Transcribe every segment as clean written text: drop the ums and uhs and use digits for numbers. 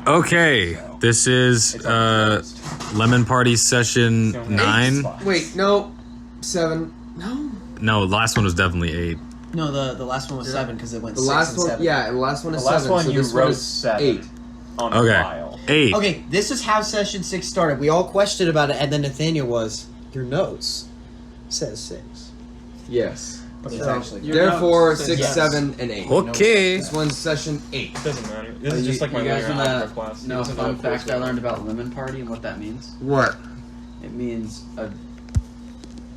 Okay, this is Lemon Party session 9. Wait, no. 7. No, the last one was definitely 8. No, the last one was 7 because it went The 6 last and one, 7. yeah, the last one is The last 7. one so you this wrote one is 7 8. on a Okay. file. 8. Okay, this is how session 6 started. We all questioned about it, and then Nathaniel was, your notes says 6. Yes. But So, it's actually... Therefore, 6, yes. 7, and 8. Okay. This one's session 8. It doesn't matter. This is just like my you guys later wanna algebra class. know a fun fact I learned about Lemon Party and what that means? What? It means a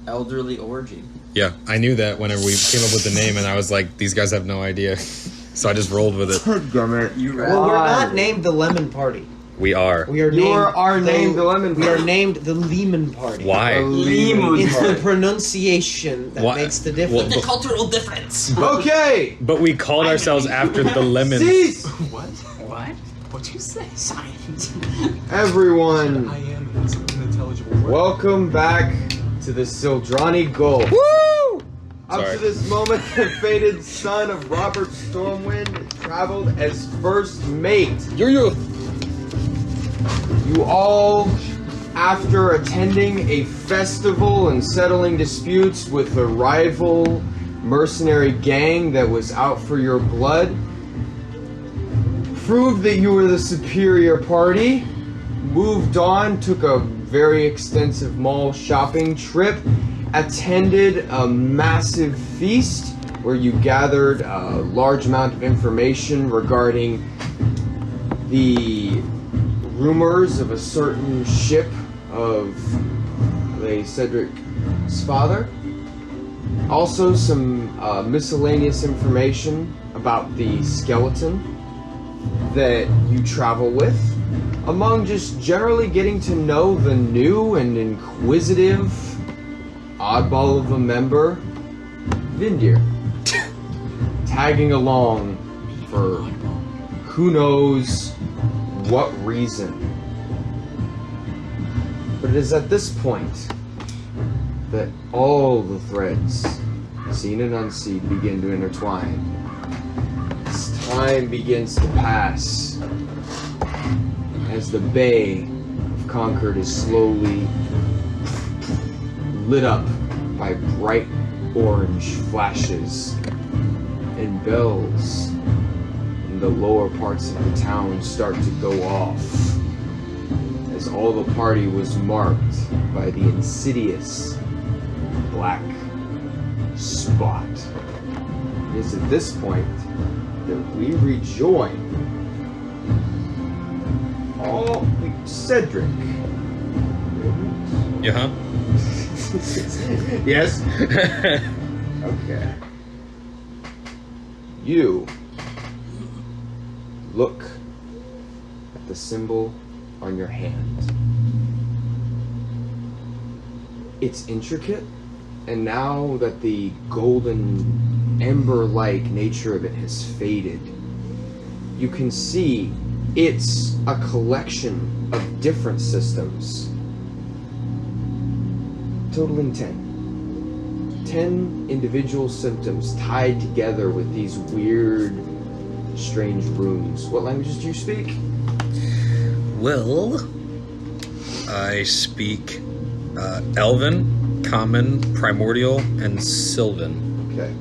elderly orgy. Yeah, I knew that whenever we came up with the name, and I was like, these guys have no idea. So I just rolled with it. You Well, we're not named the Lemon Party. We are. We are You named are named the Lemon We are Party. named the Lehman Party. Why? It's the pronunciation that Why? makes the difference. Well, Cultural difference. Okay! But we called ourselves after the lemons. Cease! What? What'd you say? Science. Everyone, am an intelligible word. welcome back to the Sildrani Gulf. Woo! Up Sorry. to this moment, the fated son of Robert Stormwind traveled as first mate. You. You all, after attending a festival and settling disputes with a rival mercenary gang that was out for your blood, proved that you were the superior party, moved on, took a very extensive mall shopping trip, attended a massive feast where you gathered a large amount of information regarding the rumors of a certain ship of the Cedric's father. Also some miscellaneous information about the skeleton that you travel with, among just generally getting to know the new and inquisitive oddball of a member, Vindir, tagging along for who knows what reason. But it is at this point that all the threads, seen and unseen, begin to intertwine. As time begins to pass, as the bay of Concord is slowly lit up by bright orange flashes and bells in the lower parts of the town start to go off, as all the party was marked by the insidious black spot. It is at this point that we rejoin Cedric. Yeah. Yes? Okay. You look at the symbol on your hand. It's intricate, and now that the golden ember-like nature of it has faded, you can see it's a collection of different systems, totaling 10. 10 individual symptoms tied together with these weird, strange runes. What languages do you speak? Well, I speak Elven, Common, Primordial, and Sylvan. Okay.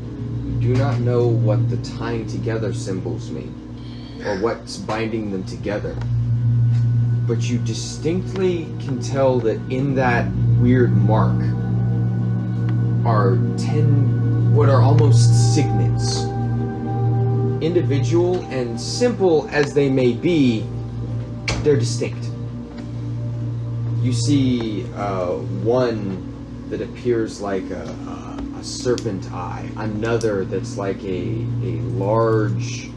You do not know what the tying together symbols mean, or what's binding them together. But you distinctly can tell that in that weird mark are 10 what are almost signets. Individual and simple as they may be, they're distinct. You see one that appears like a serpent eye, another that's like a large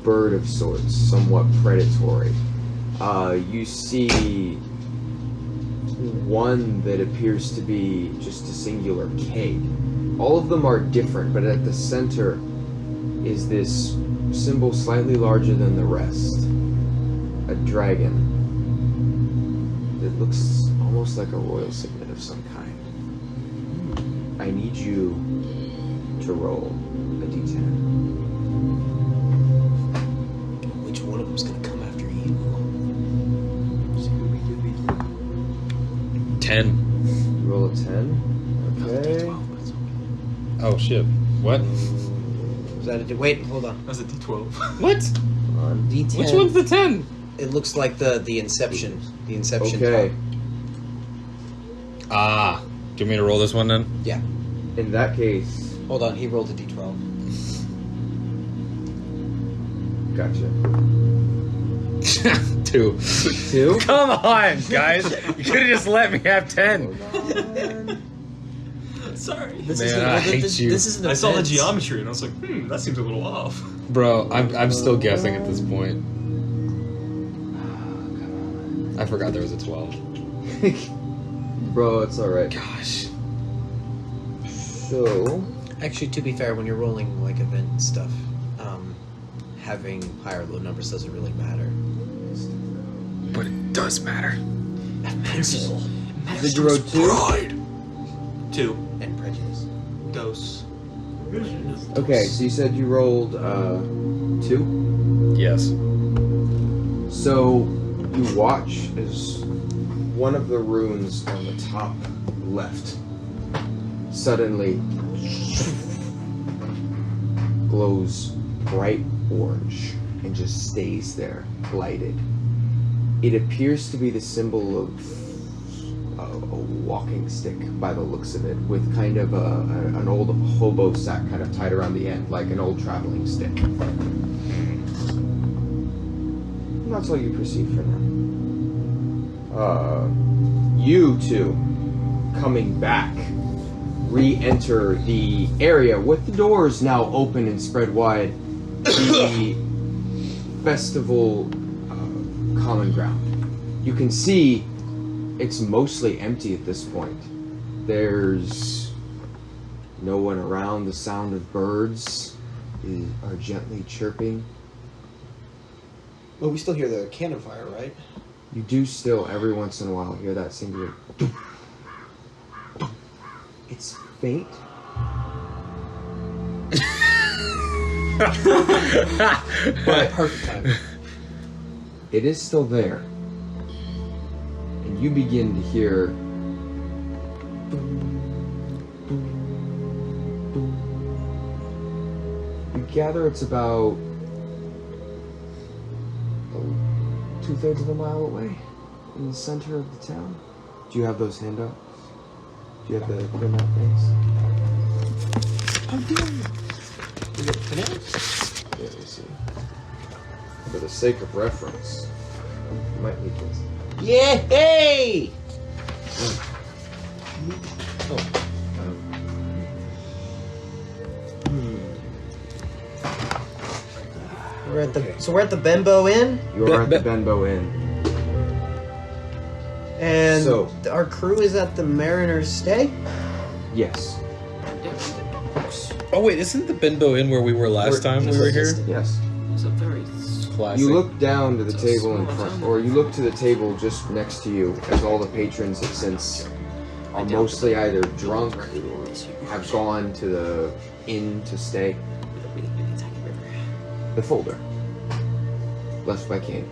bird of sorts, somewhat predatory. You see one that appears to be just a singular K. All of them are different, but at the center is this symbol slightly larger than the rest. A dragon that looks almost like a royal signet of some kind. I need you to roll a d10. Which Oh shit! What? Is that a wait? Hold on. That's a D12. What? On. D10. Which one's the 10? It looks like the Inception. The Inception. Okay. Ah. Do you want me to roll this one then? Yeah. In that case, Hold on. He rolled a D12. gotcha. 2. 2. Come on, guys! You could have just let me have 10. Sorry. This Man, isn't- I hate this, you. This isn't. I saw the events. geometry and I was like, that seems a little off. Bro, I'm still guessing at this point. I forgot there was a 12. Bro, it's alright. Gosh. So, Actually, to be fair, when you're rolling like event stuff, having high or low numbers doesn't really matter. But it does matter. did you roll 2? Pride. 2. And prejudice. Dose. Okay, so you said you rolled 2? Yes. So, you watch as one of the runes on the top left suddenly glows bright orange and just stays there, lighted. It appears to be the symbol of a walking stick by the looks of it, with kind of an old hobo sack kind of tied around the end, like an old traveling stick. And that's all you perceive for now. You two, coming back, re-enter the area with the doors now open and spread wide. The festival common ground. You can see it's mostly empty at this point. There's no one around. The sound of birds are gently chirping. Well, we still hear the cannon fire, right? You do still, every once in a while, hear that singular. It's faint. But perfect time. It is still there. And you begin to hear. You gather it's about 2/3 of a mile away in the center of the town. Do you have those handouts? Do you have the printout things? Yeah, let me see. For the sake of reference, you might need this. Yeah, hey! We're at the Benbow Inn, You are at the Benbow Inn. and So- our crew is at the Mariner's Stay. Yes. Oh wait, isn't the Benbow Inn where we were last time we were here? Yes. It's a very Classic. You look down to the It's a table in small front, town. or you look to the table just next to you, as all the patrons have since are mostly either drunk, have gone to the inn to stay. The folder, left by Kane,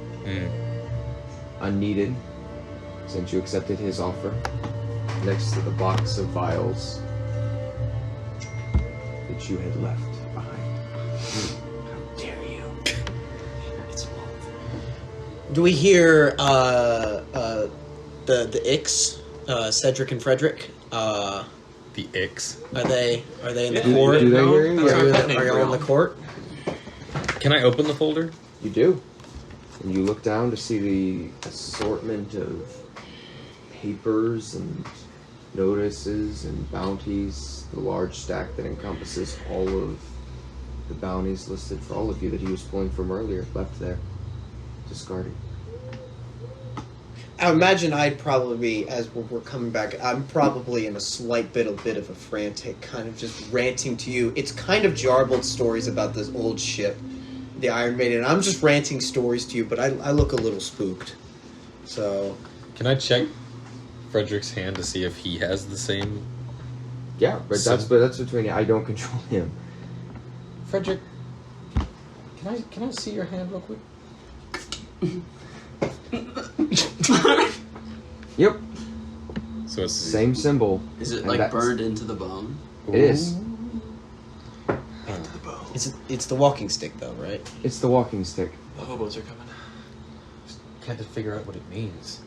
unneeded, since you accepted his offer, next to the box of vials that you had left behind. Do we hear the Ix, Cedric and Frederick? The Ix. Are they in the Do court? they hear you? Are Yeah. you in the court? Can I open the folder? You do. And you look down to see the assortment of papers and notices and bounties, the large stack that encompasses all of the bounties listed for all of you that he was pulling from earlier, left there, discarded. I imagine I'd probably be, as we're coming back, I'm probably in a slight bit of a frantic, kind of just ranting to you. It's kind of jarbled stories about this old ship, the Iron Maiden. I'm just ranting stories to you, but I look a little spooked. So, Can I check Frederick's hand to see if he has the same? Yeah, but that's between you. I don't control him. Frederick, can I see your hand real quick? Yep, So it's same symbol. Is it And like that's- burned into the bone? It is. It's the walking stick, though, right? It's the walking stick. The hobos are coming. Can't just figure out what it means.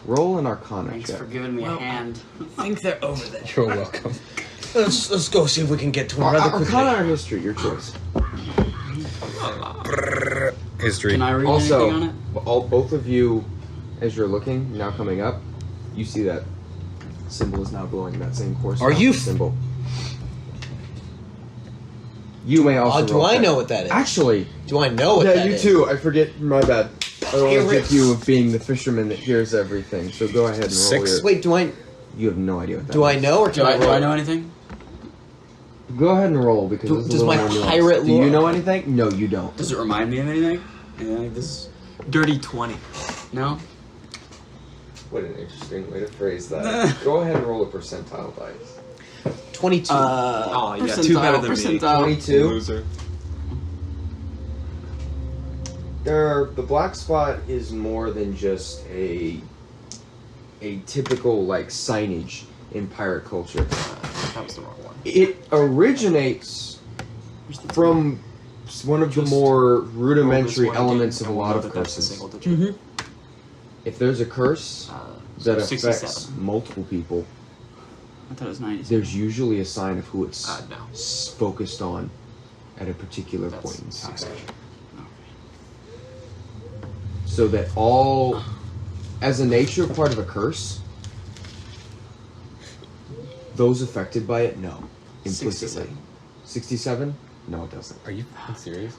Roll an Arcana Thanks check. for giving me a hand. I think they're over there. You're welcome. Let's go see if we can get to them rather quickly. Arcana or history, your choice. History. Can I read Also, anything on it? both of you, as you're looking, now coming up, you see that symbol is now glowing that same course. Are you symbol? You may also. Do roll I that. know what that is? Actually, Do I know what yeah, that you is? too. I forget. My bad. I don't Here want to it get you of being the fisherman that hears everything. So go ahead and roll 6. your. Wait, do I You have no idea what that do I is. know or Do can I, I roll? do I know anything? Go ahead and roll because it's a Does little my more nuanced. pirate Do you lore- know anything? No, you don't. Does it remind me of anything? Anything like this? Dirty 20. No? What an interesting way to phrase that. Go ahead and roll a percentile dice. 22. Oh, yeah, two better than me. percentile. 22. Loser. The black spot is more than just a typical like signage in pirate culture. That was the wrong one. It originates from one of the Just more rudimentary Roll this one elements again, of a and lot we'll of know that that's a curses. single digit. If there's a curse So that affects 67. multiple people, I thought it was 90. there's usually a sign of who it's No. focused on at a particular That's point in time. 60. So that all, as a nature part of a curse, those affected by it know implicitly. 67? No, it doesn't. Are you serious?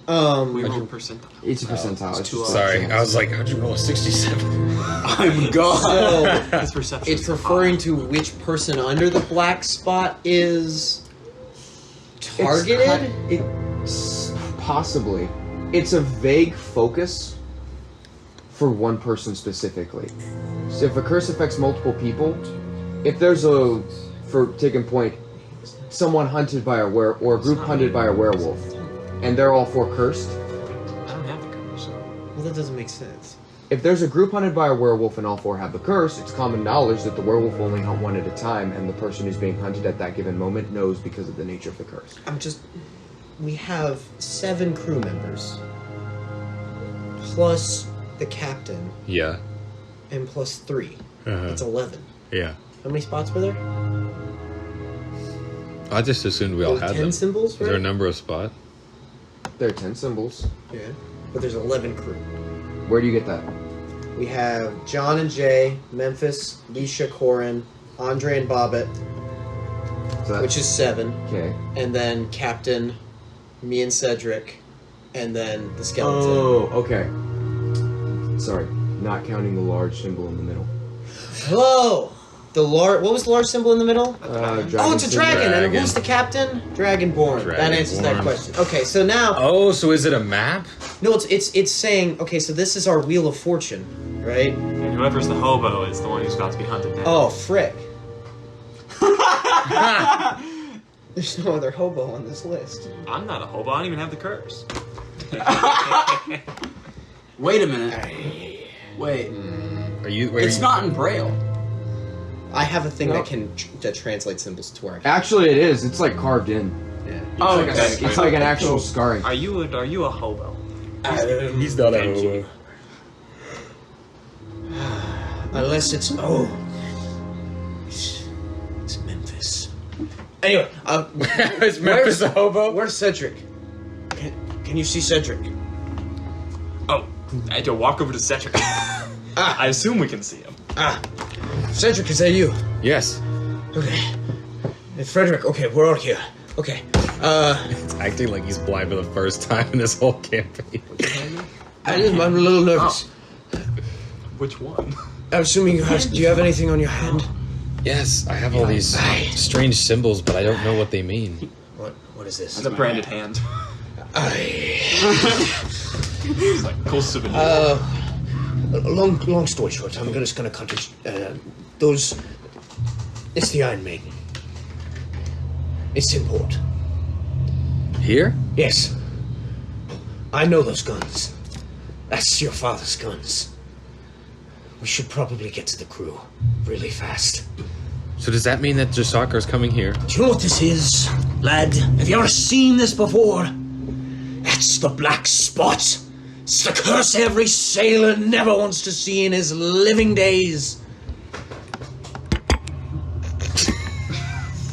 We rolled percentile. It's a percentile. It's just Sorry, like- I was like, how'd you roll a 67? I'm gone. So His perception. it's referring to which person under the black spot is targeted. It's possibly. It's a vague focus for one person specifically. So if a curse affects multiple people, if there's for taking point, someone hunted by or a group hunted by a werewolf, and they're all 4 cursed. I don't have the curse. Well, that doesn't make sense. If there's a group hunted by a werewolf and all 4 have the curse, it's common knowledge that the werewolf will only hunt one at a time, and the person who's being hunted at that given moment knows because of the nature of the curse. We have 7 crew members, plus the captain, Yeah. and plus 3. Uh-huh. That's 11. Yeah. How many spots were there? I just assumed we all There were had 10 them. symbols, Is there a right? number of spot? There are 10 symbols. Yeah. But there's 11 crew. Where do you get that? We have John and Jay, Memphis, Leisha, Corin, Andre and Bobbit, So that's, which is 7, okay. and then Captain, me and Cedric, and then the skeleton. Oh, okay. Sorry, not counting the large symbol in the middle. Whoa! What was the large symbol in the middle? Oh, it's a dragon. And Dragon. who's the captain? Dragonborn. That answers that Dragonborn. question. Okay, so now Oh, so is it a map? no, it's saying okay. So this is our wheel of fortune, right? And whoever's the hobo is the one who's about to be hunted down. Oh, frick! There's no other hobo on this list. I'm not a hobo. I don't even have the curse. Wait a minute. Wait. Are you? It's not in Braille. I have a thing No. that translates symbols to where I can. Actually, it is. It's like carved in. Yeah. Oh, It's like, okay. it's like an actual scarring. Are you a hobo? He's not a hobo. Unless it's it's Memphis. Anyway, Is Memphis a hobo? where's Cedric? Can you see Cedric? Oh, I had to walk over to Cedric. I assume we can see him. Cedric, is that you? Yes. Okay. And Frederick, okay, we're all here. Okay. It's acting like he's blind for the first time in this whole campaign. I'm a little nervous. Which one? I'm assuming you have. Do you have anything on your hand? Yes, I have all these strange symbols, but I don't know what they mean. What is this? It's a branded hand. I. It's like cool souvenir. Long story short, I'm just gonna cut it. Those. It's the Iron Maiden. It's in port. Here? Yes. I know those guns. That's your father's guns. We should probably get to the crew really fast. So does that mean that Jasarco's coming here? Do you know what this is? Lad, have you ever seen this before? That's the black spot. It's the curse every sailor never wants to see in his living days.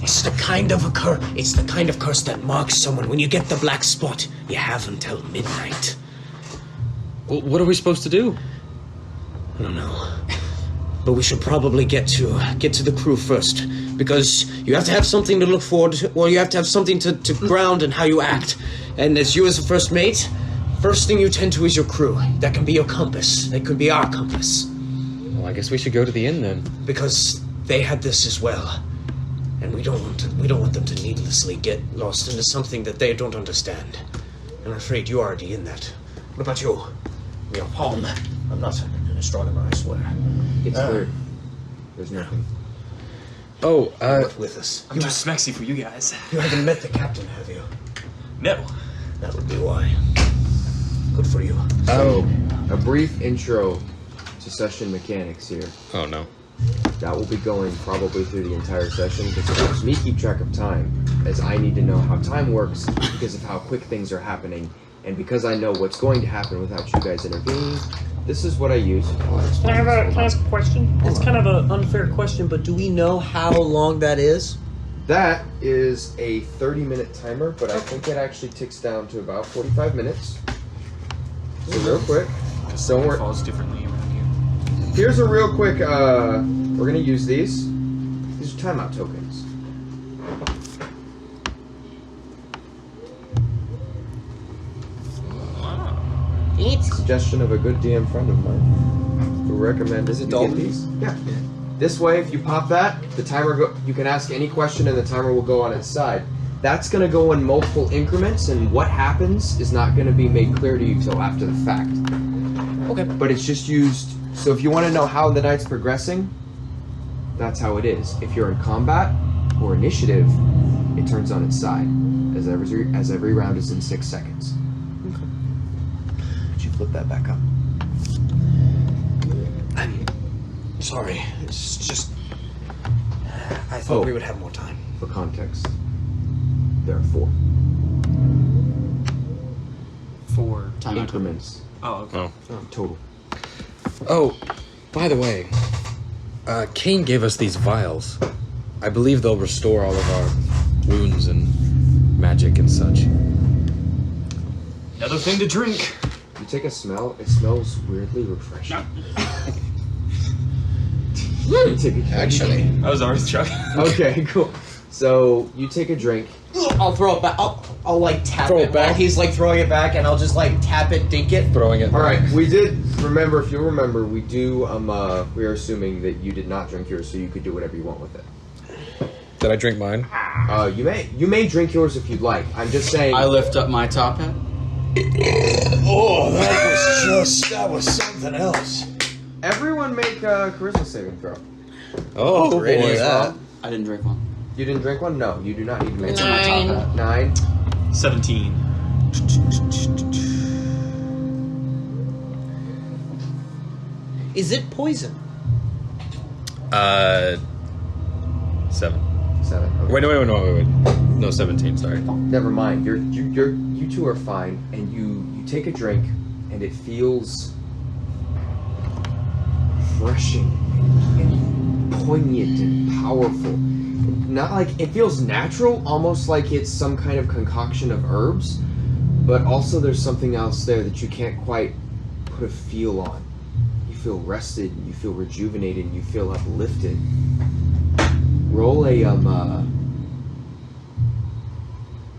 It's the kind of curse that marks someone. When you get the black spot, you have until midnight. Well, what are we supposed to do? I don't know. But we should probably get to the crew first, because you have to have something to look forward to. Well, you have to have something to ground in how you act. And as you as a first mate, first thing you tend to is your crew. That can be your compass. That could be our compass. Well, I guess we should go to the inn then. Because they had this as well. And we don't want them to needlessly get lost into something that they don't understand. And I'm afraid you're already in that. What about you? Your palm. I'm not an astronomer, I swear. It's clear. There's nothing. Oh, Work with us. I'm too smexy for you guys. You haven't met the captain, have you? No. That would be why. Good for you. So, a brief intro to session mechanics here. oh no. That will be going probably through the entire session because it helps me keep track of time, as I need to know how time works because of how quick things are happening, and because I know what's going to happen without you guys intervening. This is what I use. Can I ask a question? It's kind of an unfair question, but do we know how long that is? That is a 30-minute timer, but I think it actually ticks down to about 45 minutes. So real quick, don't worry. Falls differently around here. Here's a real quick, we're gonna use these. These are timeout tokens. Suggestion of a good DM friend of mine who recommended Is it you Dalton? get these. Yeah. This way, if you pop that, the timer you can ask any question and the timer will go on its side. That's gonna go in multiple increments, and what happens is not gonna be made clear to you till after the fact. Okay. But it's just used, so if you want to know how the night's progressing, that's how it is. If you're in combat or initiative, it turns on its side, as every round is in 6 seconds. Could you flip that back up? I'm sorry. It's just... I thought we would have more time. For context, there are 4 For Time increments oh, okay. total. Oh, by the way, Kane gave us these vials. I believe they'll restore all of our wounds and magic and such. Another thing to drink. You take a smell, it smells weirdly refreshing. You take a drink. Actually, I was already trying. Okay, cool. So, you take a drink. I'll throw it back. I'll like tap Throw it it back? while he's like throwing it back, and I'll just like tap it, dink it. Throwing it. Alright, we did remember, if you remember, we are assuming that you did not drink yours, so you could do whatever you want with it. Did I drink mine? You may drink yours if you'd like. I'm just saying. I lift up my top hat. Oh, that was something else. Everyone make a charisma saving throw. Oh, Ready boy. that. I didn't drink one. You didn't drink one? No, you do not need to make It's on my top hat. 9. 17. Is it poison? 7. 7. Okay. Wait. No, 17, sorry. Never mind. You two are fine, and you take a drink, and it feels refreshing and poignant and powerful. Not like it feels natural, almost like it's some kind of concoction of herbs, but also there's something else there that you can't quite put a feel on. You feel rested, you feel rejuvenated, you feel uplifted. Roll a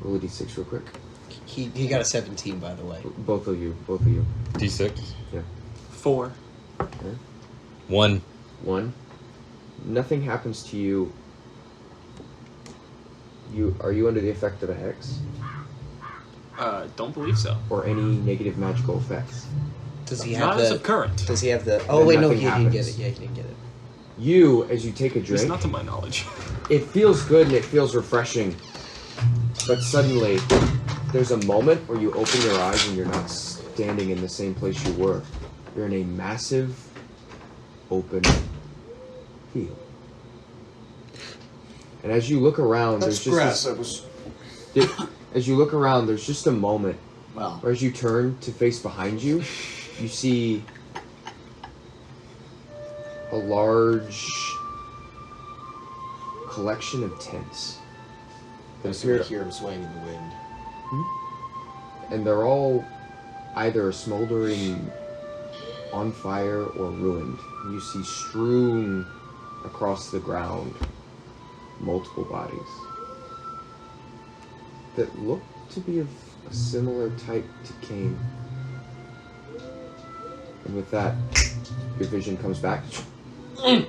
d6 real quick. He got a 17, by the way. Both of you. D6. 4. 1. 1. Nothing happens to you. Are you under the effect of a hex Don't believe so. or any negative magical effects? Does he have Not as the? of current. Does he have the? Then Oh wait, no, nothing he didn't get happens. it. Yeah, he didn't get it. You, as you take a It's drink, not to my knowledge. it feels good and it feels refreshing, but suddenly there's a moment where you open your eyes and you're not standing in the same place you were. You're in a massive, open field. And as you look around, there's just this, As you look around, there's just a moment Well, where as you turn to face behind you, you see a large collection of tents. I That appear, hear him swaying in the wind. and they're all either smoldering on fire or ruined. You see strewn across the ground multiple bodies that look to be of a similar type to Cain. And with that, your vision comes back. I'm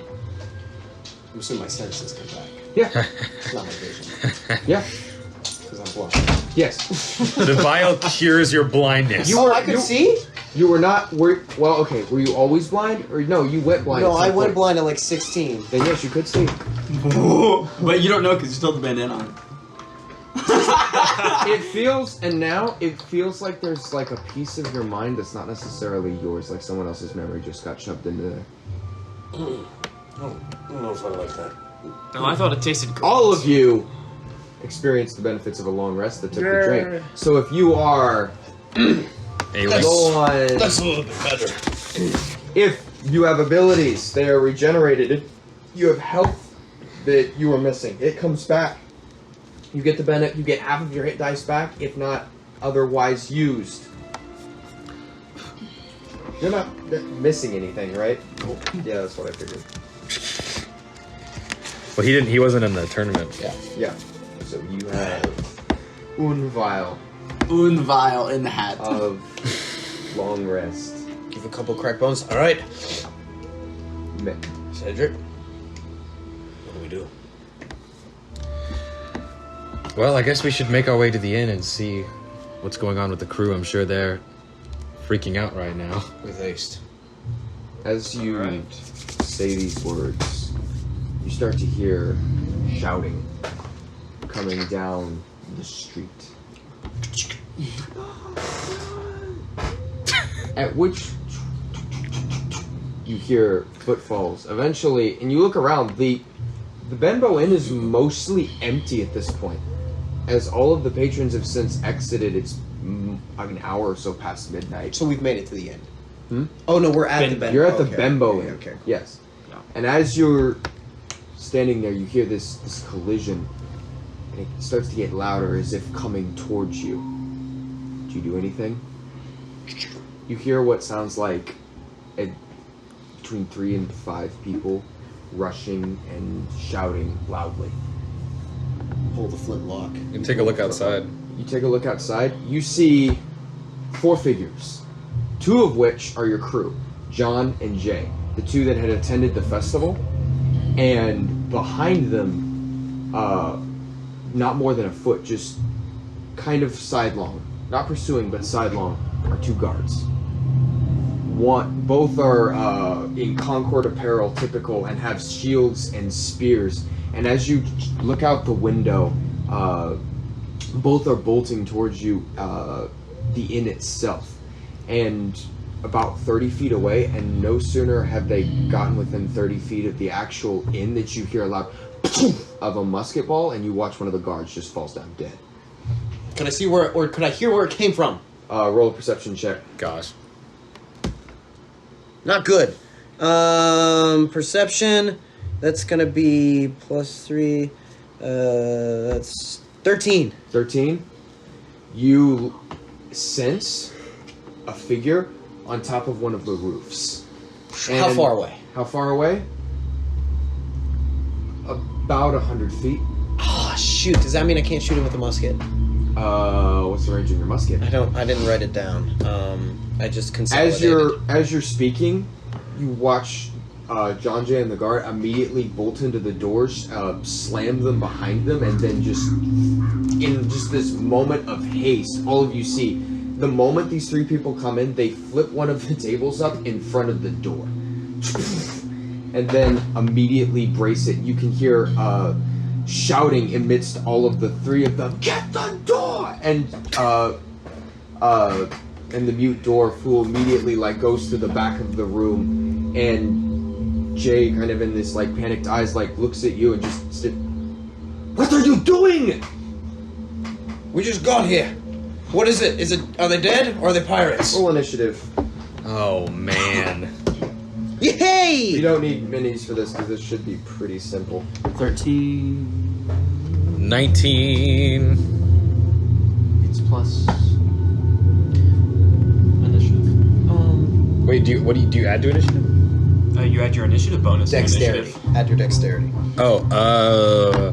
assuming my senses come back. Yeah, It's not my vision. yeah, Because I'm blind. yes. The vial cures your blindness. I could see? You were not. Were you always blind, or no? You went blind. No, at some I went point. blind at like 16. Then yes, you could see. but you don't know because you still have the bandana on. It feels, and now it feels like there's like a piece of your mind that's not necessarily yours, like someone else's memory just got shoved into there. I don't know if I like that. No, I thought it tasted good. All of you experience the benefits of a long rest that took the drink. So if you are A-list. on, That's a little bit better. if you have abilities, they are regenerated. If you have health that you are missing, it comes back. You get the benefit. You get half of your hit dice back, if not otherwise used. You're not missing anything, right? Yeah, that's what I figured. Well, he didn't. He wasn't in the tournament. Yeah. So you have un vial Un vial in the hat. of long rest. Give a couple crack bones. All right, Mi- Cedric. What do we do? Well, I guess we should make our way to the inn and see what's going on with the crew. I'm sure they're freaking out right now. With haste. As you say these words, you start to hear shouting coming down the street. At which you hear footfalls. Eventually, and you look around, the Benbow Inn is mostly empty at this point. As all of the patrons have since exited, it's an hour or so past midnight. So we've made it to the end. Hmm? Oh no, we're at the bend. You're at the Okay. Bembo Okay, Inn. okay. Yes. Yeah. And as you're standing there, you hear this collision, and it starts to get louder as if coming towards you. Do you do anything? You hear what sounds like between 3 and 5 people rushing and shouting loudly. Pull the flintlock. You can take a look outside. You take a look outside. You see 4 figures, 2 of which are your crew, John and Jay, the 2 that had attended the festival. And behind them, not more than a foot, just kind of sidelong, not pursuing, but sidelong, are 2 guards. Both are in Concord apparel, typical, and have shields and spears. And as you look out the window, both are bolting towards you, the inn itself. And about 30 feet away, and no sooner have they gotten within 30 feet of the actual inn that you hear a loud of a musket ball, and you watch one of the guards just falls down dead. Can I see where, or could I hear where it came from? Roll a perception check. Gosh. Not good. Perception. That's gonna be +3. That's 13. 13. You sense a figure on top of one of the roofs. How And- far away? How far away? About 100 feet. Oh shoot! Does that mean I can't shoot him with a musket? What's the range of your musket? I didn't write it down. I just consolidated. As you're speaking, you watch John Jay and the guard immediately bolt into the doors, slam them behind them, and then just in just this moment of haste, all of you see the moment these 3 people come in, they flip one of the tables up in front of the door, and then immediately brace it. You can hear shouting amidst all of the 3 of them, "Get the door!" And the mute door fool immediately goes to the back of the room, and Jay, kind of in this panicked eyes, looks at you and just "What are you doing?" We just got here. What is it? Are they dead or are they pirates? Roll initiative. Oh man. Yay! You don't need minis for this because this should be pretty simple. 13. 19. It's plus initiative. Wait, do you add to initiative? You add your initiative bonus. to Dexterity. initiative. Add your dexterity. Oh,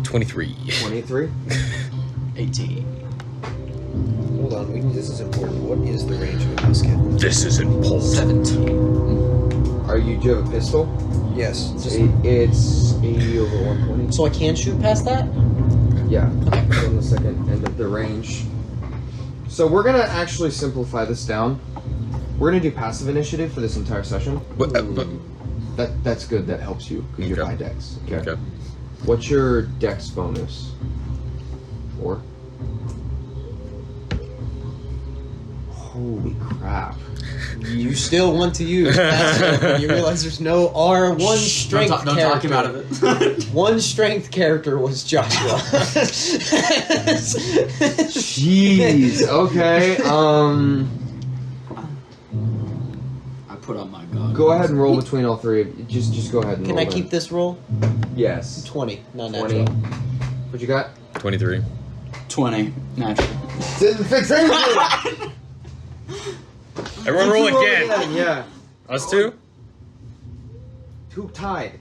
23. 23. 18. Hold on, this is important. What is the range of a musket? This is important. 17. Do you have a pistol? Yes. It's 80 over 120. So I can shoot past that? Yeah, it's on the second end of the range. So we're gonna actually simplify this down. We're gonna do passive initiative for this entire session. But, That's good. That helps you because you're Okay. high dex. okay. What's your dex bonus? 4. Holy crap! You still want to use passive when you realize there's no R1 strength Don't talk character. him out of it. One strength character was Joshua. Jeez. Okay. I put on my goggles. Go ahead and roll between all three of you. Just go ahead and Can roll I keep them. this roll? Yes. 20, not 20. natural. What you got? 23. 20. Natural. Didn't fix anything. Everyone roll Roll again. Yeah. Us two? Two tied.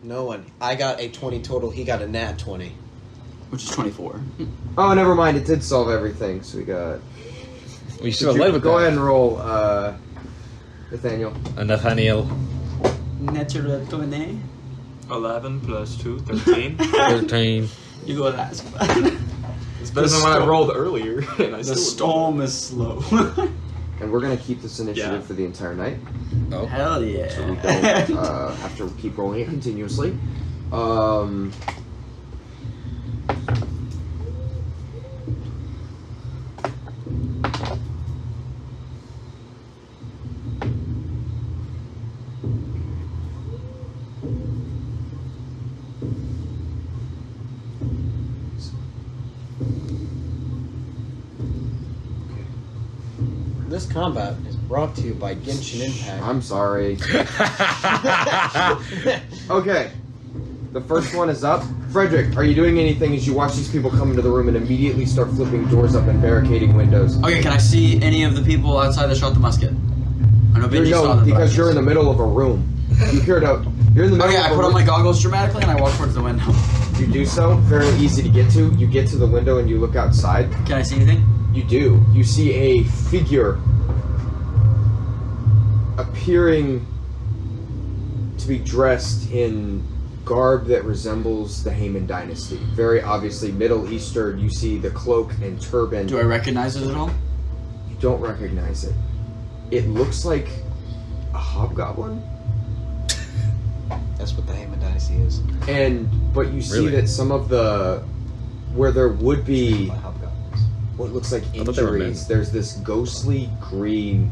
No one. I got a 20 total. He got a nat 20. Which is 24. Oh, never mind. It did solve everything. So we got. We should have led with Go that. ahead and roll, Nathaniel. Nathaniel. Natural 20. 11 plus 2, 13. 13. You go last. It's better than when I rolled earlier. And I The still storm is slow. And we're gonna keep this initiative Yeah. for the entire night. Oh. Hell yeah. So we don't have to keep rolling it continuously. This combat is brought to you by Genshin Impact. I'm sorry. Okay. The first one is up. Frederick, are you doing anything as you watch these people come into the room and immediately start flipping doors up and barricading windows? Okay, can I see any of the people outside that shot the musket? I know Benji saw them. because you're in the middle of a room. You heard out. You're in the middle Okay, of I a put room. on my goggles dramatically and I walk towards the window. You do so. Very easy to get to. You get to the window and you look outside. Can I see anything? You do. You see a figure appearing to be dressed in garb that resembles the Hayman dynasty. Very obviously Middle Eastern. You see the cloak and turban. Do I recognize it at all? You don't recognize it. It looks like a hobgoblin. That's what the Hayman Dynasty is. But you see Really? that some of the where there would be By hobgoblins. what looks like thought they were injuries, men. there's this ghostly green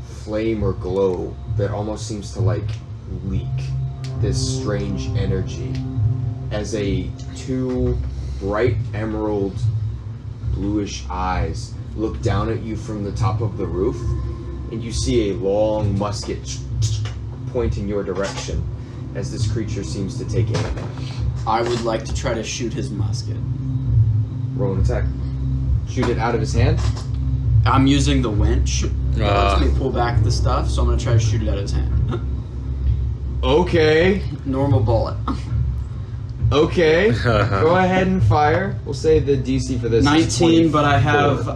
flame or glow that almost seems to like leak this strange energy as two bright emerald bluish eyes look down at you from the top of the roof, and you see a long musket pointing your direction as this creature seems to take aim. I would like to try to shoot his musket. Roll an attack. Shoot it out of his hand. I'm using the winch. That lets me pull back the stuff, so I'm gonna try to shoot it out of his hand. Okay. Normal bullet. Okay. Go ahead and fire. We'll say the DC for this is 19, but I have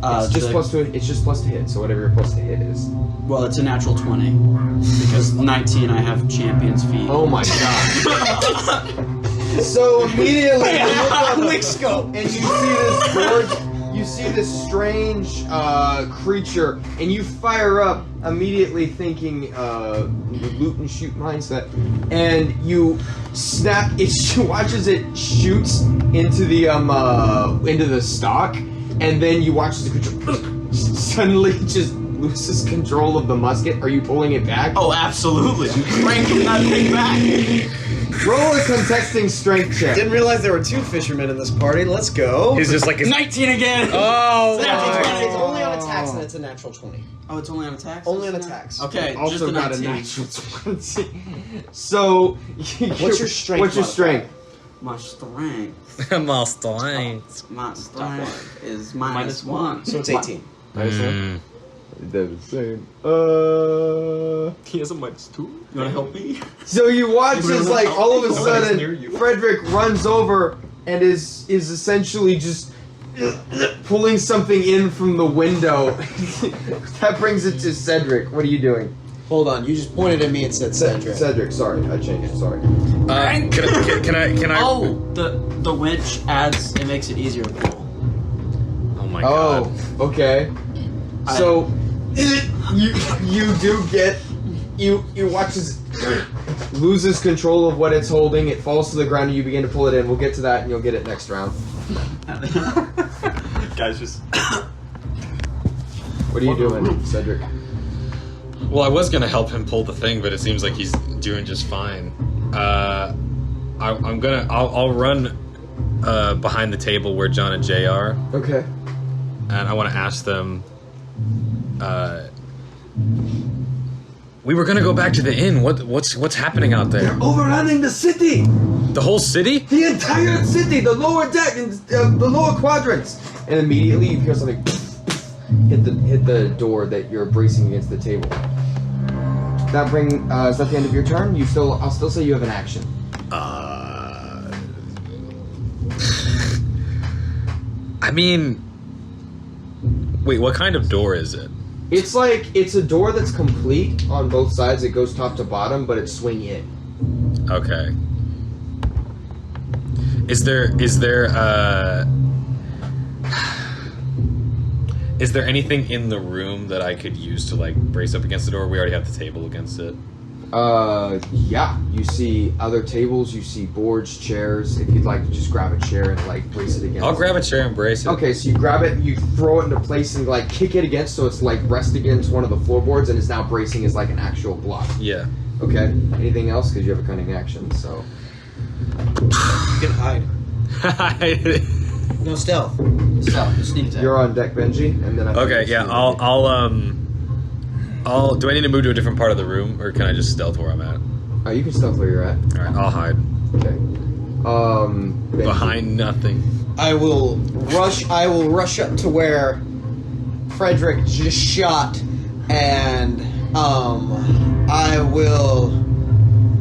it's just the- plus to it's just plus to hit, so whatever your plus to hit is. Well, it's a natural 20 because 19 I have champion's feet. Oh my god. So immediately you look up Quick scope. and you see this gorge, you see this strange creature, and you fire up immediately thinking loot and shoot mindset, and you snap. It watches it shoots into the stock, and then you watch the creature suddenly just loses control of the musket. Are you pulling it back? Oh, absolutely. I'm cranking that thing back. Roll a contesting strength check. Didn't realize there were 2 fishermen in this party. Let's go. He's just like 19 again! Oh, It's my. only on attacks and it's a natural 20. Oh, it's only on attacks? Only on attacks. Okay, just Also a got a 19. natural 20. So, What's your strength What's your modifier? strength? My strength. My strength is -1. So it's 18. They're the same. He has a -2. You wanna help me? So you watch as like all of a Nobody's near sudden you. Frederick runs over and is essentially just pulling something in from the window. That brings it to Cedric. What are you doing? Hold on, you just pointed at me and said Cedric. Cedric, sorry, I changed it. Sorry. Can I? Oh, the winch adds, it makes it easier to pull. Oh my god. Oh, okay. So you do get you watch as loses control of what it's holding. It falls to the ground and you begin to pull it in. We'll get to that and you'll get it next round. Guys, just What are you doing, Cedric? Well, I was gonna help him pull the thing, but it seems like he's doing just fine. I'll run behind the table where John and Jay are, Okay. and I want to ask them. We were gonna go back to the inn. What's happening out there? Overrunning the city! The whole city? The entire city! The lower deck and the lower quadrants! And immediately you hear something hit the door that you're bracing against the table. That is that the end of your turn? I'll still say you have an action. I mean, wait, what kind of door is it? It's a door that's complete on both sides. It goes top to bottom, but it's swing in. Okay. Is there anything in the room that I could use to like brace up against the door? We already have the table against it. Yeah. You see other tables, you see boards, chairs. If you'd like to just grab a chair and like brace it against. I'll grab a chair and brace it. Okay, so you grab it, you throw it into place and like kick it against so it's like rest against one of the floorboards and is now bracing as like an actual block. Yeah. Okay. Anything else? Because you have a cunning action, so. You can hide. No stealth. So, sneak attack. You're on deck, Benji, and then I think Okay, it's yeah, you. I'll do I need to move to a different part of the room, or can I just stealth where I'm at? Oh, you can stealth where you're at. Alright, I'll hide. Okay. Benji. Behind nothing. I will rush up to where Frederick just shot, and I will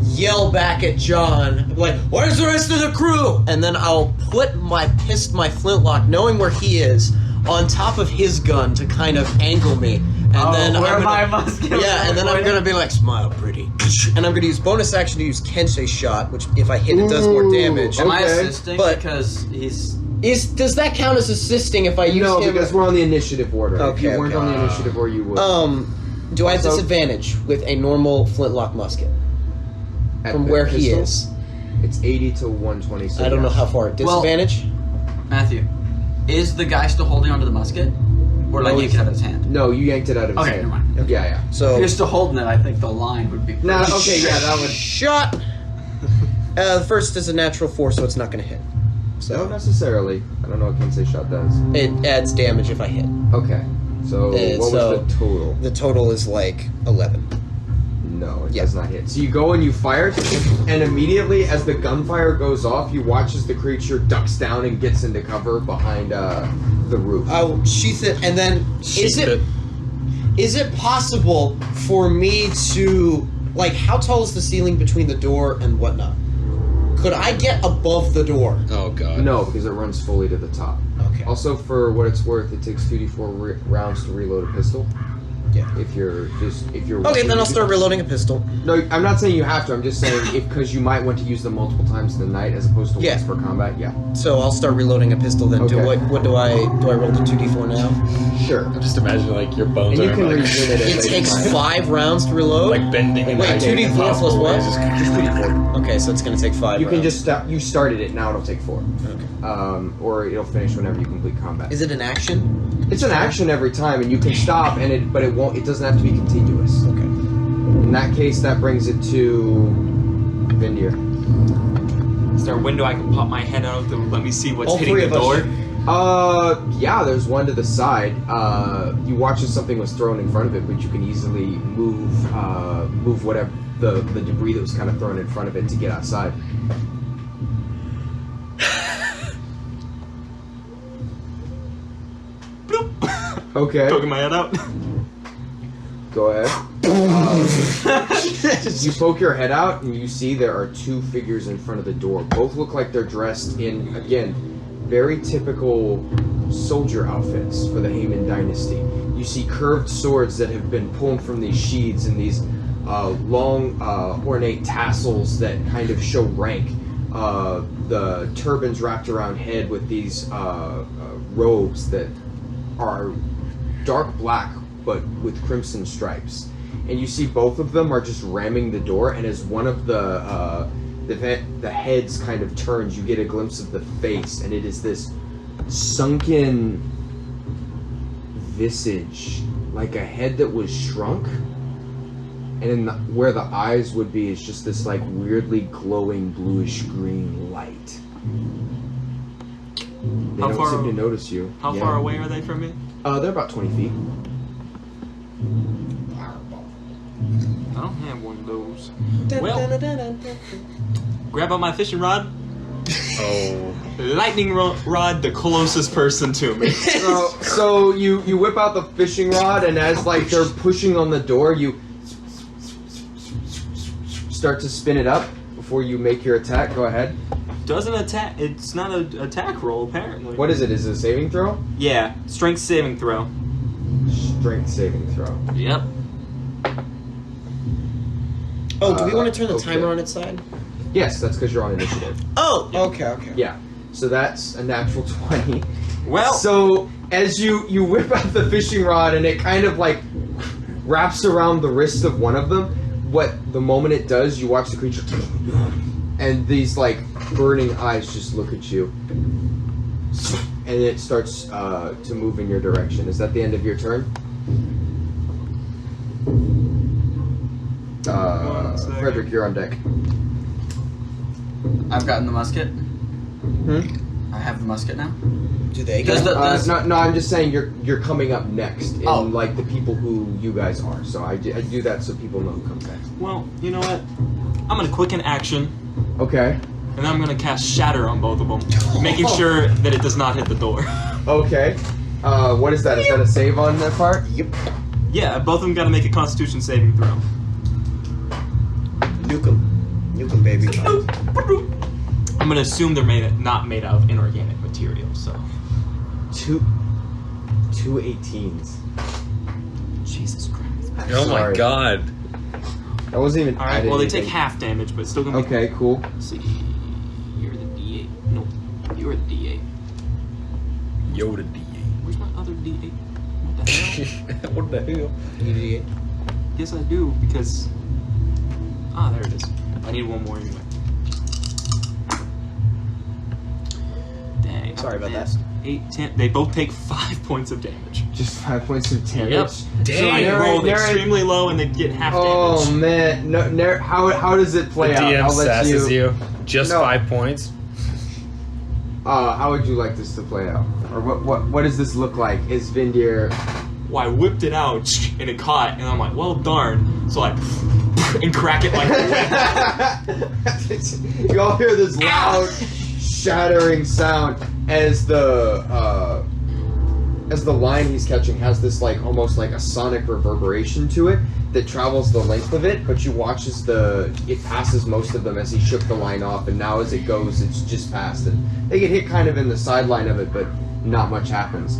yell back at John, like, "Where's the rest of the crew?" And then I'll put my flintlock, knowing where he is, on top of his gun to kind of angle me. And then where I'm my gonna, musket yeah, and then I'm gonna be like, "Smile, pretty," and I'm gonna use bonus action to use Kensei shot, which if I hit it does more damage. Am I Okay, assisting? but- Because he's... Does that count as assisting if I use No, him? because we're on the initiative order. If Okay, you weren't okay. on the initiative order, you would. Do I have Also- disadvantage with a normal flintlock musket At from the where he pistol, is? It's 80 to 120. So I don't know yes. how far. Disadvantage? Matthew, is the guy still holding onto the musket? Or like No, yank it out of his hand? No, you yanked it out of his Okay, hand. never mind. Yeah, yeah. If So you're still holding it, I think the line would be... No, okay, yeah, that would. shot. The first is a natural 4, so it's not going to hit. Not So necessarily. I don't know what Kensei shot does. it adds damage if I hit. Okay. So what so- was the total? The total is like 11. No, it Yeah. does not hit. So you go and you fire, and immediately as the gunfire goes off, you watch as the creature ducks down and gets into cover behind the roof. I'll sheath it, and then is it possible for me to, like, how tall is the ceiling between the door and whatnot? Could I get above the door? Oh god. No, because it runs fully to the top. Okay. Also, for what it's worth, it takes 2d4 rounds to reload a pistol. Yeah. If you're Okay, then I'll start reloading a pistol. No, I'm not saying you have to. I'm just saying because you might want to use them multiple times in the night as opposed to Yeah. once per combat. Yeah. So I'll start reloading a pistol then. Okay. What do I roll the 2d4 now? Sure. I'm just imagining like your bones And you are can like, resume it. It takes 5 rounds to reload? like bending and Wait, like 2d4 plus impossible what? ways. Just 2d4. Okay, so it's gonna take 5 You can rounds. just stop. You started it. Now it'll take 4. Okay. Or it'll finish whenever you complete combat. Is it an action? It's an action every time, and you can stop, but it won't. It doesn't have to be continuous. Okay. In that case, that brings it to Vindir. Is there a window I can pop my head out to let me see what's All hitting three the of us door? Yeah, there's one to the side. You watch as something was thrown in front of it, but you can easily move whatever the debris that was kind of thrown in front of it to get outside. Okay. Poking my head out. Go ahead. You poke your head out and you see there are two figures in front of the door. Both look like they're dressed in, again, very typical soldier outfits for the Hayman dynasty. You see curved swords that have been pulled from these sheaths and these long, ornate tassels that kind of show rank. The turbans wrapped around head with these robes that are dark black but with crimson stripes. And you see both of them are just ramming the door, and as one of the heads kind of turns, you get a glimpse of the face, and it is this sunken visage, like a head that was shrunk, and in where the eyes would be is just this like weirdly glowing bluish green light. They How don't far- seem to notice you. How Yeah. far away are they from me? They're about 20 feet. I don't have one of those. Well, grab out my fishing rod. Oh. Lightning rod the closest person to me. So you whip out the fishing rod, and as like they're pushing on the door, you start to spin it up before you make your attack. Go ahead. Doesn't attack. It's not an attack roll, apparently. What is it? Is it a saving throw? Yeah, strength saving throw. Strength saving throw. Yep. Oh, do we want to turn the okay. timer on its side? Yes, that's because you're on initiative. Oh, okay. Yeah. So that's a natural 20. Well, So as you whip out the fishing rod and it kind of like wraps around the wrist of one of them, the moment it does, you watch the creature and these like burning eyes just look at you. And it starts to move in your direction. Is that the end of your turn? second. Frederick, you're on deck. I've gotten the musket. Hmm? I have the musket now. Do they Does get the- No, I'm just saying you're coming up next in Oh. like the people who you guys are. So I do that so people know who comes next. well, you know what? I'm gonna quicken action, Okay. and I'm gonna cast Shatter on both of them, making sure that it does not hit the door. Okay. What is that? Is that a save on that part? Yep. Yeah, both of them gotta make a Constitution saving throw. Nuke 'em. Nuke 'em, baby. I'm gonna assume they're not made out of inorganic material, so. Two 18s. Jesus Christ. Oh my Sorry. god. That wasn't even. Alright, added well, they take anything. half damage, but it's still gonna be. Okay, cool. Let's see. You're the D8. No, you're the D8. Yoda D8. Where's my other D8? What the hell? What the hell? Yes, I do, because. Ah, there it is. I need one more anyway. Dang. Sorry about that. 8, 10. They both take 5 points of damage. Just 5 points of damage. Yep. Dang. So I Narrate- rolled narrate- extremely low and they get half Oh damage. man, no, how does it The play out? DM I'll let sasses you. Just No. 5 points. How would you like this to play out? Or what does this look like? Is Vindir? Well, I whipped it out and it caught, and I'm like, well, darn. So I and crack it like a whip. You all hear this loud, shattering sound as the line he's catching has this like almost like a sonic reverberation to it that travels the length of it. But you watch as it passes most of them as he shook the line off, and now as it goes, it's just past, and they get hit kind of in the sideline of it, but not much happens.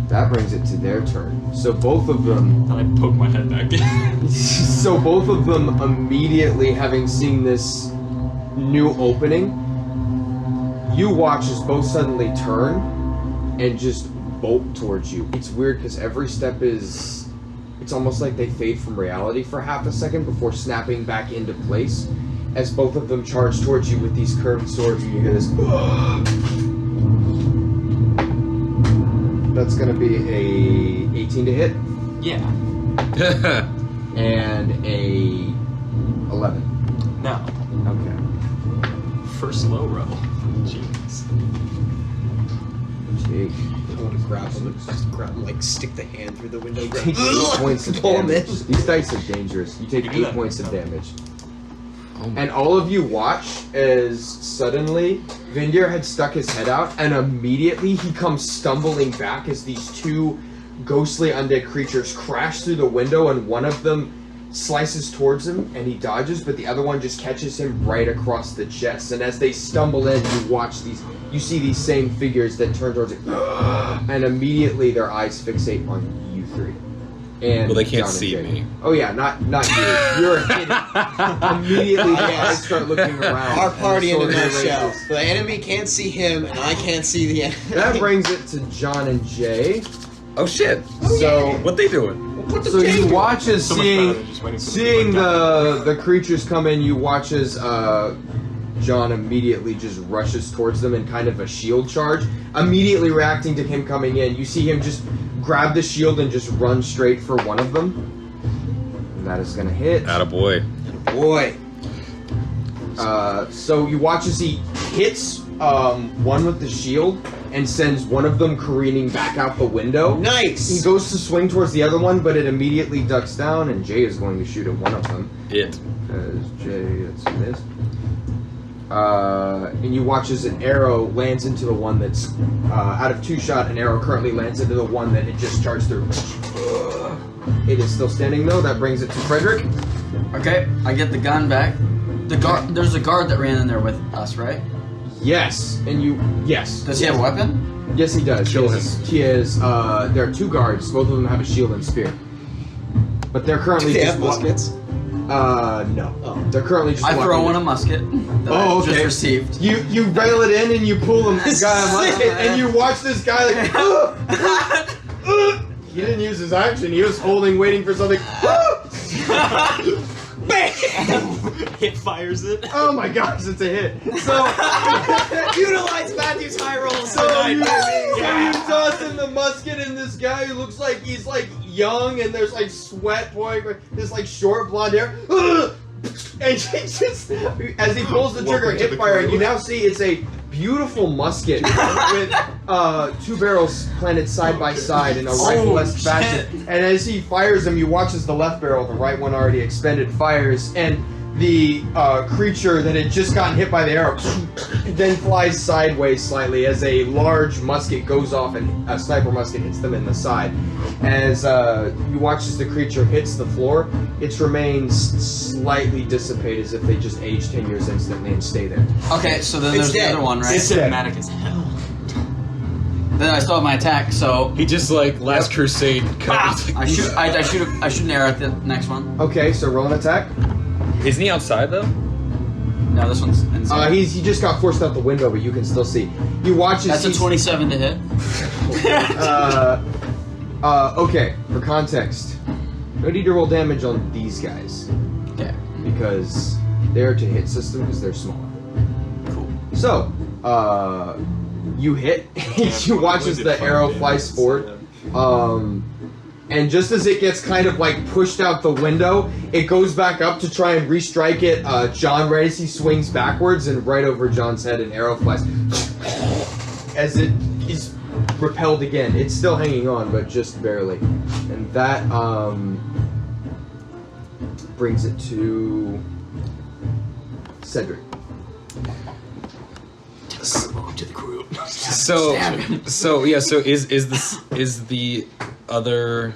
That brings it to their turn. So both of them. And I poke my head back in. So both of them immediately, having seen this new opening, you watch as both suddenly turn and just bolt towards you. It's weird because every step is... It's almost like they fade from reality for half a second before snapping back into place as both of them charge towards you with these curved swords, and you hear this... That's going to be a 18 to hit Yeah. and a 11. No. Okay. first slow roll. Jeez. Jake, I want to grab him, just grab him, like stick the hand through the window. you take 8 points of Pull him damage. in. These dice are dangerous. You take You do 8 that. points of Oh. damage. Oh my And all of you watch as suddenly Vindir had stuck his head out, and immediately he comes stumbling back as these 2 ghostly undead creatures crash through the window, and one of them slices towards him and he dodges, but the other one just catches him right across the chest. And as they stumble in, you see these same figures that turn towards it, and immediately their eyes fixate on you 3. And Well, they can't John and see Jake. me. Oh yeah, not you. You're hidden. Immediately, the eyes start looking around. Our party in a and the sword nutshell. raises. The enemy can't see him, and I can't see the enemy. That brings it to John and Jay. Oh shit! So, What they doing? so you watch as So much better than just waiting for seeing the the creatures come in. You watch as John immediately just rushes towards them in kind of a shield charge. Immediately reacting to him coming in, you see him just grab the shield and just run straight for one of them. And that is going to hit. Attaboy. Boy. So you watch as he hits one with the shield and sends one of them careening back out the window. He Nice. goes to swing towards the other one, but it immediately ducks down, and Jay is going to shoot at one of them. It. As Jay, that's a miss. And you watch as an arrow lands into the one that's out of 2 shot. An arrow currently lands into the one that it just charged through. It is still standing though. That brings it to Frederick. Okay, I get the gun back. There's a guard that ran in there with us, right? Yes, and yes. Does he have a weapon? Yes, he does. Kill He is. There are 2 guards. Both of them have a shield and spear. But they're Do currently they just have muskets? No. Oh. They're currently just. I throw walking in a musket that Oh, I just okay. received. You rail it in and you pull the guy a musket, and you watch this guy like. He didn't use his action. He was holding, waiting for something. Hit fires it. Oh my gosh, it's a hit. So, Utilize Matthew's high rolls so tonight, you baby. toss in the musket, and this guy who looks like he's like young, and there's like sweat pouring, this like short blonde hair. And he just, as he pulls the trigger, Welcome to hip the fire, crew. you now see it's a beautiful musket with 2 barrels planted side by side in a rifle-esque fashion. And as he fires them, you watch as the left barrel, the right one already expended, fires, and the creature that had just gotten hit by the arrow then flies sideways slightly as a large musket goes off and a sniper musket hits them in the side. As you watch as the creature hits the floor, its remains slightly dissipate as if they just aged 10 years instantly and stay there. Okay, so then It's there's dead. the other one, right? It's cinematic as hell. Then I still have my attack, so He just like Last Crusade. I shoot an arrow at the next one. Okay, so roll an attack. Isn't he outside though? No, this one's inside. He just got forced out the window, but you can still see. You watch as That's a he's- 27 to hit. Okay, for context, no need to roll damage on these guys Okay. because they're to hit system because they're smaller. Cool. So, you hit. You watch as the arrow flies forward. And just as it gets kind of like pushed out the window, it goes back up to try and restrike it. John, right as he swings backwards, and right over John's head, an arrow flies. As it is repelled again. It's still hanging on, but just barely. And that brings it to Cedric. Welcome to the crew. So yeah. So is the other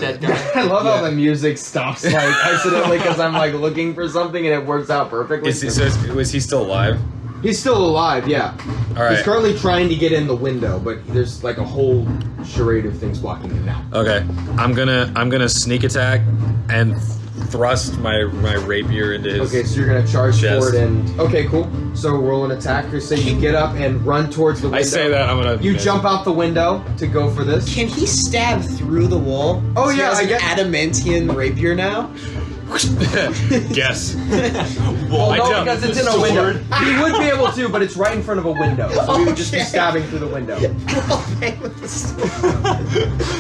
Dead guy. I love Yeah. how the music stops like accidentally because I'm like looking for something and it works out perfectly. is he still alive? He's still alive, yeah. All right. He's currently trying to get in the window, but there's like a whole charade of things blocking him now. Okay. I'm gonna sneak attack and thrust my rapier into his. Okay, so you're gonna charge Chest. forward and okay, cool. So roll an attack. Or say you get up and run towards the window. I say that I'm gonna. You jump out the window to go for this. Can he stab through the wall? Oh, So he yeah, has I an get- adamantium rapier now. Guess. Well, I No, jump. because it's in a window. He would be able to, but it's right in front of a window. So he would just be stabbing through the window.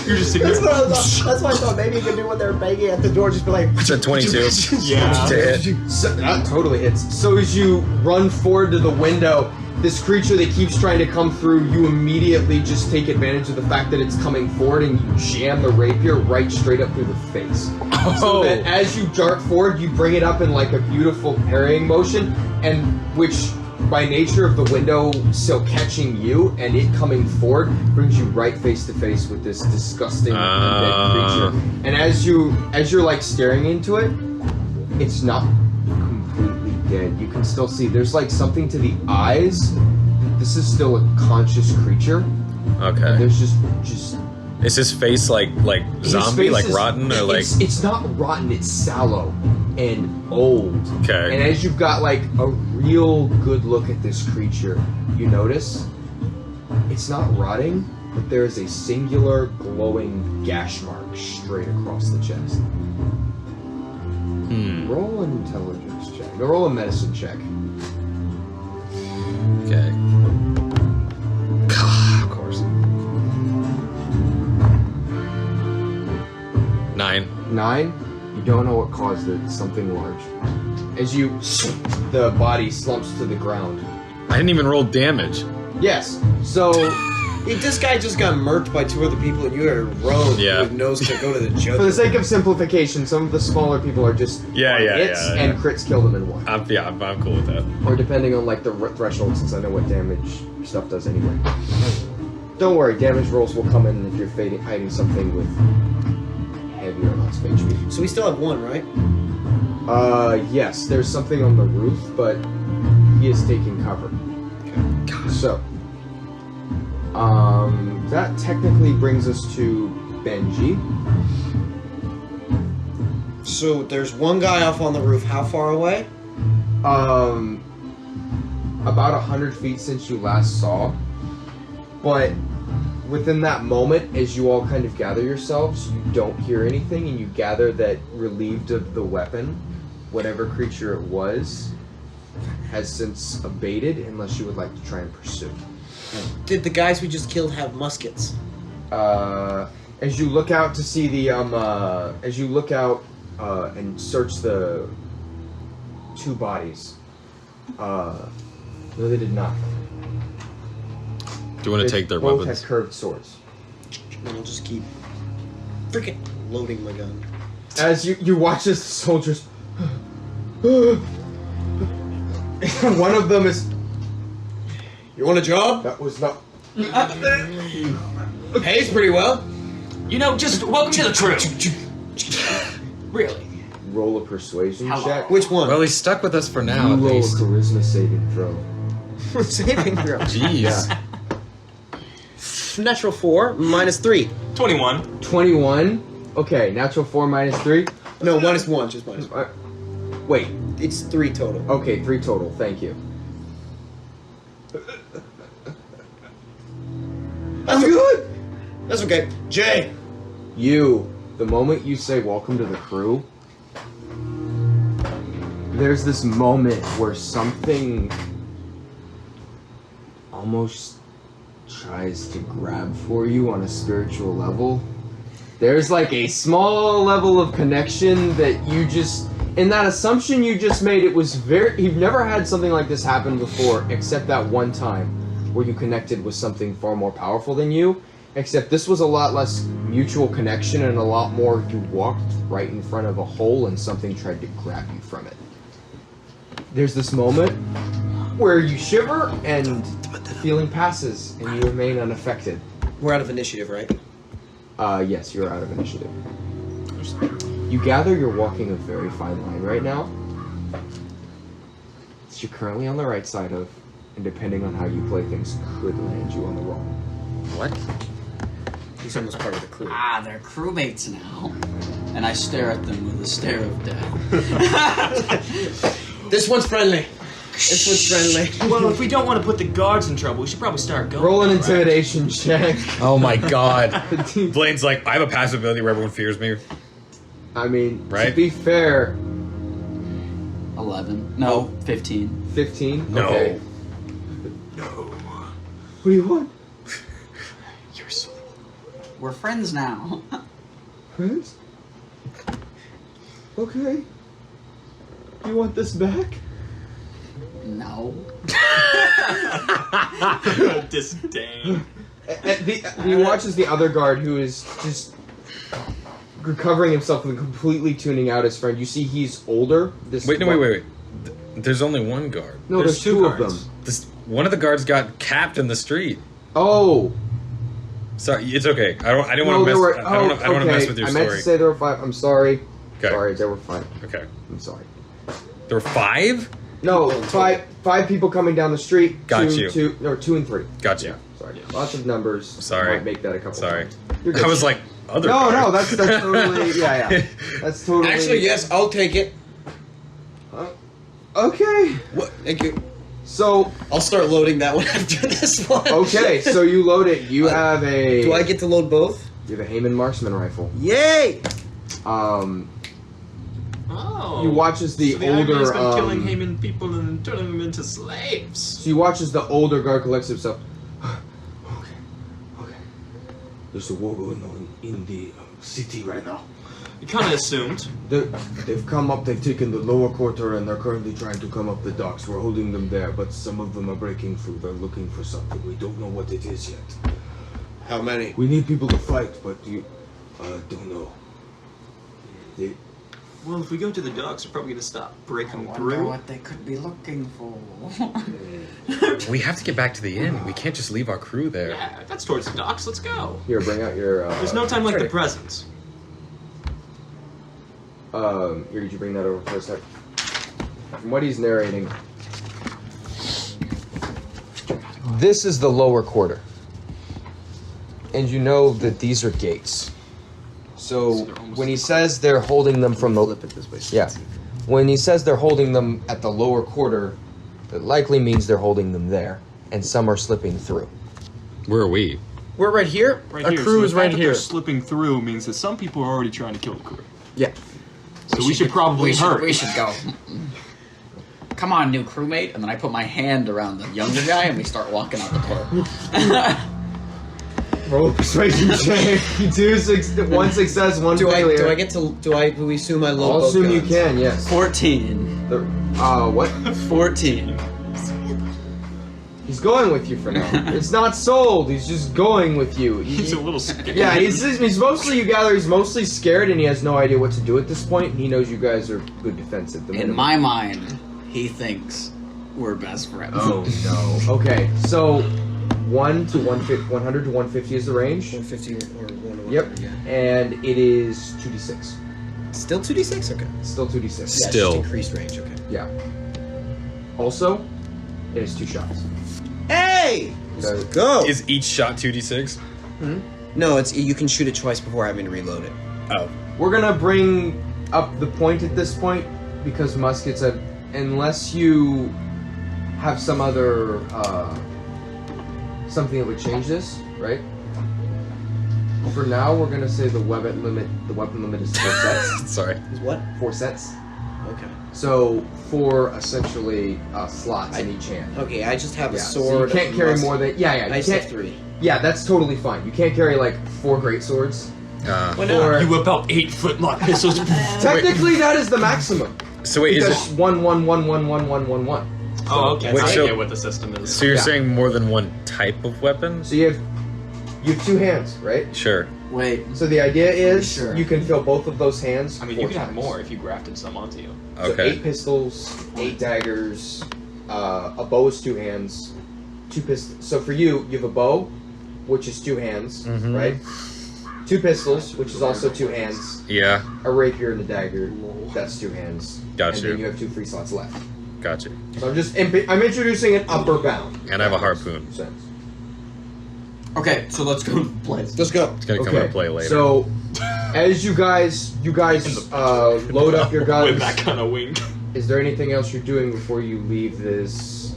You're just sitting That's there. that's why I thought maybe you could do what they were banging at the door, just be like, It's a 22. Yeah. To hit. So, that totally hits. So as you run forward to the window, this creature that keeps trying to come through, you immediately just take advantage of the fact that it's coming forward and you jam the rapier right straight up through the face. So that as you dart forward, you bring it up in like a beautiful parrying motion, and which by nature of the window still catching you and it coming forward brings you right face to face with this disgusting undead creature. And as you're like staring into it, it's not completely dead. You can still see there's like something to the eyes. This is still a conscious creature. Okay. There's just Is his face like his zombie, face like is- rotten, or like? it's not rotten, it's sallow and old. Okay. And as you've got like a real good look at this creature, you notice it's not rotting, but there is a singular glowing gash mark straight across the chest. Roll an intelligence check. No, roll a medicine check. Okay. Of course. 9. 9. You don't know what caused it. Something large. As the body slumps to the ground. I didn't even roll damage. Yes. So this guy just got murked by 2 other people, and you are a rogue Yeah. who knows to go to the judge. for the sake of simplification, some of the smaller people are just Yeah, yeah, hits, yeah, and yeah. crits kill them in one. I'm cool with that. Or depending on like the threshold, since I know what damage stuff does anyway. Don't worry, damage rolls will come in if you're hiding something with heavier amounts of HP. So we still have 1, right? Yes, there's something on the roof, but he is taking cover. So, that technically brings us to Benji. So there's one guy off on the roof. How far away? About 100 feet since you last saw. But within that moment, as you all kind of gather yourselves, you don't hear anything, and you gather that relieved of the weapon, whatever creature it was, has since abated, unless you would like to try and pursue. Did the guys we just killed have muskets? As you look out to see the as you look out and search the 2 bodies, no, they did not. Do you want to They take their both weapons? had curved swords. And I'll just keep freaking loading my gun. As you watch as the soldiers, one of them is. You want a job? That was not. Pays pretty well. You know, just welcome to the crew. Really? Roll a persuasion Hello. check. Which one? Well, he's stuck with us for now, You at roll a least. charisma saving throw. Saving throw. Jeez. Natural 4, -3. 21. 21. Okay, natural 4 minus 3. No, -1, just -1. Wait. It's 3 total. Okay, 3 total. Thank you. I'm good. That's okay. Jay. The moment you say welcome to the crew, there's this moment where something almost tries to grab for you on a spiritual level. There's like a small level of connection that you just, in that assumption you just made, it was you've never had something like this happen before, except that one time where you connected with something far more powerful than you. Except this was a lot less mutual connection and a lot more you walked right in front of a hole and something tried to grab you from it. There's this moment where you shiver and the feeling passes and you remain unaffected. We're out of initiative, right? Yes, you're out of initiative. You gather you're walking a very fine line right now. You're currently on the right side of, and depending on how you play things, could land you on the wrong. What? He's almost part of the crew. Ah, they're crewmates now. And I stare at them with a stare of death. This one's friendly. This one's friendly. Well, if we don't want to put the guards in trouble, we should probably start going. Roll an right? intimidation check. Oh my god. Blaine's like, I have a passive ability where everyone fears me. I mean, to Right? be fair, 11. No, 15. 15? No. Okay. What do you want? You're so. We're friends now. Friends? Okay. You want this back? No. Disdain. He watches the other guard who is just recovering himself and completely tuning out his friend. You see he's older. Wait. There's only one guard. No, there's two of them. One of the guards got capped in the street. Oh. Sorry, it's okay. I didn't want to mess. I don't want to mess with your I story. meant to say there were 5. I'm sorry. Okay. Sorry, there were 5. Okay. I'm sorry. There were 5? No, five people coming down the street. Got 2 you. 2 and 3. Got you. Sorry. Lots of numbers. Sorry. Might make that a couple Sorry. times. You're good. I was like, other No, guard. that's totally yeah. That's totally Actually, yes, I'll take it. Okay. What? Thank you. So I'll start loading that one after this one. okay, so you load it. You have a Do I get to load both? You have a Heyman marksman rifle. Yay! Oh. You watch as the so the Iron older Man's been killing Heyman people and turning them into slaves. So you watch as the older guard collects himself. Okay. There's a war going on in the city right now. You kind of assumed. They've come up, they've taken the lower quarter, and they're currently trying to come up the docks. We're holding them there, but some of them are breaking through. They're looking for something. We don't know what it is yet. How many? We need people to fight, but don't know. Well, if we go to the docks, we're probably gonna stop breaking Wonder through. what they could be looking for. We have to get back to the inn. We can't just leave our crew there. Yeah, that's towards the docks. Let's go. Here, bring out your. There's no time like the present. Here, did you bring that over for a sec? From what he's narrating, this is the lower quarter. And you know that these are gates. So when he says they're holding them from the... Flip it this way. Yeah. When he says they're holding them at the lower quarter, it likely means they're holding them there. And some are slipping through. Where are we? We're right here. Right Our here. crew so is the fact right that here. They're slipping through means that some people are already trying to kill the crew. Yeah. So we should probably hurry. We should go. Come on, new crewmate. And then I put my hand around the younger guy and we start walking out the door. Roll a persuasion check. One success, one failure. Do we assume I load I'll both assume you guns? can, yes. 14. What? 14. He's going with you for now. It's not sold. He's just going with you. He's a little scared. Yeah, he's mostly, you gather, he's mostly scared and he has no idea what to do at this point. And he knows you guys are good defensive. The In minimum. my mind, he thinks we're best friends. Oh no. Okay, so 100 to 150 is the range. 150 or 1 Yep. Yeah. And it is 2d6. Still 2d6? Okay. Still 2d6. Yeah, Still. just increased range, okay. Yeah. Also, it is 2 shots. Hey! So, Go! Is each shot 2d6? No, you can shoot it twice before having to reload it. Oh. we're gonna bring up the point at this point because muskets have, unless you have some other something that would change this, right? For now, we're gonna say the weapon limit is 4 sets. Sorry. Is what? 4 sets. Okay. So 4 essentially slots in each hand. Okay, I just have a Yeah, sword. so you can't a carry musket. more than I you just have can't. 3. Yeah, that's totally fine. You can't carry like 4 great swords. Why Or- not? You whip out 8 flintlock pistols. Technically, that is the maximum So wait, is because it? 1 1 1 1 1 1 1 1. Oh, okay. Wait, I so- get what the system is. So you're Yeah. saying more than one type of weapon? So you have 2 hands, right? Sure. Wait. So the idea is Sure. you can fill both of those hands. I mean, 4 you could have times. more if you grafted some onto you. So Okay. 8 pistols, 8 daggers, a bow is 2 hands, 2 pistols. So for you, you have a bow, which is 2 hands, Mhm. right? 2 pistols, which is also 2 hands. Yeah. A rapier and a dagger, that's 2 hands. Got and you. then you have 2 free slots left. Gotcha. So I'm introducing an upper bound. And I have a harpoon. Sense. Okay, so let's go play. Let's go. It's gonna come into play later. So as you guys load up your With guns. that kind of wink. Is there anything else you're doing before you leave this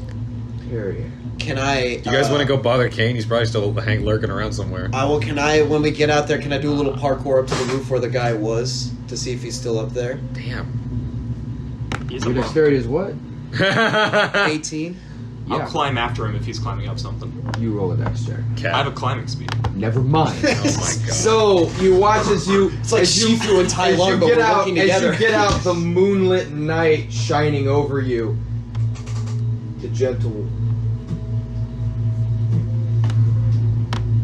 superior. Can I? You guys want to go bother Kane? He's probably still lurking around somewhere. Can I? When we get out there, can I do a little parkour up to the roof where the guy was to see if he's still up there? Damn. He's Your above. dexterity is what? 18. I'll Yeah. climb after him if he's climbing up something. You roll a dex check. I have a climbing speed. Never mind. Oh my god. So you watch as you It's like Shifu and Tai Lung, but get we're out, working as together. you get out, the moonlit night shining over you. The gentle.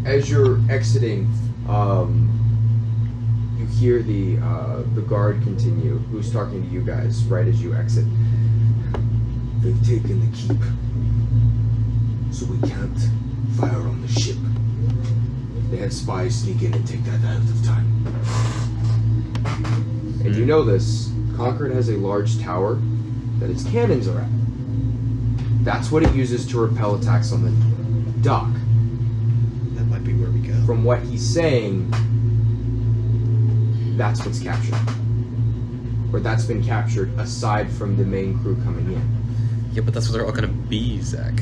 As you're exiting, you hear the guard continue, who's talking to you guys right as you exit. They've taken the keep, so we can't fire on the ship. They had spies sneak in and take that ahead of time. And you know this, Concord has a large tower that its cannons are at. That's what it uses to repel attacks on the dock. That might be where we go. From what he's saying, that's what's captured. Or that's been captured aside from the main crew coming in. Yeah, but that's what they're all gonna be, Zach.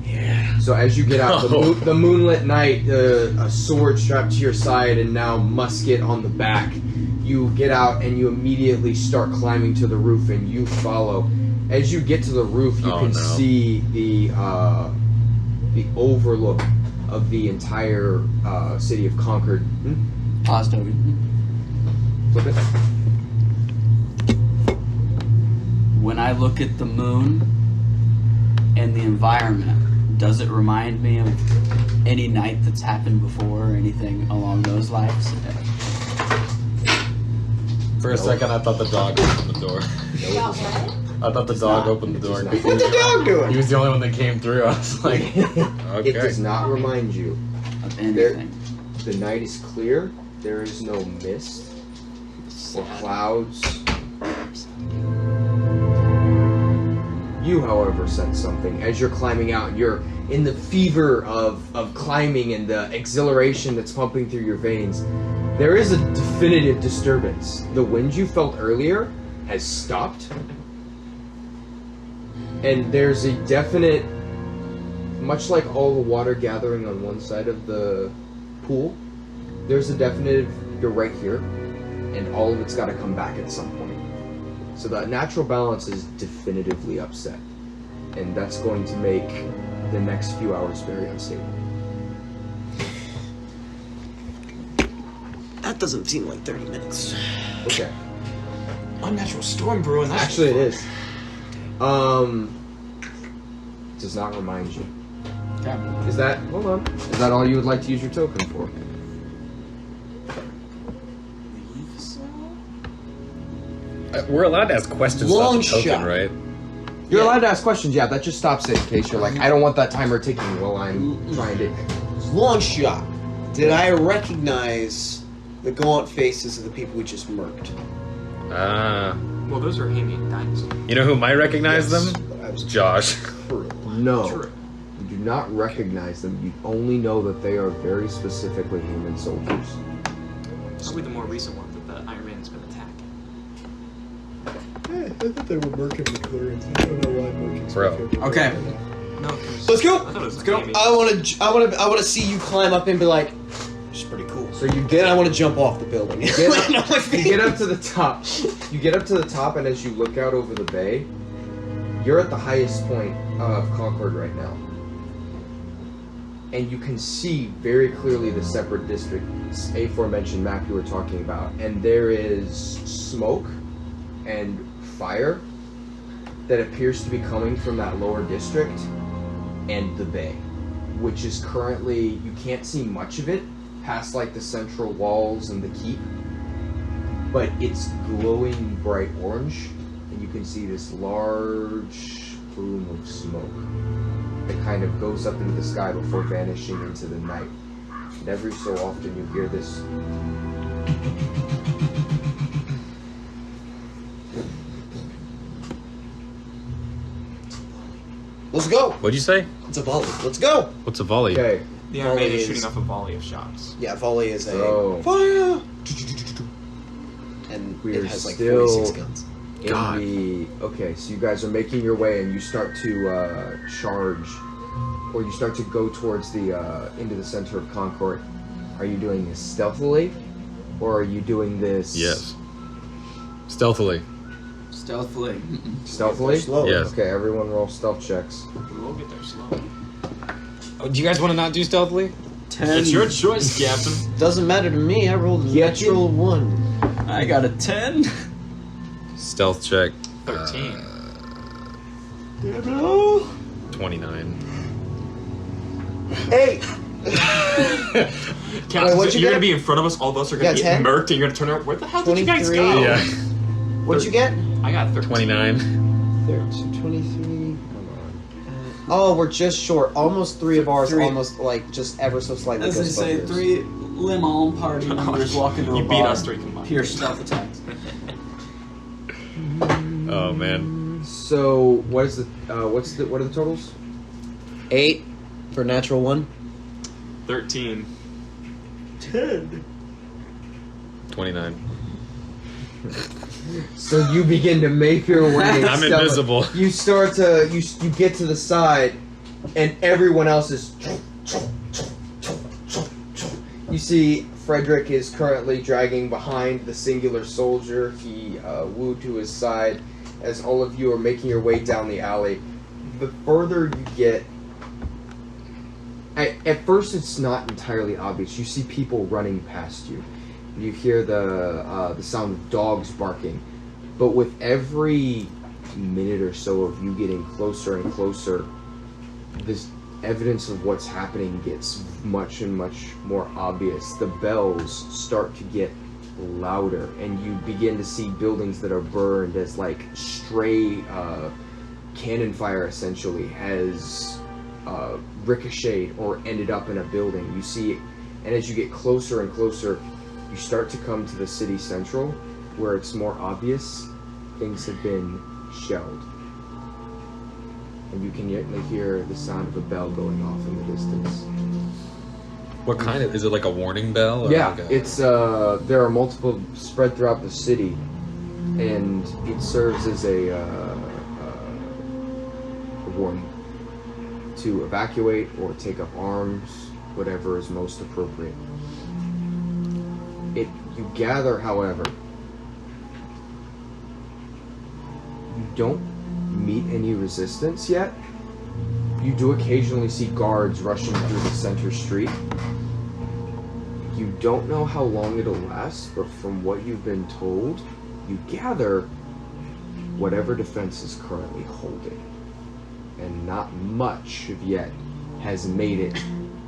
Yeah. So as you get out, the moonlit night, a sword strapped to your side and now musket on the back, you get out and you immediately start climbing to the roof and you follow. As you get to the roof, you can see the overlook of the entire city of Concord. Osno. Flip it. When I look at the moon and the environment, does it remind me of any night that's happened before or anything along those lines? For a second, I thought the dog opened the door. I thought the dog opened the door. What's What's the dog doing? He was the only one that came through. I was like, okay. It does not remind you. Of anything. The night is clear. There is no mist or clouds. You, however, sense something. As you're climbing out, you're in the fever of climbing and the exhilaration that's pumping through your veins. There is a definitive disturbance. The wind you felt earlier has stopped. And there's a definite, much like all the water gathering on one side of the pool, there's a definite, you're right here, and all of it's got to come back at some point. So the natural balance is definitively upset, and that's going to make the next few hours very unstable. That doesn't seem like 30 minutes. Okay. Unnatural storm brewing. Actually, it is. Does not remind you. Yeah. Is that, hold on, is that all you would like to use your token for? We're allowed to ask questions Long about the token, shot. right? You're Yeah. allowed to ask questions, yeah, that just stops it in case you're like, I don't want that timer ticking while I'm trying to... Long shot. Did I recognize the gaunt faces of the people we just murked? Ah. Well, those are Hamian dynasty. You know who might recognize Yes, them? but I was Josh. true. No. True. You do not recognize them, you only know that they are very specifically human soldiers. Probably the more recent one that the Iron Man's been attacking. I thought they were murking the clearance. I don't know why murking's Bro. my favorite Okay. word right now. No, 'cause Let's go. I thought it was Let's go. Hamian. I want to see you climb up and be like, "This is pretty cool." So you Then get I want to jump off the building. get Land on my up, you feet. get up to the top. You get up to the top, and as you look out over the bay, you're at the highest point of Concord right now. And you can see very clearly the separate districts, aforementioned map you were talking about. And there is smoke and fire that appears to be coming from that lower district and the bay, which is currently, you can't see much of it past like the central walls and the keep, but it's glowing bright orange, and you can see this large plume of smoke that kind of goes up into the sky before vanishing into the night. And every so often you hear this Let's go. What'd you say? It's a volley. Let's go. What's a volley? okay. The Iron Man Volley is is- shooting off a volley of shots. Yeah, volley is a Oh. fire, and We it are has like still- 46 guns. Okay, so you guys are making your way and you start to charge or you start to go towards the into the center of Concord, are you doing this stealthily, or are you doing this? Yes. Stealthily. Stealthily. Stealthily? Slow. Yes. Okay, everyone roll stealth checks. We will get there slow. Oh, do you guys want to not do stealthily? 10. It's your choice, Captain. Doesn't matter to me. I rolled a Yeah, natural 1. I got a 10. Stealth check. 13. 29. 8. Captain, what'd you you're get? gonna be in front of us. All of us are gonna Yeah, be 10? murked, and you're gonna turn around. Where the hell did you guys 23. go? Yeah. What'd you get? I got 13. 29. 13, 23. Oh, we're just short. Almost 3 of ours. 3. Almost like just ever so slightly. As they goes above say, yours. 3 Limon party members walk into a You bar. beat us 3 combined. Pure stealth attacks. Oh man. So what is the what are the totals? 8 for natural 1. 13. 29. So you begin to make your way. I'm stealth- invisible. You start to you get to the side, and everyone else is. You see, Frederick is currently dragging behind the singular soldier. He wooed to his side as all of you are making your way down the alley. The further you get, at first it's not entirely obvious. You see people running past you. You hear the sound of dogs barking. But with every minute or so of you getting closer and closer, this evidence of what's happening gets much and much more obvious. The bells start to get louder, and you begin to see buildings that are burned as like stray cannon fire essentially has ricocheted or ended up in a building. You see, and as you get closer and closer, you start to come to the city central, where it's more obvious things have been shelled. And you can yet hear the sound of a bell going off in the distance. What kind of? Is it like a warning bell? Or Yeah, like a, it's there are multiple spread throughout the city, and it serves as a warning to evacuate or take up arms, whatever is most appropriate. You gather, however, you don't meet any resistance yet. You do occasionally see guards rushing through the center street. You don't know how long it'll last, but from what you've been told, you gather whatever defense is currently holding. And not much of yet has made it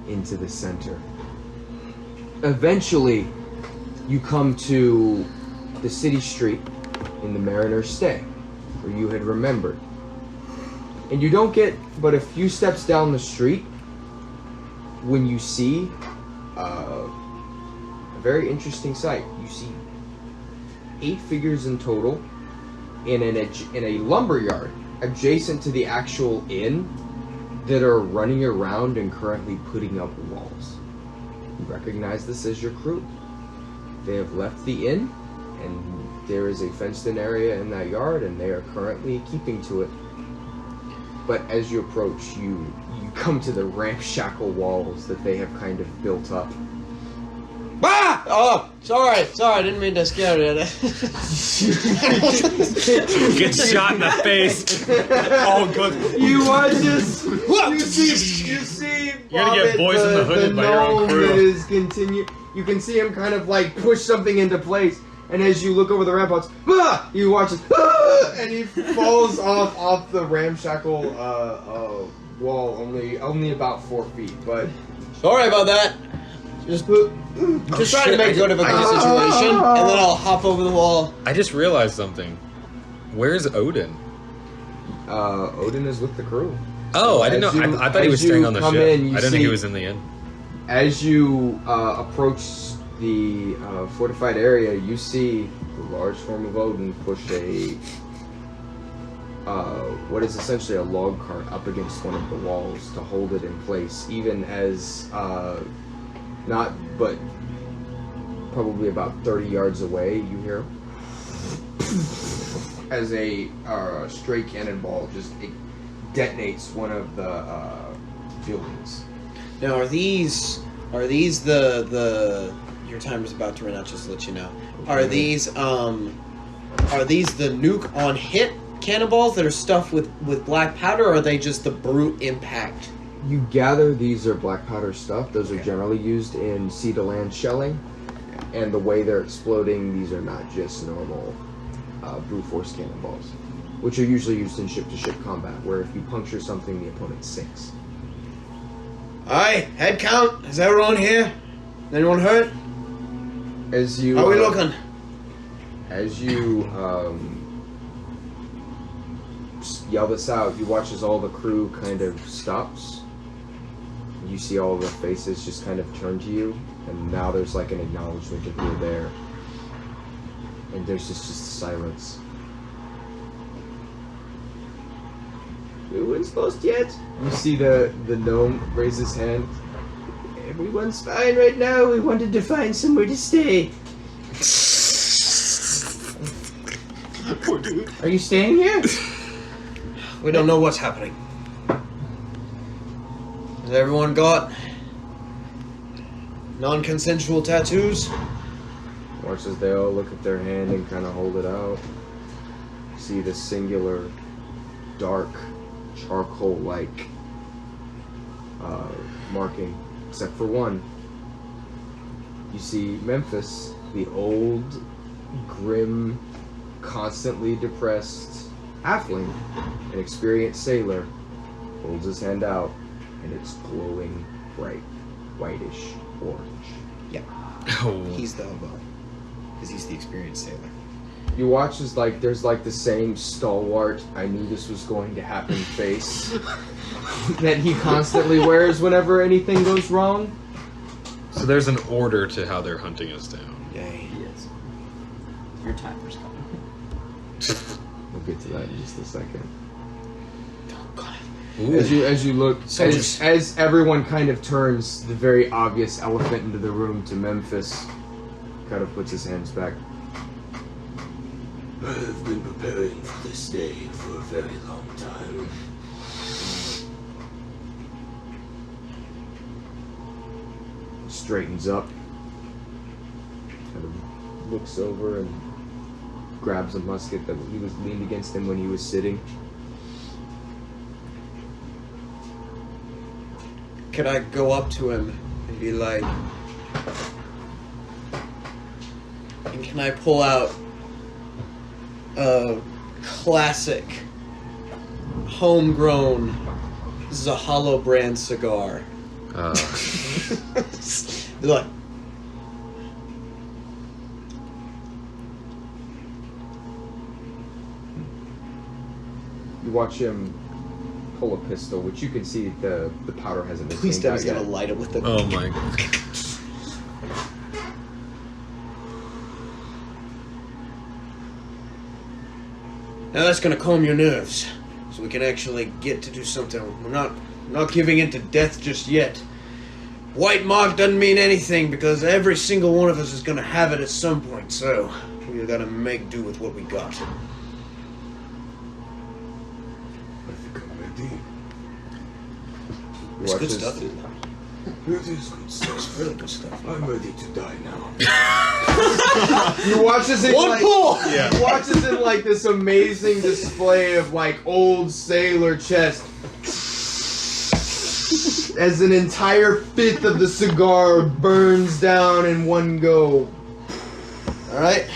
into the center. Eventually, you come to the city street in the Mariner's Stay, where you had remembered. And you don't get but a few steps down the street when you see a very interesting sight. You see 8 figures in total in a lumber yard adjacent to the actual inn that are running around and currently putting up walls. You recognize this as your crew. They have left the inn, and there is a fenced-in area in that yard, and they are currently keeping to it. But as you approach, you come to the ramshackle walls that they have kind of built up. Ah! Oh, sorry, didn't mean to scare you. Get shot in the face. Oh, good. You are just you see You're gonna get Bobbit, poisoned the and hooded by your own gnome crew. that is you can see him kind of like push something into place, and as you look over the ramparts, you watch it, and he falls off the ramshackle wall, only about 4 feet. But Sorry about that. Just trying to make good of a good situation, and then I'll hop over the wall. I just realized something. Where's Odin? Odin is with the crew. Oh, I didn't as know. you- I thought he as was staying you on the come ship. in, you I didn't think he see- was in the inn. As you approach the fortified area, you see the large form of Odin push a what is essentially a log cart up against one of the walls to hold it in place, even as not but probably about 30 yards away, you hear as a stray cannonball just detonates one of the buildings. Now, are these the your timer's about to run out? Just to let you know. Are these the nuke on hit cannonballs that are stuffed with black powder, or are they just the brute impact? You gather these are black powder stuff. Those are generally used in sea to land shelling, and the way they're exploding, these are not just normal brute force cannonballs, which are usually used in ship to ship combat, where if you puncture something, the opponent sinks. Aye, head count. Is everyone here? Anyone hurt? As you How are we looking? As you yell this out, you watch as all the crew kind of stops. You see all the faces just kind of turn to you, and now there's like an acknowledgement of you're there. And there's just silence. No one's lost yet? You see the gnome raise his hand. Everyone's fine right now. We wanted to find somewhere to stay. Poor dude. Are you staying here? We don't know what's happening. Has everyone got non-consensual tattoos? Watch as they all look at their hand and kind of hold it out. See the singular, dark, charcoal-like marking, except for one. You see Memphis, the old, grim, constantly depressed halfling, an experienced sailor, holds his hand out, and it's glowing bright, whitish orange. Yeah. Oh. He's the hobo. Because he's the experienced sailor. You watch as there's the same stalwart, I knew this was going to happen face that he constantly wears whenever anything goes wrong. So there's an order to how they're hunting us down. Yay. Yes. Your timer's coming. We'll get to that in just a second. Oh, God. Ooh. As you look, Soldiers. as everyone kind of turns the very obvious elephant into the room to Memphis, kind of puts his hands back. I have been preparing for this day for a very long time. Straightens up, kind of looks over and grabs a musket that he was leaned against him when he was sitting. Could I go up to him and be like... And can I pull out a classic, homegrown Zahalo brand cigar? Be like... You watch him pull a pistol, which you can see the powder hasn't been Please cleaned tell out he's gonna yet. light it with the... Oh my god. Now that's gonna calm your nerves, so we can actually get to do something. We're not giving in to death just yet. White mark doesn't mean anything because every single one of us is gonna have it at some point. So we gotta make do with what we got. I think I'm ready. You It's watch good as- stuff. It is good stuff. Really good stuff. I'm ready to die now. You watch this in One pull. Yeah. You watch this in this amazing display of old sailor chest. As an entire fifth of the cigar burns down in one go. All right.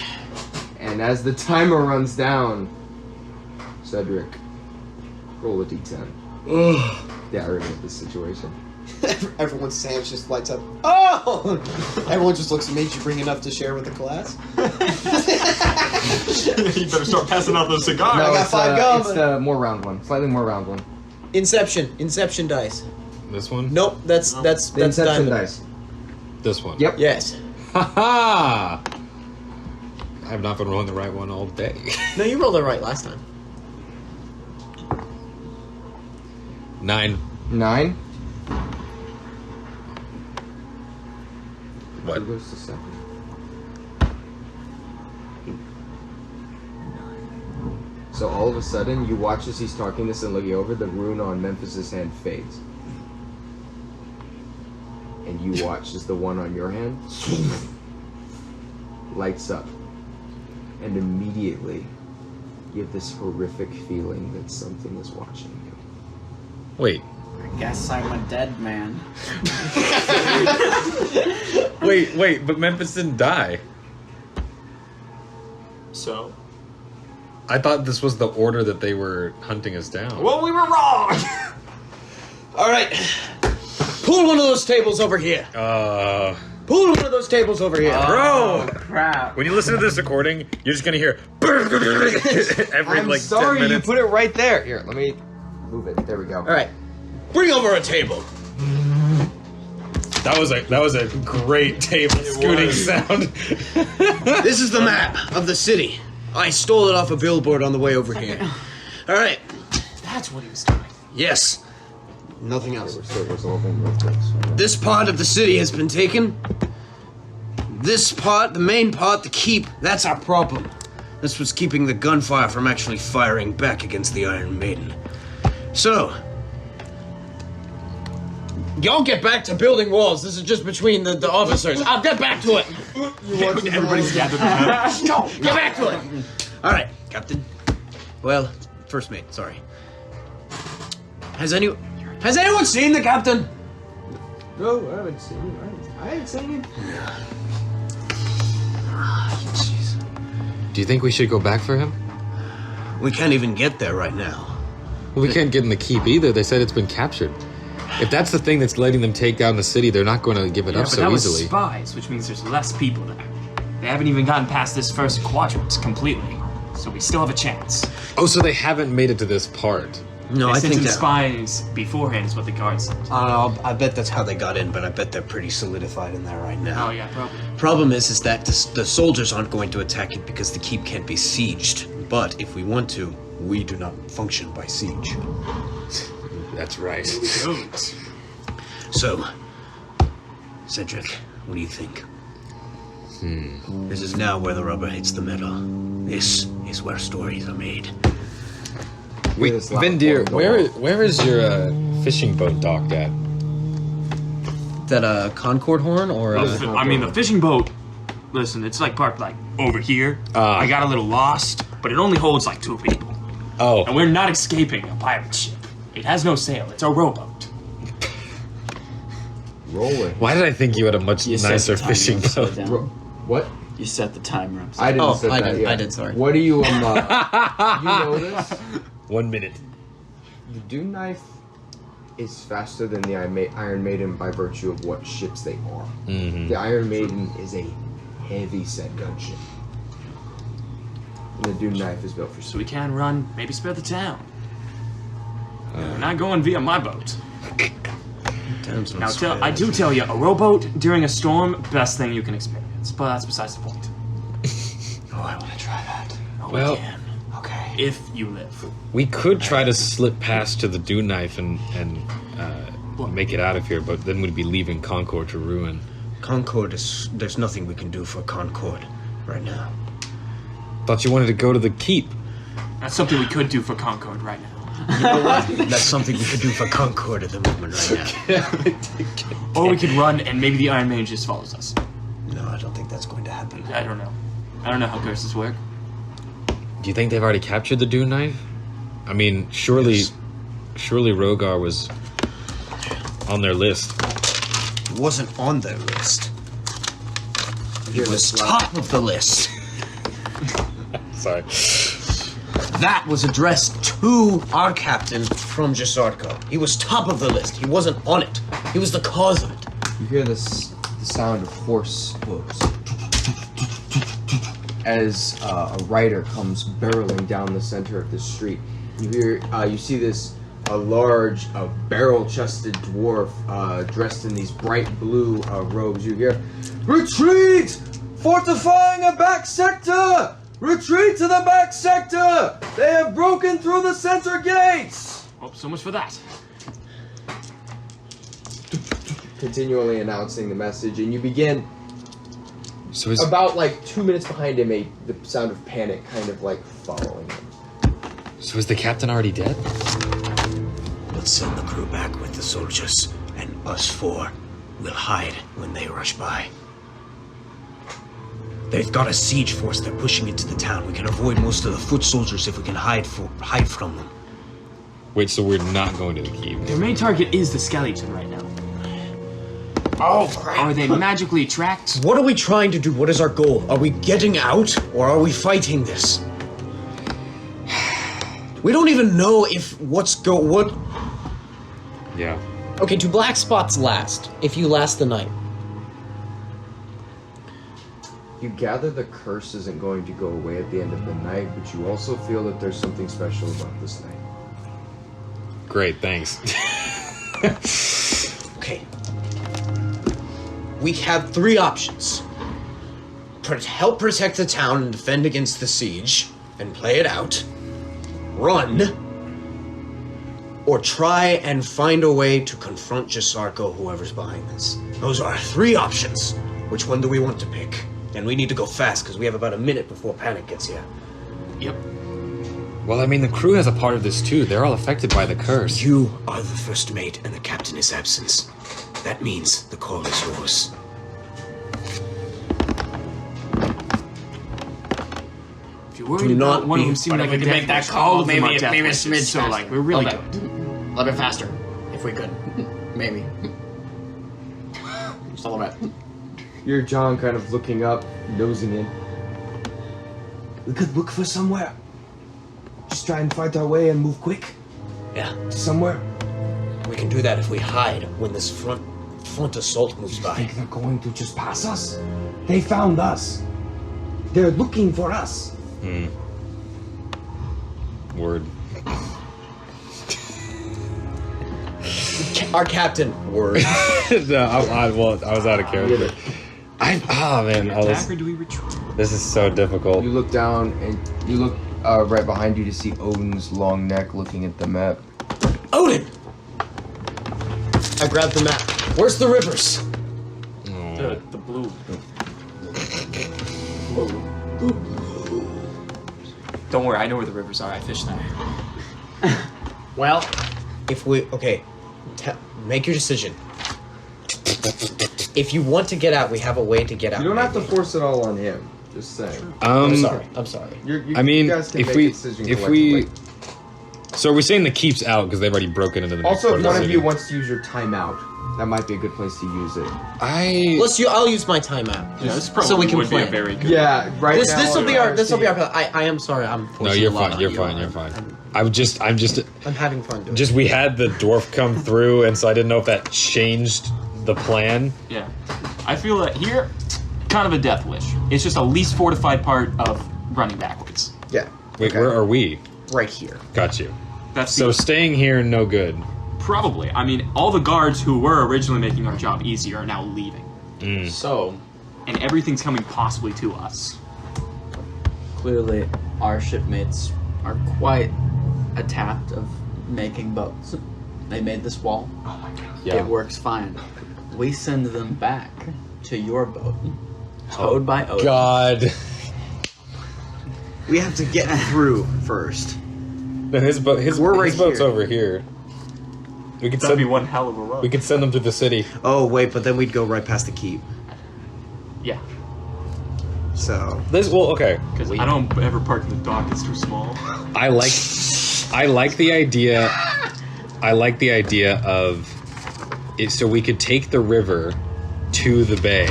And as the timer runs down, Cedric, roll a d10. Yeah, I remember this situation. Everyone's Sam's just lights up. Oh! Everyone just looks at me. Did you bring enough to share with the class? You better start passing out those cigars. I got it's, 5 gum. It's the more round one, slightly more round one. Inception dice. This one? Nope, that's The Inception diamond. dice. This one. Yep. Yes. Ha ha! I have not been rolling the right one all day. No, you rolled it right last time. 9. 9. What? Who goes to 7? 9. So all of a sudden, you watch as he's talking this and looking over, the rune on Memphis's hand fades. you watch is the one on your hand lights up, and immediately you have this horrific feeling that something is watching you. Wait. I guess I'm a dead man. Wait, but Memphis didn't die. So? I thought this was the order that they were hunting us down. Well, we were wrong! All right. Pull one of those tables over here. Pull one of those tables over here. Bro! Crap. When you listen to this recording, you're just gonna hear every I'm like 10 sorry, you minutes. put it right there. Here, let me move it. There we go. All right. Bring over a table. That was a great table scooting sound. This is the map of the city. I stole it off a billboard on the way over here. All right. That's what he was doing. Yes. Nothing else. We're still resolving real quick. So This part of the city has been taken. This part, the main part, the keep, that's our problem. This was keeping the gunfire from actually firing back against the Iron Maiden. So, y'all get back to building walls. This is just between the officers. I'll get back to it. Everybody's gathered around. Go, get back to it. All right, Captain. Well, first mate, sorry. Has anyone seen the captain? No, I haven't seen him. I haven't seen him. Do you think we should go back for him? We can't even get there right now. Well, we can't get in the keep either. They said it's been captured. If that's the thing that's letting them take down the city, they're not going to give it up But so that was easily. spies, which means there's less people there. They haven't even gotten past this first quadrant completely, so we still have a chance. Oh, so they haven't made it to this part. No, They I sent think in that. spies beforehand is what the guards said. I bet that's how they got in, but I bet they're pretty solidified in there right now. Oh yeah, probably. Problem is that the soldiers aren't going to attack it because the keep can't be sieged. But if we want to, we do not function by siege. That's right. Good. So, Cedric, what do you think? This is now where the rubber hits the metal. This is where stories are made. Wait, This loud Vindir, door. where is your fishing boat docked at? That a Concord horn or I mean, the fishing boat. Listen, it's like parked like over here. I got a little lost, but it only holds like 2 people, and Oh, we're not escaping a pirate ship. It has no sail. It's a rowboat. Roll it. why did I think you had a much You set nicer the timer fishing upside boat? down. What? You set the timer up. I didn't Oh, set I that did. yet. I did, sorry. What do you you know this? 1 minute. The Dune Knife is faster than the Iron Maiden by virtue of what ships they are. The Iron Maiden is a heavy set gunship. And the Dune Knife is built for So speed. we can run, maybe spare the town. We're not going via my boat. Now, I do tell you, a rowboat during a storm, best thing you can experience. But that's besides the point. Oh, I want to try that. Oh, Well- we can. Okay. If you live. We could try to slip past to the Dune Knife and make it out of here, but then we'd be leaving Concord to ruin. Concord is. There's nothing we can do for Concord right now. Thought you wanted to go to the keep. That's something we could do for Concord right now. That's something we could do for Concord at the moment right now. Or we could run and maybe the Iron Maiden just follows us. No, I don't think that's going to happen. I don't know. I don't know how curses work. Do you think they've already captured the Dune Knife? I mean, surely Yes. Rogar was on their list. He wasn't on their list. He Hear was this loud- top of the list. Sorry. That was addressed to our captain from Jasarco. He was top of the list. He wasn't on it. He was the cause of it. You hear the sound of horse hooves as a rider comes barreling down the center of the street. You see this large, barrel-chested dwarf dressed in these bright blue robes. You hear, "Retreat! Fortifying a back sector! Retreat to the back sector! They have broken through the center gates!" Oh, so much for that. Continually announcing the message, and you begin So is about like 2 minutes behind him, the sound of panic kind of like following him. the captain already dead? Let's send the crew back with the soldiers and us four. we'll hide when they rush by. They've got a siege force they're pushing into the town. We can avoid most of the foot soldiers if we can hide from them. Wait, so we're not going to the keep? Their main target is the skeleton right now. Oh, crap. Are they magically tracked? What are we trying to do? What is our goal? Are we getting out, or are we fighting this? We don't even know if what? Yeah. Okay, do black spots last? If you last the night. You gather the curse isn't going to go away at the end of the night, but you also feel that there's something special about this night. Great, thanks. Okay. We have 3 options. Help protect the town and defend against the siege, and play it out. Run. Or try and find a way to confront Jasarco, whoever's behind this. Those are our 3 options. Which one do we want to pick? And we need to go fast, because we have about a minute before panic gets here. Yep. Well, I mean, the crew has a part of this too. They're all affected by the curse. You are the first mate, and the captain is absent. That means the call is yours. If you're worried about one of them seeming like a make that death call, wish, all of them maybe are death a wishes, smidge so faster. like we're really Okay. good. A little bit faster, if we could. Maybe. Just a little bit. You're John kind of looking up, nosing in. We could look for somewhere. Just try and fight our way and move quick Yeah, to somewhere. we can do that if we hide when this front assault moves You by. think they're going to just pass us? They found us. They're looking for us. Word. Our captain, word. No, I was out of character. Oh man, all Attack this, or do we retreat? this is so difficult. You look down and you look right behind you to see Odin's long neck looking at the map. Odin! I grabbed the map. Where's the rivers? The blue. Don't worry, I know where the rivers are. I fished there. Well, if we... Okay, make your decision. If you want to get out, we have a way to get out. You don't have to maybe. force it all on him. Just saying. I'm sorry. I mean, you guys can if make we, a decision if we, collectively. so are we saying the keep's out because they've already broken into the next Also, part if of one the of city? you wants to use your timeout, that might be a good place to use it. I'll use my timeout. Yeah, this probably so we can would plan. be a very good. Yeah, right. This will be our I am sorry. I'm No, forcing you're a lot fine. on You're you. fine. You're fine. I'm just I'm having fun doing we had the dwarf come through, and so I didn't know if that changed the plan. Yeah. I feel that here, kind of a death wish. It's just a least fortified part of running backwards. Yeah. Wait, where are we? Right here. Got you. That's So the, staying here, no good. probably. I mean, all the guards who were originally making our job easier are now leaving, So, and everything's coming possibly to us. clearly, our shipmates are quite adept of making boats. They made this wall. Yeah. It works fine. We send them back to your boat, towed by Odin. God. We have to get through first. No, his boat. We're right his boat's here. over here. We could That'd be send. one hell of a road. We could send them to the city. Oh wait, but then we'd go right past the keep. Yeah, So Okay. because I don't ever park in the dock. It's too small. I like the idea. I like the idea of it, so we could take the river to the bay,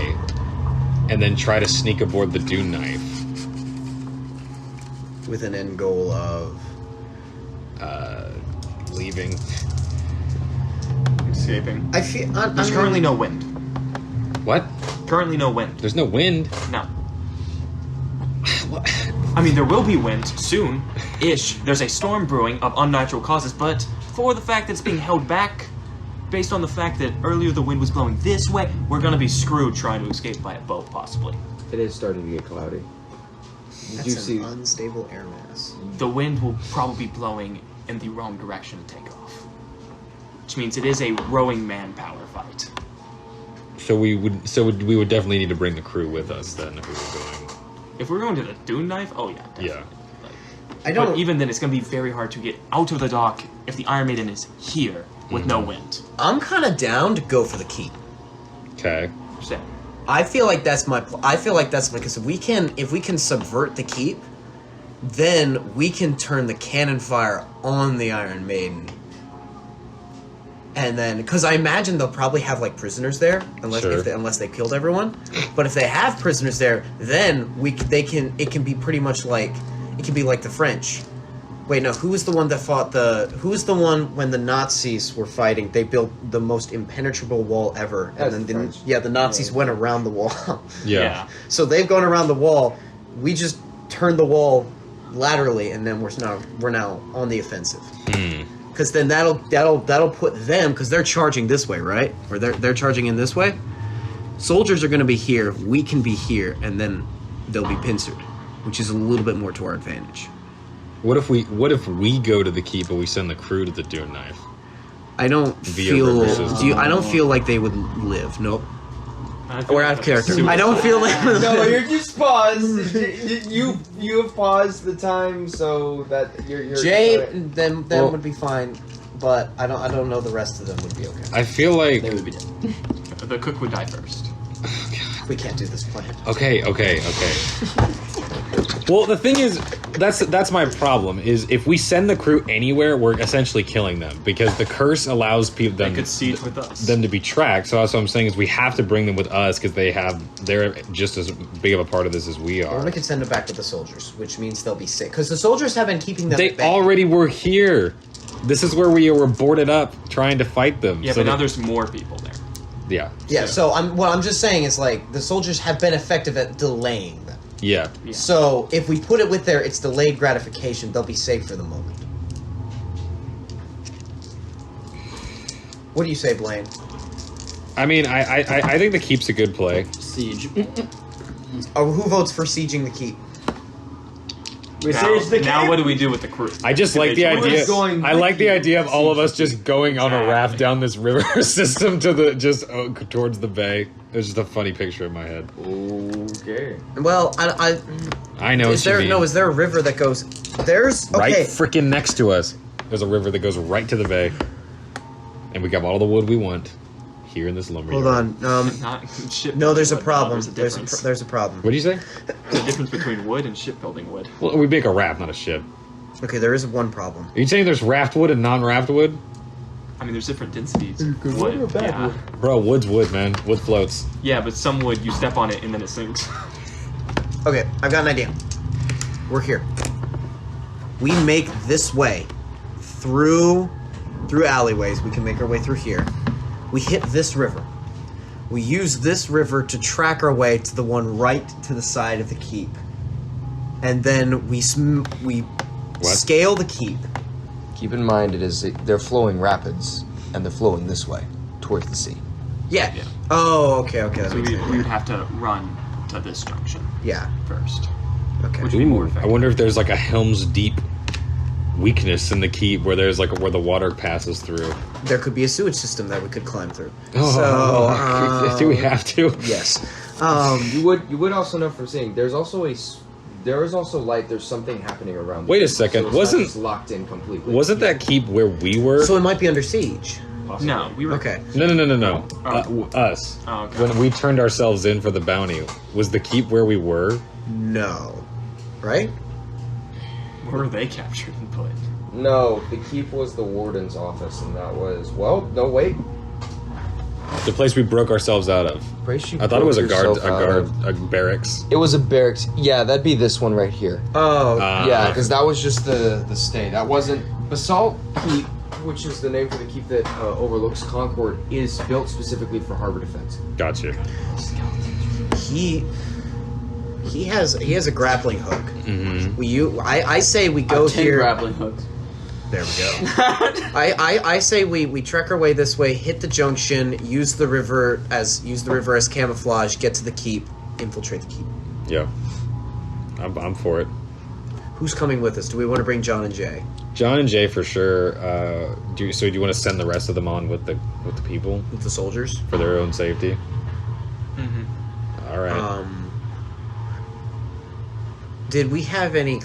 and then try to sneak aboard the Dune Knife. with an end goal of Leaving. Escaping. I feel There's currently no wind. What? Currently no wind. There's no wind. No. I mean, there will be wind soon, ish. There's a storm brewing of unnatural causes, but for the fact that it's being held back, based on the fact that earlier the wind was blowing this way, we're gonna be screwed trying to escape by a boat, possibly. It is starting to get cloudy. Did you That's see? an unstable air mass. The wind will probably be blowing in the wrong direction to take off. Which means it is a rowing manpower fight. So we would definitely need to bring the crew with us then if we were going. If we're going to the Dune Knife, oh yeah, definitely. Yeah. I don't. But even then, it's going to be very hard to get out of the dock if the Iron Maiden is here with no wind. I'm kind of down to go for the keep. Okay. So, I feel like that's because if we can subvert the keep, then we can turn the cannon fire on the Iron Maiden. And then, because I imagine they'll probably have like prisoners there, unless they killed everyone. But if they have prisoners there, then it can be pretty much like the French. Wait, no, who was the one that fought who was the one when the Nazis were fighting? They built the most impenetrable wall ever, and then the Nazis went around the wall. Yeah. So they've gone around the wall. We just turned the wall laterally, and then we're now on the offensive. Because then that'll put them, because they're charging this way, right? Or they're charging in this way. Soldiers are going to be here. We can be here, and then they'll be pincered, which is a little bit more to our advantage. What if we go to the keep, but we send the crew to the Dune Knife? I don't feel like they would live. Nope. We're out of character. I don't feel like. No, you're just paused. You have paused the time so that you're. Jay, them would be fine, but I don't know the rest of them would be okay. I feel like They would be dead. the cook would die first. We can't do this plan. Okay. Well, the thing is, that's my problem. Is if we send the crew anywhere, we're essentially killing them because the curse allows They could siege with us. them to be tracked. So that's what I'm saying is we have to bring them with us because they're just as big of a part of this as we are. Or we can send them back with the soldiers, which means they'll be safe. Because the soldiers have been keeping them. They at bay. already were here. This is where we were boarded up trying to fight them. Yeah, so but now there's more people there. Yeah. Yeah. So what I'm just saying is like the soldiers have been effective at delaying them. Yeah. So if we put it with it's delayed gratification, they'll be safe for the moment. What do you say, Blaine? I mean, I think the keep's a good play. Siege. Oh, who votes for sieging the keep? Now what do we do with the crew? I just like the idea. going I like the with idea of all of us just going on a raft Exactly. down this river system to towards the bay. It's just a funny picture in my head. Okay. Well, I know. is there is a river that goes? There's right okay. freaking next to us? There's a river that goes right to the bay, and we got all the wood we want here in this lumber. Hold yard. on. Not ship No, there's a wood. problem. No, There's a problem. What do you say? There's a difference between wood and shipbuilding wood. Well, we make a raft, not a ship. Okay, there is one problem. Are you saying there's raft wood and non-raft wood? I mean, there's different densities. good Wood, wood or bad yeah. wood? Bro, wood's wood, man. Wood floats. Yeah, but some wood, you step on it and then it sinks. Okay, I've got an idea. We're here. We make this way through alleyways. We can make our way through here. We hit this river. We use this river to track our way to the one right to the side of the keep, and then we scale the keep. Keep in mind, they're flowing rapids, and they're flowing this way towards the sea. Yeah. Yeah. Oh, okay. That So makes we sense. would have to run to this junction Yeah. first. Okay. Which would be more I effective. wonder if there's like a Helm's Deep weakness in the keep where there's like where the water passes through. There could be a sewage system that we could climb through. Oh, do we have to? Yes. You would also know from seeing there's also light. There's something happening around. Wait a the second, so it's not wasn't- just locked in completely? Wasn't that keep where we were? So it might be under siege. No, we were. Okay. No. Oh. Us. Oh, okay. When we turned ourselves in for the bounty, was the keep where we were? No. Right? Where were they captured and put? No, the keep was the warden's office, and that was wait. The place we broke ourselves out of. I thought it was a barracks. It was a barracks. Yeah, that'd be this one right here. Oh. Yeah, because that was just the stay. That wasn't Basalt Keep, which is the name for the keep that overlooks Concord, is built specifically for harbor defense. Gotcha. He has a grappling hook. Mm-hmm. I say we go 10 here. grappling hooks. There we go. I say we trek our way this way, hit the junction, use the river as camouflage, get to the keep, infiltrate the keep. Yeah. I'm for it. Who's coming with us? Do we want to bring John and Jay? John and Jay for sure. Do you want to send the rest of them on with the people With the soldiers? for their own safety? Mm-hmm. All right. Did we have any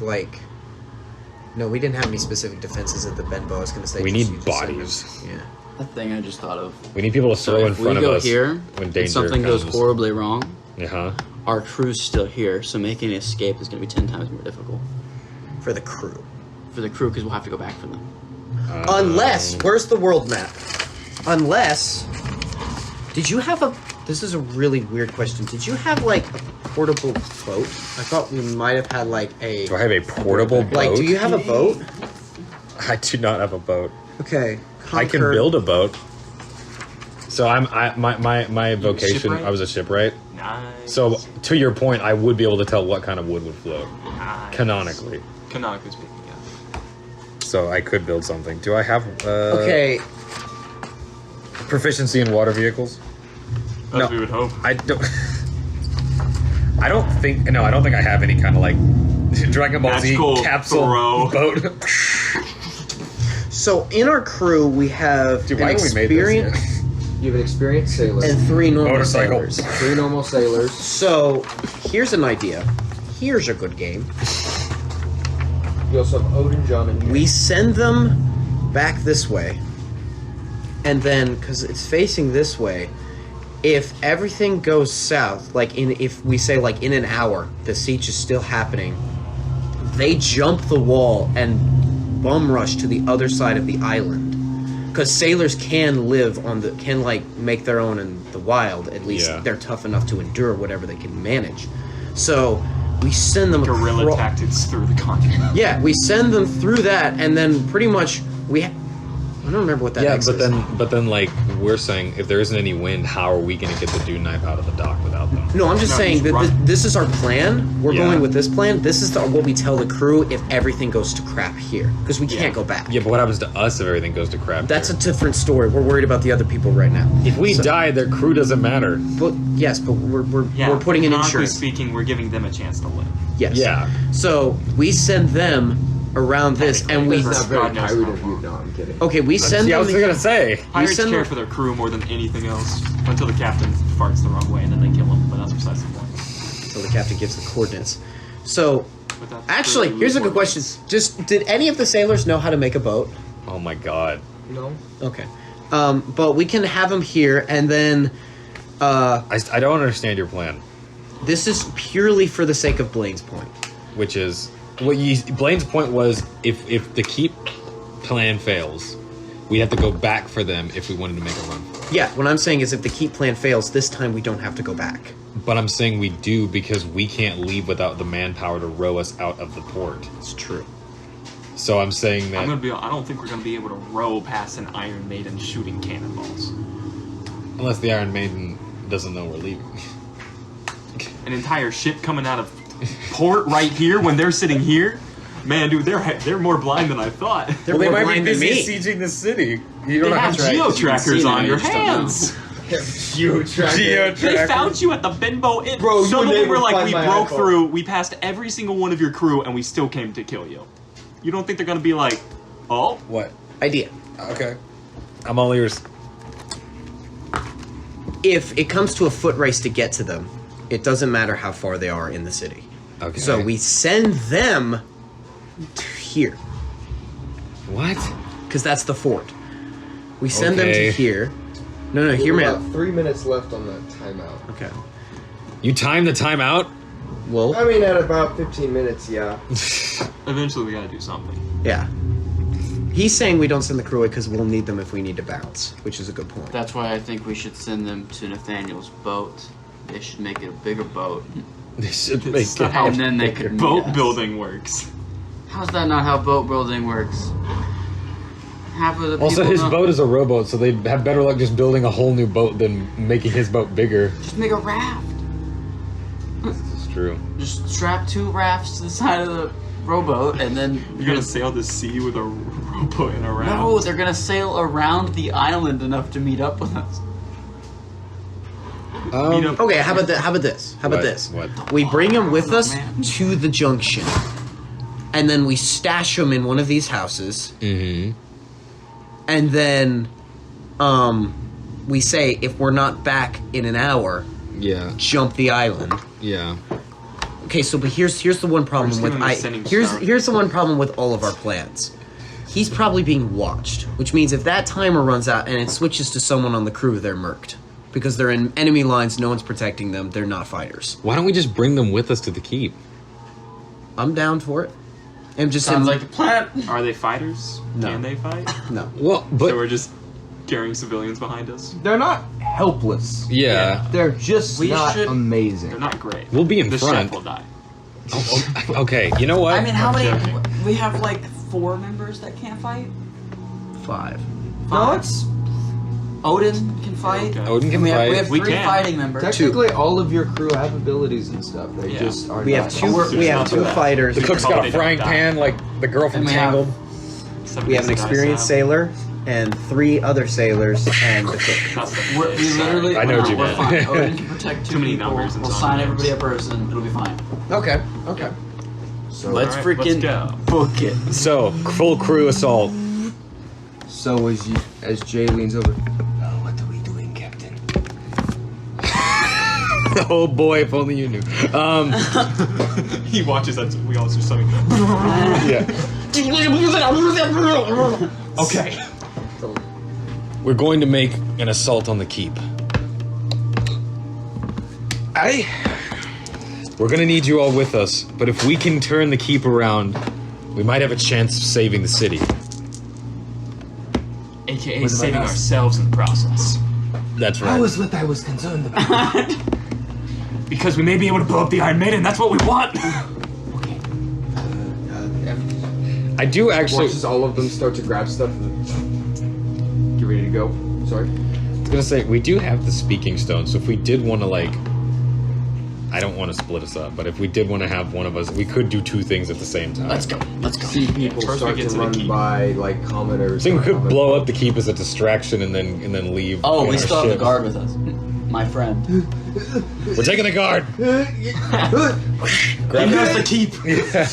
No, we didn't have any specific defenses at the Benbow. I was going to say We just- need you just said bodies. Yeah. A thing I just thought of. We need people to So throw in if we front of go us here, when and danger something goes comes. horribly wrong, Uh-huh. our crew's still here, so making an escape is going to be 10 times more difficult For the crew. for the crew because we'll have to go back for them. Unless, where's the world map? Unless, did you have a? This is a really weird question. Did you have like a portable boat? I thought we might have had like a. Do I have a portable boat? Like, do you have a boat? I do not have a boat. Okay. I can Concord. build a boat. So my vocation. shipwright? I was a shipwright. Nice. So to your point, I would be able to tell what kind of wood would float Nice. canonically. Canonically speaking, yeah. So I could build something. Do I have Okay. proficiency in water vehicles? As No. we would hope. I don't. I don't think. No, I don't think I have any kind of like Dragon Ball Z Magical capsule throw. boat. So in our crew we have Dude, an why haven't we made experienced this you have an experienced sailor and 3 normal Motorcycle. sailors. 3 normal sailors. So here's an idea. Here's a good game. You also have Odin, John, and we send them back this way, and then because it's facing this way, if everything goes south, like if we say like in an hour, the siege is still happening, they jump the wall and bum rush to the other side of the island. Because sailors can live on can like make their own in the wild. At least Yeah. they're tough enough to endure whatever they can manage. So we send them Guerrilla tactics through the continent. Yeah, we send them through that, and then pretty much I don't remember what that Yeah, X but is. then like we're saying, if there isn't any wind, how are we going to get the Dune Knife out of the dock without them? No, I'm just No, saying just that run. this is our plan. We're Yeah. going with this plan. This is what we tell the crew if everything goes to crap here, because we Yeah. can't go back. Yeah, but what happens to us if everything goes to crap? That's a here? different story. We're worried about the other people right now. If we die, their crew doesn't matter. But yes, but we're putting in canonically insurance. speaking, we're giving them a chance to live. Yes. Yeah. So we send them around this, and we. That's not very God knows pirate how of you. long. No, I'm kidding. Okay, we send See, I them. was gonna say. Pirates send care them- for their crew more than anything else until the captain farts the wrong way and then they kill him. But that's besides the point. So the captain gives the coordinates. So Without the actually, crew, here's a good coordinates. question. Just did any of the sailors know how to make a boat? Oh my god. No. Okay. But we can have them here, and then I don't understand your plan, this is purely for the sake of Blaine's point. which is Blaine's point was if the keep plan fails, we have to go back for them if we wanted to make a run for it. Yeah, what I'm saying is if the keep plan fails, this time we don't have to go back. But I'm saying we do because we can't leave without the manpower to row us out of the port. It's true. So I'm saying that I don't think we're gonna be able to row past an Iron Maiden shooting cannonballs. unless the Iron Maiden doesn't know we're leaving. An entire ship coming out of port right here when they're sitting here. Man, dude, they're more blind than I thought. They're more blind than me. sieging the city. They have geo trackers on your just don't know. hands. Geo They found you at the Bimbo Inn. Bro, Some you of them never were like, find we my broke iPhone. through, we passed every single one of your crew, and we still came to kill you. You don't think they're gonna be like, oh? What? Idea. Okay. I'm all ears. If it comes to a foot race to get to them, it doesn't matter how far they are in the city. Okay. So we send them to here, What? because that's the fort. We send them Okay. to here. No, hear me out. About 3 minutes left on the timeout. Okay. You time the timeout? Well, I mean, at about 15 minutes, yeah. Eventually we gotta do something. yeah. He's saying we don't send the crew away because we'll need them if we need to bounce, which is a good point. That's why I think we should send them to Nathaniel's boat. They should make it a bigger boat. They should It's make not it. how And then they could meet boat us. building works. How's that not how boat building works? Half of the Also, people his don't- boat is a rowboat, so they have better luck just building a whole new boat than making his boat bigger. Just make a raft. This is true. Just strap 2 rafts to the side of the rowboat, and then You're gonna sail the sea with a rowboat in a raft. No, they're gonna sail around the island enough to meet up with us. Meet up- Okay, how about this? How about this? How about What? this? What? We bring them with us Man. to the junction, and then we stash them in one of these houses, Mm-hmm. and then, we say if we're not back in an hour, Yeah. jump the island. Yeah. Okay, so but here's the one problem just with give them a sending here's star. here's the one problem with all of our plans. He's probably being watched, which means if that timer runs out and it switches to someone on the crew, they're murked. Because they're in enemy lines, no one's protecting them, they're not fighters. Why don't we just bring them with us to the keep? I'm down for it. I'm just Sounds like a plan. Are they fighters? No. Can they fight? No. Well, but So we're just carrying civilians behind us. They're not helpless. yeah, They're just We not should- amazing. They're not great. we'll be in The front. chef will die. Okay, you know what? I mean, how many? joking. We have like 4 members that can't fight. 5. No, it's Odin can fight. Okay. Odin can And we fight. have We 3 can. fighting members. technically all of your crew have abilities and stuff. They Yeah. just are. We have not- two. We have 2 fighters. the cook's got They a don't frying die. pan like the girl from And we have- Tangled. We have an experienced sailor and 3 other sailors and the cook. We literally. I know what you we're meant. fine. Odin can protect 2 Too many people. numbers and We'll so sign many everybody names. a person. It'll be fine. Okay. Okay. So, Let's Alright, freaking let's go. book it. So full crew assault. so as Jay leans over. What are we doing, Captain? Oh boy, if only you knew. He watches us. We all do something. Yeah. Okay. We're going to make an assault on the keep. We're gonna need you all with us, but if we can turn the keep around, we might have a chance of saving the city. AKA saving ourselves in the process. That's right. That was what I was concerned about. Because we may be able to blow up the Iron Maiden. That's what we want. I do actually. Watches all of them start to grab stuff. Get ready to go. Sorry. I was gonna say we do have the speaking stone, so if we did want to I don't want to split us up, but if we did want to have one of us, we could do 2 things at the same time. Let's go. Let's go. See people First we start get to to the run keep. by like commoners. I think we could blow up the keep as a distraction and then leave. Oh, in we our still have the ships. guard with us. My friend. We're taking the guard. He knows the keep. Yeah.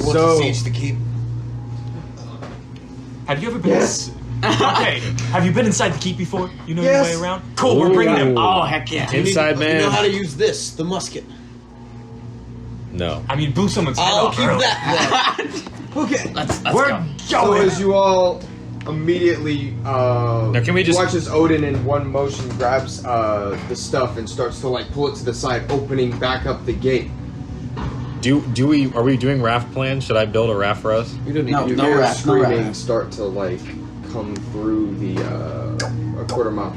So the keep. Have you ever been? Okay. Have you been inside the keep before? You know Yes. your way around. Cool. We're bringing him. Ooh. Oh heck yeah. Inside man. You know how to use this, the musket. No. I mean, blew someone's head I'll off keep early. that. okay. Let's We're go. So going. as you all immediately Now, can we just- watch as Odin in one motion grabs the stuff and starts to pull it to the side, opening back up the gate. Are we doing raft plans? Should I build a raft for us? You don't need No, to do no Hear raft, no screaming raft. start to come through the a quarter mile.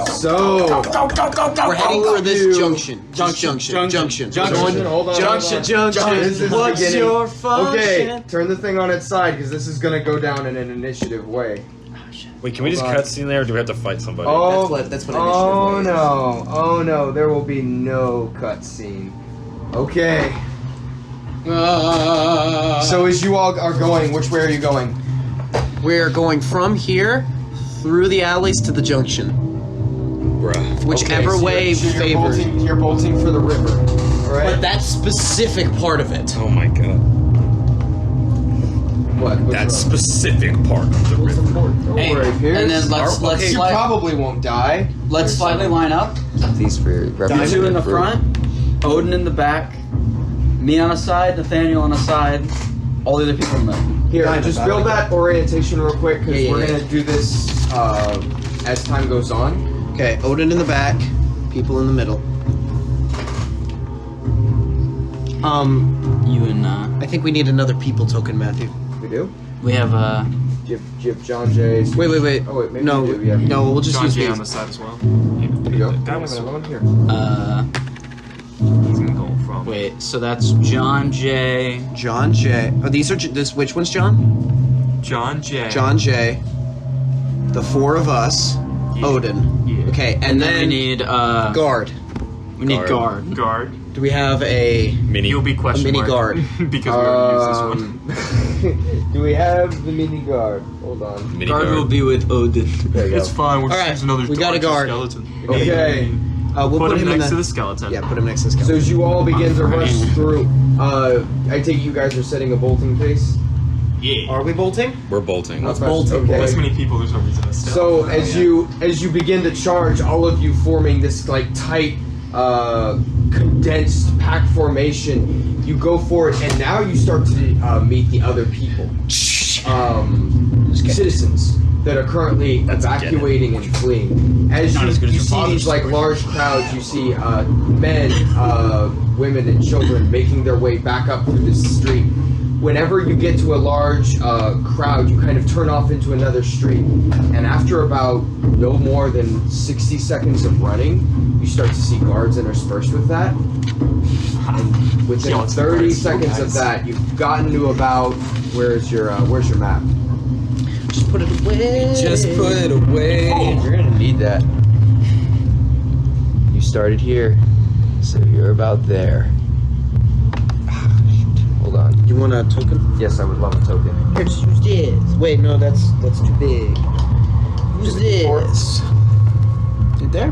So We're heading all for of this you- junction. Junction. Junction, hold on. Junction. This is the What's beginning. your function? Okay, turn the thing on its side because this is gonna go down in an initiative way. Wait, can we just Hold on. cutscene there, or do we have to fight somebody? Oh, That's what oh initiative no, oh no, there will be no cutscene. Okay, so as you all are going, which way are you going? We're going from here through the alleys to the junction. Bruh. Whichever Okay, so way favored. You're bolting for the river, alright? But that specific part of it. Oh my god. What? Which That road? specific part of the river. Don't Hey, worry, Pierce. and then let's You slide. probably won't die. Let's slightly line up. These for You 2 in the front, Odin in the back, me on a side, Nathaniel on a side, all the other people in the middle. Here, Kind of, just I build like that orientation real quick because Yeah, we're yeah. gonna do this as time goes on. Okay, Odin in the back, people in the middle. You and I think we need another people token, Matthew. We do? we have Give John Jay. Wait. Oh wait, maybe No, we do. Yeah. no, we'll just John use Jay these. on the side as well. There you go. That That was another one here. He's gonna go from. wait, so that's John J. John J. Oh, these are this. Which one's John? John J. John J. The 4 of us. Yeah. Odin. Yeah. Okay, and And then then we need guard. guard. Guard. Do we have a? Mini. You'll be question mini mark. guard. Because we already used this one. Do we have the mini guard? Hold on. Mini Guard will guard. be with Odin. There you It's go. fine. We're All right, just another we got a torture guard. skeleton. Okay. We'll Put, put him him in next the. to the skeleton. Yeah, put him next to the So skeleton. as you all begin to Alright. rush through, I take it you guys are setting a bolting pace. Yeah. Are we bolting? We're bolting. Let's bolt. Okay. This many people, there's no reason to stay. So as you begin to charge, all of you forming this tight, condensed pack formation, you go for it, and now you start to meet the other people. citizens that are currently evacuating and fleeing. As Not as good as you your see father's these like story. large crowds, you see men, women, and children making their way back up through this street. Whenever you get to a large crowd, you kind of turn off into another street. And after about no more than 60 seconds of running, you start to see guards interspersed with that. And within Yo, it's 30 guards, seconds guys. of that, you've gotten to about where's your map? Just put it away. Just put it away. You're gonna need that. You started here, so you're about there. Hold on. You want a token? Yes, I would love a token. Here, just use this. Wait, no, that's too big. Use this. Right there.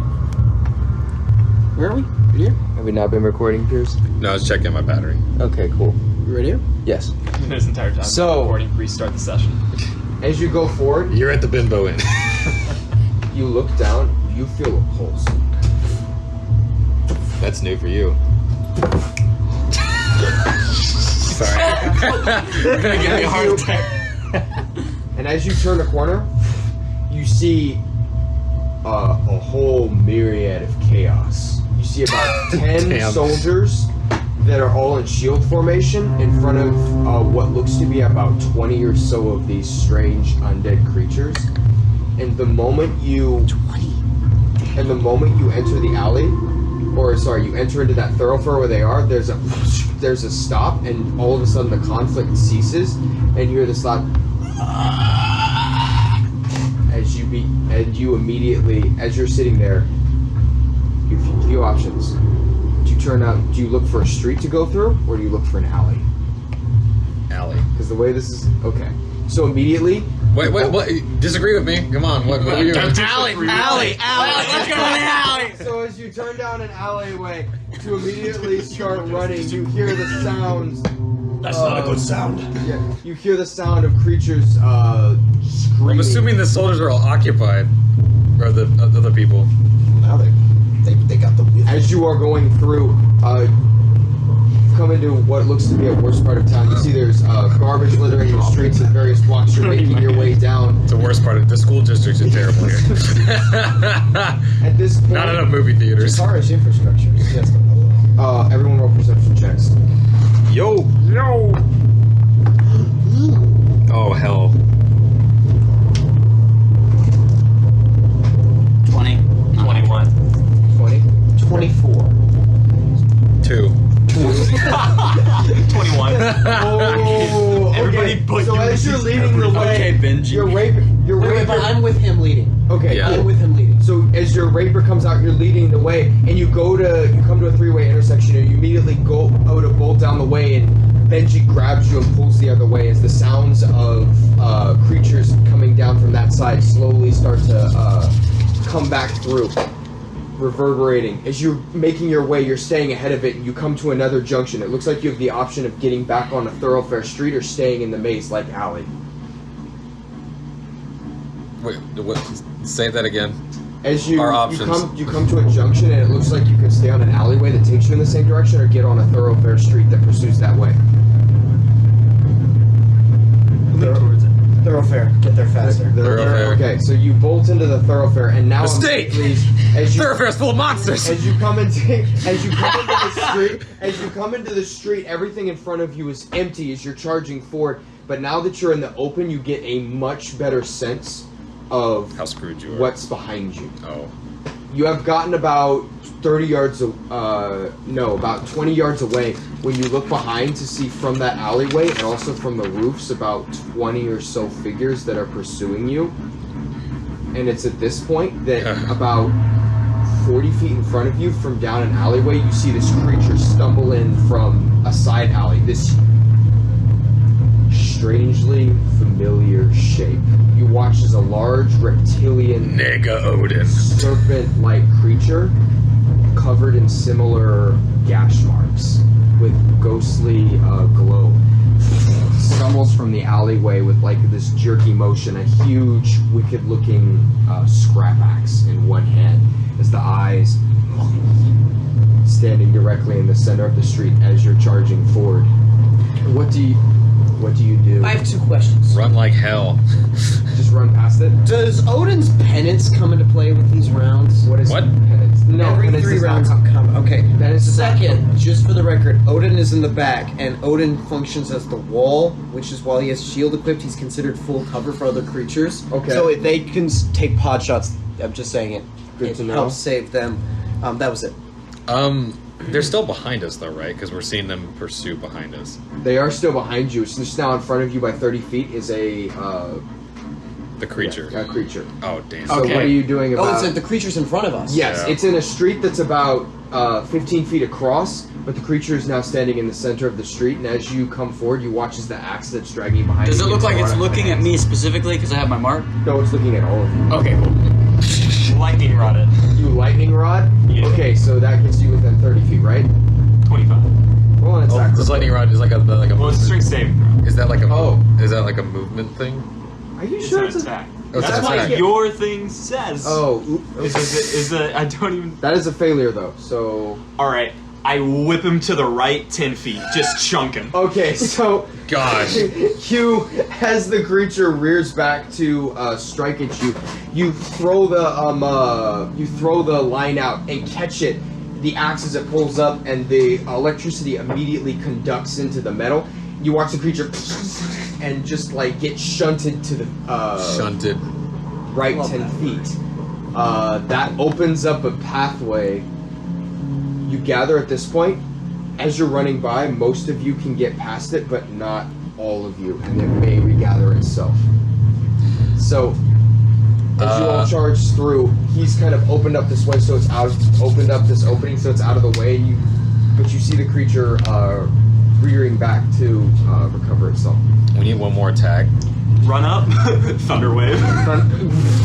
Where are we? Right here? Have we not been recording, Pierce? No, I was checking my battery. Okay, cool. You right here? Yes. This entire time. So- recording, restart the session. As you go forward, You're at the Bimbo Inn. you look down, you feel a pulse. That's new for you. Sorry. You're gonna give me a heart attack. And as you turn the corner, you see a whole myriad of chaos. You see about 10 Damn. soldiers that are all in shield formation in front of what looks to be about 20 or so of these strange undead creatures. And the moment you enter the alley, or sorry, you enter into that thoroughfare where they are, there's a stop, and all of a sudden the conflict ceases, and you hear this loud as you immediately, as you're sitting there, you have a few options. Do you look for a street to go through, or do you look for an alley? Alley. Because the way this is, okay. So immediately, Wait, what? Disagree with me? Come on, what are you doing? Alley. Let's go to the alley. so as you turn down an alleyway to immediately start running, you hear the sounds. That's not a good sound. Yeah, you hear the sound of creatures screaming. I'm assuming the soldiers are all occupied. Or the other people. Now they got the wheel. As you are going through, you've come into what looks to be a worse part of town. You see there's garbage littering the streets at various blocks. You're making your way down. It's the worst part of the school districts are terrible here. At this point, Not enough movie theaters. As far as infrastructure, yes, no. everyone roll perception checks. Yo! Oh, hell. 20. 21. 20. 24. 2. 21. Oh, Everybody okay. but So you. as you're leading the way, Okay, Benji. your Wait, rapier. but I'm with him leading. Okay, Yeah. cool. I'm with him leading. So as your rapier comes out, you're leading the way, and you come to a three-way intersection, and you immediately go out a bolt down the way, and Benji grabs you and pulls the other way as the sounds of creatures coming down from that side slowly start to come back through, reverberating. As you're making your way, you're staying ahead of it, and you come to another junction. It looks like you have the option of getting back on a thoroughfare street or staying in the maze-like alley. Wait, what? Say that again. As you Our options. you come to a junction, and it looks like you can stay on an alleyway that takes you in the same direction, or get on a thoroughfare street that pursues that way. Thoroughfare. Get there faster. Thoroughfare. Okay, so you bolt into the thoroughfare, and now Mistake! immediately, as you Thoroughfare's full of monsters! as you come into the street, everything in front of you is empty as you're charging forward. But now that you're in the open, you get a much better sense of How screwed you are. what's behind you. Oh. You have gotten about 30 yards, about 20 yards away when you look behind to see from that alleyway and also from the roofs about 20 or so figures that are pursuing you. And it's at this point that about 40 feet in front of you from down an alleyway, you see this creature stumble in from a side alley. This strangely familiar shape. You watch as a large reptilian Nega Odin. serpent-like creature covered in similar gash marks with ghostly glow stumbles from the alleyway with like this jerky motion, a huge wicked-looking scrap axe in one hand as the eyes standing directly in the center of the street as you're charging forward. What do What do you do? I have 2 questions. Run like hell. Just run past it. Does Odin's penance come into play with these rounds? What is What? penance? No, Every penance 3 does not rounds come. Okay. Penance does not Second, just for the record, Odin is in the back, and Odin functions as the wall, which is while he has shield equipped, he's considered full cover for other creatures. Okay. So if they can take pod shots, I'm just saying it. Good it to know. helps save them. That was it. They're still behind us though, right? Because we're seeing them pursue behind us. They are still behind you. So just now in front of you by 30 feet is a The creature. a creature. Oh damn. So what are you doing about? Oh, it's the creature's in front of us. Yes, Yeah. it's in a street that's about 15 feet across, but the creature is now standing in the center of the street. And as you come forward, you watch as the axe that's dragging behind. Does you it look gets like brought it's up looking by at me specifically because I have my mark? No, it's looking at all of you. Okay, cool. Lightning rod it. You lightning rod. Yeah. Okay, so that gets you within 30 feet, right? 25. Roll an attack. This lightning rod is like a Well, it's a strength saving throw. Is that like a Oh. Is that like a movement thing? Are you It's sure an it's a? attack. Oh, it's That's an what attack. your thing says. Oh, Is it? I don't even. that is a failure though. So All right. I whip him to the right 10 feet, just chunk him. okay, so Gosh. you, as the creature rears back to strike at you, you throw the line out and catch it. The axe as it pulls up, and the electricity immediately conducts into the metal. You watch the creature and just like get shunted to the Shunted. right 10 feet. That opens up a pathway. You gather at this point, as you're running by, most of you can get past it, but not all of you, and it may regather itself. So, as you all charge through, he's kind of opened up this way, so it's opened up this opening, so it's out of the way. But you see the creature rearing back to recover itself. We need one more attack. Run up. Thunderwave.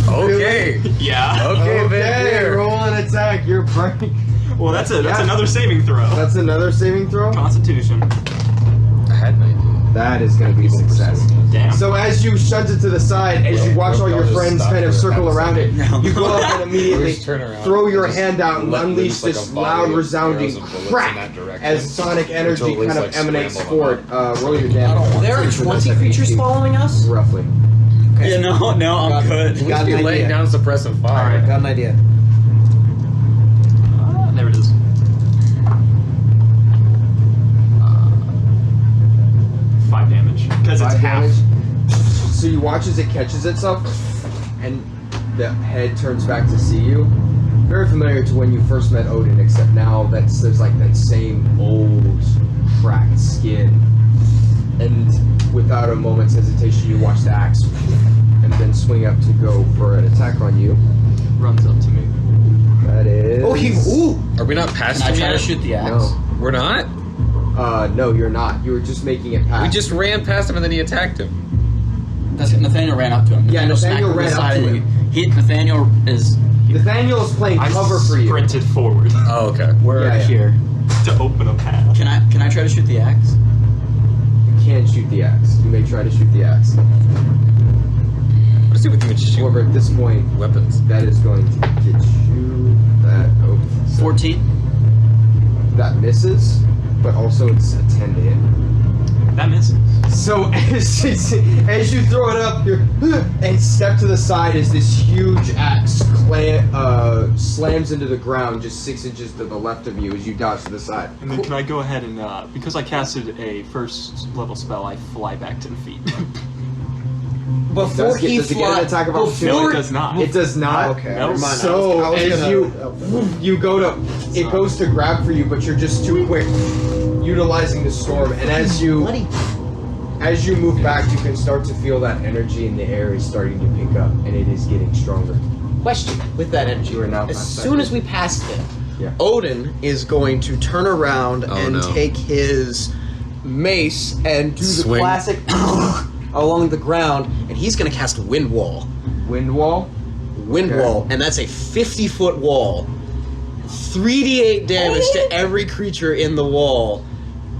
Okay. Yeah. Okay, Okay, Vampire. roll an attack. You're burning. Well, that's Yeah. another saving throw. That's another saving throw. Constitution. I had an idea. That is going to be a success. Damn. So as you shunt it to the side, as you watch all your Just friends stop kind of for a circle half around it, second. you go up and immediately Just turn around throw your and just hand out and let unleash loose like this a volley loud, of resounding arrows and bullets in crack that direction. as sonic energy Until it kind of like emanates scramble forward. Roll your I don't damage. want There are Save for 20 that creatures HP. following us? Roughly. Yeah, no, I'm good. We Got should be an laying idea. down suppressive fire. Alright, got an idea. There it is. 5 damage. Because it's 5 half. damage. So you watch as it catches itself, and the head turns back to see you. Very familiar to when you first met Odin, except now there's like that same old cracked skin. And without a moment's hesitation, you watch the axe and then swing up to go for an attack on you. Runs up to me. That is. Oh, ooh! Are we not past Can I him try to yet? shoot the axe? No. We're not? No, you're not. You were just making it past. We just ran past him and then he attacked him. That's Nathaniel ran up to him. Yeah, Nathaniel smacked him ran in the up side to and he- Nathaniel is Nathaniel is playing I cover for you. sprinted forward Oh, okay. we're Yeah, yeah. here. to open a path. Can I try to shoot the axe? You can shoot the axe. You may try to shoot the axe. What is it with you and shoot However, at this point, weapons? that is going to get you that. Oh, so 14. that misses, but also it's a 10 to hit. That misses. So as you throw it up, you're and step to the side as this huge axe slams into the ground just 6 inches to the left of you as you dodge to the side. And then can I go ahead and, because I casted a first level spell, I fly back 10 feet. Before Does it get an attack of opportunity? No, it does not. It does not. Okay, No. never mind. So I was as gonna- you go to, it goes to grab for you, but you're just too quick, utilizing the storm. And as you move back, you can start to feel that energy in the air is starting to pick up, and it is getting stronger. Question with that energy. You are now as past that soon group. as we pass it, Yeah. Odin is going to turn around Oh, and no. take his mace and do the Swing. classic along the ground, and he's going to cast Wind Wall. Wind wall. Wind Okay. Wall, and that's a 50-foot wall. 3d8 damage to every creature in the wall.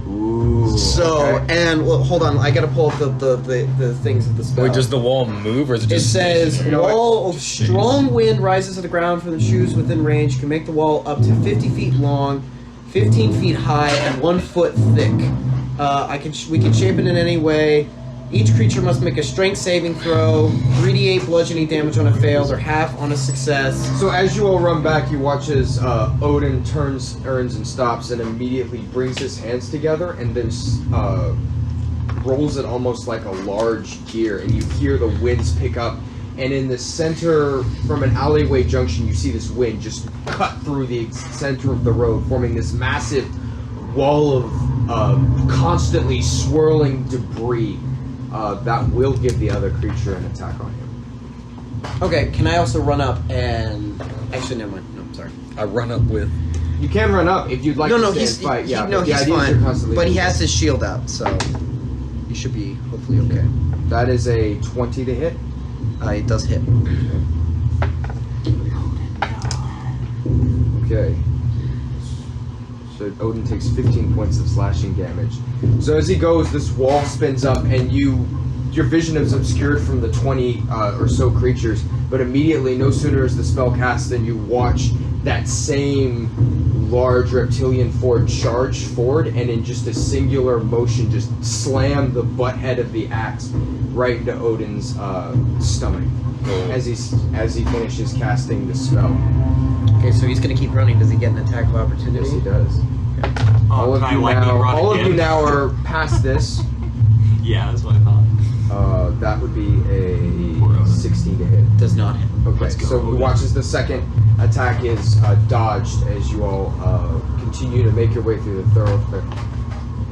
Ooh. So, okay. and well, hold on, I gotta pull up the things of the spell. Wait, does the wall move or is it It just says, You know what? wall of strong wind rises to the ground from the shoes within range. You can make the wall up to 50 feet long, 15 feet high and 1 foot thick. We can shape it in any way. Each creature must make a strength saving throw, 3d8 bludgeoning damage on a fail, or half on a success. So as you all run back, you watch as Odin turns, and stops, and immediately brings his hands together, and then rolls it almost like a large gear, and you hear the winds pick up. And in the center, from an alleyway junction, you see this wind just cut through the center of the road, forming this massive wall of constantly swirling debris that will give the other creature an attack on him. Okay, can I also run up and... Actually, never mind. No, I'm sorry. I run up with. You can run up if you'd like to stay and fight. Yeah, but the he's idea is you're fine. constantly But he moving. has his shield out, so he should be hopefully okay. That is a 20 to hit. It does hit. Okay. So Odin takes 15 points of slashing damage. So as he goes, this wall spins up, and your vision is obscured from the 20 or so creatures. But immediately, no sooner is the spell cast than you watch that same large reptilian form charge forward, and in just a singular motion, just slam the butt head of the axe right into Odin's stomach as he finishes casting the spell. Okay, so he's gonna keep running. Does he get an attack of opportunity? Yes, he does. All of you now are past this. Yeah, that's what I thought. That would be a 16 to hit. Does not hit. Okay, so we watch as the second attack is dodged as you all continue to make your way through the thoroughfare.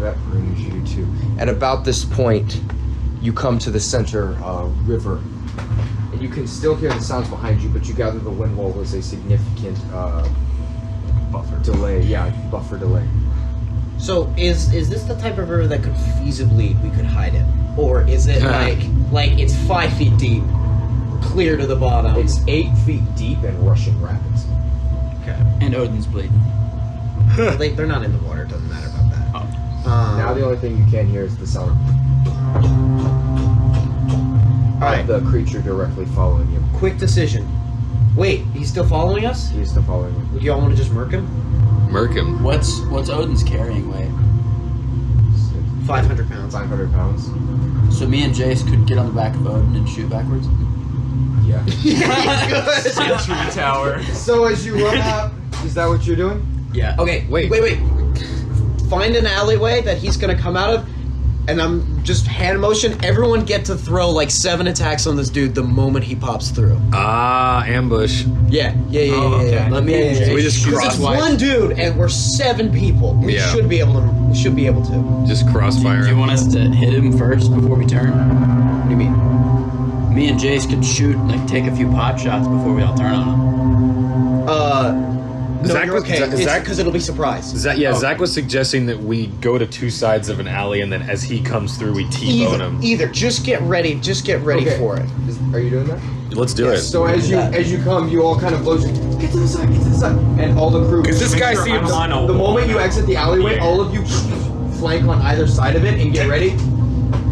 That brings you to... At about this point, you come to the center river. And you can still hear the sounds behind you, but you gather the wind wall was a significant buffer delay. Yeah, buffer delay. So is this the type of river that could feasibly we could hide in, or is it like it's 5 feet deep, clear to the bottom? It's 8 feet deep and rushing rapids. Okay. And Odin's bleeding. They're not in the water. It doesn't matter about that. Oh. Now the only thing you can hear is the sound Alright. of the creature directly following you. Quick decision. Wait, he's still following us? He's still following you. Would y'all want to just murk him? Murk him. What's Odin's carrying weight? 500 pounds. 500 pounds. So me and Jace could get on the back of Odin and shoot backwards? Yeah. Tree tower. So as you run out, is that what you're doing? Yeah. Okay, Wait. wait. Find an alleyway that he's gonna come out of, and I'm just hand motion. Everyone get to throw like 7 attacks on this dude the moment he pops through. Ambush. Yeah. Oh, okay. Let me. So we just Because cross. it's one dude, and we're 7 people. We Yeah. should be able to. We should be able to. Just crossfire Do you him. want us to hit him first before we turn? What do you mean? Me and Jace could shoot, like take a few pot shots before we all turn on him. No, Zach you're was- okay. Zach- Because it'll be surprise. Zach was suggesting that we go to 2 sides of an alley, and then as he comes through, we T-bone him. Either. Just get ready. Just get ready Okay. for it. Are you doing that? Let's do it. So as you come, you all kind of blow. Get to the side. Get to the side. And all the crew. Because this Make guy sure seems. I'm on a The wall moment you now. exit the alleyway, Yeah. all of you flank on either side of it and get ready.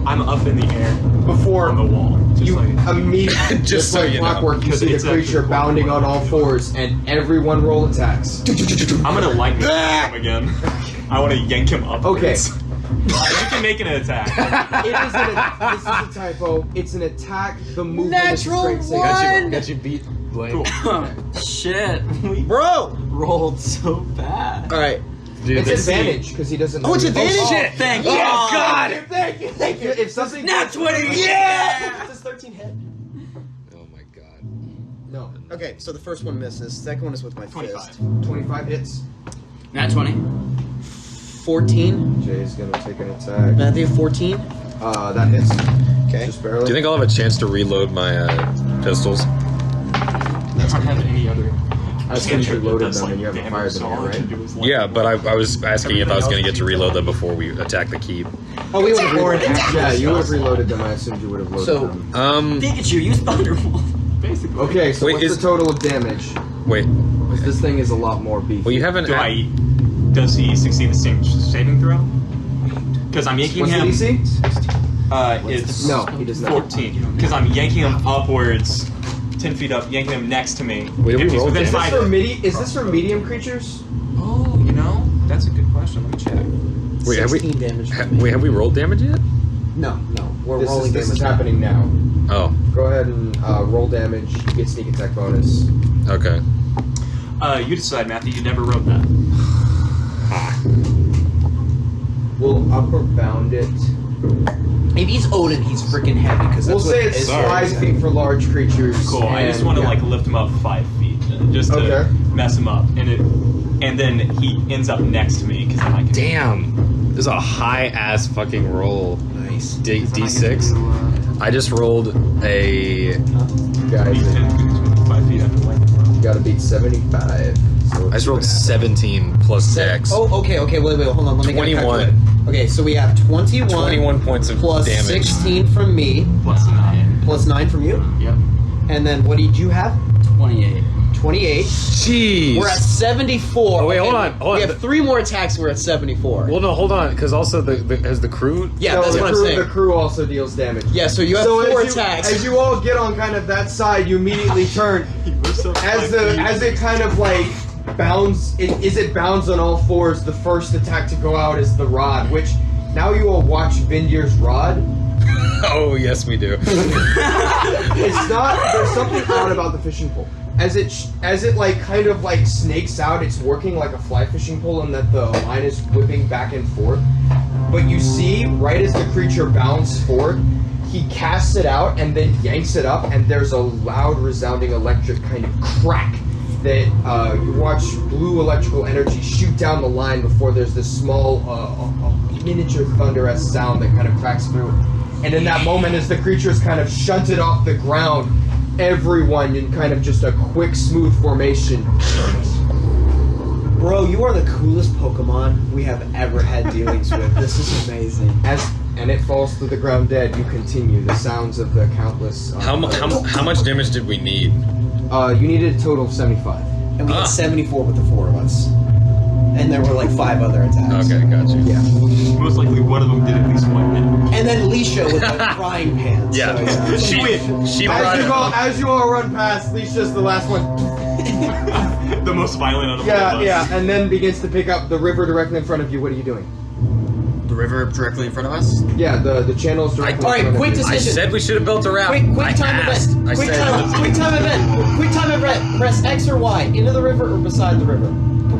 I'm up in the air Before on the wall. Just you like, immediately, just so like you know. clockwork, you Because see the it's creature actually bounding on all fours, and everyone roll attacks. I'm gonna lightning him again. I want to yank him up. Okay. You can make an attack. This is a typo. It's an attack. The movement Natural is a straight save. one! Got you beat, Blaine. Cool. Shit. We Bro! rolled so bad. Alright. Dude, It's this- advantage because he doesn't. Oh, it's advantage? Oh, shit. Thank Oh, God. God! Thank you. If something. Nat 20. Yeah. Does 13 hit? Oh my god. No. Okay, so the first one misses. Second one is with my 25. fist. 25 hits. Nat 20. 14. Jay's gonna take an attack. Matthew, 14. That hits. Okay. Just barely. Do you think I'll have a chance to reload my pistols? I don't have any other. I assume you loaded them and you haven't fired them yet, right? Yeah, but I was asking if I was going to get to reload them before we attack the keep. Oh, we would have reloaded. Yeah, you would have reloaded them. I assumed you would have loaded So- them. Pikachu, use Thunderbolt. Basically. Okay, so Wait, what's is- the total of damage? Wait. Because this thing is a lot more beefy. Well, you haven't. Does he succeed the same saving throw? Because I'm yanking What's the him. DC? It's No, he does not. 14. Because I'm yanking him upwards, 10 feet up, yanking him next to me. Wait, if we he's rolled within damage? 5. Is this for medium creatures? Oh, you know, that's question. Let me check. Wait, have 16 damage. have we rolled damage yet? No. We're This rolling is damage. happening now. Oh, Go ahead and roll damage. You get sneak attack bonus. okay. You decide, Matthew. You never wrote that. We'll upper bound it. If he's Odin, he's freaking heavy because We'll say it's 5 feet for large creatures. Cool. I just want to like lift him up 5 feet, just to Okay. mess him up, and then he ends up next to me because then I can. Damn. This is a high ass fucking roll. Nice. D6. I just rolled a. You guys, you 5 feet after like. gotta beat 75. So I just rolled 17 plus dex. Oh, okay. Wait, hold on. Let me get a 21. calculator. Okay, so we have 21 points of plus damage. 16 from me, Plus 9. plus 9 from you, Yep. and then what did you have? 28. 28. Jeez. We're at 74. Oh, wait, hold Okay, on. We have 3 more attacks. We're at 74. Well, no, hold on, because also has the crew. Yeah, No, that's the what crew, I'm saying. The crew also deals damage. Yeah, so you have So 4 as attacks. As you all get on kind of that side, you immediately turn. As it kind of like bounds, it bounds on all fours. The first attack to go out is the rod, which now you all watch Vindir's rod. Oh yes, we do. It's not. There's something odd about the fishing pole. As it like kind of like snakes out, it's working like a fly fishing pole, and that the line is whipping back and forth. But you see, right as the creature bounds forward, he casts it out and then yanks it up, and there's a loud, resounding electric kind of crack that you watch blue electrical energy shoot down the line before there's this small, miniature thunderous sound that kind of cracks through. And in that moment, as the creature is kind of shunted off the ground, everyone in kind of just a quick, smooth formation. Bro, you are the coolest Pokemon we have ever had dealings with. This is amazing. And it falls to the ground dead. You continue. The sounds of the countless. How much damage did we need? You needed a total of 75. And we had 74 with the 4 of us. And there were like 5 other attacks. Okay, got you. Yeah. Most likely one of them did at least 1 hit. And then Leisha with the frying pan. Yeah. So, yeah. She brought it. As you all run past, Leisha's the last one. The most violent out of all of us. Yeah, and then begins to pick up the river directly in front of you. What are you doing? The river directly in front of us? Yeah, the channel's directly Alright, in front quick of you. I decision. said we should have built a raft. Quick time asked. event. I Quick said. time event. Quick time event. Press X or Y. Into the river or beside the river.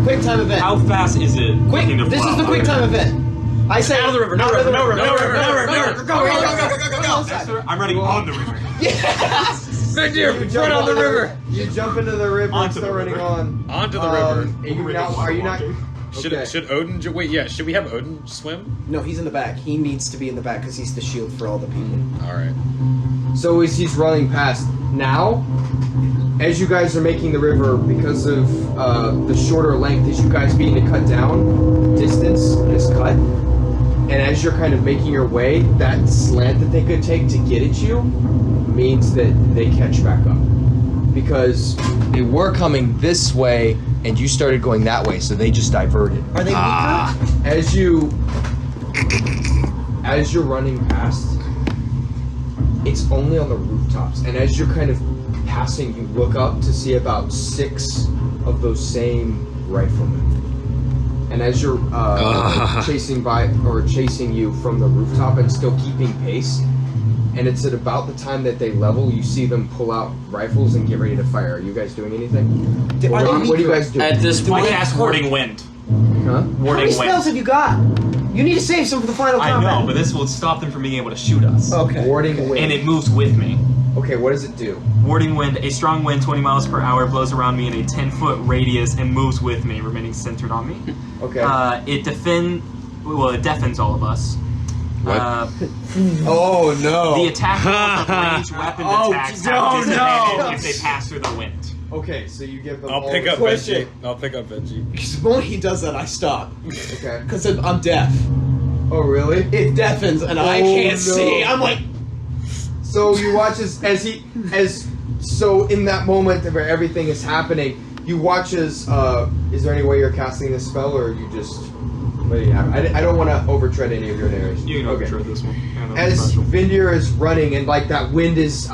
Quick time event. How fast is it? Quick. looking to This is flow? the quick time event. I say Out of the river. out of the river. Go. Sir, I'm running on the river. Victor, run on the river. You jump into the river and Onto start the running river. on. Onto the river. Are you not? Should Okay. should Odin? Wait, yeah. Should we have Odin swim? No, he's in the back. He needs to be in the back because he's the shield for all the people. All right. So as he's running past, now, as you guys are making the river, because of the shorter length, as you guys being to cut down, distance is cut. And as you're kind of making your way, that slant that they could take to get at you means that they catch back up. Because they were coming this way, and you started going that way, so they just diverted. Are they weaker? As you're running past, it's only on the rooftops, and as you're kind of passing, you look up to see about 6 of those same riflemen. And as you're chasing you from the rooftop and still keeping pace, and it's at about the time that they level, you see them pull out rifles and get ready to fire. Are you guys doing anything? What do you guys do? At this I point, cast Warding Wind. Huh? How many Warding spells Wind. have you got? You need to save some for the final I combat. know, but this will stop them from being able to shoot us. Okay. Warding wind. And it moves with me. Okay, what does it do? Warding Wind, a strong wind 20 miles per hour blows around me in a 10-foot radius and moves with me, remaining centered on me. Okay. It deafens all of us. What? Oh no. The attack rolls of ranged weapons attacks have disadvantage if they pass through the wind. Okay, so you give them I'll all pick the- up Veggie. I'll pick up Veggie. Because the moment he does that, I stop. Okay. Because I'm deaf. Oh, really? It deafens and I Oh, can't no. see. I'm like, So you watch so in that moment where everything is happening, You watch as, is there any way you're casting this spell, or you just, what do you have? I don't want to overtread any of your narration. You can overthrow this one. Yeah, that's As special. Vindir is running and like that wind is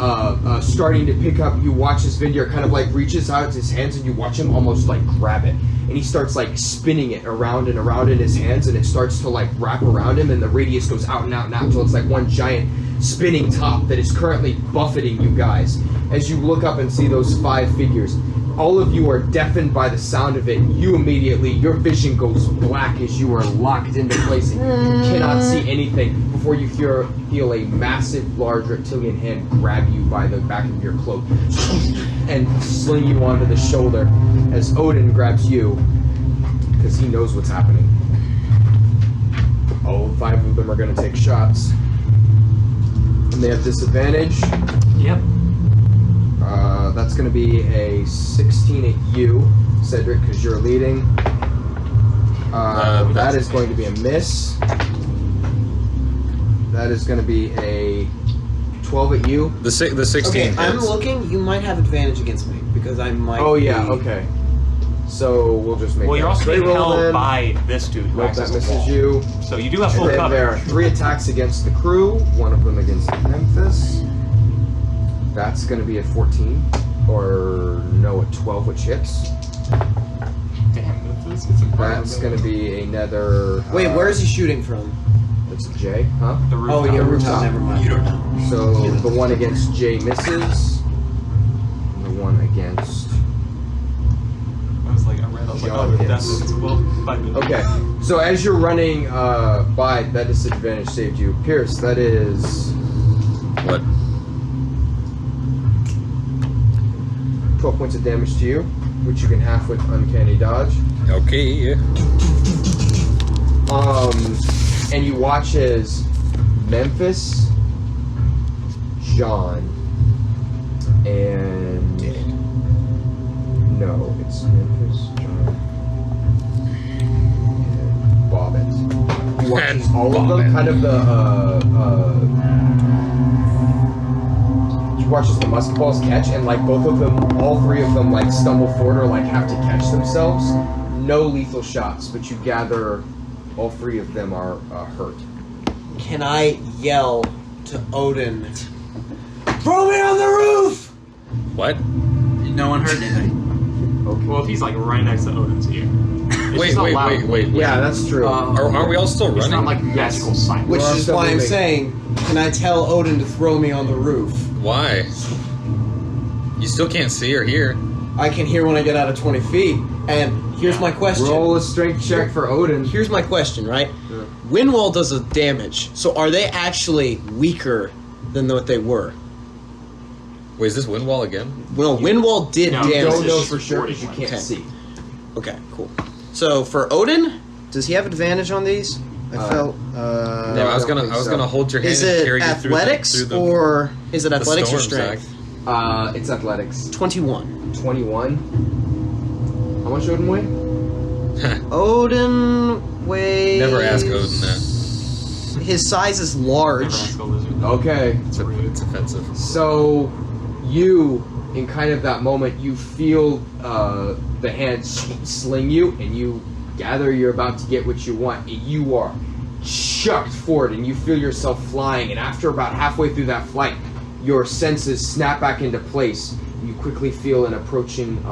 starting to pick up, you watch as Vindir kind of like reaches out his hands and you watch him almost like grab it. And he starts like spinning it around and around in his hands, and it starts to like wrap around him, and the radius goes out and out and out until it's like one giant spinning top that is currently buffeting you guys. As you look up and see those 5 figures, all of you are deafened by the sound of it. You immediately, your vision goes black as you are locked into place and you cannot see anything before you feel a massive, large reptilian hand grab you by the back of your cloak and sling you onto the shoulder as Odin grabs you because he knows what's happening. All 5 of them are going to take shots. And they have disadvantage. Yep. That's going to be a 16 at you, Cedric, because you're leading. That is going to be a miss. That is going to be a 12 at you. The 16. Okay, I'm hits. looking. You might have advantage against me because I might. Oh yeah, be- okay. So we'll just make. Well, you're that also straight being roll held then. by this dude who Nope, acts that as a misses wall. you. So you do have full And then cover. there are 3 attacks against the crew. One of them against Memphis. That's going to be a 14, or no, a 12, which hits. Damn, this gets impressive. That's going to be another. Wait, where is he shooting from? That's a J, huh? The Oh, rooftop. yeah, rooftop. Never mind. You don't know. So the one against J misses. And the one against. I was like, I read, I was like, John oh, hits. that's well, 5 minutes. Okay, so as you're running by, that disadvantage saved you. Pierce, that is What? 12 points of damage to you, which you can half with Uncanny Dodge. Okay. And you watch as Memphis, John, and no, it's Memphis, John, and Bobbit. You watch And as all of Bobbit. them, kind of you watch as the musket balls catch, and like both of them, all 3 of them, like stumble forward or like have to catch themselves. No lethal shots, but you gather all 3 of them are hurt. Can I yell to Odin? Throw me on the roof! What? No one heard anything. Okay. Well, if he's like right next to Odin's ear. It's Wait, just not wait, loud. wait. Yeah, that's true. Are we all still It's running? not like magical silence. Which We're is still why I'm moving. saying, can I tell Odin to throw me on the roof? Why? You still can't see or hear. I can hear when I get out of 20 feet. And here's my question. Roll a strength check for Odin. Here's my question, right? Yeah. Wind wall does a damage, so are they actually weaker than what they were? Wait, is this wind wall again? Well, wind wall did No, You damage. don't know It's for sure because you sporting can't ones. see. Okay, cool. So for Odin, does he have advantage on these? I felt. No, I was don't think gonna so. hold your hand Is and it carry you athletics through the or is it athletics or storm, strength? Zach. It's athletics. 21. 21. How much Odin weigh? Odin weighs. Never ask Odin that. His size is large. Never ask a lizard. Okay. It's offensive. So, you, in kind of that moment, you feel the hand sling you, and you gather you're about to get what you want. And you are chucked forward, and you feel yourself flying. And after about halfway through that flight, your senses snap back into place. You quickly feel an approaching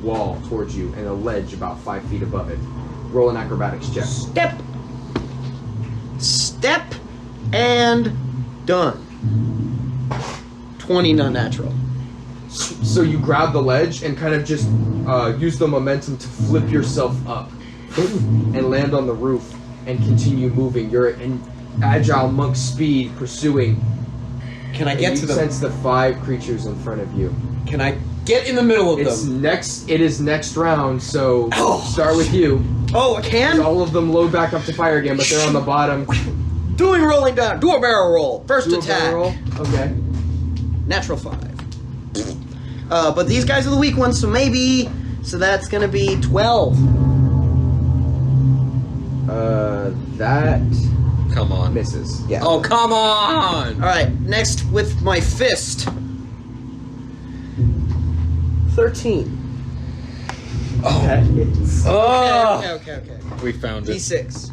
wall towards you, and a ledge about 5 feet above it. Roll an acrobatics check. Step, and done. 20 not natural. So you grab the ledge and kind of just use the momentum to flip yourself up and land on the roof and continue moving. You're at an agile monk speed pursuing. Can I get and to you them? sense the 5 creatures in front of you. Can I get in the middle of It's them? It is next round, so start with you. Oh, I can? All of them load back up to fire again, but they're on the bottom. Doing rolling down. Do a barrel roll. First Do a attack. barrel roll. Okay. Natural 5. But these guys are the weak ones, so maybe. So that's gonna be 12. That Come on. misses. Yeah. Oh, come on! Alright, next with my fist. 13. That hits. Okay. We found it. D6.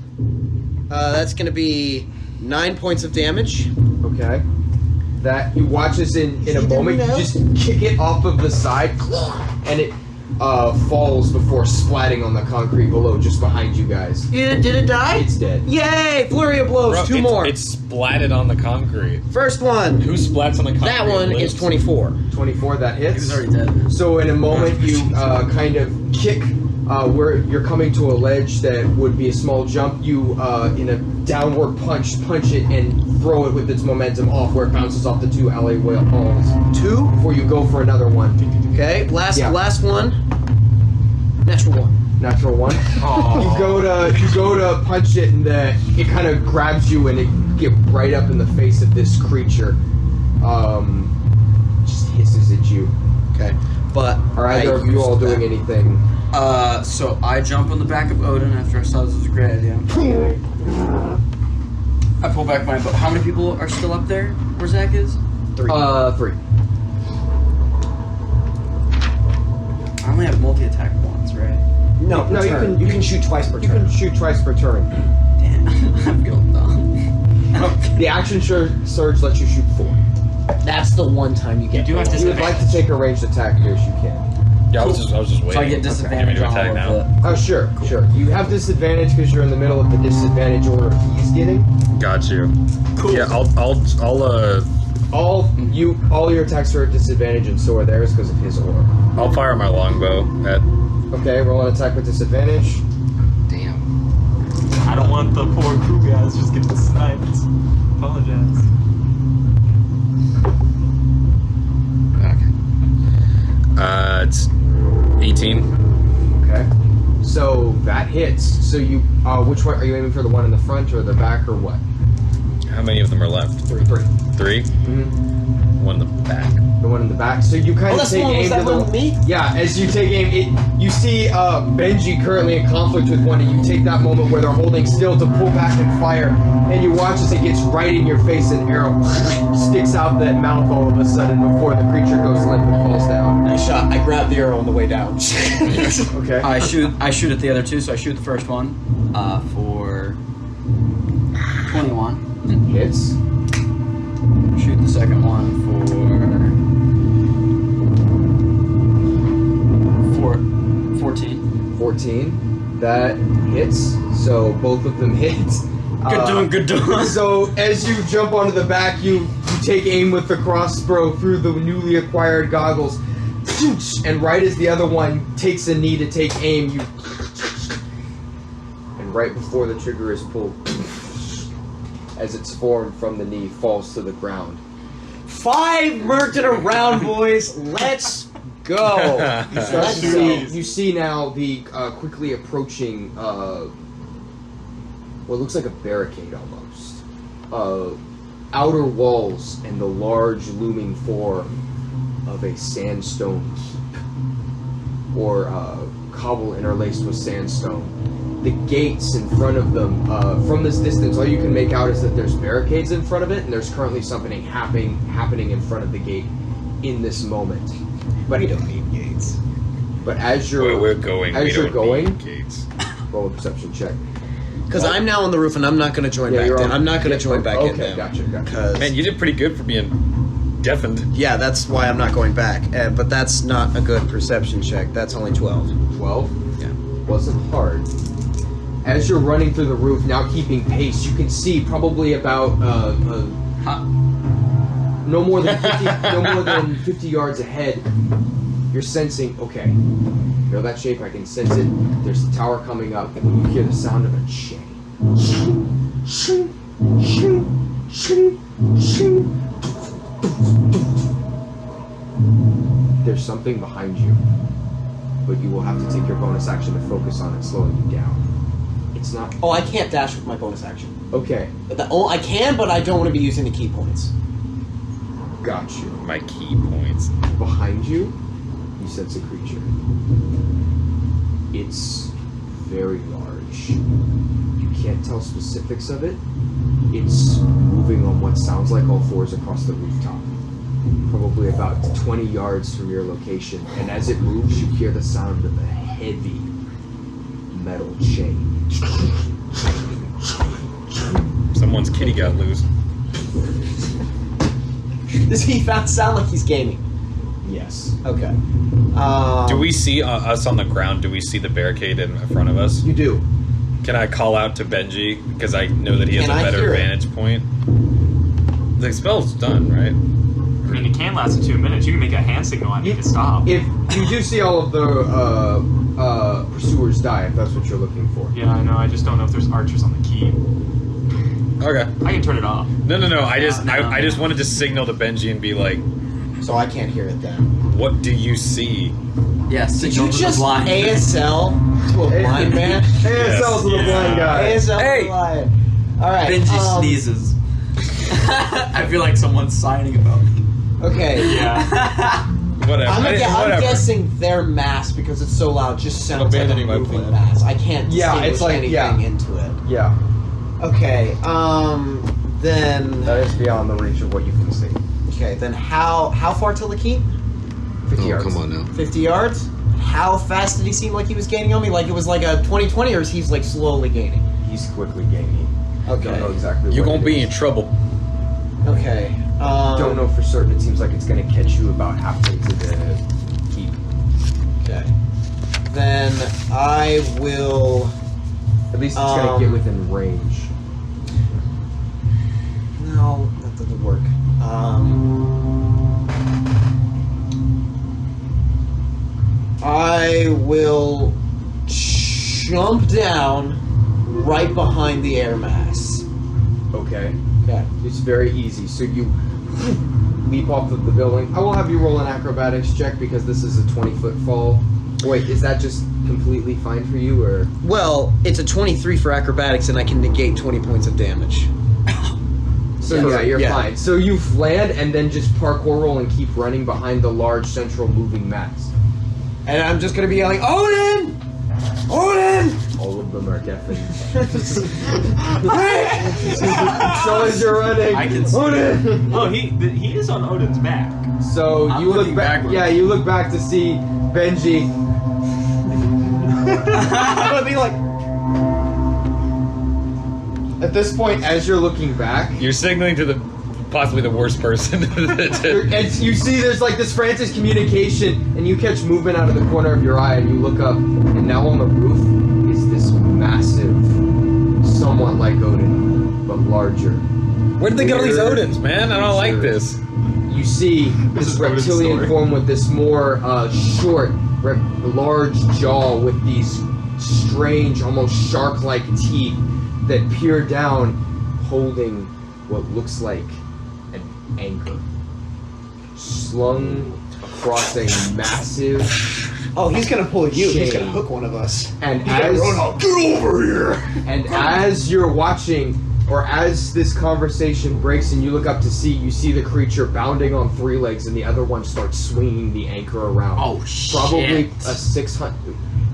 That's going to be 9 points of damage. Okay. That you watch this in a didn't moment. You know? just kick it off of the side, and it falls before splatting on the concrete below, just behind you guys. Did it die? It's dead. Yay! Flurry of blows. Bro, Two more. It's splatted on the concrete. First one. Who splats on the concrete? That one lives? is 24. 24. That hits. He was already dead. So in a moment, you kind of kick where you're coming to a ledge that would be a small jump. You, in a downward punch it and throw it with its momentum off where it bounces off the two alley walls. 2. Before you go for another one. Okay. Last one. Natural 1. Natural 1. You go to punch it, and it kind of grabs you, and it get right up in the face of this creature. Just hisses at you. Okay. But Are either of you all doing anything? So I jump on the back of Odin after I saw this was a great idea. I pull back my bow. How many people are still up there where Zach is? 3. 3. I only have multi-attack once, right? No, you can shoot twice per You can shoot twice per turn. Damn, I feel dumb. The action surge lets you shoot 4. That's the one time you get. You do have If you would like to take a ranged attack, Pierce, you can. Yeah, I was just waiting. So I get disadvantage on attack all of Oh, sure. You have disadvantage because you're in the middle of the disadvantage order he's getting. Got you. Cool. Yeah, All your attacks are at disadvantage, and so are theirs because of his orb. I'll fire my longbow at. Okay, roll an attack with disadvantage. Damn. I don't want the poor crew guys just getting sniped. Apologize. Okay. It's 18. Okay. So that hits. So you, which one are you aiming for? The one in the front or the back or what? How many of them are left? 3. 3? Mm-hmm. One in the back. The one in the back. So you kind of take aim. Yeah, as you take aim, you see Benji currently in conflict with one, and you take that moment where they're holding still to pull back and fire, and you watch as it gets right in your face, and arrow sticks out that mouth all of a sudden before the creature goes limp and falls down. Nice shot. I grabbed the arrow on the way down. Okay. I shoot at the other two, so I shoot the first one for 21. Hits. Shoot the second one for 14. That hits. So both of them hit. Good doing. So as you jump onto the back, you take aim with the crossbow through the newly acquired goggles, and right as the other one takes a knee to take aim, and right before the trigger is pulled, as it's formed from the knee, falls to the ground. 5 murked in a round, boys. Let's go. You see now the quickly approaching, what looks like a barricade almost. Outer walls and the large looming form of a sandstone keep, or cobble interlaced with sandstone. The gates in front of them, from this distance, all you can make out is that there's barricades in front of it, and there's currently something happening in front of the gate in this moment. But we don't need gates. But as you're We're going. as we you're don't going, need gates. roll a perception check. Because I'm now on the roof, and I'm not going to join back you're in. on- I'm not going to join back in Okay, now. gotcha. Because Man, you did pretty good for being deafened. yeah, that's why I'm not going back. But that's not a good perception check. That's only 12. 12? Yeah. Wasn't hard. As you're running through the roof, now keeping pace, you can see probably about no more than 50 yards ahead. You're sensing, okay, you know that shape, I can sense it. There's the tower coming up, and when you hear the sound of a chain. There's something behind you, but you will have to take your bonus action to focus on it, slowing you down. It's not... Oh, I can't dash with my bonus action. Okay, I can, but I don't want to be using the key points. got you. My key points. Behind you, you sense a creature. It's very large. You can't tell specifics of it. It's moving on what sounds like all fours across the rooftop. probably about 20 yards from your location, and as it moves, you hear the sound of a heavy metal chain. Someone's kitty got loose. Does he sound like he's gaming? Yes. Okay. Do we see us on the ground? Do we see the barricade in front of us? You do. Can I call out to Benji because I know that he has Can a I better hear it? vantage point? The spell's done, right? I mean, it can last 2 minutes. You can make a hand signal. I need to stop. If you do see all of the pursuers die, if that's what you're looking for. Yeah, I know. I just don't know if there's archers on the keep. Okay. I can turn it off. No. I just No. I just wanted to signal to Benji and be like, So I can't hear it then. "What do you see?" Yes. Did you just ASL to a blind man? ASL to the blind guy. ASL Hey! to the blind. All right. Benji sneezes. I feel like someone's signing about me. Okay. Yeah. Whatever. I'm Whatever. guessing their mass, because it's so loud, just sounds like a abandoning my moving plan. mass. I can't Yeah, distinguish it's like- anything yeah. into it. Yeah, Okay. Then. that is beyond the reach of what you can see. Okay. Then how far till the keep? 50 Oh, yards. come on now. 50 yards. How fast did he seem like he was gaining on me? Like it was like a 20-20, or is he's like slowly gaining? He's quickly gaining. Don't know Okay. exactly You're what gonna it be is. in trouble. Okay. Don't know for certain. It seems like it's gonna catch you about halfway to the keep. Okay. Then I will. At least it's gonna get within range. No, that doesn't work. I will jump down right behind the air mass. Okay. Okay. It's very easy. So you leap off of the building. I will have you roll an acrobatics check because this is a 20-foot fall. Wait, is that just completely fine for you, or? Well, it's a 23 for acrobatics, and I can negate 20 points of damage. So yeah, you're fine. So you land and then just parkour roll and keep running behind the large central moving mass. And I'm just gonna be yelling, Odin! Odin! All of them are deafened. So as you're running, I can see Odin! Oh, he is on Odin's back. So I'm you look looking back. backwards. Yeah, you look back to see Benji. I'm gonna be like, At this point, as you're looking back, You're signaling to the possibly the worst person. and you see there's like this frantic communication, and you catch movement out of the corner of your eye, and you look up, and now on the roof is this massive, somewhat like Odin, but larger. Where did they get all these Odins, man? I don't like this. You see this is Odin's reptilian story. form with this more short, large jaw with these strange, almost shark-like teeth that peer down, holding what looks like an anchor slung across a massive. oh, he's gonna pull you. He's Shame. gonna hook one of us. And He's gonna as run out. Get over here! and as you're watching, or as this conversation breaks, and you look up to see, you see the creature bounding on 3 legs, and the other one starts swinging the anchor around. Oh, shit. Probably a 600.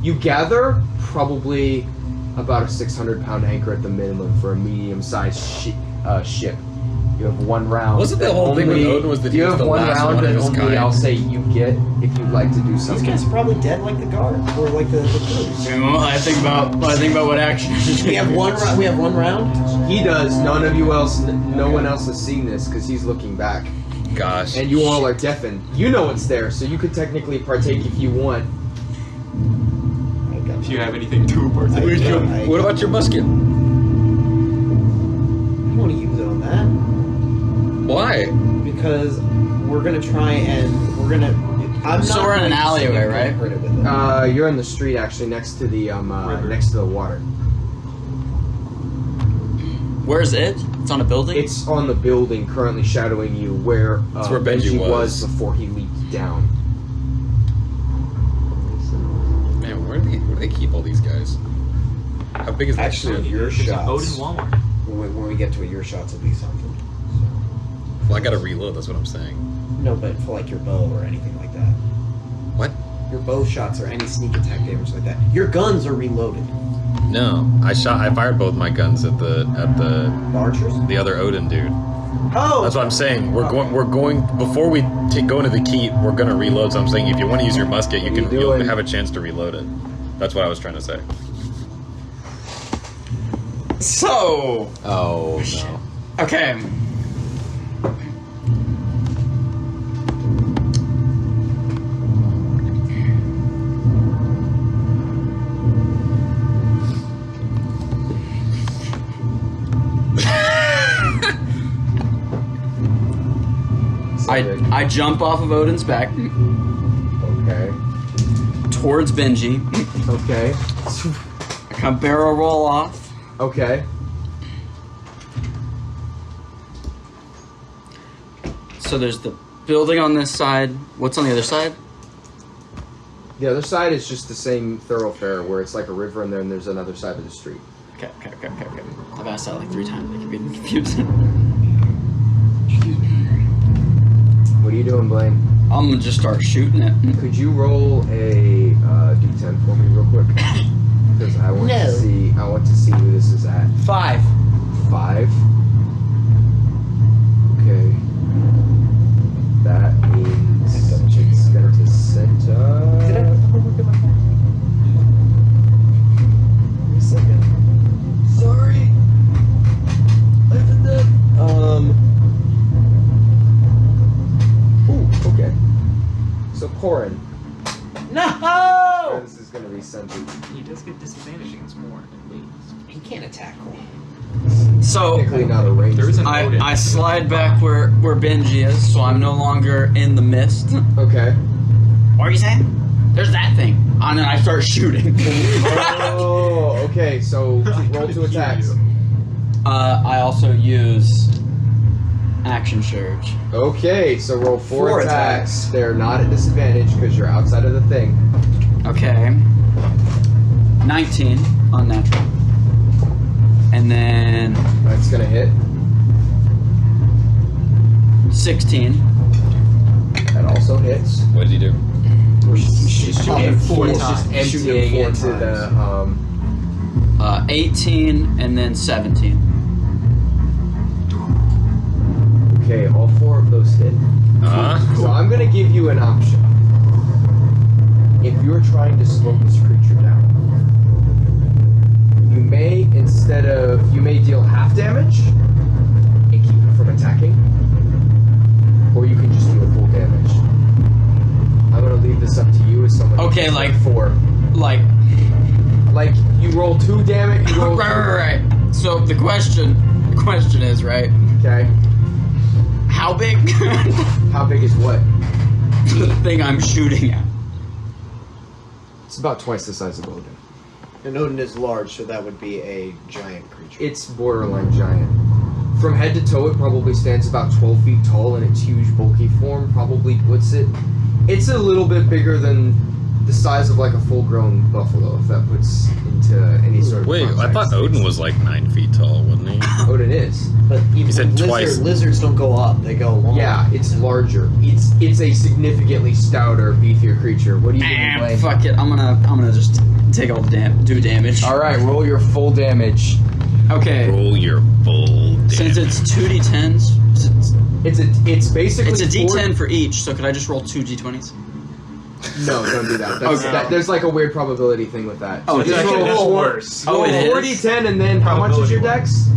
You gather probably about a 600-pound anchor at the minimum for a medium-sized ship. You have 1 round. Wasn't the that whole thing with only- Odin was that he you was have the 1 last round one of that his only kind? I'll say you get if you'd like to do These something. guys are probably dead, like the guard, or like the crews. Well, I think about what action. We have one. We have 1 round. He does. None of you else. No one else has seen this because he's looking back. Gosh. And you all are deafened. You know it's there, so you could technically partake if you want. If you have anything to partake Where's your- in. what about your musket? I want to use it on that Why? because we're gonna try and we're gonna. I'm So not we're in an going to alleyway, significantly right? hurt it with it. You're in the street actually, next to the River. next to the water. Where's it? It's on a building? It's on the building, currently shadowing you, where That's where Benji was. before he leaped down. Man, where do they keep all these guys? How big is that Actually, shit? your There's an shots. Odin Walmart. When we get to it, your shots will be something. Well, I gotta reload, that's what I'm saying. No, but for like your bow or anything like that. What? Your bow shots or any sneak attack damage like that. Your guns are reloaded. No. I fired both my guns at the The archers? other Odin dude. Oh! That's what I'm saying. We're going before we go into the keep. We're gonna reload. So I'm saying if you want to use your musket, you'll have a chance to reload it. That's what I was trying to say. So. Oh no. Okay. I jump off of Odin's back Okay. towards Benji. Okay. I kind of barrel roll off. Okay. So there's the building on this side. What's on the other side? The other side is just the same thoroughfare where it's like a river and then there's another side of the street. Okay. I've asked that like 3 times. I keep getting confused. What are you doing, Blaine? I'm gonna just start shooting it. Could you roll a d10 for me real quick? Because I want to see. I want to see who this is at. 5. 5. Okay. That means it's going to center. Did I have the homework in my phone? Give me a second. Sorry. I haven't done. Ooh. Okay. So Corin. No! This is going to be centered. He does get disadvantage against more. He can't attack me. So Technically not a range. There is an I, Odin. I slide back where Benji is, so I'm no longer in the mist. Okay. What are you saying? There's that thing. And then I start shooting. Oh. Okay. So roll 2 attacks. I also use action surge. Okay. So roll 4 4 attacks. They're not at disadvantage because you're outside of the thing. Okay. 19 unnatural. And then That's gonna hit. 16. That also hits. What did he do? She's shooting 4 It's times. just Shooting emptying 4 into times. the 18 and then 17. Okay, all 4 of those hit. So I'm gonna give you an option. If you're trying to slow this creature down, you may deal half damage and keep him from attacking, or you can just deal full damage. I'm gonna leave this up to you as someone. Okay, who's like 4. Like Like you roll 2 damage. You roll right. So the question is, right? Okay. How big? How big is what? The thing I'm shooting at. It's about twice the size of Odin. And Odin is large, so that would be a giant creature. It's borderline giant. From head to toe, it probably stands about 12 feet tall in its huge, bulky form. Probably puts it. It's a little bit bigger than the size of like a full-grown buffalo, if that puts into any sort of. Wait, I context. thought Odin was like 9 feet tall, wasn't he? Odin is. But even said twice. lizards don't go up; they go long. Yeah, it's larger. It's a significantly stouter, beefier creature. What are you doing, Blaine? Fuck it. I'm gonna just take all the do damage. All right, roll your full damage. Okay. Roll your full damage. Since it's 2d10s, It's basically it's a four- d10 for each. So could I just roll 2 d20s? No, don't do that. That's, Okay. there's like a weird probability thing with that. Oh, So it's just actually roll four- worse. Oh, it roll is? 4d10 and then how much is your dex?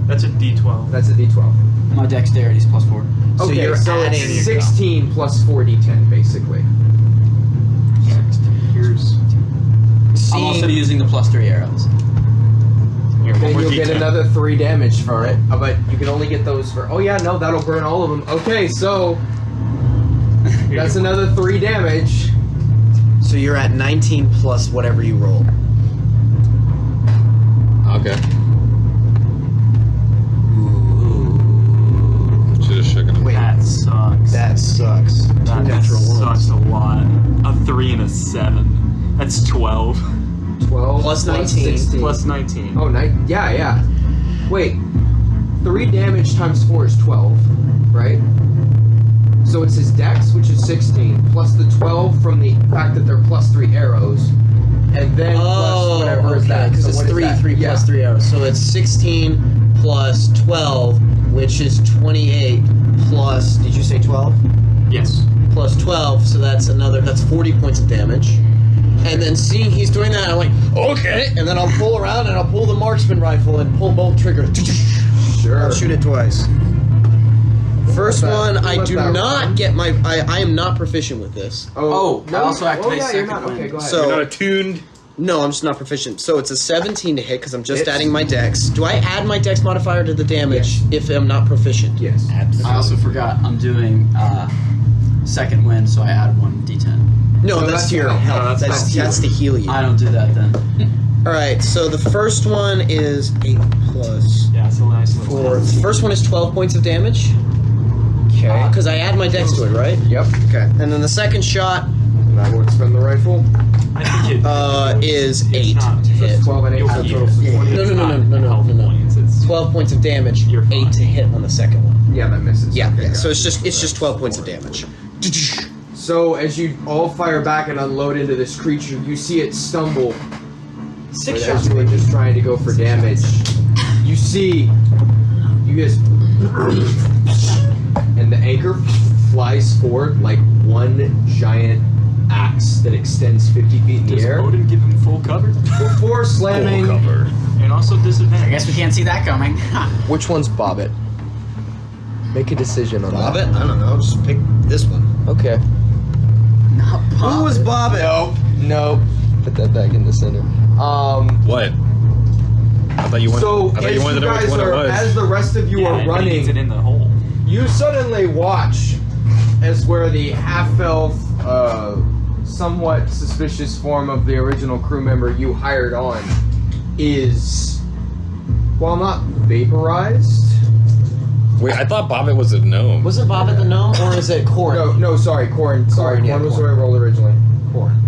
That's a D12. That's a d12. My dexterity's +4. So Okay, you're so adding- it's 16 plus 4d10 basically. Here's I'm also using the +3 arrows. here, one Then more you'll D10. get another 3 damage for it. But you can only get those for. Oh yeah, no, that'll burn all of them. Okay, so Here that's you go. another 3 damage. So you're at 19 plus whatever you roll. Okay. Should have shook him. Wait, That sucks. that sucks. That Two natural sucks ones. a lot. A 3 and a 7. That's 12. 12 Plus 19. 16. Plus 19. Oh, yeah. Wait, 3 damage times 4 is 12, right? So it's his dex, which is 16, plus the 12 from the fact that they're plus 3 arrows, and then plus whatever is that. Because So it's what is 3, that? 3 Yeah. plus 3 arrows. So it's 16 plus 12, which is 28 plus. Did you say 12? Yes. Plus 12, so that's 40 points of damage. And then seeing he's doing that, I'm like, okay. And then I'll pull around and I'll pull the marksman rifle and pull both triggers. Sure. I'll shoot it twice. First one, I do that not run? get my. I am not proficient with this. Oh, I also activate yeah, you're second not. Okay, wind. go ahead. So- You're not attuned. No, I'm just not proficient. So it's a 17 to hit because I'm just Hits. adding my dex. Do I add my dex modifier to the damage if I'm not proficient? Yes. I also forgot I'm doing second wind, so I add 1d10. No, No, that's that's to your health. health. No, that's That's to heal you. I don't do that then. All right, so the first one is 8 plus Yeah, it's a nice little 4. The first one is 12 points of damage. Okay. Because I add my dex to it, right? Yep. Okay. And then the second shot And I will expend the rifle. I think is it's 8 not- to hit. 12 and 8, so total is 20. No, it's not no. health points, it's 12 points of damage. You're 8 fine. to hit on the second one. Yeah, that misses. Yeah. Okay, Yeah. So gotcha. it's just 12 points of damage. So as you all fire back and unload into this creature, you see it stumble. 6 But shots. as you were just trying to go for damage, you see, you guys, and the anchor flies forward like one giant axe that extends 50 feet in the Does air Odin give him full cover? before slamming. And also disadvantage. I guess we can't see that coming. Which one's Bobbit? Make a decision on Bobbit? I don't know. Just pick this one. Okay. Not Who was Bobbit? Nope. Put that back in the center. What? I thought you wanted. So I thought as you wanted to know which guys one it are, was. as the rest of you Yeah, are it needs it running, in the hole. you suddenly watch as where the half-elf, somewhat suspicious form of the original crew member you hired on is, while not vaporized. Wait, I thought Bobbit was a gnome. Was it Bobbit the gnome or is it Corn? No, sorry, Corn. Sorry, Corn, yeah, Corn was Corn. what I rolled originally. Corn.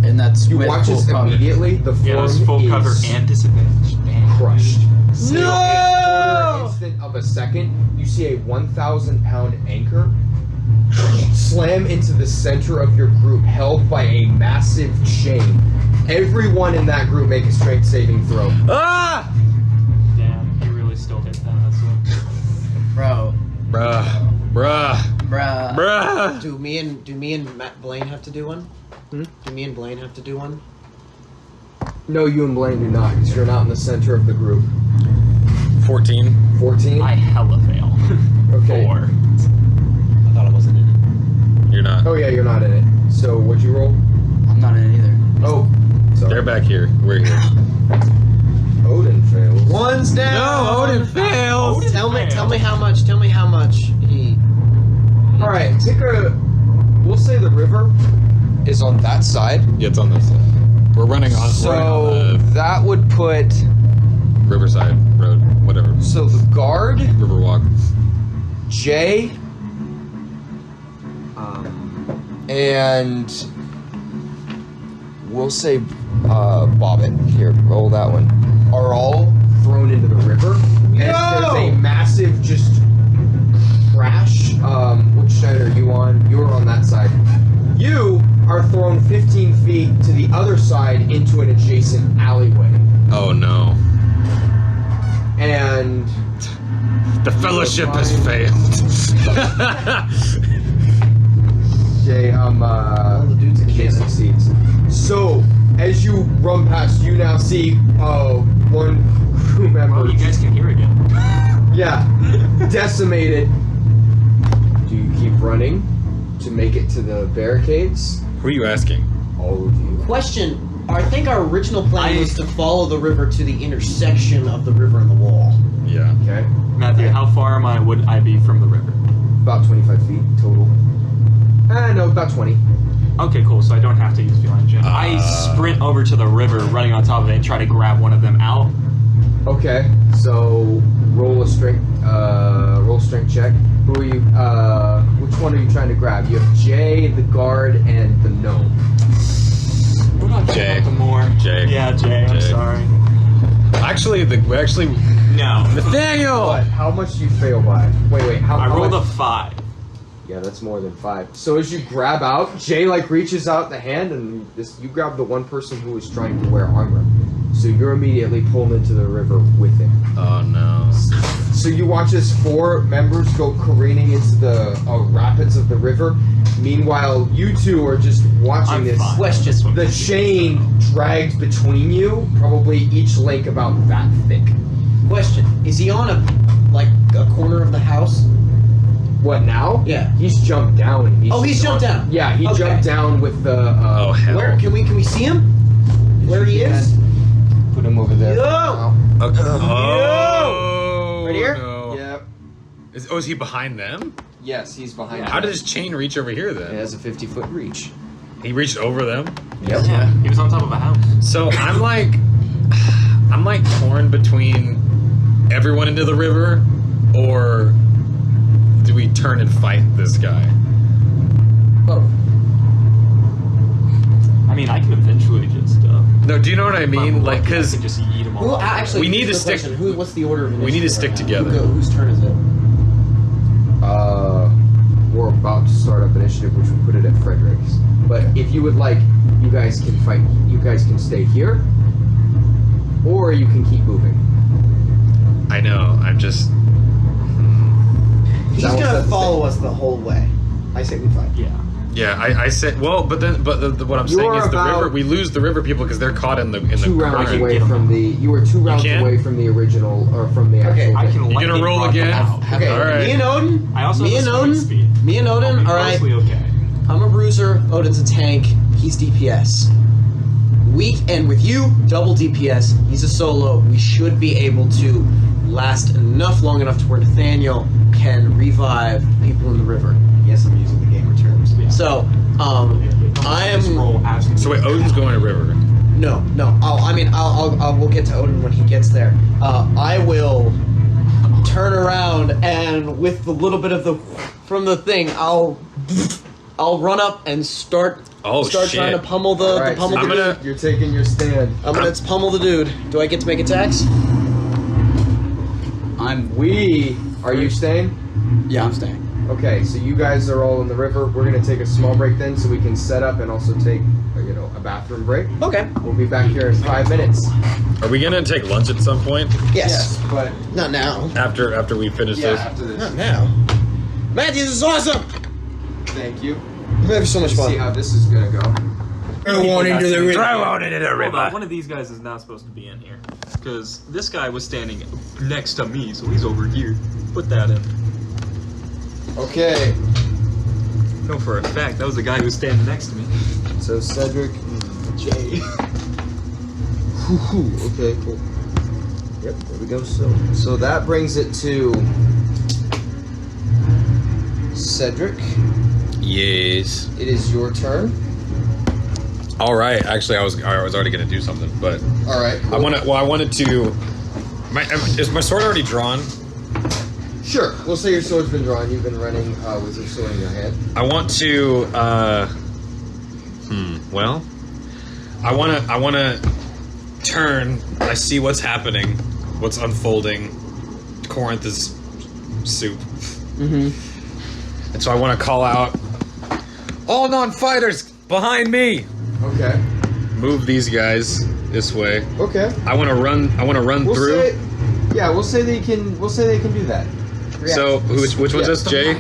And that's You with watch full this cover. immediately. The form Yeah, it's full is cover and disadvantage. Damn. crushed. So in a No! quarter instant of a second, you see a 1,000-pound anchor slam into the center of your group, held by a massive chain. Everyone in that group make a strength saving throw. Ah! Damn, you really still hit that. That's Bro. Bruh. Do me and Matt Blaine have to do one? Do me and Blaine have to do one? No, you and Blaine do not, because you're not in the center of the group. 14. 14? I hella fail. Okay. 4. I thought I wasn't in it. You're not. Oh yeah, you're not in it. So what'd you roll? I'm not in it either. Oh, sorry. They're back here. We're here. Odin fails. One's down. No, Odin failed. Tell me how much. Tell me how much he. All right, pick a. We'll say the river is on that side. Yeah, it's on this side. We're running on, So running on that would put. the Riverside Road, whatever. So the guard, Riverwalk. Jay, and we'll say Bobbit. Here, roll that one. Are all thrown into the river. As there's a massive just crash. Which side are you on? You're on that side. You are thrown 15 feet to the other side into an adjacent alleyway. Oh no. And The fellowship has failed. Jay, All the dudes in Jay Canada. succeeds. So, as you run past, you now see one crew member. Well, you guys can hear again. Yeah, decimated. Do you keep running to make it to the barricades? Who are you asking? All of you. Question. I think our original plan was to follow the river to the intersection of the river and the wall. Yeah. Okay. Matthew, how far would I be from the river? About 25 feet total. No, about 20. Okay, cool. So I don't have to use Feline Gem. I sprint over to the river, running on top of it, and try to grab one of them out. Okay, so roll a strength check. Who are you? Which one are you trying to grab? You have Jay, the guard, and the gnome. We're not talking Jay. about the more. Jay. Yeah, Jay. I'm Jay. sorry. Actually, No. Nathaniel. What? How much do you fail by? Wait. How I how rolled much? a 5. Yeah, that's more than 5. So as you grab out, Jay reaches out the hand, and you grab the one person who is trying to wear armor. So you're immediately pulled into the river with him. Oh no. So you watch as 4 members go careening into the rapids of the river. Meanwhile, you two are just watching I'm this. fine. Question. The chain dragged between you, probably each link about that thick. Question. Is he on a corner of the house? What now? Yeah. He's jumped down. And He's jumped down. Yeah, he Okay. jumped down with the. Oh hell! Where can we see him? Where he is? Put him over there. Yo! Now. Oh, Right here? No. Yep. Is he behind them? Yes, he's behind. How did his chain reach over here It then? has a 50-foot reach. He reached over them. Yep. Yeah, he was on top of a house. So I'm like torn between everyone into the river, or do we turn and fight this guy? Oh. I mean, I can eventually just. No, do you know what I mean? Like, I because can just eat them all. Who actually? We need to quick stick- question, what's the order of we need to initiative stick right now? together. Whose turn is it? We're about to start up initiative, which will put it at Frederick's. But if you would like, you guys can fight. You guys can stay here, or you can keep moving. I know. I'm just. He's That was gonna the follow us the whole way. I say we fight. Yeah. Yeah, I said. Well, but what I'm saying You're is the about- river. We lose the river people because they're caught in the 2 rounds current. away from the. You were 2 rounds can? away from the original, or from the Okay, actual. I thing. can. You lightning gonna roll rod again? them out. Okay, All right. me and Odin. I also me have and a swimming Odin. speed. Me and I'll Odin. be All right. mostly okay. I'm a bruiser. Odin's a tank. He's DPS. And with you, double DPS. He's a solo. We should be able to last long enough to where Nathaniel can revive people in the river. Yes, I'm using the gamer terms. Yeah. So, I Just am. roll absolutely. So wait, Odin's going to river. No. We'll get to Odin when he gets there. I will turn around and with a little bit of from the thing, I'll run up and start shit. trying to pummel the Alright, pummel so the I'm dude. gonna- You're taking your stand. I'm gonna pummel the dude. Do I get to make attacks? Are you staying? Yeah, I'm staying. Okay, so you guys are all in the river. We're gonna take a small break then, so we can set up and also take, a bathroom break. Okay. We'll be back here in 5 minutes. Are we gonna take lunch at some point Yes. but Not now. after we finish this? after this. Not now. Matthew, this is awesome. Thank you. I'm having so much Let's see fun. how this is gonna go. I want into the river. out into the Hold on, one of these guys is not supposed to be in here. Because this guy was standing next to me, so he's over here. Put that in. Okay, No, for a fact, that was the guy who was standing next to me. so Cedric and Jay. Okay, cool. Yep, there we go. So that brings it to Cedric. Yes. It is your turn. All right. Actually, I was already gonna do something, but All right. I wanted to. Is my sword already drawn? Sure. We'll say your sword's been drawn. You've been running with your sword in your hand. I want to. Well, I wanna turn. I see what's happening, what's unfolding. Corinth is soup. Mm-hmm. And so I want to call out, all non-fighters behind me. Okay. Move these guys this way. Okay. I want to run We'll through. say, we'll say they can. We'll say they can do that. So which one's Yeah. this? Jay?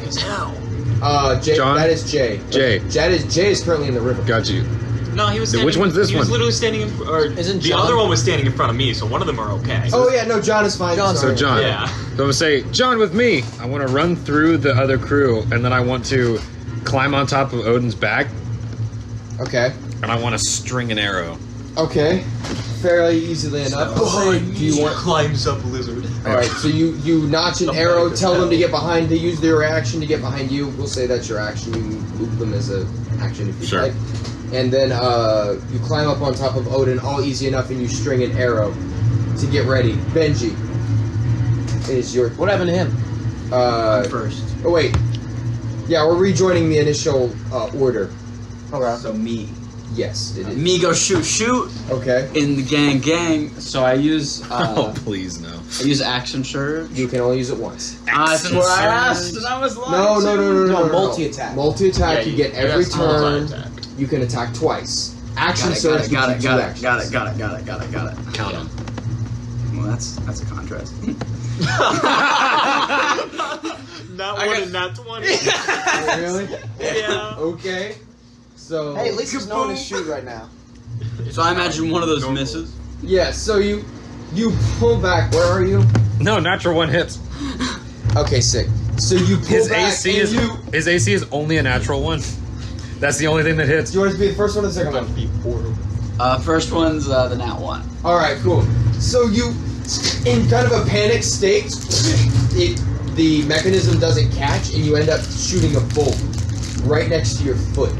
Jay. John? That is Jay. Jay. Jay is currently in the river. Got you. No, he was Which standing. one's this he was one? literally standing in. Or Isn't the John- other one was standing in front of me, so one of them are okay. Oh yeah, no, John is fine. John- Sorry. So John. Yeah. So I'm gonna say, John with me. I want to run through the other crew, and then I want to climb on top of Odin's back, Okay. and I want to string an arrow. Okay. Fairly easily enough. Do you want? climbs up lizard? All right. So you notch an arrow. Tell them to get behind. They use their action to get behind you. We'll say that's your action. You move them as an action if you Sure. like. And then you climb up on top of Odin, all easy enough, and you string an arrow to get ready. Benji, it is your. What happened to him? First. Oh wait. Yeah, we're rejoining the initial order. So me. Yes, it is. Me go shoot Okay. in the gang. So I use Oh please no. I use action surge. You can only use it once. That's what I asked, and I was lying. No. multi-attack. Multi-attack. You get every that's turn. multi-attack. You can attack twice. Action Got surge. it. Got gives it. you two Got actions. it. Count them. Well, that's a contrast. Not I one got- and not 20. Really? Yeah. Okay. So Hey, at least there's no one to shoot right now. So I imagine one of those misses. yeah, so you pull back. Where are you? No, natural one hits. Okay, sick. So you pull His back AC and is you. his AC is only a natural one. That's the only thing that hits. Do you want it to be the first one or the second one? First one's the nat 1. All right, cool. So you, in kind of a panic state, the mechanism doesn't catch, and you end up shooting a bolt right next to your foot.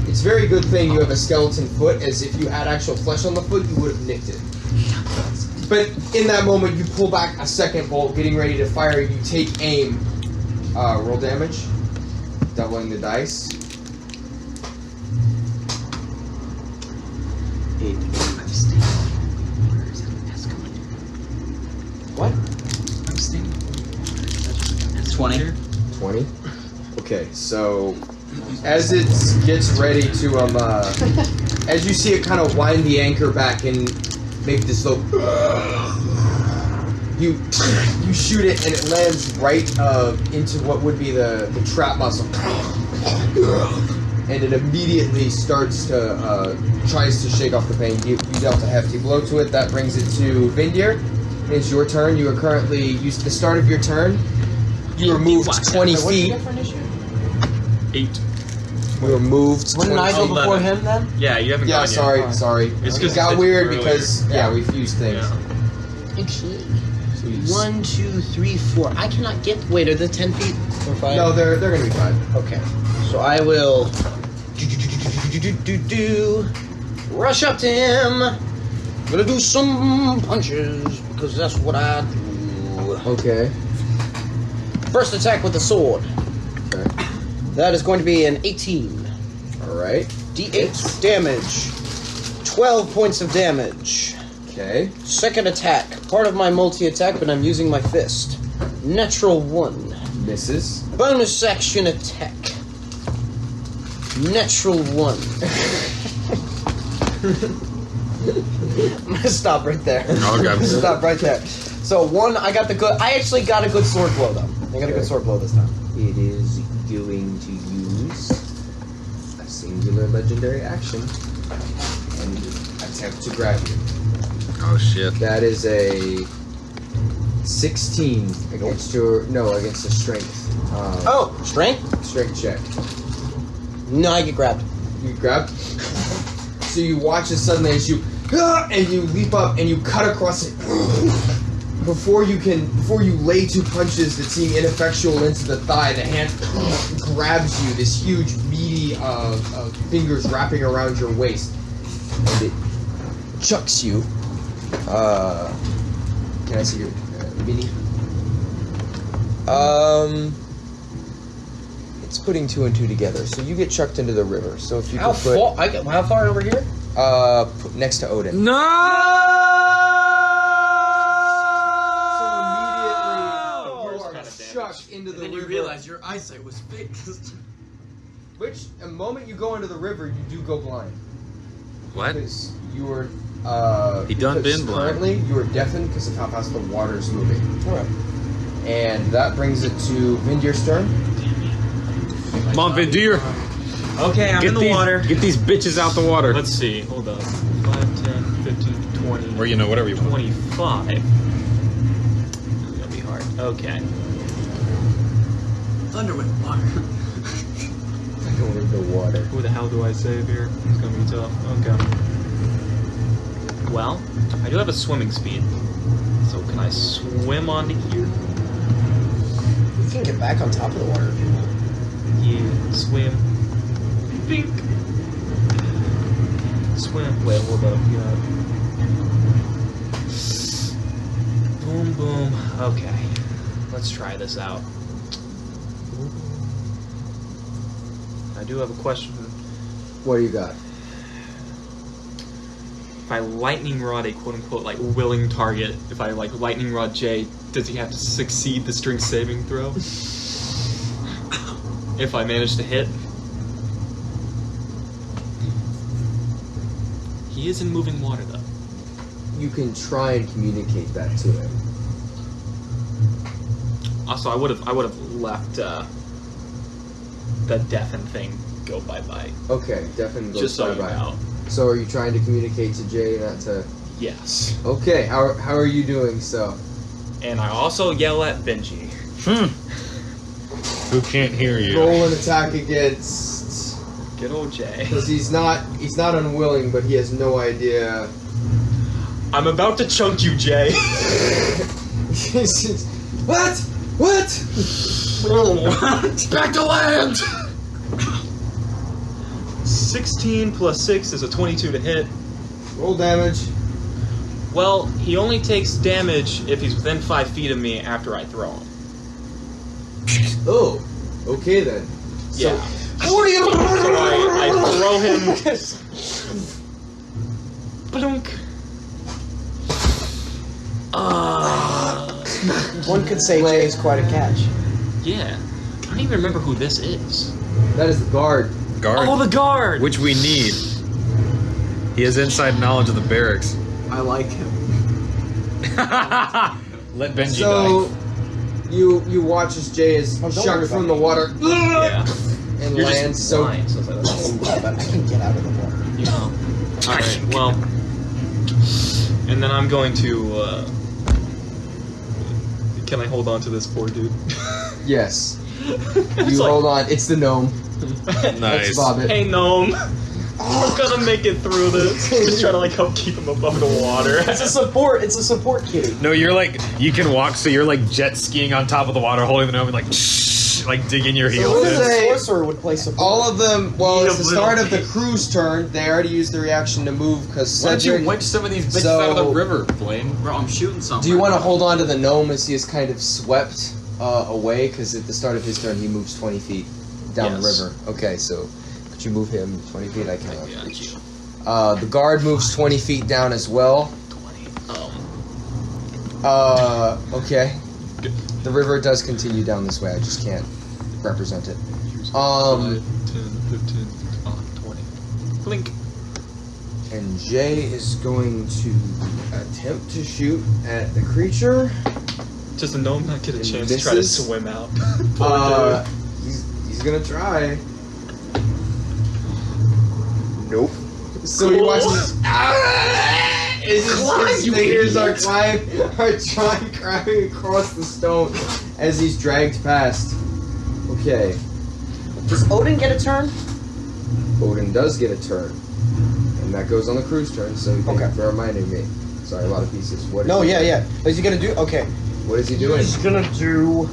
It's a very good thing you have a skeleton foot, as if you had actual flesh on the foot, you would have nicked it. But in that moment, you pull back a second bolt, getting ready to fire. You take aim. Roll damage, doubling the dice. 8. What? It's 20. 20. Okay, so as it gets ready to as you see it kind of wind the anchor back and make this little, you shoot it and it lands right into what would be the trap muscle, and it immediately starts to tries to shake off the pain. You dealt a hefty blow to it. That brings it to Vindir. It's your turn. You are currently used to the start of your turn. You were moved 20 feet. 8. We were moved. Wouldn't I go before him then? Yeah, you haven't Yeah, gone sorry. It's It 'cause got it's weird earlier. because we fused things. Yeah. Okay. So you just- 1, 2, 3, 4. I cannot get. Wait, are they 10 feet or 5? No, they're gonna be fine. Okay. So I will. Rush up to him. Gonna do some punches because that's what I do. Okay. First attack with the sword. Okay. That is going to be an 18. All right. D8 damage. 12 points of damage. Okay. Second attack. Part of my multi-attack, but I'm using my fist. Natural 1. Misses. Bonus action attack. Natural 1. I'm gonna stop right there. Okay. Stop right there. So 1, I actually got a good sword blow though. I got a good sword blow this time. It is going to use a singular legendary action and attempt to grab you. Oh shit. That is a 16 against against a strength. Strength? Strength check. No, I get grabbed. You grab. So you watch it suddenly as you and you leap up and you cut across it. Before you lay 2 punches that seem ineffectual into the thigh, the hand grabs you. This huge meaty fingers wrapping around your waist, and it chucks you. Can I see your mini? It's putting 2 and 2 together, so you get chucked into the river. So if you How could put far? How far over here? next to Odin. No. So immediately you are kind of damage. chucked into the Then you river. realize your eyesight was fixed. Which, the moment you go into the river, you do go blind. What? Because you are. He done because been blind. Currently, you are deafened because of how fast the water is moving. Alright. And that brings it to Vindir's turn. Come on, Vindir. Okay, I'm in the water. Get these bitches out the water. Let's see. Hold up. 5, 10, 15, 20. Or whatever you want. 25. It's gonna be hard. Okay. Thunder with water. Go into the water. Who the hell do I save here? It's gonna be tough. Okay. Well, I do have a swimming speed. So can I swim onto here? You can get back on top of the water if you want. Yeah, swim. Bink. Swim. Wait, hold up. Yeah. Boom, boom. Okay. Let's try this out. I do have a question. What do you got? If I lightning rod a quote unquote like willing target, if I like lightning rod Jay, does he have to succeed the strength saving throw? If I manage to hit? He is in moving water though. You can try and communicate that to him. Also, I would have let the deafen thing go bye-bye. Okay, definitely goes Just so you bye-bye. know. So are you trying to communicate to Jay not to... Yes. Okay, how are you doing so? And I also yell at Benji. Who can't hear you? Roll an attack against... Good old Jay. Because he's not unwilling, but he has no idea. I'm about to chunk you, Jay. What? What? Back to land! 16 plus 6 is a 22 to hit. Roll damage. Well, he only takes damage if he's within 5 feet of me after I throw him. Oh, okay then. So, Yeah. So I throw him. Blunk. One could say Jay is quite a catch. Yeah. I don't even remember who this is. that is the guard. Guard. Oh, the guard! Which we need. He has inside knowledge of the barracks. I like him. Let Benji So, die. you watch as Jay is Oh, don't worry shucked from the about water Yeah. and You're lands. just So blind, so it's like, But I can get out of the water. you know. Alright, well. And then I'm going to, Can I hold on to this poor dude? yes, It's you like, hold on. It's the gnome. Nice. Let's bob it. Hey, gnome. We're gonna make it through this. Just trying to like help keep him above the water. It's a support. It's a support kitty. No, you're like, you can walk, so you're like jet skiing on top of the water, holding the gnome and like digging your heels what in. is it? The sorcerer would play support. All of them. Well, Need it's a the start little of the bit. crew's turn. They already used the reaction to move because Why don't you Cedric. winch some of these bitches So- out of the river, Blaine? Bro, I'm shooting something. Do you want to hold on to the gnome as he is kind of swept away? Because at the start of his turn, he moves 20 feet down Yes. the river. Okay, so could you move him 20 feet? I cannot Yeah, reach. you. The guard moves 20 feet down as well. 20. Okay. The river does continue down this way. I just can't represent it. 5, 10, 15, 20. Blink. And Jay is going to attempt to shoot at the creature. Just a gnome not get a And chance to try to misses. swim out. He's gonna try. Nope. So he watches. His fingers are climbing across the stone as he's dragged past. Okay, Does Odin get a turn? Odin does get a turn, and that goes on the crew's turn. So thank you Okay. for reminding me. Sorry, a lot of pieces. What? No, yeah. Is he gonna do? Okay. What is he doing? He's gonna do.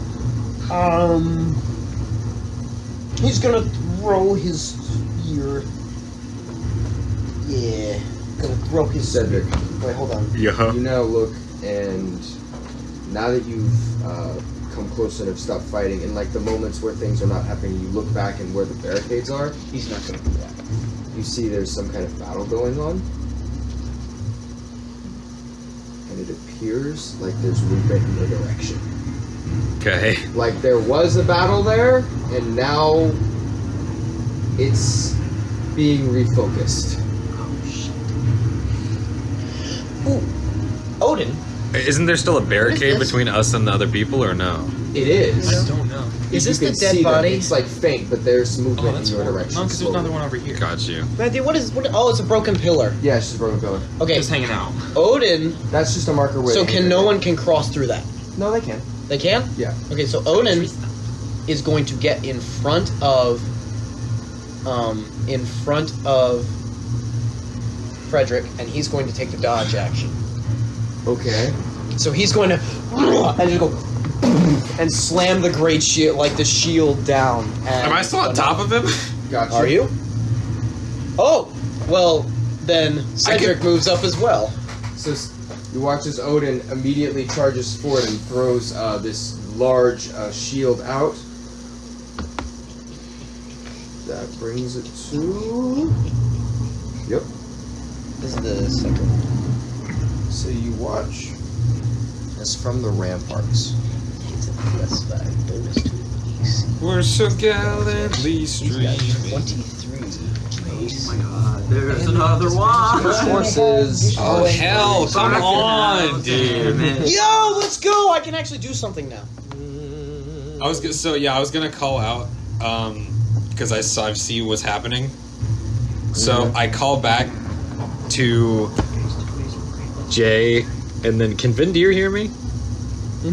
He's gonna throw his spear. Yeah. Gonna throw his. Cedric. Wait, hold on. Yeah. You now look, and now that you've come close and have stopped fighting, in like the moments where things are not happening, you look back and where the barricades are. He's not gonna do that. You see there's some kind of battle going on, and it appears like there's movement in the direction. Okay. Like there was a battle there, and now it's being refocused. Ooh, Odin. Isn't there still a barricade this? between us and the other people, or no? It is. I don't know. Is You this the can dead see them. body? It's like faint, but there's movement Oh, in that's your horrible. direction. No, because there's slowly. another one over here. Got you. Matthew, what is? Oh, it's a broken pillar. Yeah, it's just a broken pillar. Okay, Just hanging out. Odin. That's just a marker where. So they can hit no it. one can cross through that? No, they can. They can. Yeah. Okay, so Odin is going to get in front of Frederick, and he's going to take the dodge action. Okay. So he's going to and just go and slam the great shield, like the shield down. And Am I still on top of him? Gotcha. Are you? Oh, well, then Cedric moves up as well. So you watch as Odin immediately charges forward and throws this large shield out. That brings it to. Yep. This is the second one. So you watch as from the ramparts. It's a +5 bonus to AC. We're so gallantly He's got 23 base. Oh my god, there's another one! Horses. Oh hell! Come on, dude. Yo, let's go! I can actually do something now. I was gonna call out because I see what's happening. So I call back to Jay, and then can Vindir hear me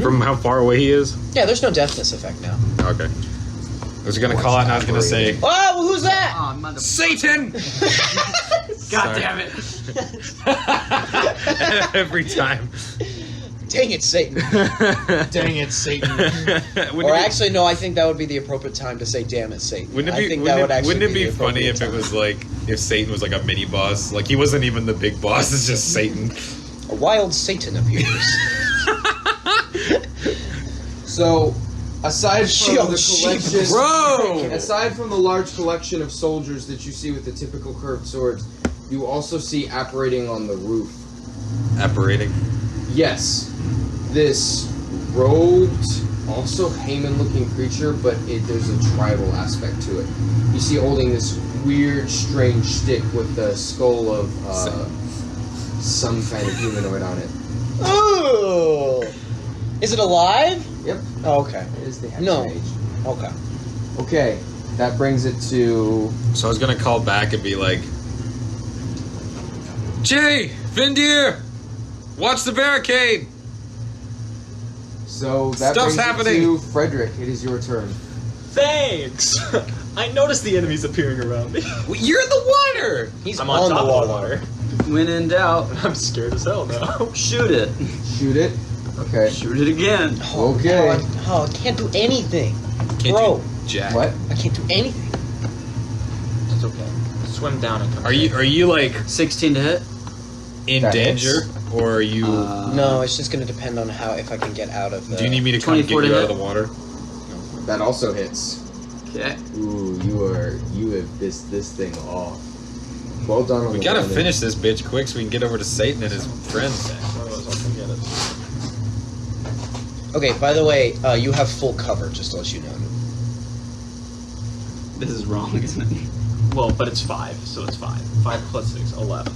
from how far away he is? Yeah, there's no deafness effect now. Okay. I was gonna call out, and I was gonna say, Oh, well, who's that? Oh, mother. Satan! God damn it. Every time. Dang it, Satan. Dang it, Satan. Or actually, no, I think that would be the appropriate time to say, damn it, Satan. Wouldn't it be, I think that would actually wouldn't it be the funny appropriate if it time. was like, if Satan was like a mini boss? Like, he wasn't even the big boss, it's just Satan. A wild Satan appears. So, aside from the collection, Bro! aside from the large collection of soldiers that you see with the typical curved swords, you also see apparating on the roof. Apparating. Yes, this robed, also Haman-looking creature, but there's a tribal aspect to it. You see holding this weird, strange stick with the skull of some kind of humanoid on it. Oh! Is it alive? Yep, Oh, okay. it is the No. Mage. Okay. Okay, that brings it to... So I was gonna call back and be like, Jay! Vindir! Watch the barricade! So that Stuff's brings happening. it to Frederick. It is your turn. Thanks. I noticed the enemies appearing around me. You're in the water! He's I'm on, on the top water. of the water. When in doubt, I'm scared as hell now. shoot it. Shoot it. Okay. Shoot it again. Oh, Okay. no, I can't do anything. Can't Bro. do jack. What? I can't do anything. It's okay. Swim down and come Are you like 16 to hit. in That danger? hits. Or are you... No, it's just going to depend on if I can get out of the... do you need me to come get 24 to you out hit? of the water? That also hits. Okay. Ooh, you have pissed this thing off. Well done on We the gotta landing. finish this bitch quick so we can get over to Satan and his friends. Okay, by the way, you have full cover, just to let you know. This is wrong, isn't it? Well, but it's 5, so it's 5. 5 plus 6, 11.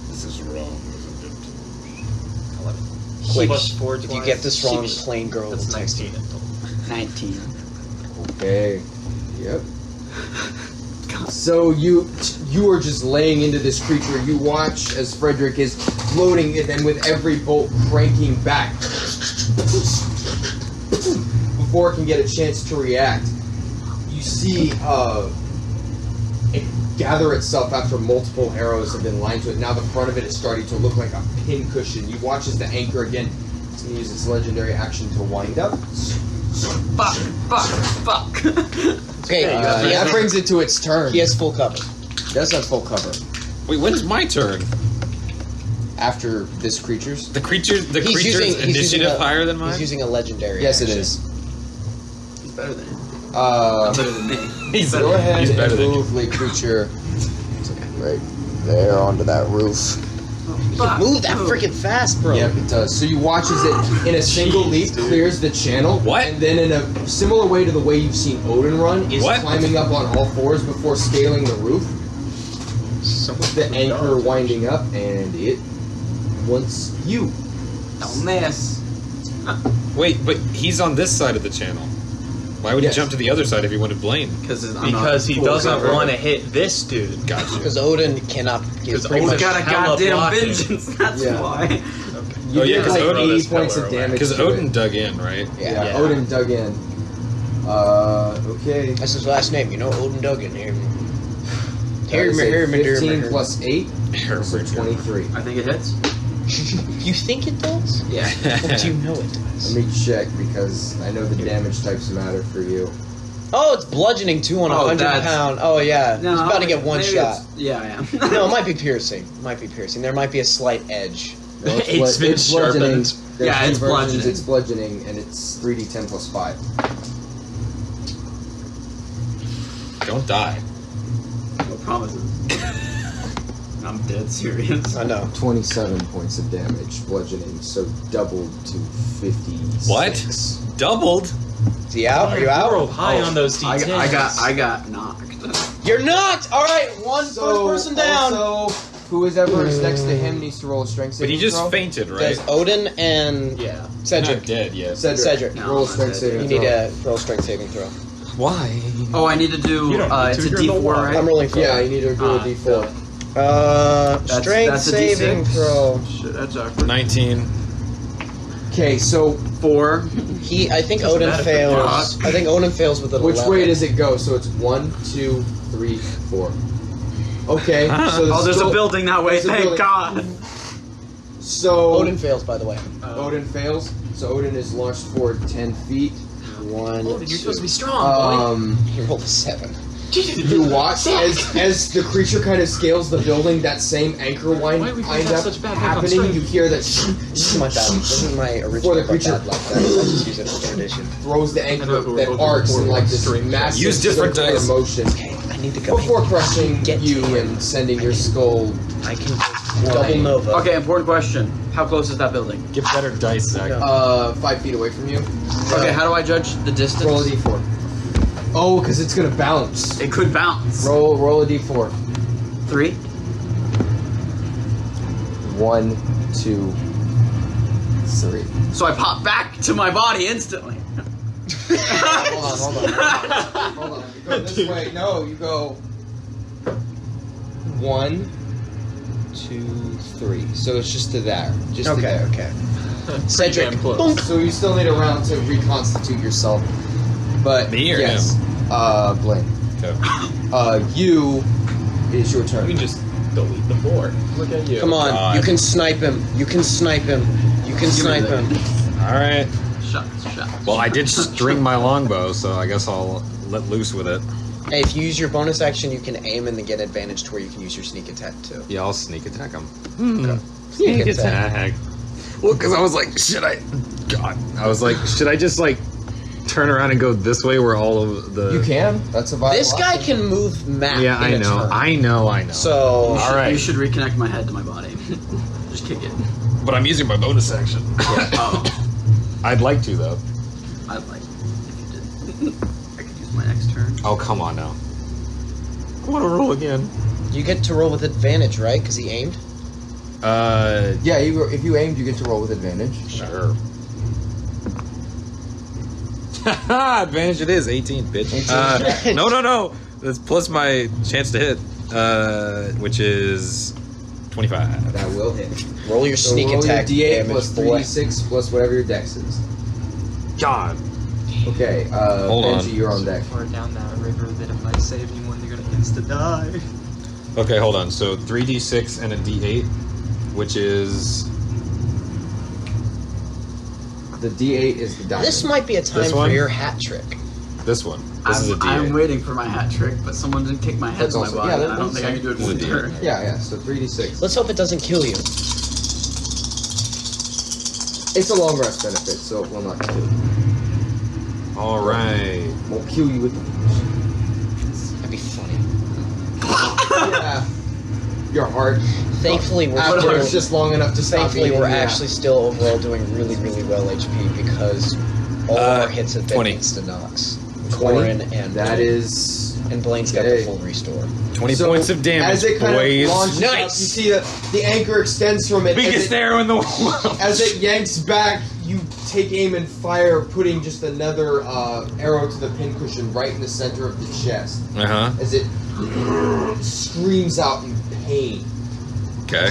This is wrong, isn't it? 11. Quick, Plus 4 if you twice. get this wrong, plain girl will That's text 19 you. in total. 19. Okay. Yep. So you are just laying into this creature. You watch as Frederick is floating, and then with every bolt cranking back before it can get a chance to react. You see it gather itself after multiple arrows have been lined to it. Now the front of it is starting to look like a pincushion. You watch as the anchor again. It's going to use its legendary action to wind up. Fuck. Okay, That brings it to its turn. he has full cover. Does have full cover. Wait, when is my turn? After this creature's? The creature's He's using initiative a- higher than mine? He's using a legendary Yes, it action. is. He's better than him. Better than me. He's Go ahead He's better and than you. move the creature right there onto that roof. Move that freaking fast, bro. Yep, it does. So you watch as it, in a single leap, clears the channel. What? And then in a similar way to the way you've seen Odin run, is What? climbing up on all fours before scaling the roof. The anchor winding up, and it wants you. Don't miss. Wait, but he's on this side of the channel. Why would Yes. he jump to the other side if he wanted Blaine? Because Because he doesn't want to hit this dude. Gotcha. Because Odin cannot get Because pretty He's much... got a hella goddamn blocking. vengeance. That's Yeah. why. You Oh, yeah, did 'cause like Odin 80 is points pillar of away. damage. Because to Odin it. dug in, right? Yeah, Yeah. Odin dug in. Okay. That's his last name, you know, Odin Duggan. Here, That is a here, 15 plus 8, so 23. I think it hits. You think it does? Yeah. But you know it does. Let me check because I know the damage types matter for you. Oh, it's bludgeoning too on a 100 that's- pound. Oh yeah, he's about to get one maybe shot. Yeah, I am. No, it might be piercing. Might be piercing. There might be a slight edge. No, It's been it's bludgeoning. sharpened. There's Yeah, two it's versions, bludgeoning. It's bludgeoning, and it's 3d10 plus 5. Don't die. No promises. I'm dead serious. I know. 27 points of damage, bludgeoning, so doubled to 56. What? Doubled? Is he out? Are you out? Roll high on those D10s. I got knocked. You're not. All right, one first person down. Also, Whoever is next to him needs to roll a strength But saving he just throw. fainted, right? Does Odin and Yeah. Cedric. Not dead yet. Cedric. No, roll a I'm strength not saving You throw. need a roll strength saving throw. Why? Oh, I need to do. You don't need It's to, a you're in the D4, water. right? I'm rolling for Yeah, it. you need to do a d4. Strength that's a saving D6. throw. Shit, that's awkward. 19. Okay, so 4. I think Odin matter for fails. I think Odin fails with an which 11. way does it go? So it's 1, 2, 3, 4. Okay, so Oh, there's a building that way. there's a Thank building. God. So Odin fails, by the way. Odin fails. So Odin is launched forward 10 feet. 1, You're supposed to be 2. strong, He rolled a 7. You watch as the creature kind of scales the building. That same anchor wind Why do we wind have up such bad luck on happening. strength? You hear that This is my bad. This is my Before original the but creature- bad luck. I just use it for tradition. throws the anchor know, that we'll arcs in like this string. massive Use different circular dice. motion Okay, I need to go. before crushing Get you to him. and sending your skull. I can double nova. Okay, important question. How close is that building? Get better dice, Zach. No. 5 feet away from you. Okay, how do I judge the distance? Roll a d4. Oh, because it's gonna bounce. It could bounce. Roll a d4. 3. 1, 2, 3. So I pop back to my body instantly. Hold on. You go this way. No, you go 1, 2, 3. So it's just to there. Just to there. Okay. Cedric. damn close. Bonk. So you still need a round to reconstitute yourself. But Me or yes. Blaine. Okay. You is your You turn. can just delete the board. Look at you. Come on, God. you can snipe him. You can snipe him. You can snipe that. him. Alright. Shots. Well, I did string my longbow, so I guess I'll let loose with it. Hey, if you use your bonus action, you can aim and then get advantage to where you can use your sneak attack too. Yeah, I'll sneak attack him. Sneak attack. Well, because I was like, I was like, should I just like turn around and go this way where all of the... You can. That's a viable This guy option. can move map. Yeah, in I a know. turn. I know. So All right. You should reconnect my head to my body. Just kick it. But I'm using my bonus action. Oh, I'd like to, though. I'd like if you did. I could use my next turn. Oh, come on now. I want to roll again. you get to roll with advantage, right? Because he aimed. Yeah, if you aimed, you get to roll with advantage. Sure. Advantage it is, 18, bitch. No. That's plus my chance to hit, which is 25. That will hit. Roll your So sneak roll attack your D8 damage, plus boy. 3d6 plus whatever your dex is. God. Okay, Hold on. Benji, you're on deck. Far down that river that if I save anyone, they're gonna insta die. Okay, hold on. So 3d6 and a d8, which is... The D8 is the diamond. This might be a time This for one? your hat trick. This one. This is a d8. I'm waiting for my hat trick, but someone didn't kick my head That's to my also- body. yeah, and I don't that's think I can do it also- with a turn. Yeah, so 3d6. Let's hope it doesn't kill you. It's a long rest benefit, so it will not kill you. All right. Won't kill you with the... That'd be funny. Yeah. Your heart. Thankfully, we're After it's still, just long enough to stop thankfully beating, we're yeah. actually still overall doing really, really well HP because all of our hits have been 20. insta knocks. 20? Torin and That is... and Blaine's got the Okay. full restore. 20 So, points of damage, as it kind boys. of launches up, you Nice. see the anchor extends from it. Biggest arrow in the world. As it yanks back, you take aim and fire, putting just another arrow to the pincushion right in the center of the chest. Uh-huh. As it screams out in pain. Okay.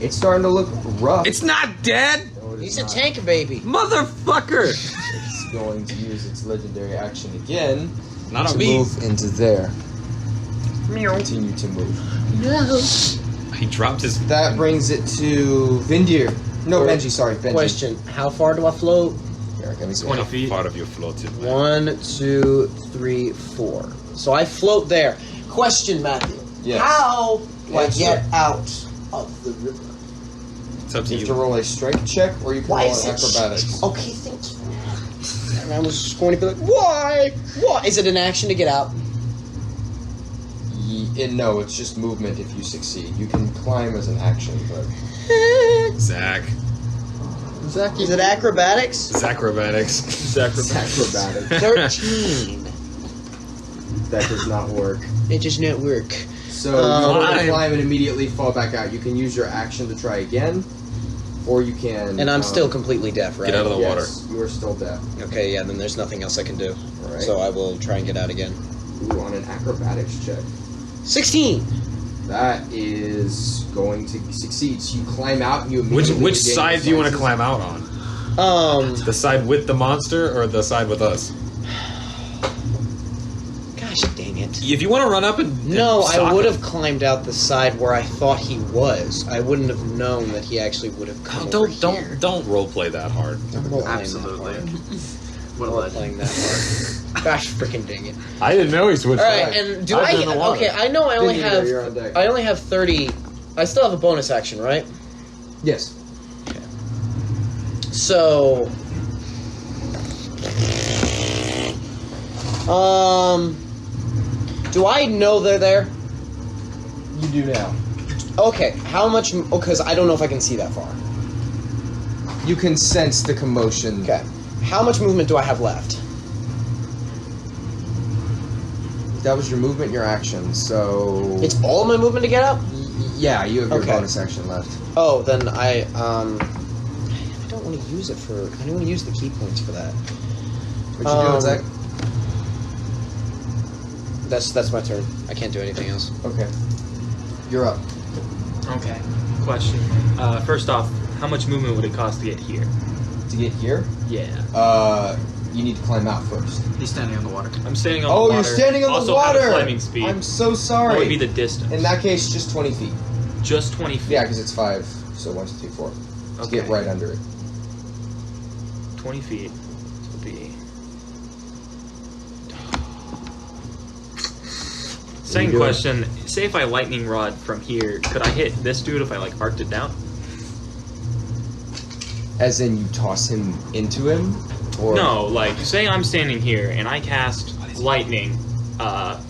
It's starting to look rough. It's not dead, No, it is He's a not. tank baby. motherfucker. It's going to use its legendary action again Not to on me. move into there. Continue to move. He dropped his... That brings it to Vindir. No, Benji, sorry, Benji. Question: how far do I float? Here, let me see. 20 feet. Part of you floated. man. 1, 2, 3, 4. So I float there. Question, Matthew. Yes. How do I Answer. get out of the river? It's up to You have you. to roll a strength check, or you can Why roll is an it? acrobatics. Okay, thank you. And I was just going to be like, why? Why? Is it an action to get out? No, it's just movement if you succeed. You can climb as an action, but... Zach. Is it acrobatics? Zacrobatics. Acrobatics. 13. That does not work. It does not work. So you go to climb and immediately fall back out. You can use your action to try again, or you can. And I'm still completely deaf, right? Get out of the water. Yes, you are still deaf. Okay, yeah, then there's nothing else I can do. All right. So I will try and get out again. Ooh, on an acrobatics check. 16! That is going to succeed. So you climb out and you immediately Which regain side do you want to senses. climb out on? The side with the monster or the side with us? Gosh dang it. If you want to run up and No, sock I would him. have climbed out the side where I thought he was. I wouldn't have known that he actually would have come over here. Don't role play that hard. I'm role-playing Absolutely. that hard. What I'm a legend. role-playing that hard. Gosh freaking dang it. I didn't know he switched. Alright, and do I was in the water. okay, I know I only Didn't you know you're on deck? have I only have 30. I still have a bonus action, right? Yes. So do I know they're there? You do now. Okay, how much? Oh, because I don't know if I can see that far. You can sense the commotion. Okay, how much movement do I have left? That was your movement, your action. So It's all my movement to get up. yeah, you have your Okay. bonus action left. Oh, then I don't want to use it for. I don't want to use the key points for that. What you doing, Zach? That's my turn. I can't do anything else. Okay. You're up. Okay. Question. First off, how much movement would it cost to get here? To get here, Yeah. you need to climb out first. He's standing on the water. I'm standing on the Oh, water. you're standing on the also water. Have a climbing speed. I'm so What sorry. would be the distance? In that case, just 20 feet. Just 20 feet. Yeah, because it's 5. So 1, 2, 3, 4. To Okay. get right under it. 20 feet would be. Second doing? question: say if I lightning rod from here, could I hit this dude if I like arced it down? As in, you toss him into him, or No, like say I'm standing here and I cast lightning. Oh,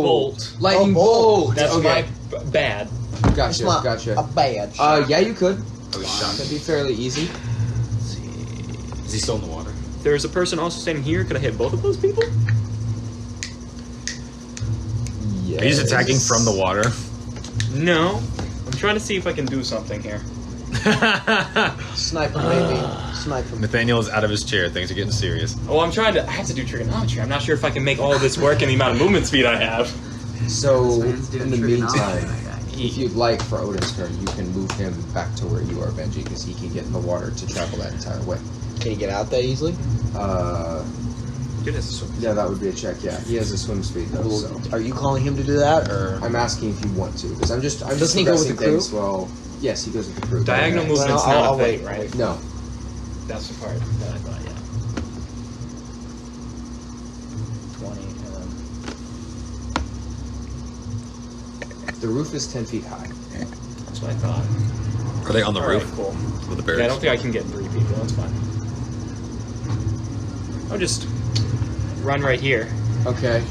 Bolt. lightning Oh, bolt. bolt. That's okay. my bad. Gotcha, Not gotcha. a bad. Yeah, you could. That'd be fairly easy. Is he still in the water? If there's a person also standing here, could I hit both of those people? Yeah. Are you just attacking from the water? No. I'm trying to see if I can do something here. Sniper, baby. Sniper. Nathaniel is out of his chair. Things are getting serious. Oh, I have to do trigonometry. I'm not sure if I can make all of this work in the amount of movement speed I have. So, Man's doing in the trigonometry. meantime, if you'd like for Odin's turn, you can move him back to where you are, Benji, because he can get in the water to travel that entire way. Can you get out that easily? Goodness. Yeah, that would be a check. Yeah, he has a swim speed though. So Are you calling him to do that, or? I'm asking if you want to, because I'm just Doesn't he go with the progressing crew? things. Well, yes, he goes with the crew. Diagonal Okay. movement's Well, not I'll a thing, wait, right? No, That's the part that I thought, yeah. 20, and then... the roof is 10 feet high. That's what I thought. Are they on the Alright, roof cool. with the bears? Yeah, I don't think I can get 3 people. That's fine. I'll just run right here. Okay.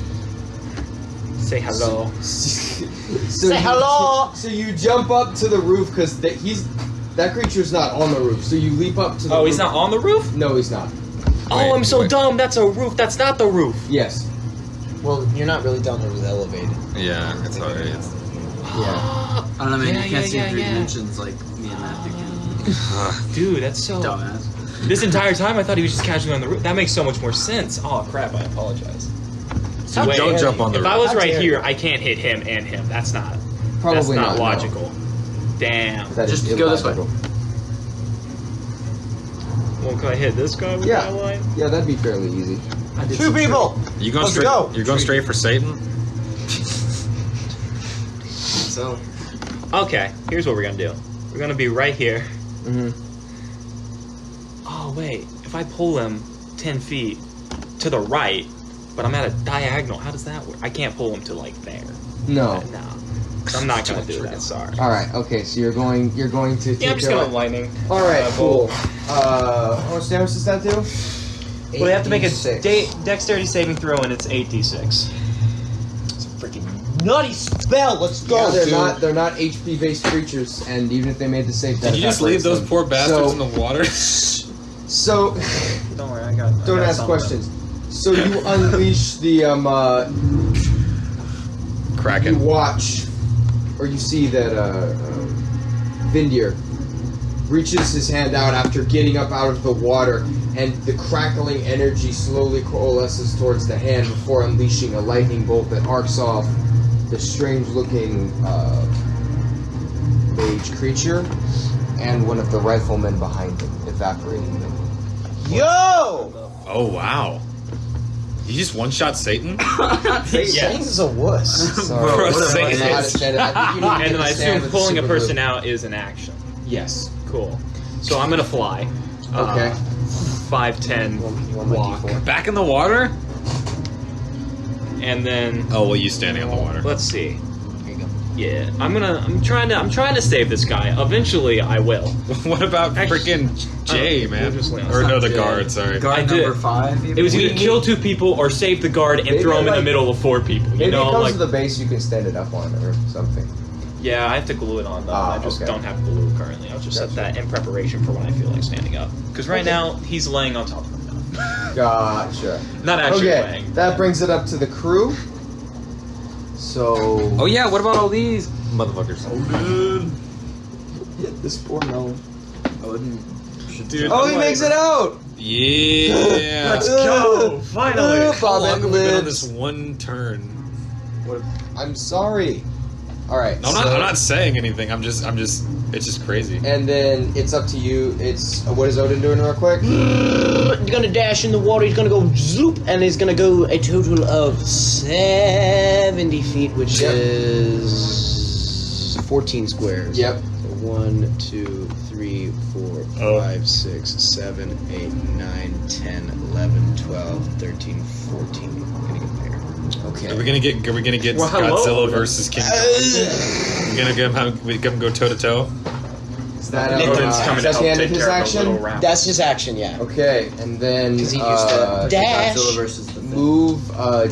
Say hello. Say hello! So you jump up to the roof because that creature's not on the roof. So you leap up to the Oh, roof. he's not on the roof? No, he's not. Oh, I'm so wait. dumb. That's a roof. That's not the roof. Yes. Well, you're not really done with elevated. Yeah, it's alright. Yeah. I don't know, man. Yeah, You can't see yeah, three yeah. dimensions like me and Matt can. Dude, that's so... Dumbass. This entire time I thought he was just casually on the roof. That makes so much more sense. Oh, crap. I apologize. So Wait, don't jump on the If roof. I was How right dare here, you. I can't hit him and him. That's not... Probably that's not no. logical. Damn. That is Just go this way. illogical. Well, can I hit this guy with Yeah. my line? Yeah, that'd be fairly easy. I did Two some people. You going Let's straight? go. You're going straight for Satan? So, Okay, here's what we're gonna do. We're gonna be right here. Mm-hmm. Oh, wait. If I pull him 10 feet to the right, but I'm at a diagonal, how does that work? I can't pull him to, like, there. No. No. I'm not gonna do that, sorry. All right. Okay. So you're going to. Yeah, I'm take just care gonna of- lightning. All right. Cool. Bolt. How much damage does that do? Well, they have to make a 86. dexterity saving throw, and it's 8d6. It's a freaking nutty spell. Let's go, Yeah, dude. they're not HP based creatures, and even if they made the save, Did you just leave those poor bastards in the water? So Don't worry, I got. don't ask questions. So you unleash the Kraken. You watch, or you see that Vindir reaches his hand out after getting up out of the water, and the crackling energy slowly coalesces towards the hand before unleashing a lightning bolt that arcs off the strange-looking mage creature and one of the riflemen behind him, evaporating them. Yo! Oh wow! You just one-shot Satan? Satan's a wuss. Sorry, Bro, I don't Satan know how to is- stand it. I think you need to And get then the I stand assume with the pulling a super person glue. out is an action. Yes. Cool. So I'm gonna fly. Okay. 5'10", You want my walk, D4? Back in the water? and then Oh well, you standing on the water. let's see. Here you go. Yeah, I'm trying to save this guy. Eventually, I will. What about freaking Jay, man? we'll just land. Or no, the Jay. guard. Sorry. Guard I did. number 5. It was either kill 2 people or save the guard and Maybe throw him in the like- middle of 4 people. You Maybe know, it comes like to the base you can stand it up on or something. yeah, I have to glue it on though. Ah, I just okay. don't have glue currently. I'll just set Gotcha. that in preparation for when I feel like standing up. Because right now he's laying on top of him now. Gotcha. Not actually Okay, laying. that brings it up to the crew. So. Oh yeah, what about all these motherfuckers? This poor gnome. Odin. Dude, Oh, he makes it out! Yeah. Let's go! Finally! How long have we been on lives. this one turn? I'm sorry. Alright. No, I'm not saying anything. I'm just. It's just crazy. And then it's up to you. It's. What is Odin doing real quick? He's gonna dash in the water. He's gonna go zoop, and he's gonna go a total of 70 feet, which Yep. is 14 squares. Yep. So 1, 2, 3, 4, 5, 6, 7, 8, 9, 10, 11, 12, 13, 14. I'm gonna get there. Okay. Are we gonna get Well, hello. Godzilla versus King Kong? We're gonna get him go toe to toe. Is that, Odin's coming is to that help the end take of his care of the action? little round. That's his action, yeah. Okay, and then 'Cause he used to dash. Godzilla versus the thing. move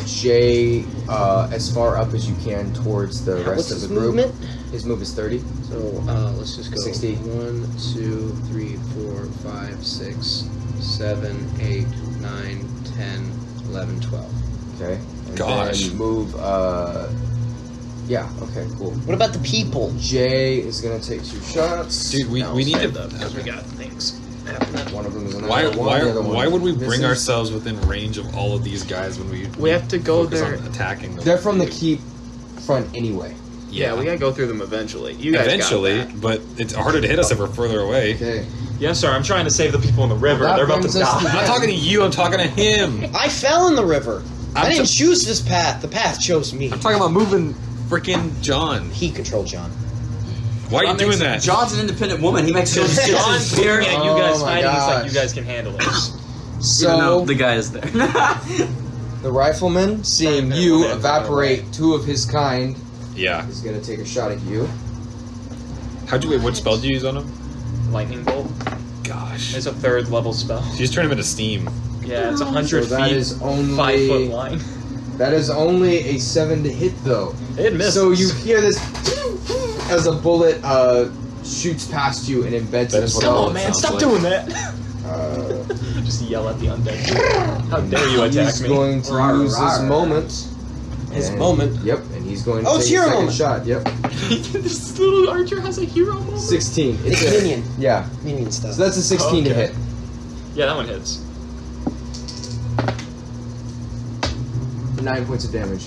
Jay as far up as you can towards the What's rest of his the group. movement? His move is 30. So let's just go 60. 1, 2, 3, 4, 5, 6, 7, 8, 9, 10, 11, 12. Okay. And Gosh. then move. Yeah. Okay. Cool. What about the people? Jay is gonna take 2 shots. Dude, we need to. because we got things. One of them is an Why one, the other one why would we bring misses. ourselves within range of all of these guys when we have to go focus there. on attacking them? They're from the keep front anyway. Yeah, we gotta go through them eventually. You guys eventually, got that. but it's harder to hit us if we're further away. Okay. Yes, sir. I'm trying to save the people in the river. Well, that They're about to brings us die. to- I'm not talking to you. I'm talking to him. I fell in the river. I I'm didn't t- choose this path. The path chose me. I'm talking about moving freaking John. He controlled John. Why are you doing that? John's an independent woman. He makes John's decisions. staring at you guys Oh my fighting. He's like, gosh. you guys can handle it. So No, the guy is there. the rifleman, seeing Sorry, you man, evaporate 2 of his kind, Yeah. is gonna take a shot at you. What spell did you use on him? Lightning bolt. Gosh. It's a 3rd level spell. You just turn him into steam. Yeah, it's 100 So that feet. is only 5 foot line. That is only a 7 to hit though. It misses. So you hear this as a bullet shoots past you and embeds That is what itself. all Oh man, sounds stop like. doing that! Uh, Just yell at the undead. How dare you attack he's me? going to Rawr, use his rawr. moment. His And- moment. Yep, and he's going to Oh, take it's a hero second moment. shot. Yep. This little archer has a hero moment. 16. It's a- minion. Yeah. Minion stuff. So that's a 16 to Okay. hit. Yeah, that one hits. 9 points of damage.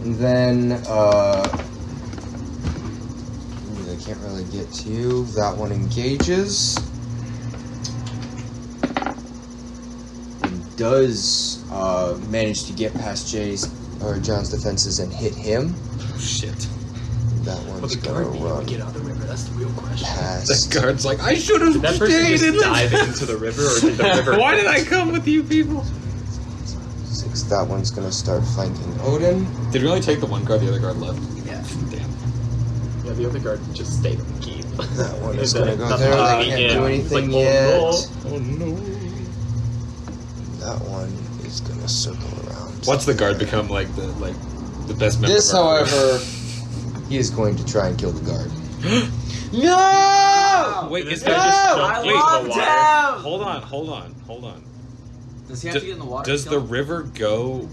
And then, I can't really get to you. That one engages. And does manage to get past John's defenses and hit him. Oh, shit. That But one's the gonna guard being able run to get out of the river, that's the real question. past. That guard's like, I should have Did that person stayed just in the dive into the river, or did the river... Why did I come with you people? 6. That one's gonna start flanking Odin. Did we only take the one guard? The other guard left. Yeah. Damn. Yeah, the other guard just stayed in the keep. That one is And gonna then go there. nothing They can't in. do It's anything like, yet. Oh no. That one is gonna circle around. What's the guard become like the best member? This, of our crew? however, he is going to try and kill the guard. No! Wait, This is guy that just I jumped into the loved water. him! Hold on. Does he have to get in the water? Does to the kill him? river go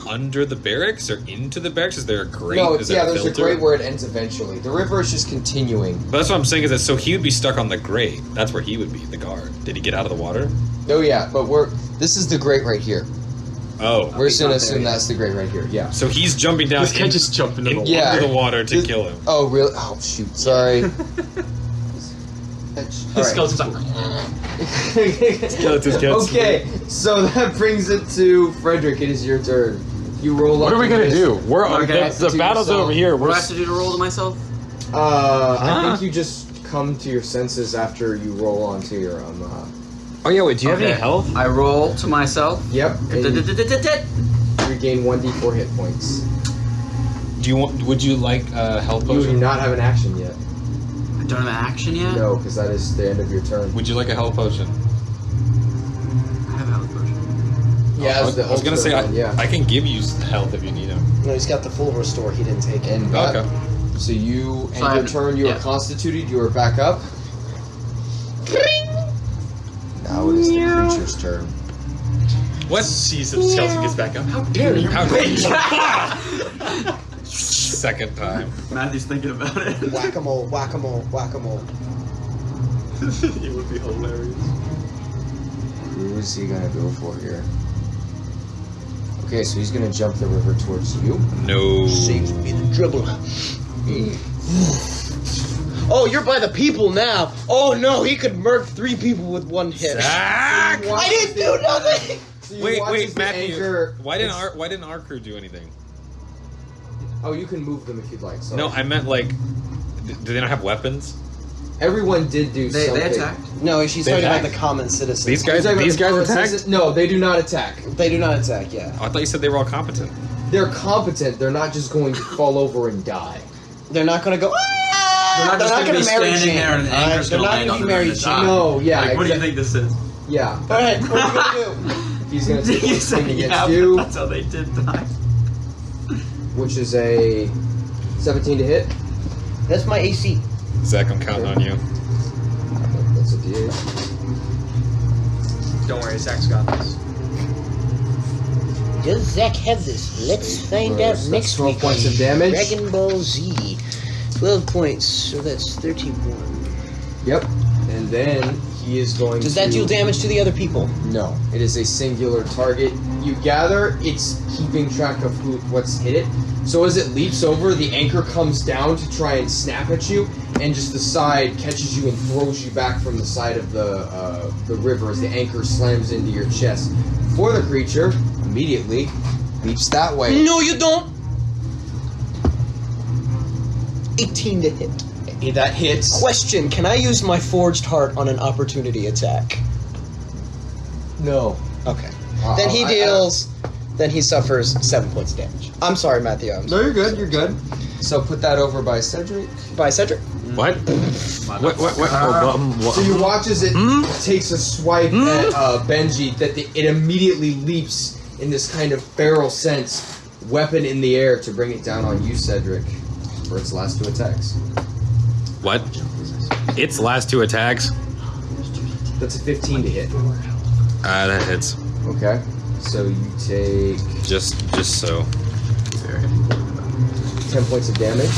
under the barracks or into the barracks? Is there a grate? No, Is there a there's a filter? grate where it ends eventually. The river is just continuing. But that's what I'm saying is that so he would be stuck on the grate. That's where he would be, the guard. Did he get out of the water? Oh yeah, but this is the grate right here. Oh. We're just gonna assume that's the grate right here. Yeah. So he's jumping down This guy just jumped into the water. Yeah. under the water to kill him. Oh really? Oh shoot! Sorry. His skeleton's like, Skeleton's getting Okay, so that brings it to Frederick. It is your turn. You roll up. What are we gonna this. do? We're Okay. the battle's yourself. over here. What We're do I have to do to roll to myself? I think you just come to your senses after you roll onto your Oh yeah, wait. Do you have any Okay. health? I roll to myself. Yep. And you Dit-dit-dit-dit-dit. regain 1d4 hit points. Do you want? Would you like health You do potion? not have an action yet. I don't have an action yet? No, because that is the end of your turn. Would you like a health potion? I have a health potion. Yeah, I was gonna say yeah. I can give you health if you need them. No, he's got the full restore. He didn't take it. And that, Okay. so you So I end your have- turn. You yeah. are constituted. You are back up. Now it is the creature's turn. What? Jesus, skeleton gets back up. How dare you? How dare you? Second time. Matthew's thinking about it. Whack-a-mole, whack-a-mole, whack-a-mole. It would be hilarious. Who is he gonna go for here? Okay, so he's gonna jump the river towards you. No. Saves me the dribble. Oh, you're by the people now. Oh no, he could murk 3 people with 1 hit. Zach! I didn't do nothing. So you Wait, watch as wait, the Matthew. anchor- Why didn't our crew do anything? Oh, you can move them if you'd like. Sorry. No, I meant like, do they not have weapons? Everyone did do They something. attacked. No, she's They talking about attack? the common citizens. These guys, You're talking these about the guys common attacked. citizen- No, they do not attack. They do not attack, yeah. Oh, I thought you said they were all competent. They're competent. They're not just going to fall over and die. They're not gonna go. They're not just gonna gonna be marry standing Jane. there and an anchor's They're gonna not land gonna on be them and married. die. No, yeah. Like, what do you exact- think this is? Yeah. Alright, what are you gonna do? He's gonna take You a said, swing yeah, against but you, that's how they did die. which is a 17 to hit. That's my AC. Zach, I'm counting on you. That's a D8. Don't worry, Zach's got this. Does Zach have this? Let's find out That's next 12 week. points on of damage. Dragon Ball Z. 12 points, so that's 31. Yep. And then he is going Does to... that deal damage to the other people? No. It is a singular target. You gather it's keeping track of what's hit it. So as it leaps over, the anchor comes down to try and snap at you, and just the side catches you and throws you back from the side of the river as the anchor slams into your chest. For the creature, immediately leaps that way. No, you don't! 18 to hit. That hits. Question, can I use my Forged Heart on an opportunity attack? No. Okay. Then he deals... Then he suffers 7 points of damage. I'm sorry, Matthew. No, you're good. You're good. So put that over by Cedric. By Cedric. What? What? So you watch as it takes a swipe at Benji. That it immediately leaps in this kind of feral sense, weapon in the air to bring it down on you, Cedric, for its last 2 attacks. What? Its last 2 attacks? That's a 15 to hit. That hits. Okay. So you take Just so. 10 points of damage,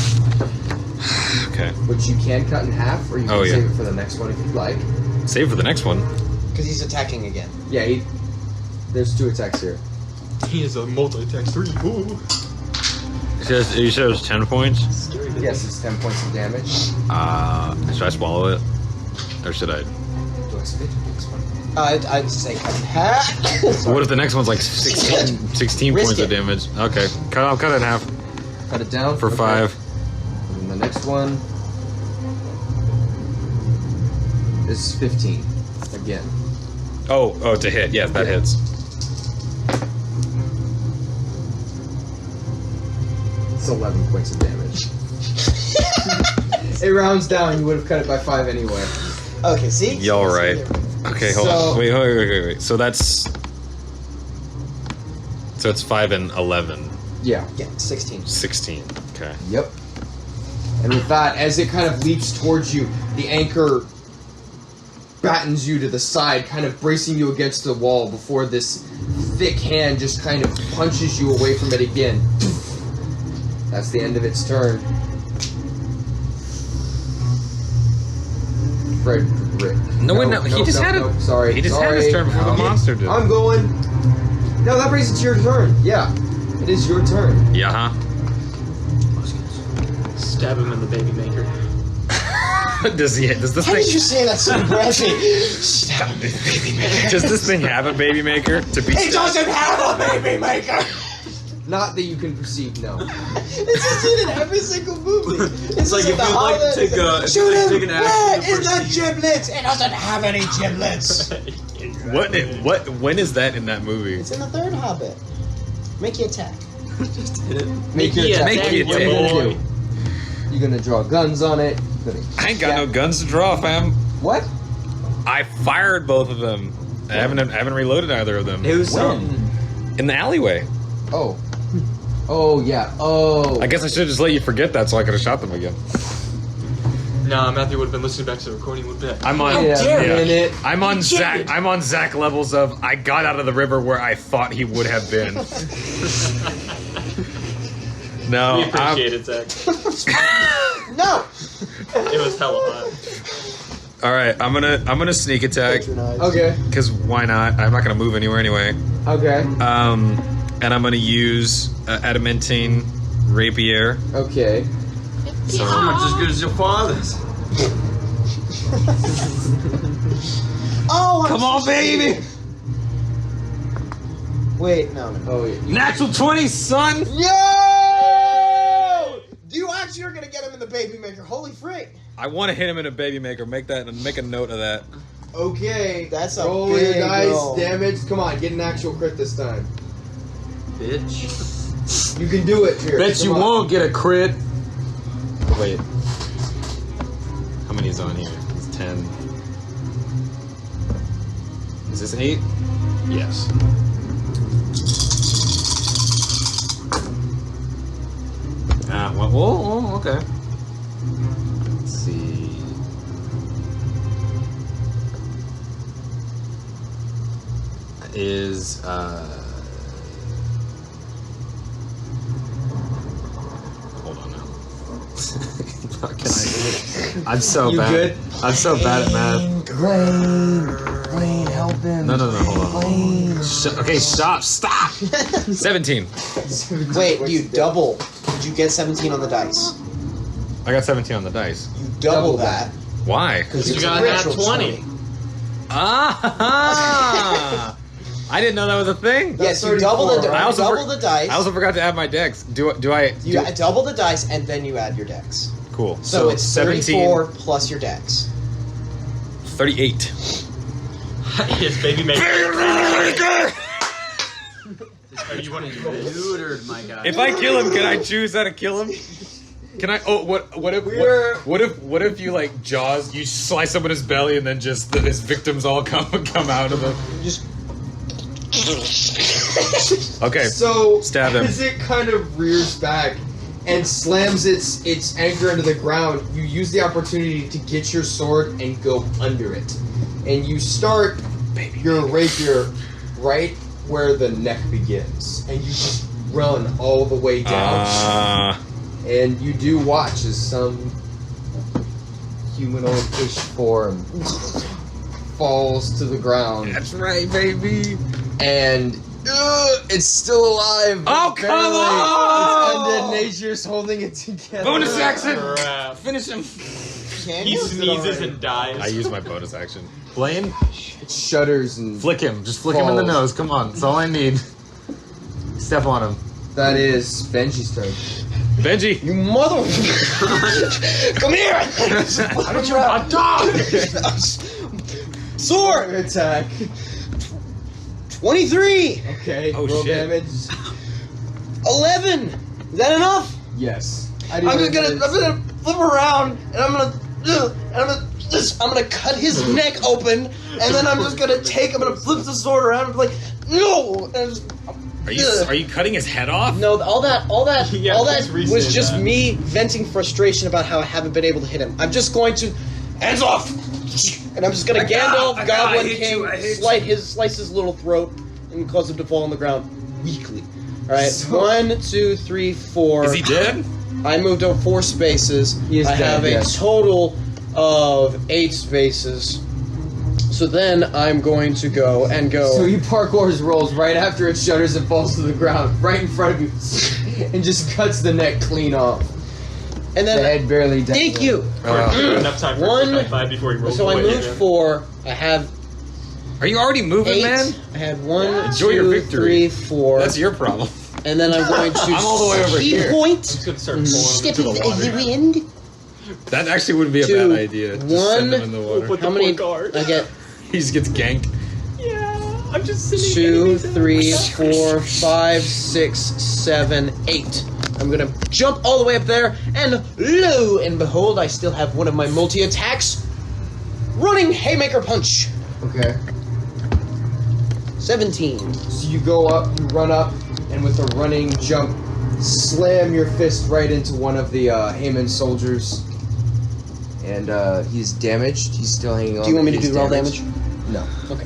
Okay. which you can cut in half, or you can Oh, yeah. save it for the next one if you'd like. Save for the next one. Because he's attacking again. Yeah, there's 2 attacks here. He is a multi-attack 3. Ooh. You said it was 10 points? Yes, it's 10 points of damage. Should I swallow it? Or should I? Do I spit this one? I'd say cut in half. So what if the next one's like 16 Risk points of it. damage? Okay. I'll cut it in half Cut it down for Okay. 5. And the next one is 15 again. Oh, to hit. Yes, that Yeah. hits. It's 11 points of damage. It rounds down. You would have cut it by 5 anyway. Okay, see? Y'all right. Okay, hold So- on. Wait. So that's... So it's 5 and 11. Yeah. Yeah, 16. 16. Okay. Yep. And with that, as it kind of leaps towards you, the anchor battens you to the side, kind of bracing you against the wall before this thick hand just kind of punches you away from it again. That's the end of its turn. Frederick. Sorry. He just had his turn before the monster did. I'm going. No, that brings it to your turn. Yeah. It is your turn. Yeah, Stab him in the baby maker. Does this How thing did you say that so aggressive? does this thing have a baby maker to be It doesn't have a baby maker! Not that you can perceive, no. It's just in every single movie. It's like just if the you'd like to Hobbit, take it's like, a- shoot take him! an action Where to is the proceed. giblets? It doesn't have any giblets. what when is that in that movie? It's in the third Hobbit. Make your attack. Make your attack. Make What are your you gonna do? You gonna draw guns on it? I ain't got no guns to draw, fam. What? I fired both of them. I haven't reloaded either of them. It was In the alleyway. Oh. Oh yeah. Oh. I guess I should have just let you forget that so I could have shot them again. Nah, Matthew would have been listening back to the recording. Would bet. I'm on. Minute. I'm on Zach. I'm on Zach levels of. I got out of the river where I thought he would have been. No, We appreciate it, Zach. No! It was hella hot. All right, I'm gonna sneak attack Okay. because why not? I'm not gonna move anywhere anyway. Okay. And I'm gonna use adamantine rapier. Okay. So much as good as your father's. Oh, come on, baby! Wait, no. Oh yeah. Natural 20, son. Yo! You actually are gonna get him in the baby maker. Holy frick. I want to hit him in a baby maker. Make a note of that. Okay. That's a roll big your dice. roll. Damage. Come on, get an actual crit this time. Bitch. You can do it, Pierce. Bet you Come on. won't get a crit. Wait. How many is on here? It's 10. Is this 8? Yes. Well, okay. Let's see. Is, hold on now. I'm so You bad. good? I'm so bad at math. Rain, help him. No, hold on. Okay, stop. 17. Wait, you double. Did you get 17 on the dice? I got 17 on the dice. You double that. Why? Because You got a nat 20. Ah! I didn't know that was a thing. Yes, you double the right? I also double the dice. I also forgot to add my dex. Do I? You double the dice and then you add your dex. Cool. So it's 17, 34 plus your dex. 38. His baby maker. You want to do neutered, my guy. If I kill him, can I choose how to kill him? Can I? Oh, what if you like Jaws? You slice open his belly and then just his victims all come out of the. Just Okay. So Stab him. as it kind of rears back and slams its anchor into the ground, you use the opportunity to get your sword and go under it. And you start your rapier right where the neck begins. And you just run all the way down. And you do watch as some humanoid-ish form falls to the ground. That's right, baby. And it's still alive. Oh, but come barely. on! It's undead nature's holding it together. Bonus action. Crap. Finish him. He sneezes and dies. I use my bonus action. Blaine, It shudders and flick him. Just flick him in the Falls. nose. Come on. That's all I need. Step on him. that is Benji's turn. Benji. you mother. Come here. How did you a dog? Sword. Attack. 23. Okay. Oh, roll shit. damage. 11. Is that enough? Yes. I'm gonna flip around and I'm gonna cut his neck open and then I'm just gonna flip the sword around and be like, no. And just, Are you cutting his head off? no, all that Yeah, let's was restate just that. me venting frustration about how I haven't been able to hit him. I'm just going to hands off, and I'm just gonna Gandalf Goblin King slice his little throat and cause him to fall on the ground weakly. All right, So- 1, 2, 3, 4. Is he dead? I moved up 4 spaces. He is I dead, have a yes. total of 8 spaces. So then I'm going to go and go. So he parkours rolls right after it shudders and falls to the ground, right in front of you, and just cuts the neck clean off. and The then head barely down. thank you. Enough time for a One- quick high five before he rolls So I away. moved 4. I have Are you already moving, 8. man? I had 1, Enjoy your 2, victory. 3, 4. That's your problem. And then I'm going to I'm all the way over key here. point. Just gonna start pulling him into the water. wind. That actually wouldn't be a 2, bad idea. Just 1. send him in the water. Put How the many? poor guard. I get He just gets ganked. Yeah, I'm just sitting 2, 3, 4, 5, 6, 7, 8. I'm gonna jump all the way up there, and lo and behold, I still have one of my multi attacks. Running haymaker punch. Okay. 17. So you go up, you run up, and with a running jump, slam your fist right into one of the Heyman soldiers. And he's damaged. He's still hanging on. Do you want me to but do he's roll damaged. damage? No. Okay.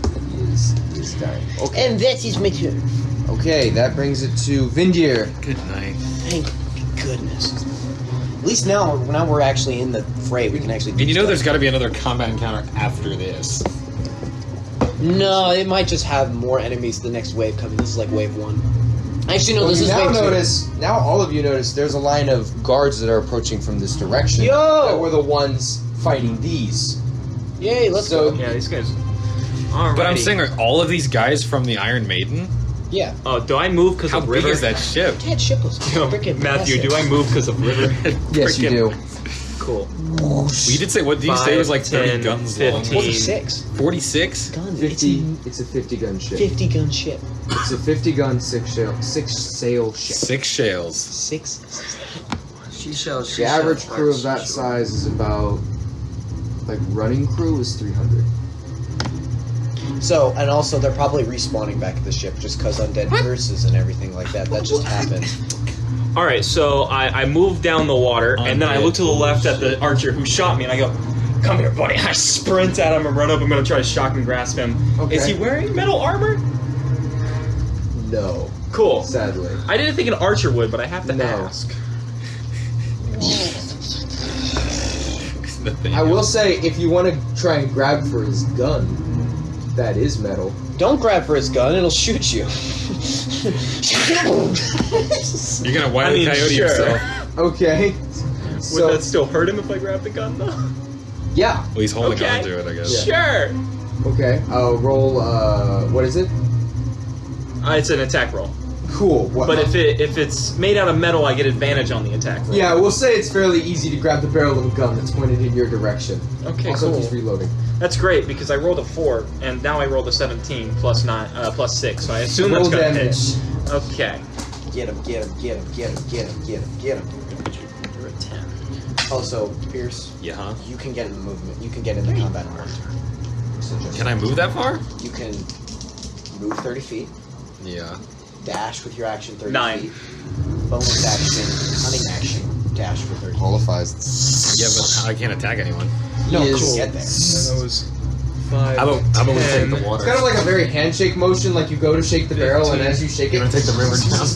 He is dying. Okay. And that is my turn. Okay, that brings it to Vindir. Good night. Thank goodness. At least now we're actually in the fray. We can actually. Do And you know stuff. there's got to be another combat encounter after this. No, it might just have more enemies the next wave coming. This is like wave 1. Actually, no, Well, this you is now wave 2. notice. Now all of you notice there's a line of guards that are approaching from this direction. Yo! That were the ones fighting these. Yay, let's So- go. Yeah, these guys. Alrighty. But I'm saying, are all of these guys from the Iron Maiden? Yeah. Oh, do I move because How of big river? is that ship? That ship was Yo, freaking Matthew, massive. do I move because of river? Yes, you do. Cool. Well, you did say, what did you say it was like 30 10, guns 15. long? 46 46? guns. 50. It's a 50 gun ship. 50 gun ship. It's a 50 gun six sail ship. 6 shales. 6. She shall. The average crew of that size is about, like, running crew is 300. So, and also they're probably respawning back at the ship just because undead curses and everything like that. That just happened. All right, so I move down the water, and then I look to the left at the archer who shot me, and I go, "Come here, buddy!" I sprint at him and run up. I'm gonna try to shock and grasp him. Okay. Is he wearing metal armor? No, Cool. sadly. I didn't think an archer would, but I have to No. ask. I will say, if you want to try and grab for his gun, that is metal. Don't grab for his gun; it'll shoot you. You're gonna wild I mean, coyote sure. yourself. Okay. Would So, that still hurt him if I grab the gun, though? yeah. Well, he's holding Okay. on to it, I guess. Sure. Okay. I'll roll, what is it? It's an attack roll, Cool. What? but if it's made out of metal, I get advantage on the attack roll. Yeah, we'll say it's fairly easy to grab the barrel of a gun that's pointed in your direction. Okay, Also, cool. he's reloading. That's great because I rolled a 4, and now I rolled a 17 plus 9 plus 6, so I assume Roll that's gonna hit. damage. Okay. Get him! Get him! Get him! Get him! Get him! Get him! Get him! You're a 10. Also, Pierce, Yeah, huh? you can get in the movement. You can get into combat in 1 turn. So just Can I move that far? You can move 30 feet. Yeah. Dash with your action 30 9. feet. Bonus action, cunning action, dash for 30 feet. Qualifies. Yeah, but I can't attack anyone. No, He you is- can get there. That was 5. How about we take the water? It's kind of like a very handshake motion, like you go to shake the barrel, and as you shake it, You wanna take the river down?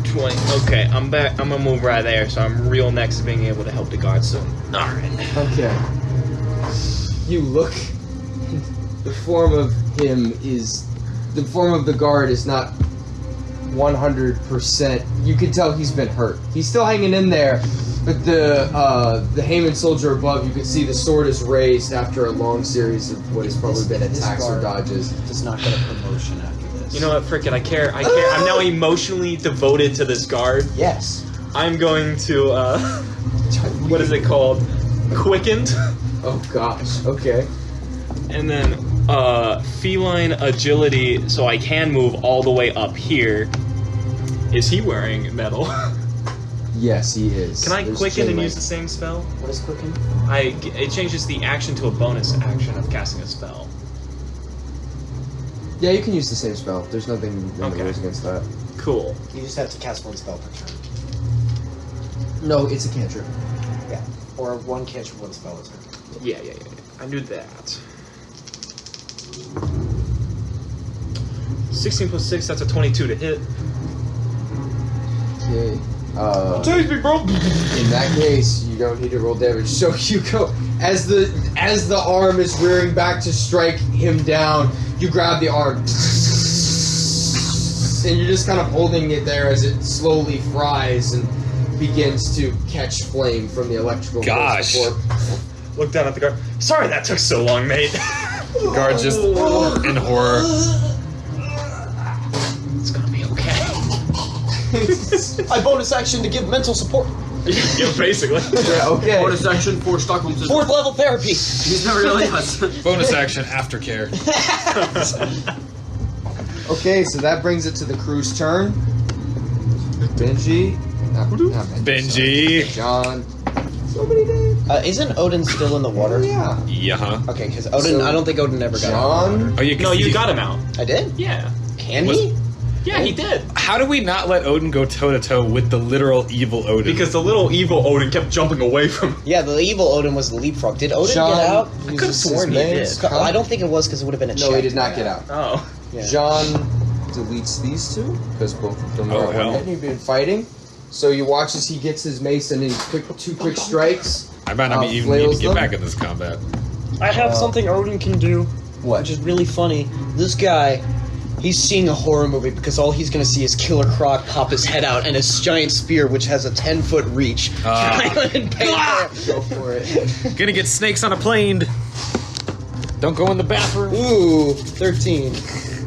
20. Okay, I'm back. I'm gonna move right there, so I'm real next to being able to help the guard soon. Alright. Okay. You look. The form of him is. The form of the guard is not 100%. You can tell he's been hurt. He's still hanging in there, but the Heyman soldier above, you can see the sword is raised after a long series of what has probably been This attacks or guard dodges. does not get a promotion after this. You know what, frickin', I care. I'm now emotionally devoted to this guard. Yes. I'm going to, what is it called? Quickened? Oh gosh. Okay. And then, feline agility, so I can move all the way up here. Is he wearing metal? Yes, he is. Can I There's quicken and chainlink. use the same spell? What is quicken? It changes the action to a bonus action of casting a spell. Yeah, you can use the same spell. There's nothing in the Okay. rules against that. Cool. You just have to cast 1 spell per turn. No, it's a cantrip. Yeah. Or 1 cantrip, 1 spell a turn. Yeah. I knew that. 16 plus 6, that's a 22 to hit. Okay. Taste me, bro! In that case, you don't need to roll damage. So you go as the arm is rearing back to strike him down. You grab the arm, and you're just kind of holding it there as it slowly fries and begins to catch flame from the electrical. Gosh. Look down at the guard. Sorry that took so long, mate. The guard just in horror. It's gonna be okay. I bonus action to give mental support. Yeah, basically. Yeah, okay. Bonus action for Stockholm Syndrome. 4th level therapy. He's never really us. Bonus action, aftercare. Okay, so that brings it to the crew's turn. Benji. Not Benji. John. So many names. Isn't Odin still in the water? Yeah. Yeah. Okay, because Odin, So, I don't think Odin ever got out. John. Oh, you No, you got him out. I did? Yeah. Can Was- he? Yeah, he did. How do we not let Odin go toe to toe with the literal evil Odin? Because the little evil Odin kept jumping away from him. Yeah, the evil Odin was the leapfrog. Did Odin John get out? uses could've sworn his he names. did. I don't think it was because it would have been a check. No, he did not get out. Oh. Yeah. John deletes these two because both of them Oh, are hell. one hit and he've been fighting. So you watch as he gets his mace and he two quick strikes. I might not even need flails to get them. back in this combat. I have something Odin can do, What? which is really funny. This guy, he's seeing a horror movie because all he's going to see is Killer Croc pop his head out and his giant spear, which has a 10-foot reach. And Go for it. Gonna get snakes on a plane. Don't go in the bathroom. Ooh, 13.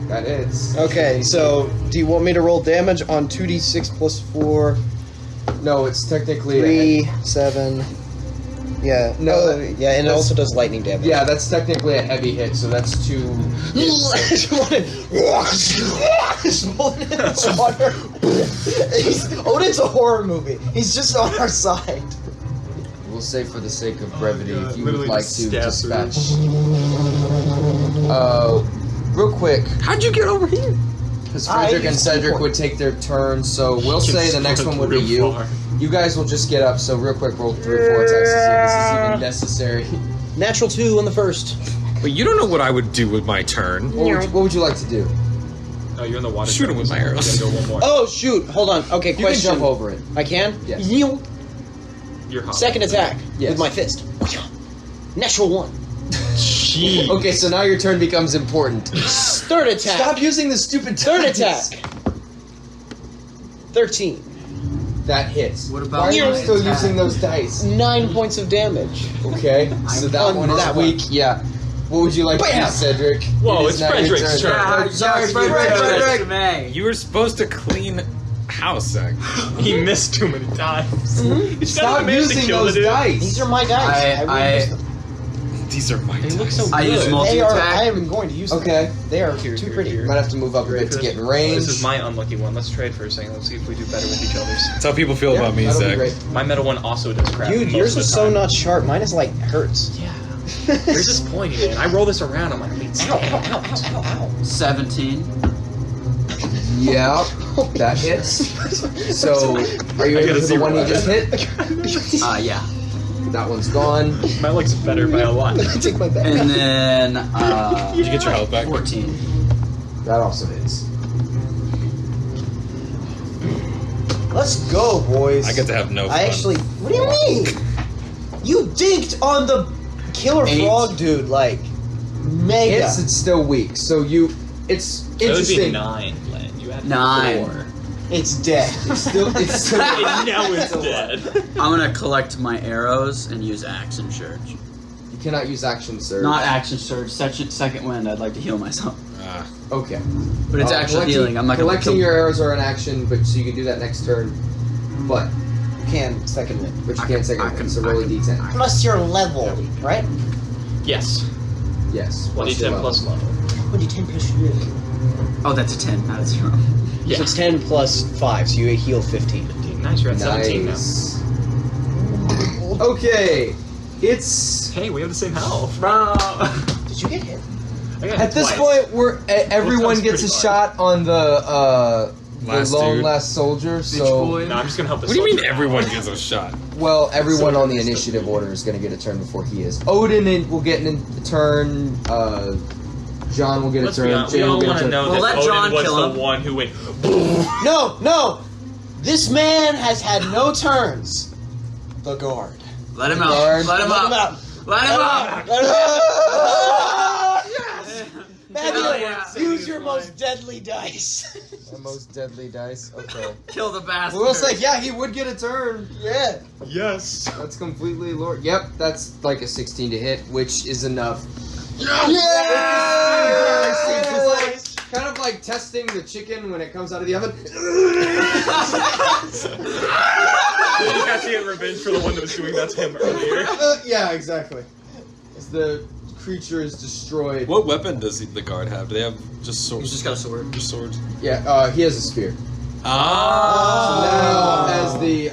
That is. Okay, so do you want me to roll damage on 2d6 plus 4, No, it's technically. 3, 7? Yeah, No, no, yeah, and it that's- also does lightning damage. Yeah, that's technically a heavy hit, so that's 2. Odin's a horror movie. He's just on our side. We'll say for the sake of brevity, God, if you would literally like just to stab dispatch. Real quick, How'd you get over here? because Frederick and Cedric would take their turn, so we'll say the next one would be you. You guys will just get up, so real quick, roll 3 or 4 attacks to see if this is even necessary. Natural 2 on the first. But you don't know what I would do with my turn. What would you like to do? Oh, you're in the water. Shoot him with my arrows. Gotta go one more. Oh shoot! Hold on. Okay, You can question. jump over it. I can. Yes. Yield. You're hot. Second attack Yes. with my fist. Natural 1. Jeez. Okay, so now your turn becomes important. Third attack. Stop using the stupid Third dice. attack. 13. That hits. What about Why are you my still attack? using those dice? 9 points of damage. Okay, so that on one is that one. weak. Yeah. What would you like to do, Bam! Cedric? Whoa, It it's is now your Frederick's turn. Sorry, Frederick. Frederick. You were supposed to clean house, Zach. He missed too many times. He's Stop using those dice. These are my dice. I These are my They look so dice. I use good. multi They are. attack. I am going to use them. Okay. They are Here, too here, pretty. here. Might have to move up a bit to get in range. This is my unlucky one. Let's trade for a second. Let's see if we do better with each other's. That's how people feel about me, that'll be Zach. great. My metal one also does crap. Dude, most yours of the is so time. not sharp. Mine is like hurts. Yeah. Yours is pointy, man. I roll this around. I'm like, wait, Ow! stop. Ow! Ow! Ow! Ow! 17. Yeah, that hits. So, are you I able got a to the zero one you out of just hit? Yeah. That one's gone. My looks better by a lot. Take my back. And then Did you get your health back? 14. That also hits. Let's go, boys. I get to have no fun. I actually. What do you mean? You dinked on the killer 8. frog, dude. Like, mega. It's still weak. So you, it's That would be interesting. 9, Len. You had 9. 4. It's dead. It's still, Now it's dead. I'm gonna collect my arrows and use action surge. You cannot use action surge. Not action surge. Second wind. I'd like to heal myself. Okay. But it's actually healing. I'm not gonna collecting kill. your arrows are an action, but so you can do that next turn. But Can second win. you I can't can- second I one, can- so I roll a can- d10. Plus your level, right? Yes. Yes. 1d10 plus level. 1d10 plus your level. Oh, that's a 10, not a 0. Yeah. So it's 10 plus 5, so you heal 15. 15. Nice, you're at 17 now. Nice. Okay. It's Hey, we have the same health. Did you get hit? I got at this twice. point we're everyone sounds gets a pretty shot on the Last lone dude. last soldier. So No, I'm just gonna help this What do you mean soldier out. everyone gets a shot? well, everyone on the Soldier. initiative order is going to get a turn before he is. Odin will get a turn. John will get a Let's be turn. honest, we Jay will all get a want to turn. know Well, that let John Odin was kill the him. one who went. No. This man has had no turns. The guard. Let him out. Guard. Let him out. Let him out. Let him out. Yes. Hell yeah. Use your most deadly dice. The most deadly dice. Okay. Kill the bastard. We'll say, yeah, he would get a turn. Yeah. Yes. That's completely Lord. Yep, that's like a 16 to hit, which is enough. Yes. Kind of like testing the chicken when it comes out of the oven. You actually get revenge for the one that was doing that to him earlier. Yeah, exactly. As the creature is destroyed. What weapon does the guard have? Do they have just swords? He's just got a sword. Just swords. Yeah, he has a spear. Ah. So now, as the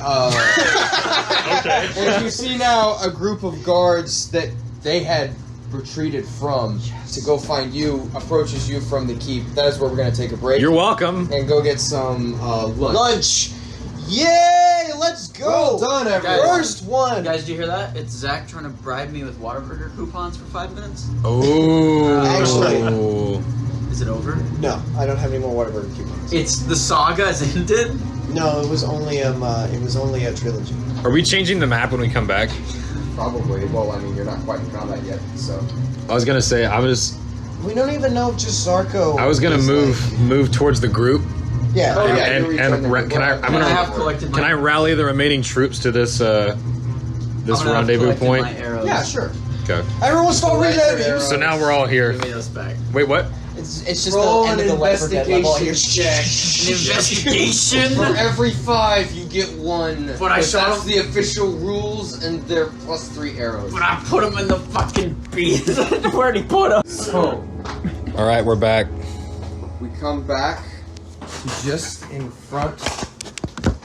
Okay. and you see now a group of guards that they had retreated from to go find you, approaches you from the keep. That is where we're going to take a break You're welcome. and go get some lunch. Lunch. Yay! Let's go. Well done, everyone. First one. Guys, do you hear that? It's Zach trying to bribe me with Whataburger coupons for 5 minutes. Oh. Actually- Is it over? No, I don't have any more Whataburger coupons. It's the saga has ended. No, it was only a trilogy. Are we changing the map when we come back? Probably. Well, I mean, you're not quite in combat yet, so. I was gonna say I was We don't even know if Jasarco. gonna is move towards the group. Yeah. Oh, yeah, and you're returning the- can I? I'm And I gonna. have collected my. Can I rally the remaining troops to this I'm gonna have rendezvous collected point? My arrows. Yeah, sure. Okay. Everyone start reloading. So now we're all here. Give me those back. Wait, what? It's just Roll the end an of the Left 4 Dead level. investigation Here. check. An investigation. For every 5, you get 1. But I shot That's him- the official rules, and they're plus 3 arrows. But I put him in the fucking beast. Where'd he put him? So, All right, we're back. we come back to just in front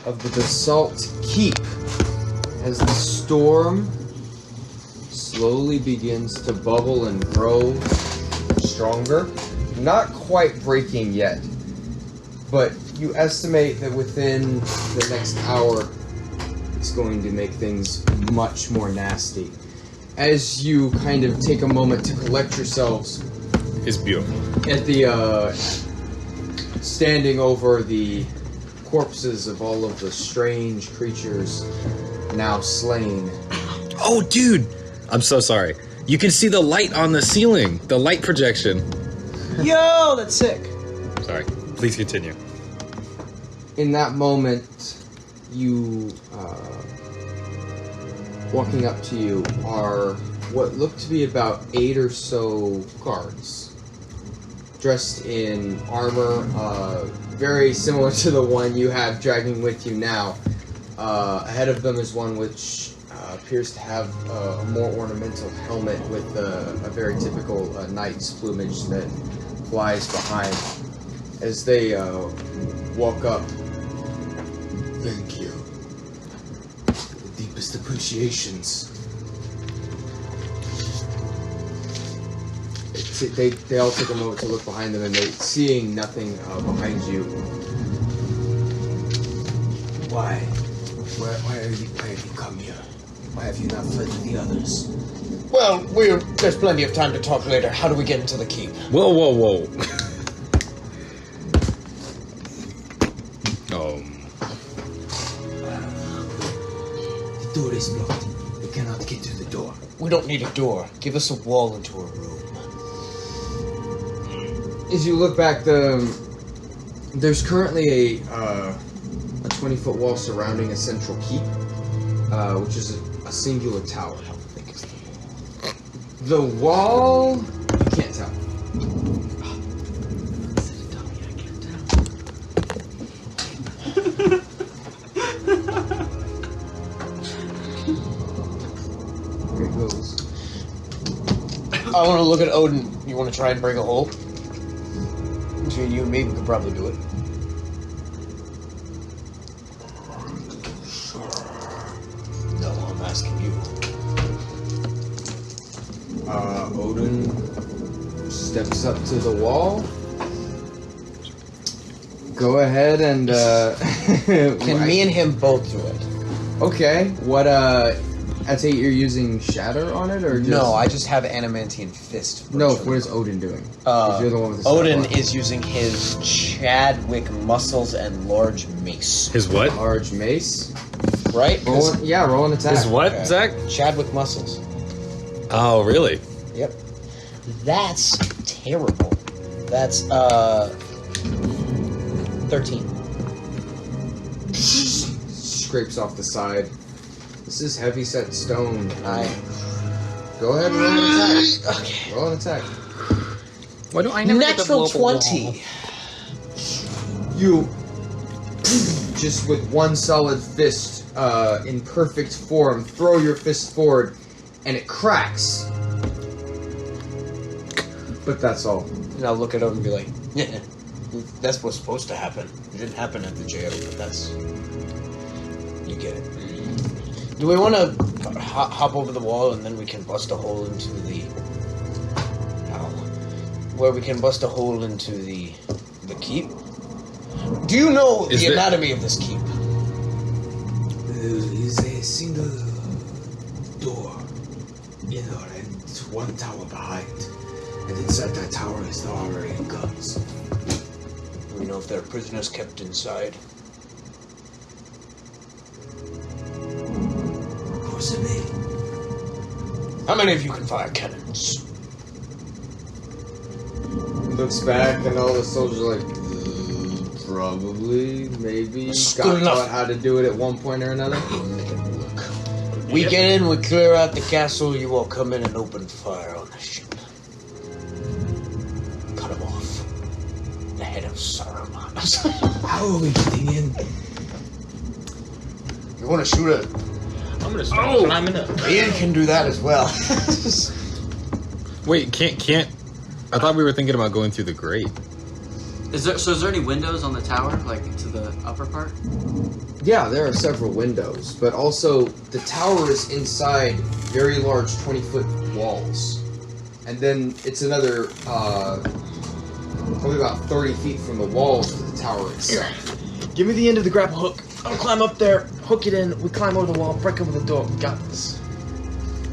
of the basalt keep as the storm slowly begins to bubble and grow stronger. Not quite breaking yet, but you estimate that within the next hour it's going to make things much more nasty. As you kind of take a moment to collect yourselves It's beautiful. at the standing over the corpses of all of the strange creatures now slain. Oh, dude! I'm so sorry. You can see the light on the ceiling, the light projection. Yo, that's sick. Sorry. Please continue. In that moment, you, walking up to you are what look to be about 8 or so guards, dressed in armor, very similar to the one you have dragging with you now. Ahead of them is one which appears to have a more ornamental helmet with a very typical knight's plumage that flies behind. As they walk up, thank you. The deepest appreciations. They all take a moment to look behind them, and they, seeing nothing behind you. Why? Why have you come here? Why have you not fled with the others? Well, there's plenty of time to talk later. How do we get into the keep? Whoa, whoa, whoa. The door is blocked. We cannot get to the door. We don't need a door. Give us a wall into a room. As you look back, there's currently a 20-foot wall surrounding a central keep, which is a singular tower. How big is the wall? You can't tell. Here it goes. I want to look at Odin. You want to try and break a hole? Between you and me, we could probably do it. No, I'm asking you. Odin steps up to the wall. Go ahead and Can me and him both do it? Okay. What I take it you're using Shatter on it, or just... No, I just have Adamantian Fist. No, virtually. what is Odin doing? 'Cause you're the one with the Odin stopwatch. is using his Chadwick muscles and large mace. His what? Large mace. Right? Roll an attack. His what, Okay. Zach? Chadwick muscles. Oh, really? Yep. That's terrible. That's 13. Scrapes off the side. This is heavy set stone. Go ahead and roll an attack. Okay. Roll an attack. Why do I never get to blow Natural up a wall? 20. You just with one solid fist in perfect form throw your fist forward and it cracks. But that's all. And I'll look at him and be like, yeah, that's what's supposed to happen. It didn't happen at the jail, but that's... You get it. Do we want to hop over the wall and then we can bust a hole into the... Where we can bust a hole into the keep? Do you know the anatomy of this keep? There is a single door in there and one tower behind. And inside that tower is the armory and guns. Do we know if there are prisoners kept inside? Possibly. How many of you can fire cannons? Looks back and all the soldiers are like, probably, maybe. That's Got good enough. taught how to do it at one point or another. We get in, we clear out the castle, you all come in and open fire on the ship. Cut him off. The head of Saruman. How are we getting in? You want to shoot it? I'm gonna start climbing up. Ian can do that as well. Wait, can't. I thought we were thinking about going through the grate. Is there any windows on the tower, like to the upper part? Yeah, there are several windows, but also the tower is inside very large 20-foot walls. And then it's another, probably about 30 feet from the walls to the tower itself. Give me the end of the grapple hook. I'll climb up there, hook it in, we climb over the wall, break over the door. We got this.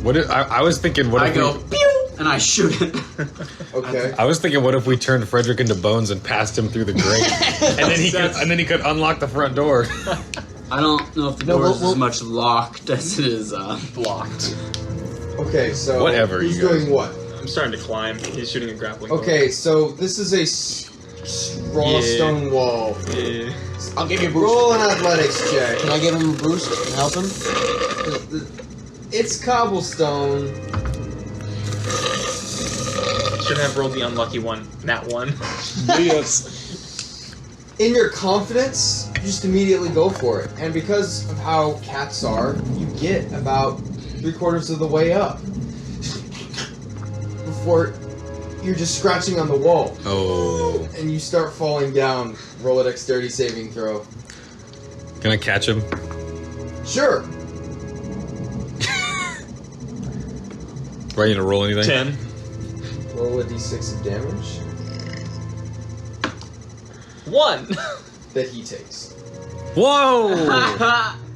I was thinking, what I if go we... pew and I shoot it. Okay. I was thinking, what if we turned Frederick into bones and passed him through the grate, and then he could unlock the front door. I don't know if the door is as much locked as it is blocked. Okay, so Whatever, who's you guys. doing what? I'm starting to climb. He's shooting a grappling hook. Okay, so this is a raw stone wall. Yeah. I'll give you a boost. Roll an athletics check. Can I give him a boost and help him? It's cobblestone. Should have rolled the unlucky one. That one. Yes. In your confidence, you just immediately go for it. And because of how cats are, you get about 3/4 of the way up. Before you're just scratching on the wall. Oh. And you start falling down. Roll a dexterity saving throw. Can I catch him? Sure. Do I need to roll anything? 10. Roll a d6 of damage 1. that he takes. Whoa!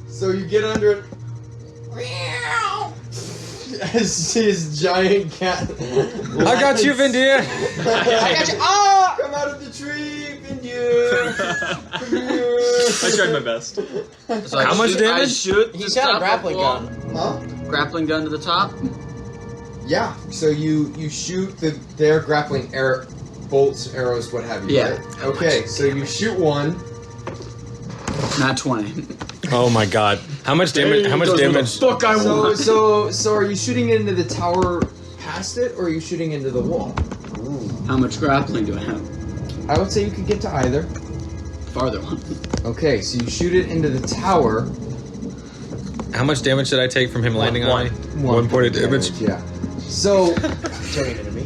So you get under it. As his giant cat. I got you, Vindia! I got you. Oh! Come out of the tree, Vindia! Come here. I tried my best. So How much I damage? shoot. He's the got a top grappling wall. gun. Huh? Grappling gun to the top. Yeah. So you shoot their grappling bolts, arrows, what have you. Yeah. Right? Okay. So you shoot one. Not 20. Oh my god. How much damage? How much Goes where the damage? fuck I want. So are you shooting into the tower past it, or are you shooting into the wall? How much grappling do I have? I would say you could get to either. Farther one. Okay, so you shoot it into the tower. How much damage did I take from him landing on me? 1 point of damage. Yeah. So Turn it into me.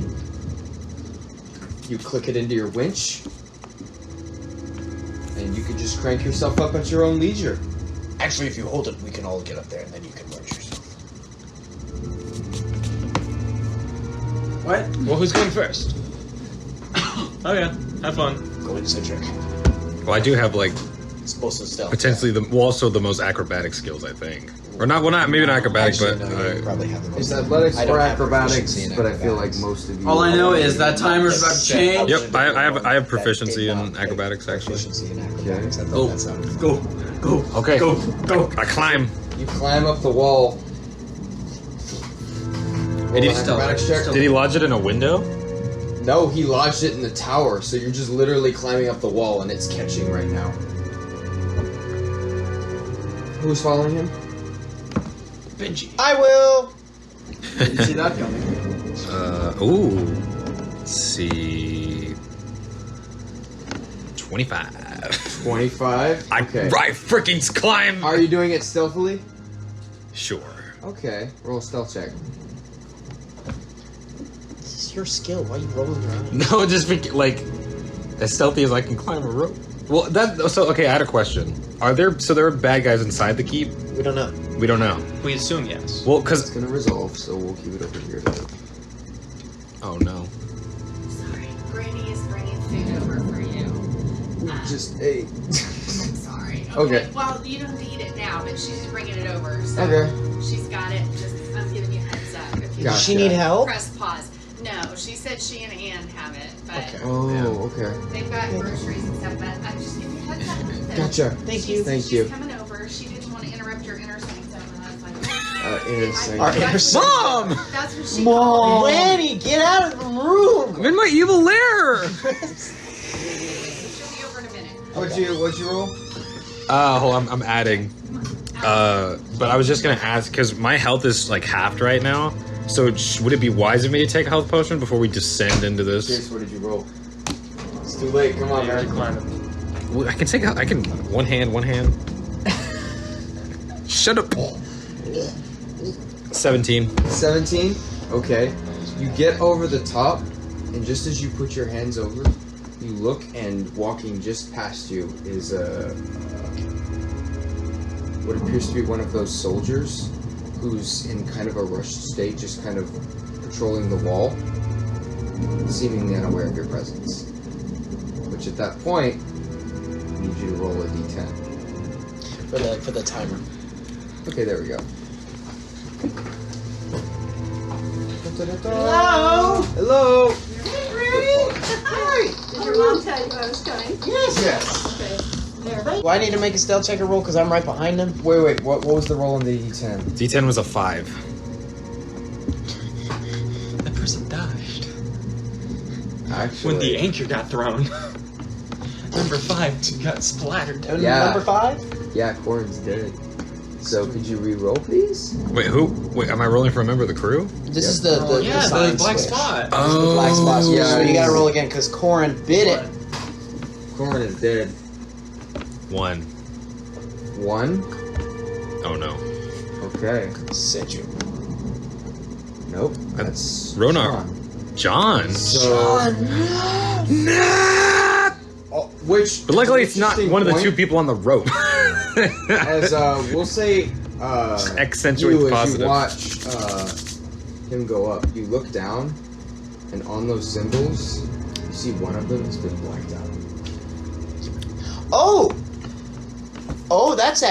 you click it into your winch, and you can just crank yourself up at your own leisure. Actually, if you hold it, we can all get up there, and then you can launch yourself. What? Well, who's going first? Oh yeah, have fun. Go in, Cedric. Well, I do have like It's supposed to stealth. potentially also the most acrobatic skills, I think. Or not, well, not, maybe not acrobatic, Actually, but... no, you probably have the most. It's athletics I don't or have acrobatics, proficiency in but I feel like acrobatics. most of you. All I know is that timer's about to change. Yep, I have proficiency That did in not acrobatics, take actually. Proficiency in acrobatics. I thought Go, that sounded go, go. Okay. Go, go. I climb. You climb up the wall. Did he, Roll an acrobatics check. did he lodge it in a window? No, he lodged it in the tower, so you're just literally climbing up the wall and it's catching right now. Who's following him? Benji. I will. Didn't see that coming. Ooh. Let's see. 25. 25. Okay. I freaking climb. Are you doing it stealthily? Sure. Okay. Roll a stealth check. This is your skill. Why are you rolling around? No, just like as stealthy as I can climb a rope. Well, okay. I had a question. There are bad guys inside the keep? We don't know. We don't know. We assume yes. Well, It's because gonna resolve, so we'll keep it over here. oh no. Sorry, Granny is bringing food over for you. Just ate. I'm sorry. Okay. Well, you don't need it now, but she's just bringing it over. So Okay. she's got it. Just I'm giving you a heads up. If you Gotcha. Does she need help? press pause. No, she said she and Ann have it, but Okay. Oh, okay. they've got groceries and stuff. But I'm just giving you a heads up. that Gotcha. Thank she's- Thank she's you. coming over. She didn't want to interrupt your inner sanctum, and I was like, Inner sanctum. Our inner Mom! That's what she called it. Lanny, get out of the room! I'm in my evil lair. She'll be over in a minute. What'd you roll? Hold on, I'm adding. But I was just gonna ask because my health is like halved right now. So would it be wise of me to take a health potion before we descend into this? Chase, what did you roll? It's too late. Come on, man. Well, I can one hand. Shut up. 17. 17. Okay. You get over the top, and just as you put your hands over, you look, and walking just past you is what appears to be one of those soldiers who's in kind of a rushed state, just kind of patrolling the wall, seemingly unaware of your presence. Which at that point, I need you to roll a d10. For the timer. Okay, there we go. Hello? Hello! Did your mom tell you I was coming? Yes! Okay. There. Do I need to make a stealth check or roll because I'm right behind him? Wait, what was the roll on the d10? D10 was a 5. That person died Actually, when the anchor got thrown. Number 5 got splattered. Yeah. Number 5? yeah, Corin's dead. So could you re-roll, please? Wait, who? Wait, am I rolling for a member of the crew? This is the Yeah, sign the black switch. spot. This is the black spot switch. Yeah, So you gotta roll again because Corin bit it. Corin is dead. 1. 1. Oh no. Okay. Said you. Nope. That's Ronar. John. So, which? But luckily, it's not interesting one of the point, 2 people on the rope. As we'll say, Accentuate you, positive. as you watch him go up, you look down, and on those symbols, you see one of them has been blacked out. Oh, that's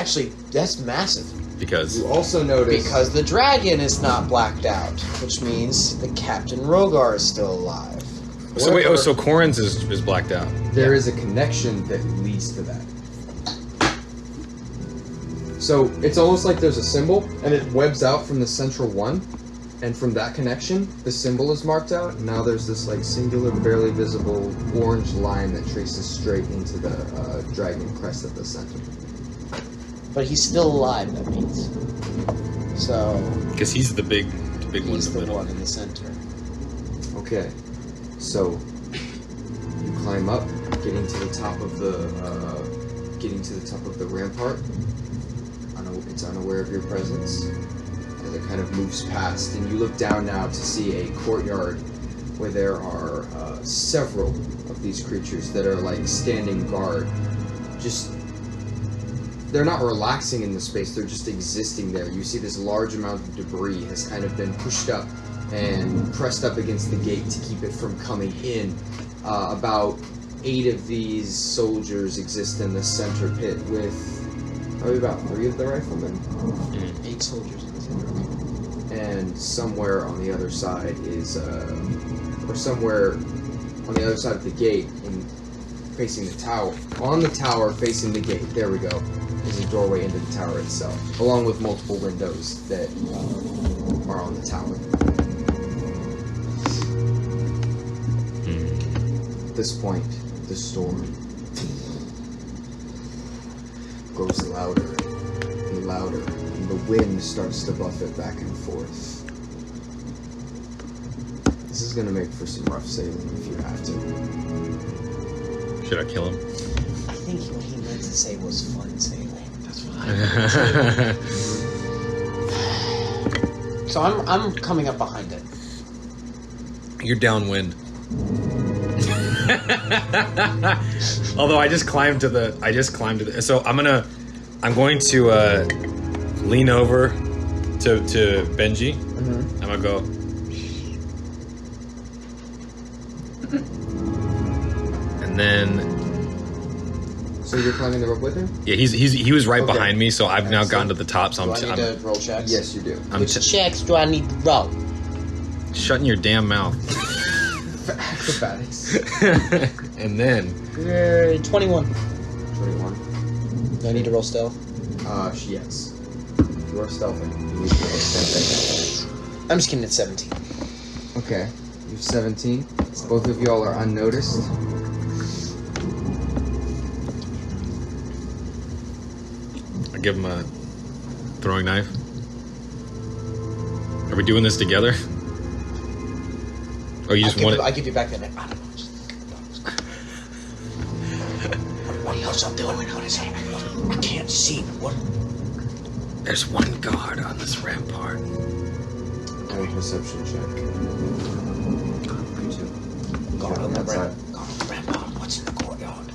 massive. Because You also notice Because the dragon is not blacked out, which means the Captain Rogar is still alive. so wait, so Corin's is blacked out. there is a connection that leads to that. So it's almost like there's a symbol, and it webs out from the central one, and from that connection, the symbol is marked out. And now there's this like singular, barely visible orange line that traces straight into the dragon crest at the center. But he's still alive, that means. So Because he's the big one in he's the the middle. one in the center. Okay, so you climb up, getting to the top of the rampart. It's unaware of your presence as it kind of moves past, and you look down now to see a courtyard where there are several of these creatures that are like standing guard. They're not relaxing in the space, they're just existing there. You see this large amount of debris has kind of been pushed up and pressed up against the gate to keep it from coming in. About 8 of these soldiers exist in the center pit with Probably about 3 of the riflemen. 8 soldiers in this area. And somewhere on the other side is, or somewhere on the other side of the gate, facing the tower. On the tower, facing the gate, there we go, is a doorway into the tower itself, along with multiple windows that are on the tower. At this point, the storm grows louder and louder, and the wind starts to buffet back and forth. This is gonna make for some rough sailing if you have to. Should I kill him? I think what he meant to say was fun sailing. That's what I So I'm coming up behind it. You're downwind. Although I just climbed to the. So I'm going to lean over to Benji. Mm-hmm. I'm gonna go. And then. So you're climbing the rope with him? Yeah, he was right Okay. behind me, so I've now gotten to the top. So Do I need to roll checks? Yes, you do. I'm Which checks do I need to roll? shutting your damn mouth. Acrobatics. And then 21. 21. Do I need to roll stealth? Yes. You are stealthing. You need to roll stealthing. I'm just kidding, it's 17. Okay. You have 17. Both of y'all are unnoticed. I give him a throwing knife. Are we doing this together? Oh, you just want it? I give you back the knife. I don't know. Just what else I'm doing? What is it? I can't see. What? There's one guard on this rampart. Make a perception check. Guard on the That's ramp. Guard on the rampart. What's in the courtyard?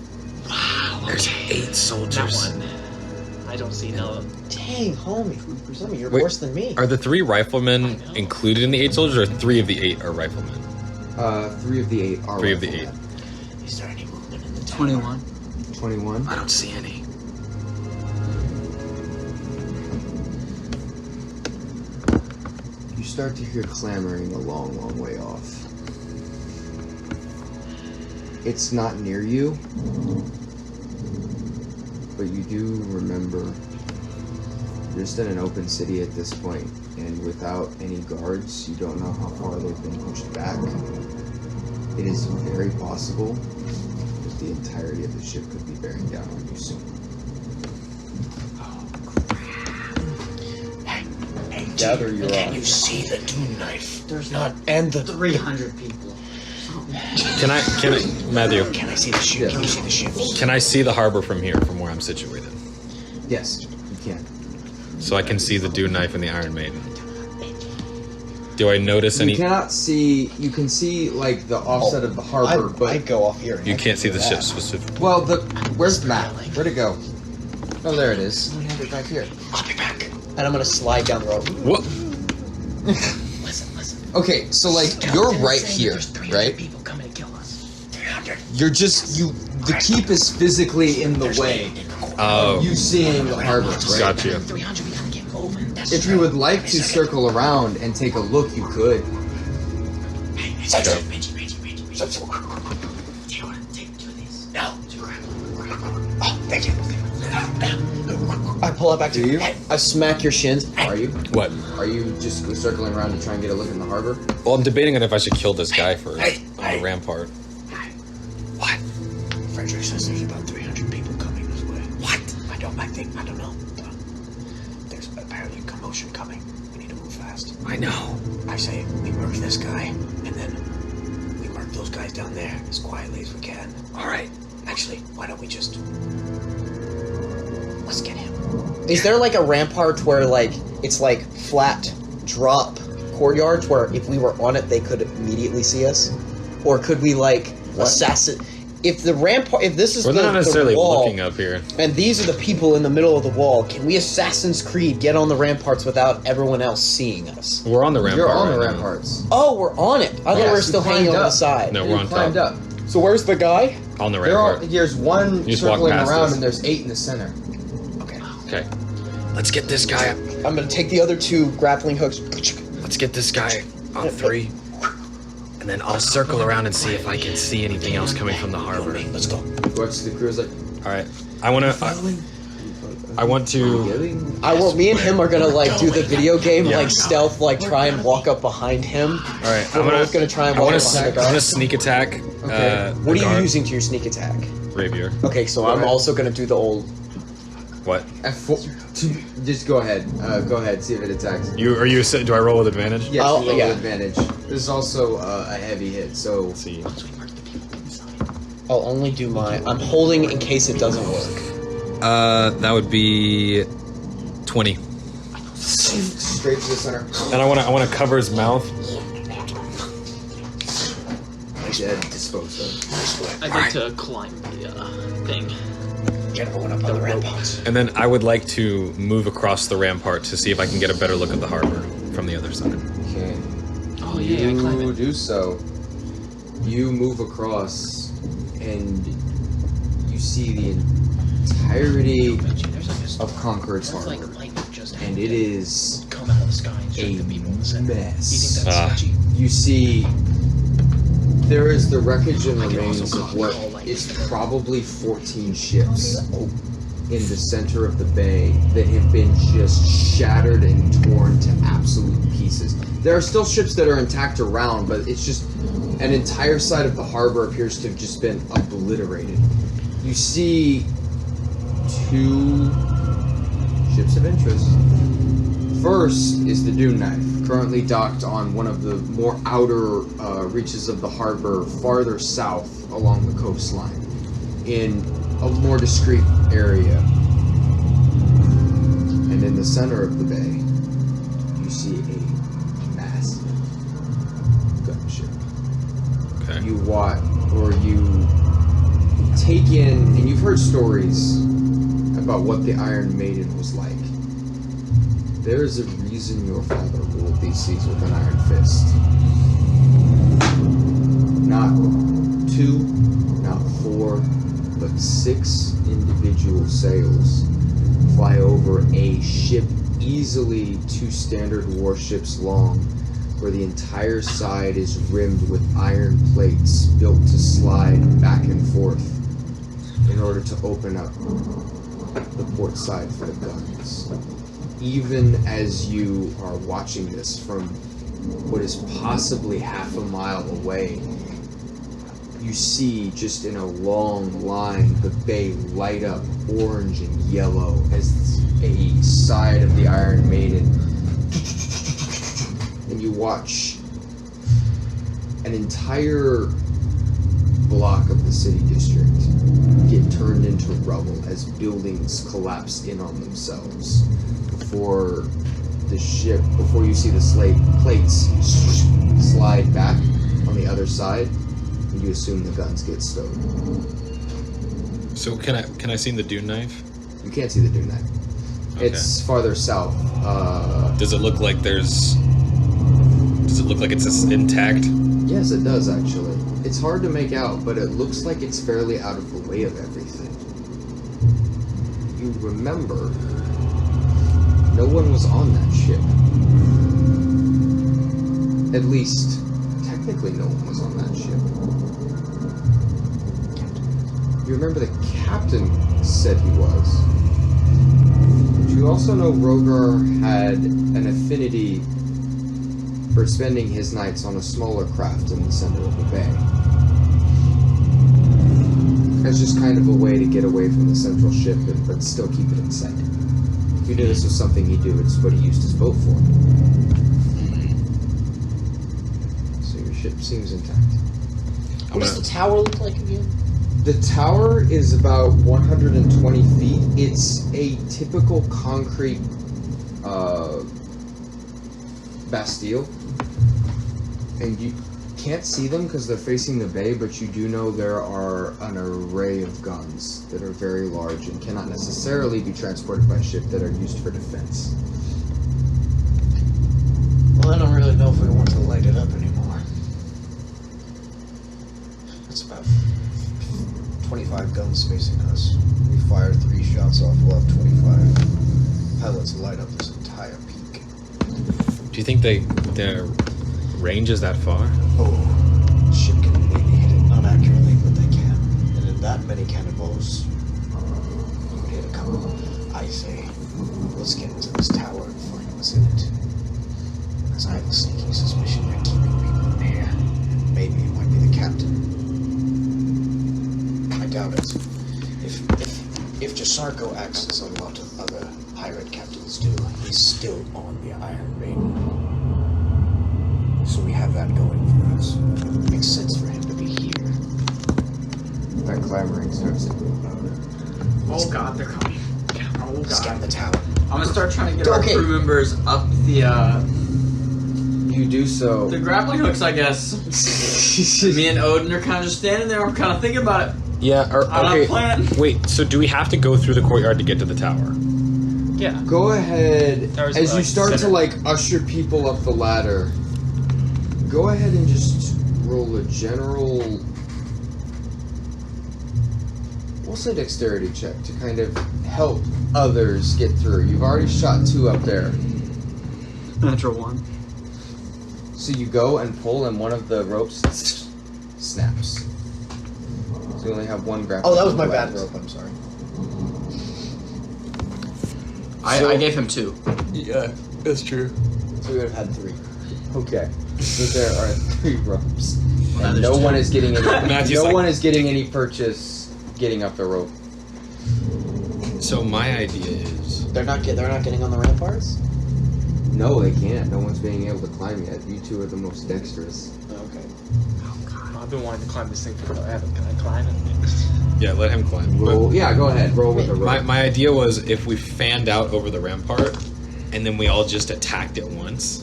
There's 8 soldiers. That one. I don't see no. Dang, homie. Some of you're Wait, worse than me. Are the 3 riflemen included in the 8 soldiers, or 3 of the 8 are riflemen? 3 of the 8 are 3 of the 8. riflemen. Is there any movement in the tower? 21. 21. I don't see any. You start to hear clamoring a long, long way off. It's not near you, but you do remember you're just in an open city at this point, and without any guards, you don't know how far they've been pushed back. It is very possible that the entirety of the ship could be bearing down on you soon. Gather your Can you eyes. see the doom knife? There's not. And the 300 people. Can I, Matthew? Can I see the ship? Yes. Can you see the ships? Can I see the harbor from here, from where I'm situated? Yes, you can. So I can see the Dune Knife and the Iron Maiden. Do I notice You any? cannot see. You can see like the offset of the harbor, but I'd go off here. You can't see the ship specifically. well, where's the map? Where'd it go? Oh, there it is. I have it back here. I'll be back. And I'm gonna slide down the rope. What? Listen. Okay, so like you're right here, There's 300 right? people coming to kill us. 300. You're just The keep is physically in the way Oh, of you seeing the harbor, right? got you. 300. We gotta get moving. That's If you would like to circle around and take a look, you could. It's okay. Benji. Do you want to do this? No. Oh, thank you. I pull it back to Do you? I smack your shins. Are you? What? Are you just circling around to try and get a look in the harbor? Well, I'm debating on if I should kill this guy first Hey, on hey. the rampart. What? Frederick says there's about 300 people coming this way. What? I don't know. There's apparently a commotion coming. We need to move fast. I know. I say we murk this guy, and then we murk those guys down there as quietly as we can. All right. Actually, why don't we just... Let's get him. Is there like a rampart where like it's like flat drop courtyards where if we were on it they could immediately see us? Or could we like assassin if the rampart if this is We're the, not necessarily the wall, looking up here. and these are the people in the middle of the wall, can we Assassin's Creed get on the ramparts without everyone else seeing us? We're on the rampart. You're on the right now. ramparts. Oh, we're on it. I thought we Yes, were you still hanging climbed on the up. side. No, You we're on climbed top. up. So where's the guy? On the There are, rampart. there's one You just walk circling past around us. and there's 8 in the center. Okay. Okay. Let's get this guy. I'm gonna take the other 2 grappling hooks. Let's get this guy on 3. And then I'll circle around and see if I can see anything else coming from the harbor. Let's go. Watch the crew's like, All right. I want to. Me and him are gonna like do the video game like stealth, like try and walk up behind him. All right. We're both gonna try and walk up behind the I'm gonna guard. sneak attack. Okay. What are you guard. using to your sneak attack? Rapier. Okay, so I'm also gonna do the old. What? Just go ahead. Go ahead. See if it attacks. Do I roll with advantage? Yes, roll with advantage. This is also a heavy hit, so. Let's see. I'll only do mine. I'm holding in case it doesn't work. That would be 20. Straight to the center. And I want to cover his mouth. Dead, disposed of. I'd like to climb the thing. Get everyone up on the ramparts. And then I would like to move across the rampart to see if I can get a better look at the harbor from the other side. Okay. Oh yeah, I climb You it. do so. You move across, and you see the entirety of Concord's harbor, and it is Come out of the sky and a the people in the center. mess. sketchy? You see, there is the wreckage and remains of what is probably 14 ships in the center of the bay that have been just shattered and torn to absolute pieces. There are still ships that are intact around, but it's just an entire side of the harbor appears to have just been obliterated. You see 2 ships of interest. First is the Dune Knife, currently docked on one of the more outer reaches of the harbor, farther south along the coastline, in a more discreet area. And in the center of the bay, you see a massive gunship. Okay. You watch, or you take in, and you've heard stories about what the Iron Maiden was like. There is a reason your father ruled these seas with an iron fist. Not 2, not 4, but 6 individual sails fly over a ship easily 2 standard warships long, where the entire side is rimmed with iron plates built to slide back and forth in order to open up the port side for the guns. Even as you are watching this from what is possibly half a mile away, you see just in a long line the bay light up orange and yellow as a side of the Iron Maiden. And you watch an entire block of the city district get turned into rubble as buildings collapse in on themselves. Before you see the plates slide back on the other side, and you assume the guns get stowed. So can I see the Dune Knife? You can't see the Dune Knife. Okay. It's farther south. Does it look like it's intact? Yes, it does actually. It's hard to make out, but it looks like it's fairly out of the way of everything. You remember, no one was on that ship. At least, technically no one was on that ship. You remember the captain said he was. But you also know Rogar had an affinity for spending his nights on a smaller craft in the center of the bay. As just kind of a way to get away from the central ship, but still keep it in sight. If you knew this was something he'd do, it's what he used his boat for. So your ship seems intact. What does the tower look like again? The tower is about 120 feet. It's a typical concrete bastille. And you can't see them because they're facing the bay, but you do know there are an array of guns that are very large and cannot necessarily be transported by ship that are used for defense. Well, I don't really know if we want to light it up anymore. It's about 25 guns facing us. We fire 3 shots off, we'll have 25. you think their range is that far? Oh, the ship can maybe hit it, not accurately, but they can. And in that many cannonballs, you would hit a couple. I say, let's get into this tower and find what's in it. Because I have a sneaking suspicion they're keeping people in here. Maybe it might be the captain. I doubt it. If Jasarco acts as a lot of other pirate captains do, he's still on the Iron Ring. So we have that going for us. It makes sense for him to be here. That clamoring starts to move louder. Oh god, they're coming. Oh Scan god. the tower. I'm gonna start trying to get our Okay. crew members up the You do so. the grappling hooks, I guess. Me and Odin are kind of just standing there. I'm kind of thinking about it. Yeah. I'm not planning. Wait. So do we have to go through the courtyard to get to the tower? Yeah. Go ahead, Tower's as you like start to center. like usher people up the ladder, go ahead and just roll a general, we'll say dexterity check to kind of help others get through. You've already shot 2 up there. Natural 1. So you go and pull and one of the ropes snaps. So you only have 1 grapple. Oh, that was my bad rope, I'm sorry. I gave him 2. Yeah, that's true. So we would have had 3. Okay. So there are 3 ropes. Well, And there's no 2. one is getting any Matthew's no like- one is getting any purchase getting up the rope. So my idea is They're not getting on the ramparts? No, they can't. No one's being able to climb yet. You 2 are the most dexterous. Okay. I've been wanting to climb this thing forever. Can I climb it? yeah. Let him climb. Roll. Yeah, go ahead. Roll with the rope. My idea was if we fanned out over the rampart, and then we all just attacked at once,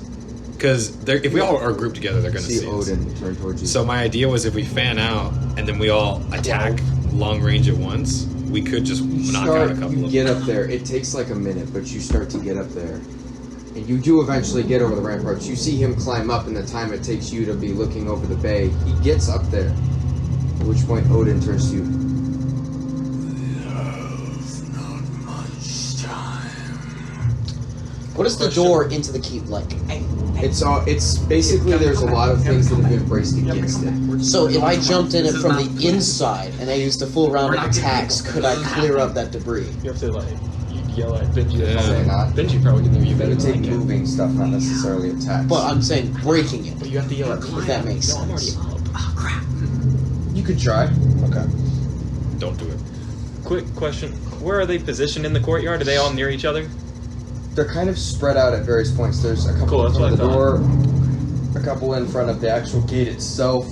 because if we all are grouped together, they're gonna See see us. Odin turn towards you. So my idea was if we fan out and then we all attack long range at once, we could just you knock start, out a couple you of get them. up there. It takes like a minute, but you start to get up there. And you do eventually get over the ramparts. You see him climb up in the time it takes you to be looking over the bay. He gets up there. At which point Odin turns to you. What is the door into the keep like? It's basically there's a lot of things that have been braced against it. So if I jumped in it from the inside and I used a full round of attacks, could I clear up that debris? You have to like you yell at Benji. Yeah. Probably not. Benji probably can hear you better It would than I take can. moving stuff, not necessarily attacks. But I'm saying breaking it. But you have to yell at If that makes I'm already sense. up. Oh crap. You could try. Okay. Don't do it. Quick question: where are they positioned in the courtyard? Are they all near each other? They're kind of spread out at various points. There's a couple Cool, in that's front of the what I door, a couple in front of the actual gate itself,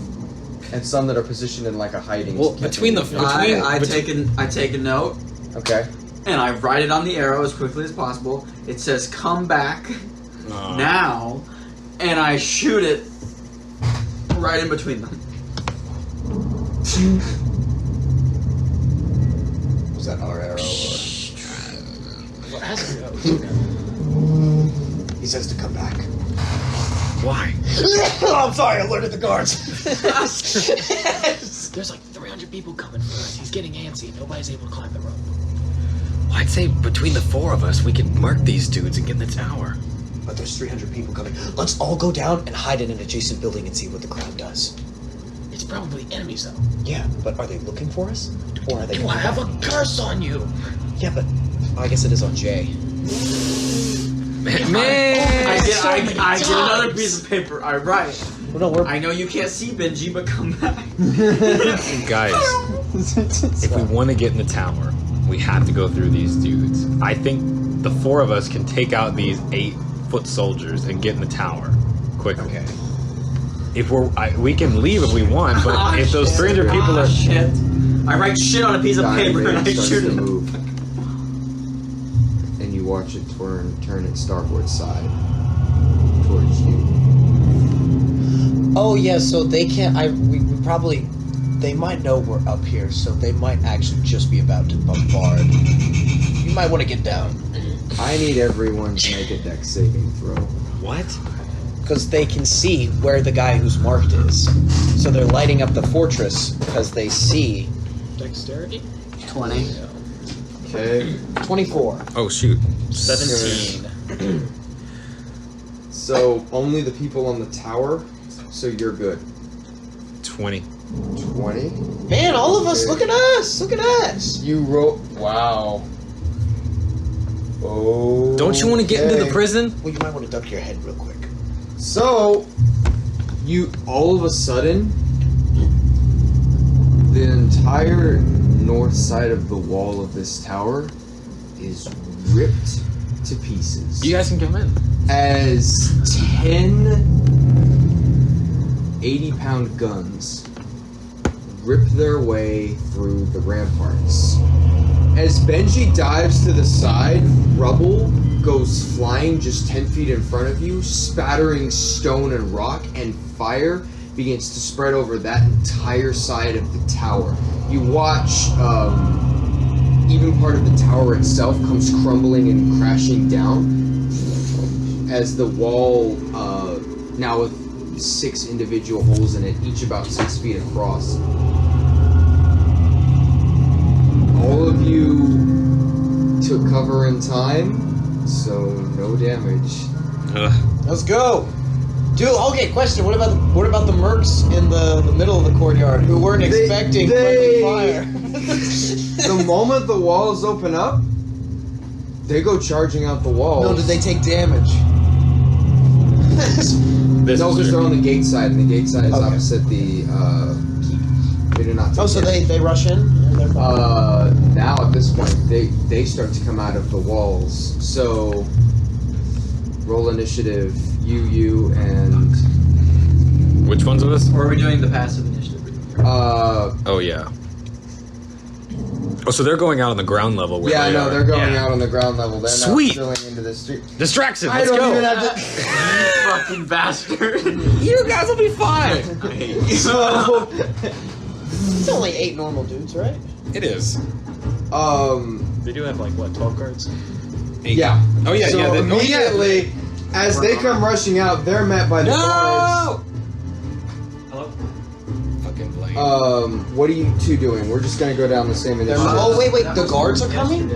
and some that are positioned in like a hiding. Well, between the I take a note Okay. and I write it on the arrow as quickly as possible. It says "Come back now," and I shoot it right in between them. Was that our arrow? What has to go? He says to come back. Why? I'm sorry, I alerted the guards. There's like 300 people coming for us. He's getting antsy. Nobody's able to climb the rope. Well, I'd say between the 4 of us, we could mark these dudes and get in the tower. But there's 300 people coming. Let's all go down and hide in an adjacent building and see what the crowd does. It's probably enemies though. Yeah, but are they looking for us? Or are they You have a curse on you. Yeah, but I guess it is on Jay. Man! I get another piece of paper. I write. Well, no, we're I know you can't see Benji, but come back. Guys, if we want to get in the tower, we have to go through these dudes. I think the 4 of us can take out these 8-foot soldiers and get in the tower quickly. okay. If we can leave if we want, but if those 300 people are shit. I write shit on a piece of paper and I starts shoot to it. move, and you watch it turn its starboard side towards you. Oh yeah, so they can't. We probably. They might know we're up here, so they might actually just be about to bombard. You might want to get down. I need everyone to make a dex saving throw. what? Because they can see where the guy who's marked is. So they're lighting up the fortress because they see. Dexterity? 20. Okay. 24. Oh shoot! 17. So only the people on the tower. So you're good. 20. 20. Man, all of us, Okay. look at us! Look at us! You roll. Wow. Oh. Don't you want to get into the prison? Well, you might want to duck your head real quick. So, you all of a sudden, the entire north side of the wall of this tower is ripped to pieces. You guys can come in. As 10 80-pound guns rip their way through the ramparts. As Benji dives to the side, rubble goes flying just 10 feet in front of you, spattering stone and rock, and fire begins to spread over that entire side of the tower. You watch even part of the tower itself comes crumbling and crashing down as the wall, now with 6 individual holes in it, each about 6 feet across. All of you took cover in time, so no damage. Let's go! Dude, okay, question. What about the mercs in the middle of the courtyard who weren't expecting friendly fire? The moment the walls open up, they go charging out the walls. No, did they take damage? No, because they're on the gate side, and the gate side is opposite the keep. They do not take Oh, so damage. they rush in? And they're fine. Now at this point, they start to come out of the walls. So, roll initiative, you, and... Which ones of us? Or are we doing the passive initiative? Oh, yeah. Oh, so they're going out on the ground level where Yeah, they no, are. they're going out on the ground level. They're Sweet. not spilling into the street. Distraction, I let's don't go. even have to... You fucking bastard. You guys will be fine. So, It's only 8 normal dudes, right? It is. They do have, like, what, 12 cards? yeah. Oh, yeah, so yeah. immediately, as they come rushing out, they're met by the guards. Hello? Fucking blame. What are you two doing? We're just gonna go down the same initiative. Oh, wait, the guards are coming?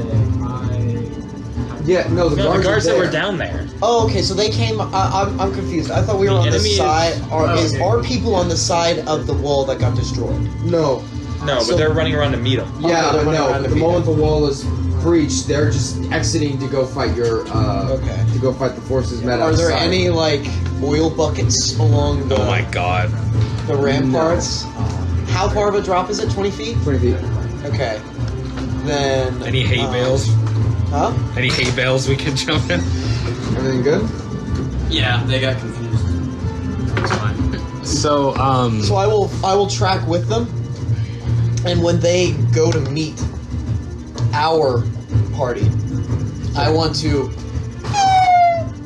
Yeah, no, the No, guards, the guards are that there. were down there. Oh, okay, so they came... I'm confused. I thought we were on the enemy is- side... Is okay. our people on the side of the wall that got destroyed? No. No, but So- they're running around to meet them. Yeah, they're but running no. around to The beat moment the wall is breached, they're just exiting to go fight your. Okay. To go fight the forces met Are there outside. any, like, oil buckets along the, Oh my god. the ramparts? How far of a drop is it? 20 feet? 20 feet. Okay. Then... Any hay bales? Huh? Any hay bales we can jump in? Everything good? Yeah, they got confused. It's fine. So, So I will track with them, and when they go to meet our party, I want to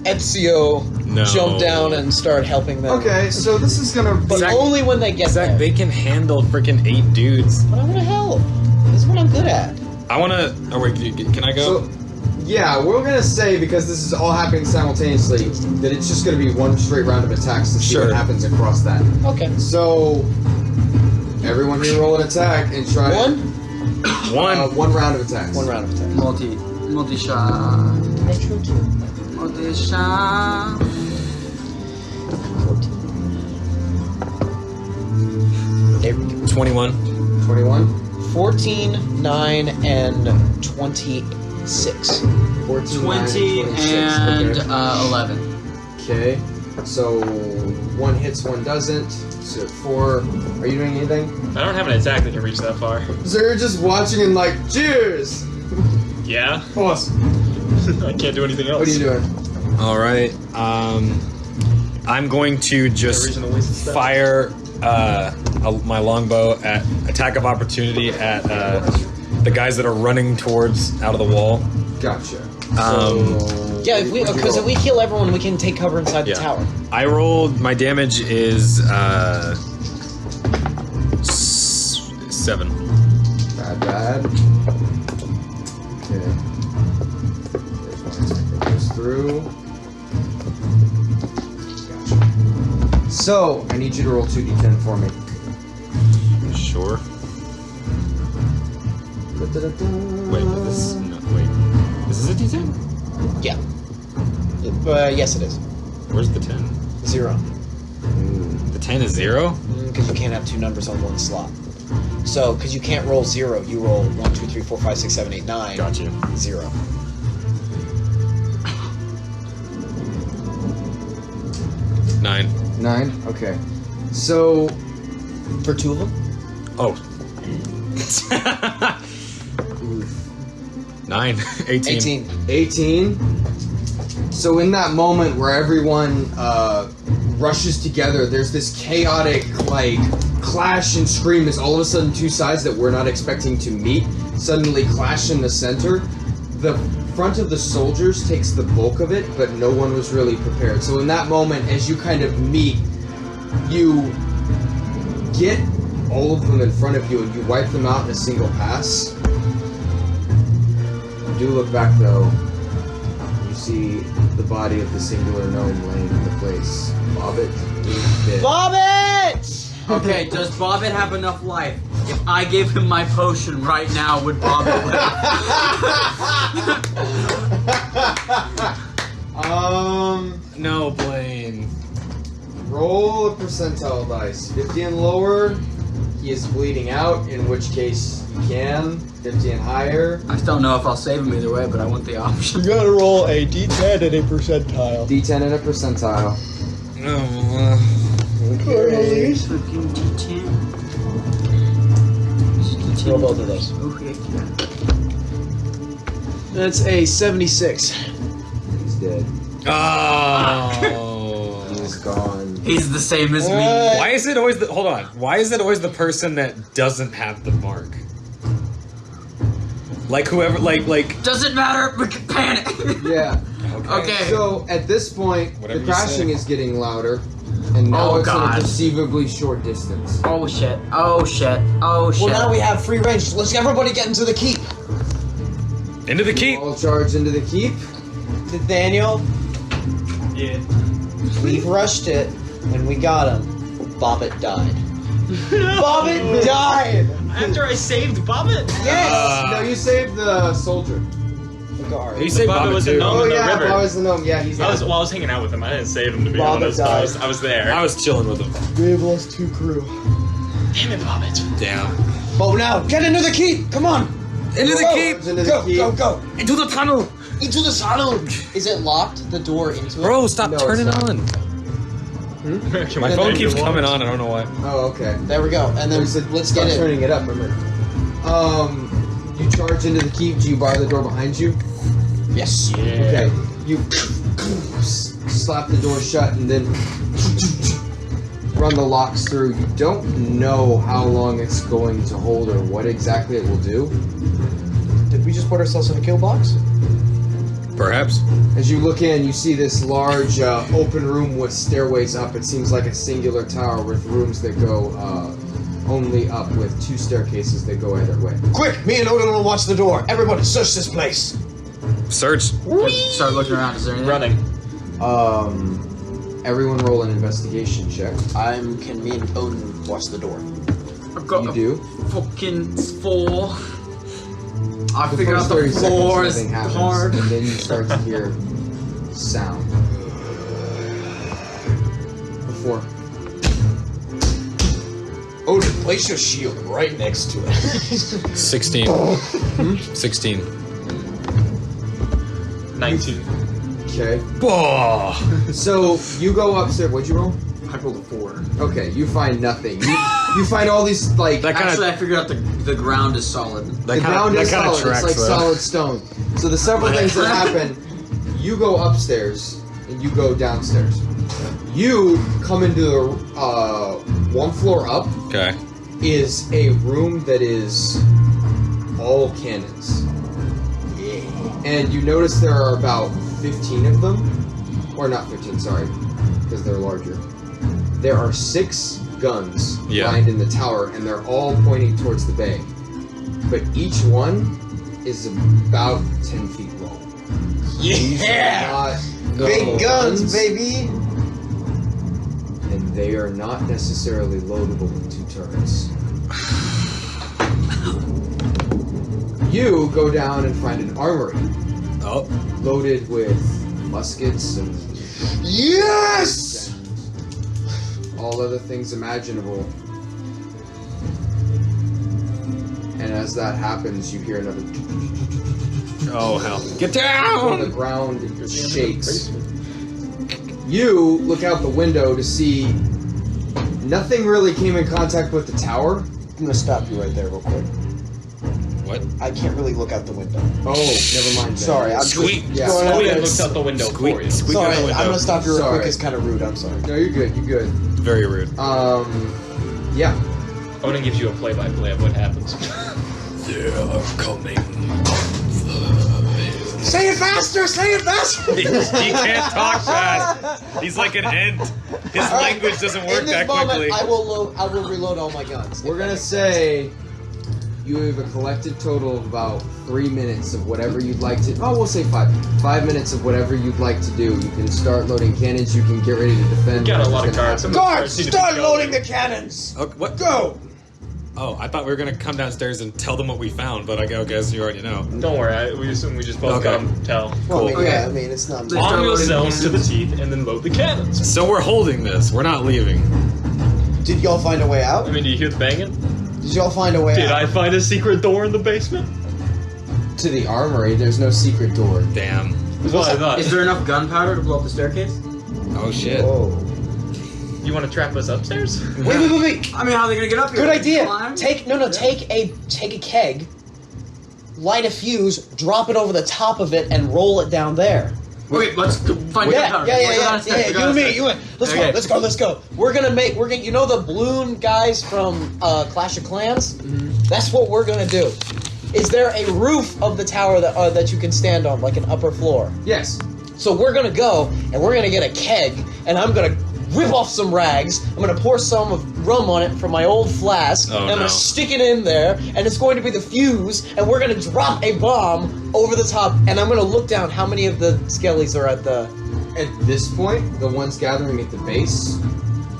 Ezio No. jump down and start helping them. Okay, so this is gonna be. But only when they get Zach, there. they can handle freaking 8 dudes. But I want to help. This is what I'm good at. I wanna. Oh, wait, can I go? So, yeah, we're gonna say, because this is all happening simultaneously, that it's just gonna be one straight round of attacks to see Sure. what happens across that. Okay. So, everyone re-roll an attack and try. One? One round of attacks. One round of attacks. Multi-shot. Multi-shot. 14. There we go. 21. 21. 14, 9, and 26. 14, 20 9, 26. and Okay. 11. Okay, so one hits, one doesn't. So 4. Are you doing anything? I don't have an attack that can reach that far. So you're just watching and like, cheers! Yeah? Awesome. I can't do anything else. What are you doing? All right. I'm going to just reason to waste the stats. fire my longbow at attack of opportunity at the guys that are running towards out of the wall. Gotcha. Yeah, because if we kill everyone, we can take cover inside Yeah. the tower. I rolled. My damage is 7. Bad. Okay. There's one attack that goes through. Gotcha. So, I need you to roll 2d10 for me. Sure. Wait, this is a D10? Yeah. Yes, it is. Where's the 10? 0. The 10 is 0? Because you can't have two numbers on one slot. So, because you can't roll 0, you roll 1, 2, 3, 4, 5, 6, 7, 8, 9. Gotcha. 0. Nine. 9? Okay. So, For two of them? Oh. 9. 18. 18. 18. So in that moment where everyone rushes together, there's this chaotic like clash and scream as all of a sudden two sides that we're not expecting to meet suddenly clash in the center. The front of the soldiers takes the bulk of it, but no one was really prepared. So in that moment, as you kind of meet, you get all of them in front of you and you wipe them out in a single pass. You do look back though. You see the body of the singular gnome laying in the place. Bobbit is dead. Bobbit! Okay, does Bobbit have enough life? If I gave him my potion right now, would Bobbit live? No, Blaine. Roll a percentile dice. 50 and lower, he is bleeding out, in which case you can. 50 and higher. I still don't know if I'll save him either way, but I want the option. You gotta roll a d10 and a percentile. D10 and a percentile. Okay. Fucking D10. Roll both of those. Okay, yeah. That's a 76. He's dead. Oh. He's gone. He's the same as me. Why is it always the... Hold on. Why is it always the person that doesn't have the mark? Like whoever... Like... Doesn't matter, we can panic. Yeah. Okay. So at this point, Whatever the you crashing say. is getting louder, and now Oh, it's God. at a perceivably short distance. Oh shit. Oh shit. Oh shit. Well, now we have free range. Let's everybody get into the keep. Into the keep. All charge into the keep. Nathaniel, Yeah. we've rushed it, and we got him. Bobbit died. Bobbit died! After I saved Bobbit? Yes! No, you saved the soldier. The guard. You say Bobbit was a too. gnome. Oh in the yeah, river. Bob was the gnome. Yeah, he's I was hanging out with him. I didn't save him, to be Bobbit honest. died. I was there. I was chilling with him. We have lost 2 crew. Damn it, Bobbit. Damn. But now, get into the keep! Come on! Into the Go. keep. Into the Go, keep. go, go! Into the tunnel. Into the tunnel! Is it locked, the door into it? Bro, stop No, turning it's not. on. My phone keeps coming on. I don't know why. Oh, okay. There we go. And then There's a- let's start get in. turning it up. Remember. You charge into the keep. Do you bar the door behind you? Yes. Okay. You slap the door shut and then run the locks through. You don't know how long it's going to hold or what exactly it will do. Did we just put ourselves in a kill box? Perhaps. As you look in, you see this large open room with stairways up. It seems like a singular tower with rooms that go only up, with 2 staircases that go either way. Quick! Me and Odin will watch the door. Everybody, search this place. Search. Start looking around. Is there anything? Running. Everyone roll an investigation check. Can me and Odin watch the door? I've got You a do. fucking 4. I The figured out first 30 the 4 seconds, is nothing happens, hard. and then you start to hear sound. Before. Odin, place your shield right next to it. 16. 16. 19. Okay. Oh. So you go upstairs. What'd you roll? I rolled a 4. Okay, you find nothing. You find all these like That kind Actually, of. I figured out the ground is solid. the ground is solid. Tracks, it's like though. solid stone. So the several things that happen. You go upstairs and you go downstairs. You come into the 1 floor up Okay. is a room that is all cannons. And you notice there are about 15 of them. Or not 15, sorry, because they're larger. There are 6 guns Yeah. lined in the tower, and they're all pointing towards the bay. But each one is about 10 feet long. These are not Big little guns, baby! And they are not necessarily loadable in 2 turns. You go down and find an armory Oh. loaded with muskets and Yes! All other things imaginable. And as that happens, you hear another. Oh hell! Get The down! ground shakes. You look out the window to see nothing really came in contact with the tower. I'm gonna stop you right there real quick. What? I can't really look out the window. Oh, never mind. Then. Sorry, I'm Squeak. just going out Squeak there. looks out the window for you. Squeak Sorry, out the window. I'm gonna stop you real Sorry. quick. It's kind of rude. I'm sorry. No, you're good. You're good. Very rude. Yeah. Odin gives you a play-by-play of what happens. They're coming. Say it faster! Say it faster! He can't talk fast. He's like an ant. His All right. language doesn't work In this that moment, quickly. I will reload all my guns. We're gonna say you have a collected total of about 3 minutes of whatever you'd like to. Oh, we'll say 5. 5 minutes of whatever you'd like to do. You can start loading cannons. You can get ready to defend. Got a lot of whatever's gonna guards. happen. Guards, start loading the cannons. Okay, what? Go. Oh, I thought we were gonna come downstairs and tell them what we found, but I guess you already know. Don't worry, we assume we just both Okay. come tell. Well, I mean, Cool. yeah, I mean, it's not. They Arm start loading yourselves to the cannons. teeth and then load the cannons. So we're holding this. We're not leaving. Did y'all find a way out? I mean, do you hear the banging? Did y'all find a way Did out? I find a secret door in the basement? To the armory, there's no secret door. Damn. That's what I thought. Is there enough gunpowder to blow up the staircase? Oh shit. Whoa. You want to trap us upstairs? Wait. I mean, how are they gonna get up here? Good idea. Climb? Take a keg, light a fuse, drop it over the top of it, and roll it down there. Okay, let's go find Yeah. gunpowder. Let's go downstairs. You and me. Okay. Let's go. We're gonna. You know the balloon guys from Clash of Clans? That's what we're gonna do. Is there a roof of the tower that you can stand on, like an upper floor? Yes. So we're gonna go and we're gonna get a keg, and I'm gonna rip off some rags. I'm gonna pour some of rum on it from my old flask, Oh, and I'm no. gonna stick it in there, and it's going to be the fuse, and we're gonna drop a bomb over the top, and I'm gonna look down how many of the skellies are at the At this point, the ones gathering at the base,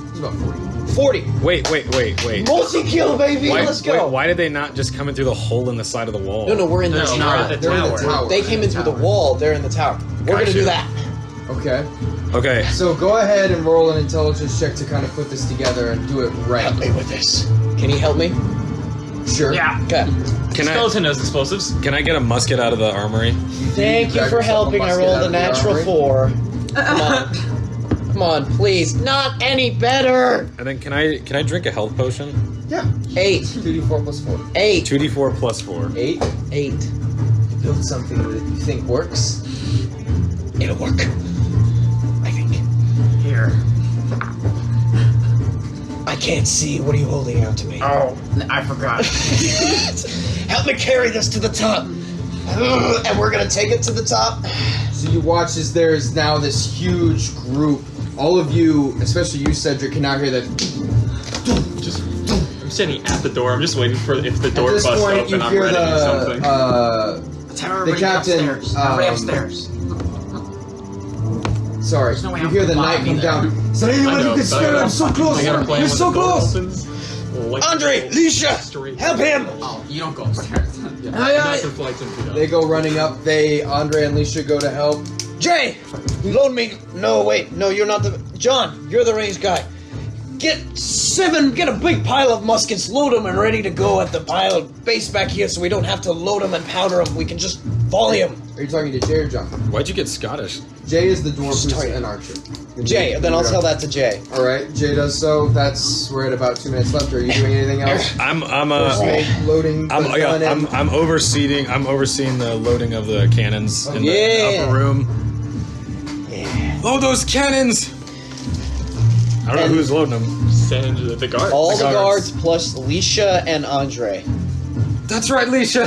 it's about 40. 40. Wait. Multi-kill, baby. Let's go. Why did they not just come in through the hole in the side of the wall? No, we're in the No, tower. we're at the They're in the tower. tower. They came in through the wall. They're in the tower. We're gonna Gotcha. do that. Okay. Okay. So go ahead and roll an intelligence check to kind of put this together and do it right. Help me with this. Can you help me? Sure. Yeah. Okay. Skeleton knows explosives. Can I get a musket out of the armory? Thank you Grab for yourself a helping. I musket rolled out a of the natural armory. 4. Come on. Come on, please. Not any better. And then can I drink a health potion? Yeah. 8. 2d4 plus 4. 8. 2d4 plus 4. 8. 8. You build something that you think works. It'll work. I think. Here. I can't see. What are you holding out to me? Oh, I forgot. Help me carry this to the top. And we're gonna take it to the top. So you watch as there's now this huge group. All of you, especially you, Cedric, can now hear that. I'm standing at the door. I'm just waiting for if the door At this busts point, open. you I'm hear ready to do something. Tell everybody captain, upstairs. Everybody um, upstairs. Sorry, There's no way you I'm hear the gonna knight lie come me there. down. Is there anyone who can spare? I'm so close. I got a plan You're when so the door close. opens. Like, Andre, Lisha, straight- help him. Oh, you don't go upstairs. That's a flight into They go running up. Andre and Lisha go to help. Jay, load me. No, wait. No, you're not the. John, you're the range guy. Get a big pile of muskets, load them, and ready to go at the pile base back here so we don't have to load them and powder them. We can just volley them. Are you talking to Jay or John? Why'd you get Scottish? Jay is the dwarf who's Sorry. an archer. Jay, then I'll tell that to Jay. All right, Jay does so. We're at about 2 minutes left. Are you doing anything else? I'm First aid, loading. I'm the gun in. I'm overseeing the loading of the cannons in Yeah. the upper room. Load those cannons! I don't know who's loading them. Send the guard. All The the guards. guards plus Lisha and Andre. That's right, Lisha.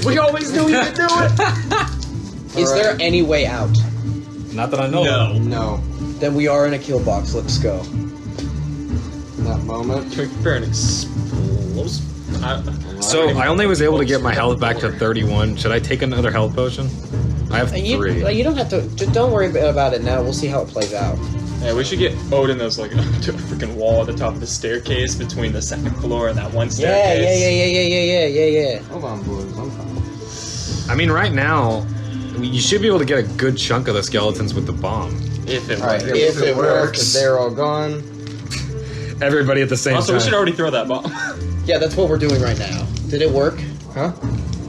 We always knew you could do it. Is All there right. any way out? Not that I know. of. No. Then we are in a kill box. Let's go. In that moment. Can we prepare an explosive? So I only was able to get my health back to 31. Should I take another health potion? I have 3. You don't have to. Just don't worry about it now. We'll see how it plays out. Yeah, we should get Odin those like to a freaking wall at the top of the staircase between the second floor and that one staircase. Yeah. Hold on, boys. I'm fine. I mean, right now, you should be able to get a good chunk of the skeletons with the bomb. If it All right, works. here, If it works. They're all gone. Everybody at the same Also, time. we should already throw that bomb. Yeah, that's what we're doing right now. Did it work? Huh?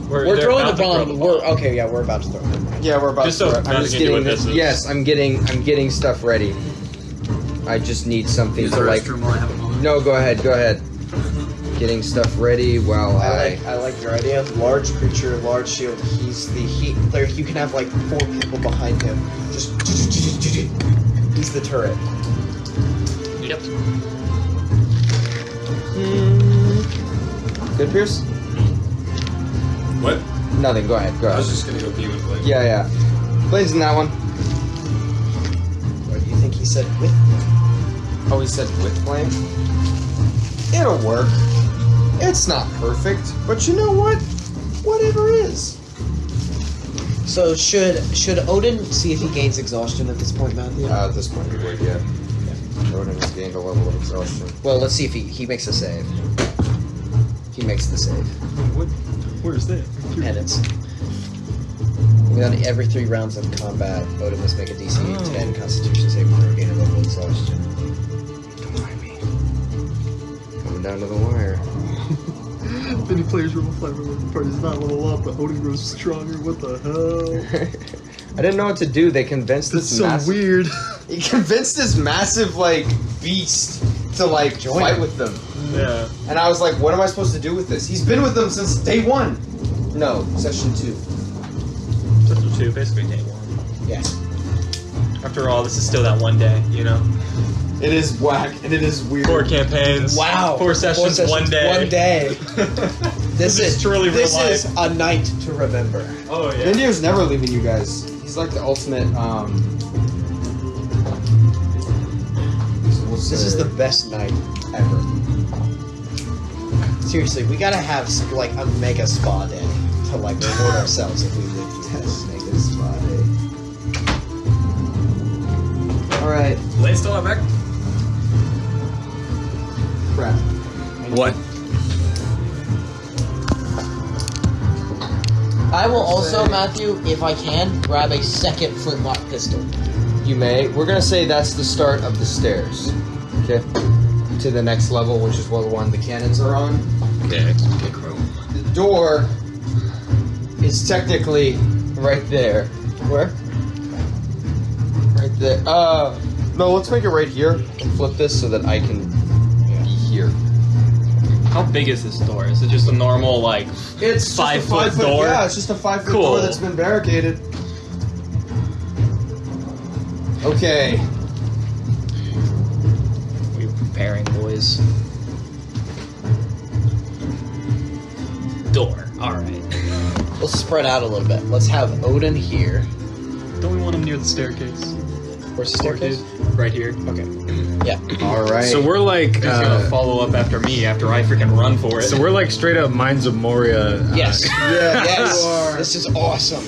We're they're throwing the about to throw bomb. We're okay. Yeah, we're about to throw it. Yeah, we're about Just to. so throw it. I'm nothing just to do getting. with this. Yes, I'm getting stuff ready. I just need something Use to the like. restroom while I have a moment. No, go ahead. Getting stuff ready while I like your idea. Large creature, large shield. There you can have like 4 people behind him. Just he's the turret. Yep. Good, Pierce. What? Nothing. Go ahead. Go I ahead. was just gonna go pee with Blake. Yeah. Blade's in that one. What do you think he said with? Oh, he said with flame. It'll work. It's not perfect, but you know what? Whatever is. So should Odin see if he gains exhaustion at this point, Matthew? At this point, we would, yeah. Odin has gained a level of exhaustion. Well, let's see if he makes a save. He makes the save. Where's that? Penance. Within every 3 rounds of combat, Odin must make a DC 10 Constitution saving throw, gain a level of exhaustion. Don't mind me. Coming down to the wire. Many players roll fly when the party does not level up, but Odin grows stronger. What the hell? I didn't know what to do. They convinced That's this so massive. weird. He convinced this massive like beast to like fight with them. Yeah. And I was like, what am I supposed to do with this? He's been with them since day 1. No, session 2. Session 2, basically day 1. Yeah. After all, this is still that one day, you know? It is whack and it is weird. 4 campaigns. Wow. 4 sessions, 1 day. 1 day. This is truly real This life. is a night to remember. Oh, yeah. Vindir's never leaving you guys. He's like the ultimate. This is the best night ever. Seriously, we gotta have like a mega spa day to like reward ourselves if we live through this mega spa day. All right, Blade still not back? crap. What? I will also, Matthew, if I can, grab a second flintlock pistol. You may. We're gonna say that's the start of the stairs. Okay. To the next level, which is what one the cannons are on. Okay. The door is technically right there. Where? Right there. No, let's make it right here and flip this so that I can be here. How big is this door? Is it just a normal, like, It's 5 just a 5 foot door? Yeah, it's just a 5 foot Cool. door that's been barricaded. Okay. We preparing, boys. Door. Alright. We'll spread out a little bit. Let's have Odin here. Don't we want him near the staircase? Where's the staircase? Right here. Okay. Yeah. All right. So we're like. He's gonna follow up after me after I freaking run for it. So we're like straight up Mines of Moria. Yes. Yeah, Yes. you are. This is awesome.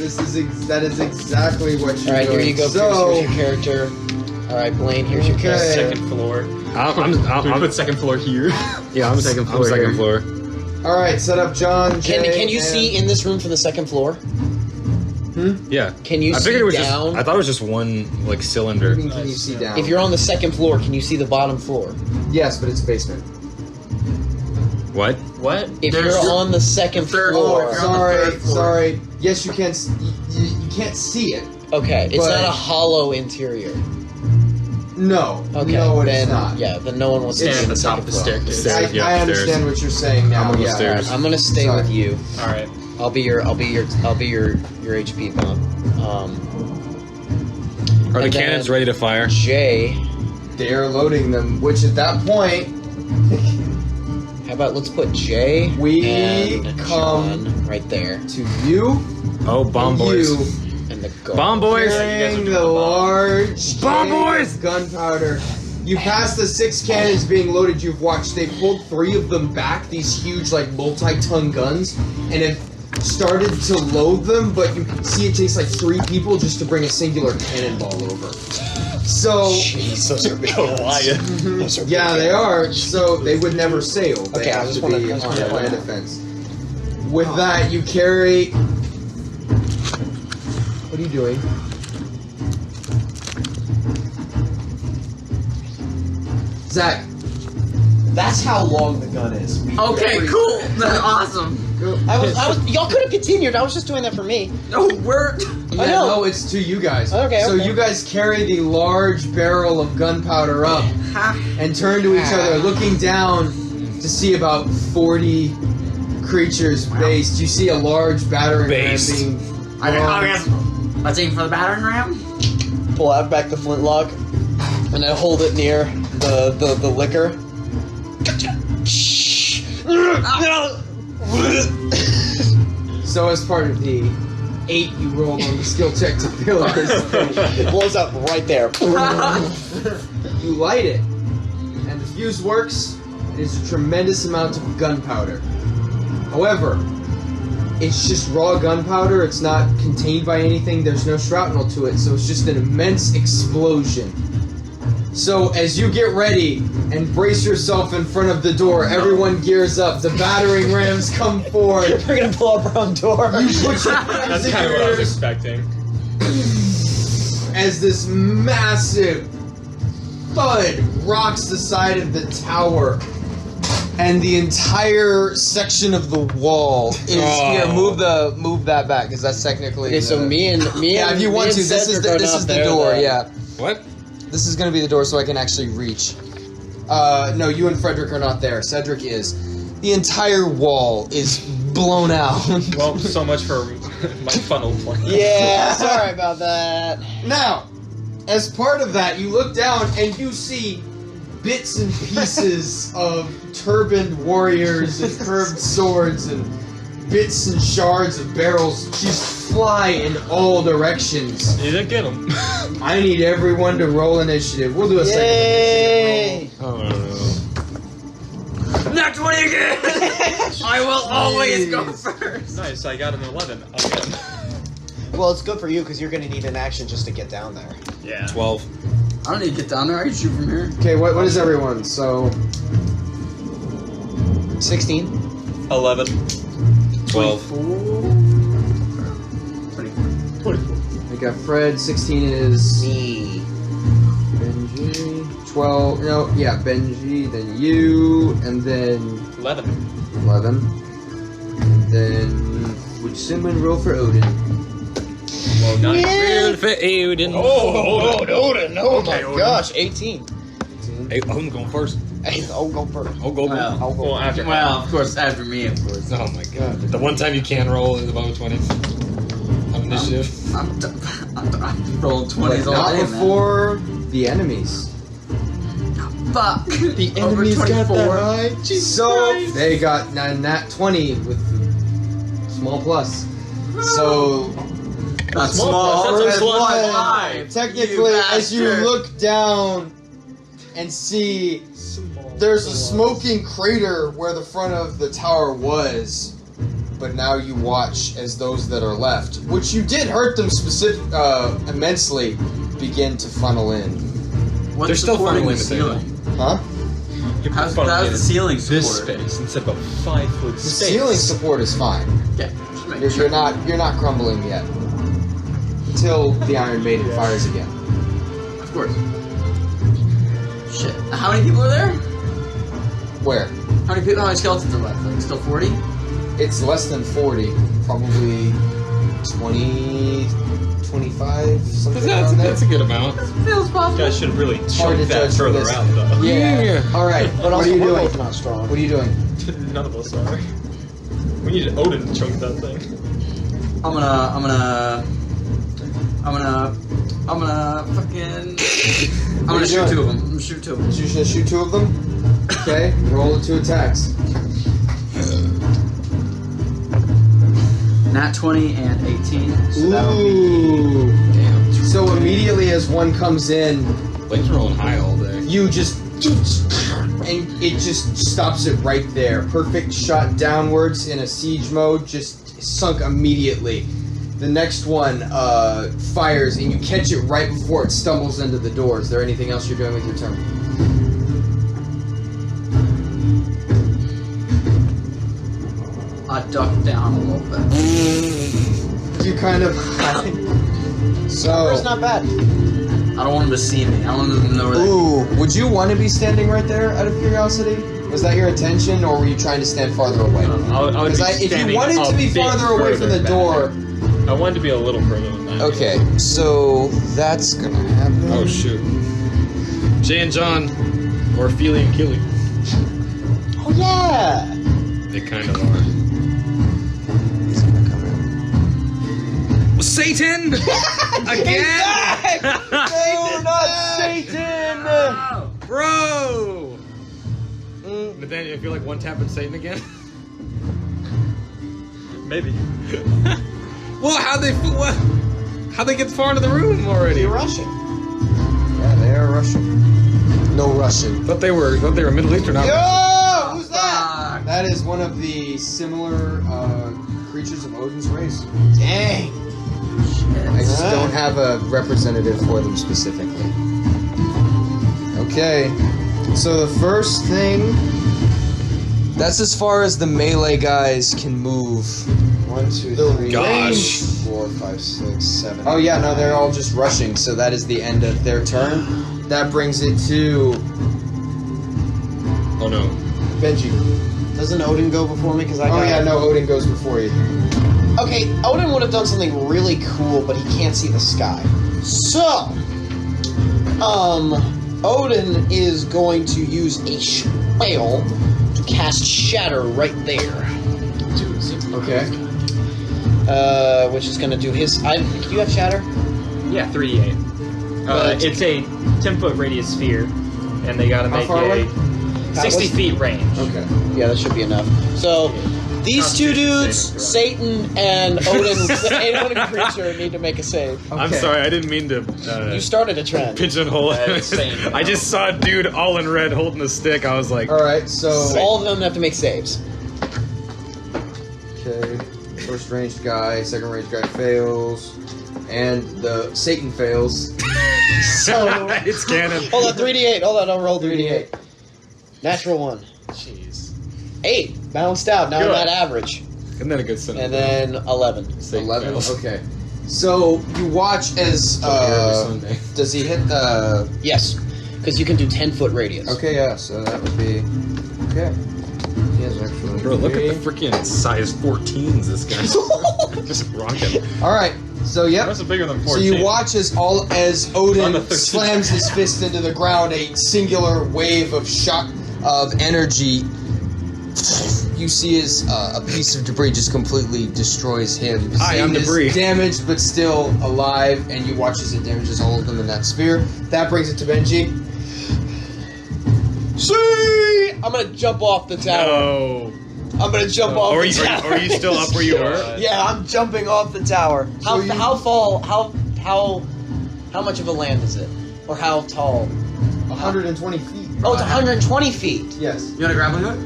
That is exactly what you're All right, doing. here you go. So, Pierce, here's your character. All right, Blaine, here's your Okay. character. Second floor. I'm We put second floor here. yeah, I'm Second I'm floor second here. floor. all right, set up John. Can Jay, you and- see in this room from the second floor? Yeah. Can you I see figured it was down? just. I thought it was just one like cylinder. Can you see down? If you're on the second floor, can you see the bottom floor? Yes, but it's a basement. What? What? If There's you're your- on the second third floor, floor. You're on the third floor. Sorry. Yes, you can. You can't see it. okay, it's But- not a hollow interior. No. Okay, No, then it's not. yeah, then no one will stand Stand on at the the top second of the floor. staircase. Stairs, yeah, I understand stairs. what you're saying now. I'm on the yeah. stairs. I'm gonna stay Sorry. with you. Alright. I'll be your HP bump. Are the And cannons then- ready to fire? Jay, They are loading them, which at that point how about let's put Jay We and come John right there, to you. Oh, bomb boys. You and the guard. Bomb boys. carrying the large Bomb can boys! of gunpowder. You pass the 6 cannons being loaded. You've watched. They pulled 3 of them back. These huge, like multi-ton guns, and have started to load them. But you can see it takes like 3 people just to bring a singular cannonball over. So Jeez, those are big guns. Those are big yeah, they guns. are. So they would never sail. They Okay, I have just to wanna- be I just on wanna- land defense. With that, you carry. What are you doing? Zach. That's how long the gun is. Okay, cool. That's awesome. Y'all could have continued. I was just doing that for me. No, we're. Yeah, no, it's to you guys. Okay, So okay. you guys carry the large barrel of gunpowder up and turn to each other, looking down to see about 40 creatures based. You see a large battering ram Based. being. Let's aim for the battering ram. Pull out back the flintlock, and I hold it near the liquor. So as part of the 8 you rolled on the skill check to fill this thing, It blows up right there. you light it, and the fuse works. It is a tremendous amount of gunpowder. However, it's just raw gunpowder. It's not contained by anything. There's no shrapnel to it, so it's just an immense explosion. So as you get ready and brace yourself in front of the door, everyone gears up. The battering rams come forward. We're gonna pull up our own door. You put your That's kind of what I was expecting. as this massive thud rocks the side of the tower, and the entire section of the wall is here. Move that back because that's technically. Okay, so me and Yeah, if you want to, this is the door. Yeah, What? this is gonna be the door, so I can actually reach. No, you and Frederick are not there. Cedric is. The entire wall is blown out. Well, so much for my funnel plan. Yeah, sorry about that. Now, as part of that, you look down and you see bits and pieces of turbaned warriors and curved swords and bits and shards of barrels just fly in all directions. You didn't get him. I need everyone to roll initiative. We'll do a second initiative roll. Oh no. Not 20 again. I will always go first. Nice, I got an 11 again. Well, it's good for you because you're gonna need an action just to get down there. Yeah. 12. I don't need to get down there. I can shoot from here. Okay, what is everyone? So 16. 11. 12. 24. I got Fred. 16 is Me. Benji. 12. No, yeah, Benji. Then you, and then 11. 11. And then would someone roll for Odin? Well, not Real for Odin. Oh, Odin! Oh Okay, my Odin. gosh, 18. Hey, I'm going first. Hey, I'll go first. I'll go. Well, Well, after well, of course, after me, of course. Oh my god. The one time you can roll is above 20. Of initiative. I'm rolling 20s all Not day, before the enemies. man. Fuck. The Over enemies got 24. that high. So they got nat 20 with small plus. So Not Small small. plus, that's a Plus plus five. technically, as you bastard. look down and see, there's a smoking crater where the front of the tower was. But now you watch as those that are left, which you did hurt them immensely, begin to funnel in. What's They're still supporting funneling the the ceiling? Huh? You How's put the ceiling this supported? space instead of a 5 foot The space. ceiling support is fine. Yeah. Just make You're not crumbling yet. Until the Iron Maiden fires again. Of course. Shit. How many people are there? Where? How many skeletons are left? Like still 40? It's less than 40. Probably 20, 25, something around there. That's a good amount. Feels You possible. guys should really Hard to chunk that judge from further this. out, though. Yeah. Alright, But what also, are you we're doing? both not strong. What are you doing? None of us are. We need Odin to chunk that thing. I'm gonna fucking. I'm What are gonna you shoot doing? 2 of them. I'm gonna shoot 2 of them. So you're just gonna shoot 2 of them? Okay, roll the 2 attacks. Nat 20 and 18. So that'll be. Ooh. Damn. So immediately as one comes in, Blake's rolling high all day. you just and it just stops it right there. Perfect shot downwards in a siege mode, just sunk immediately. The next one fires and you catch it right before it stumbles into the door. Is there anything else you're doing with your turn? I ducked down a little bit. You kind of It's so not bad. I don't want them to see me. I want them to know where they Ooh, would you want to be standing right there out of curiosity? Was that your intention, or were you trying to stand farther away? I would be If you standing wanted to a be bit farther away from the further door... back. I wanted to be a little further than that. Okay, so that's gonna happen. Oh shoot. Jay and John, or Feely and Keely. Oh yeah. They kind of are. He's gonna come in. Satan! Again? No, not Satan! Bro! But then I feel like one tap and Satan again. Maybe. Well, how'd they get far into the room already? You're rushing. Yeah, they are Russian. No Russian. Thought they were Middle Eastern. Yo! Who's that? That is one of the similar creatures of Odin's race. Dang. I just don't have a representative for them specifically. Okay, so the first thing... That's as far as the melee guys can move. 1, 2, 3, Gosh. 4, 5, 6, 7. Oh yeah, no, they're all just rushing, so that is the end of their turn. That brings it to Oh no. Benji. Doesn't Odin go before me? Because I Oh got yeah, no, Odin goes before you. Okay, Odin would have done something really cool, but he can't see the sky. So, Odin is going to use a spell to cast Shatter right there. Okay. Which is going to do his... do you have Shatter? Yeah, 3d8. It's a 10-foot radius sphere, and they gotta make far away? 60 feet range. Okay. Yeah, that should be enough. So, these two dudes, Satan and Odin creature, need to make a save. I'm Okay. sorry, I didn't mean to You started a trend. pigeonhole. Insane. I just saw a dude all in red holding a stick. I was like, Alright, so... All of them have to make saves. Okay. First ranged guy, second ranged guy fails. And the Satan fails. So, it's canon. hold on, 3d8. Hold on, I'll roll 3d8. Natural 1. Jeez. 8. Balanced out. Now Good. I'm at average. Isn't that a good symbol? And then 11. 11? Okay. So, you watch as, Sunday. does he hit the... Yes. Because you can do 10-foot radius. Okay, yeah, so that would be... Okay. He has actually... Bro, look at the freaking size 14s this guy's just rocking. Alright, so yep. That's bigger than 14. So you watch as On Odin the 13. slams his fist into the ground, a singular wave of shock of energy. You see as a piece of debris just completely destroys him. Hi, I'm Satan is debris. damaged, but still alive, and you watch as it damages all of them in that sphere. That brings it to Benji. See! I'm gonna jump off the tower. No. I'm gonna jump off Are the you, tower. are you still up where you were? Yeah, I'm jumping off the tower. How much of a land is it? Or how tall? 120 feet. Oh, it's 120 feet. Yes. You want a grappling hook?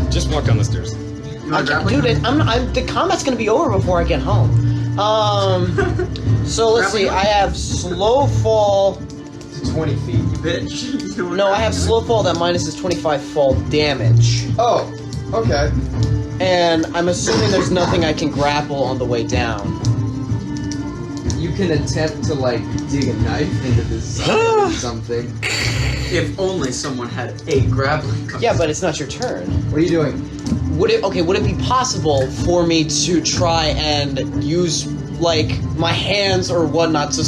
Just walk down the stairs. You want a grappling Dude, hook? the combat's gonna be over before I get home. So let's see. I have slow fall. To 20 feet. You bitch. You want a No, I have grappling slow fall that minuses 25 fall damage. Oh, okay. And I'm assuming there's nothing I can grapple on the way down. You can attempt to, like, dig a knife into the side or something. hook? If only someone had a grappling hook. Yeah, but it's not your turn. What are you doing? Would it be possible for me to try and use like my hands or whatnot to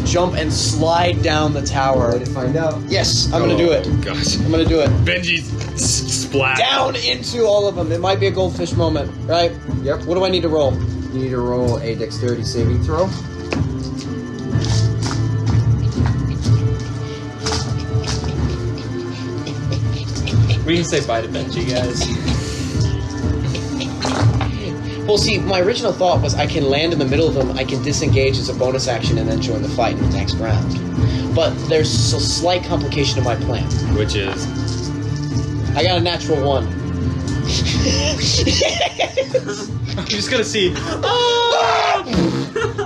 jump and slide down the tower? Way to find out. Yes, I'm gonna do it. Gosh. I'm gonna do it. Benji's splat. Down into all of them. It might be a goldfish moment, right? Yep. What do I need to roll? You need to roll a dexterity saving throw. We can say bye to Benji, guys. Well, see, my original thought was I can land in the middle of them, I can disengage as a bonus action, and then join the fight in the next round. But there's a slight complication to my plan. Which is? I got a natural 1. You're just gonna see.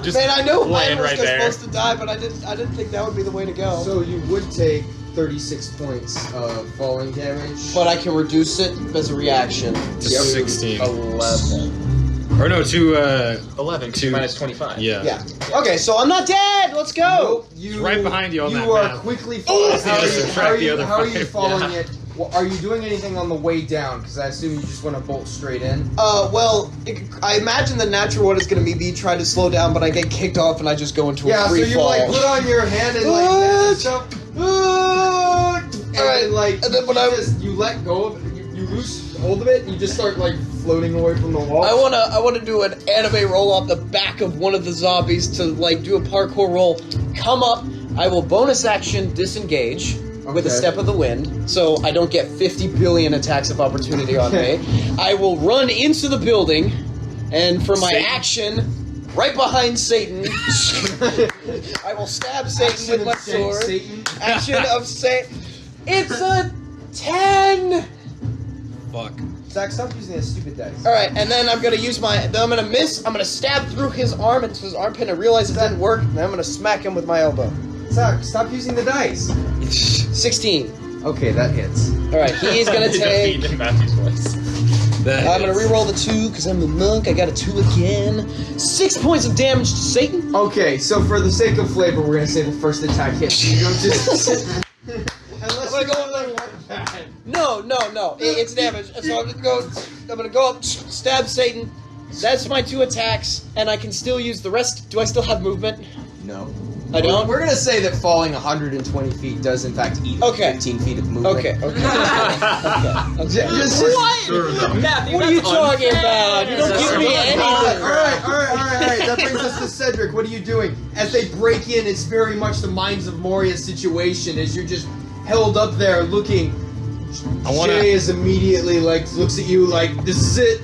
Just Man, I knew I laying was right there. supposed to die, but I didn't think that would be the way to go. So you would take 36 points of falling damage. But I can reduce it as a reaction. To 16. 11. Or no, to 11 to minus 25. Yeah. Yeah. Okay, so I'm not dead. Let's go. Nope, It's right behind you on that You are map. quickly following. How are Just you, subtract how are the you, other how are you five. following it? Well, are you doing anything on the way down? Because I assume you just want to bolt straight in. Well, I imagine the natural one is going to be me trying to slow down, but I get kicked off and I just go into a Yeah, so free you fall. like put on your hand and like jump, and then like And then when you let go of it, you lose hold of it, and you just start like floating away from the wall. I wanna do an anime roll off the back of one of the zombies to like do a parkour roll. Come up. I will bonus action disengage with a Okay. step of the wind, so I don't get 50 billion attacks of opportunity on me. I will run into the building, and for my action, right behind Satan, I will stab Satan with my sword. Satan. Action of Satan. It's a 10. Fuck. Zach, stop using that stupid dice. All right, and then I'm gonna use then I'm gonna miss. I'm gonna stab through his arm into his armpit and realize it didn't work. And I'm gonna smack him with my elbow. Zach, stop using the dice. 16. Okay, that hits. All right, he is gonna take. In Matthew's voice. I'm gonna re-roll the 2 because I'm the monk. I got a 2 again. 6 points of damage to Satan. Okay, so for the sake of flavor, we're gonna say the first attack hits. You don't just. Unless I'm gonna go No. It's damage. So I'm gonna go up, stab Satan. That's my 2 attacks, and I can still use the rest. Do I still have movement? No. I don't? We're gonna say that falling 120 feet does in fact eat 15 feet of movement. Okay. Just Matthew, What are you talking about? You don't give me anything. Alright. That brings us to Cedric. What are you doing? As they break in, it's very much the Mines of Moria situation as you're just held up there looking. Jay is immediately like, looks at you like, this is it.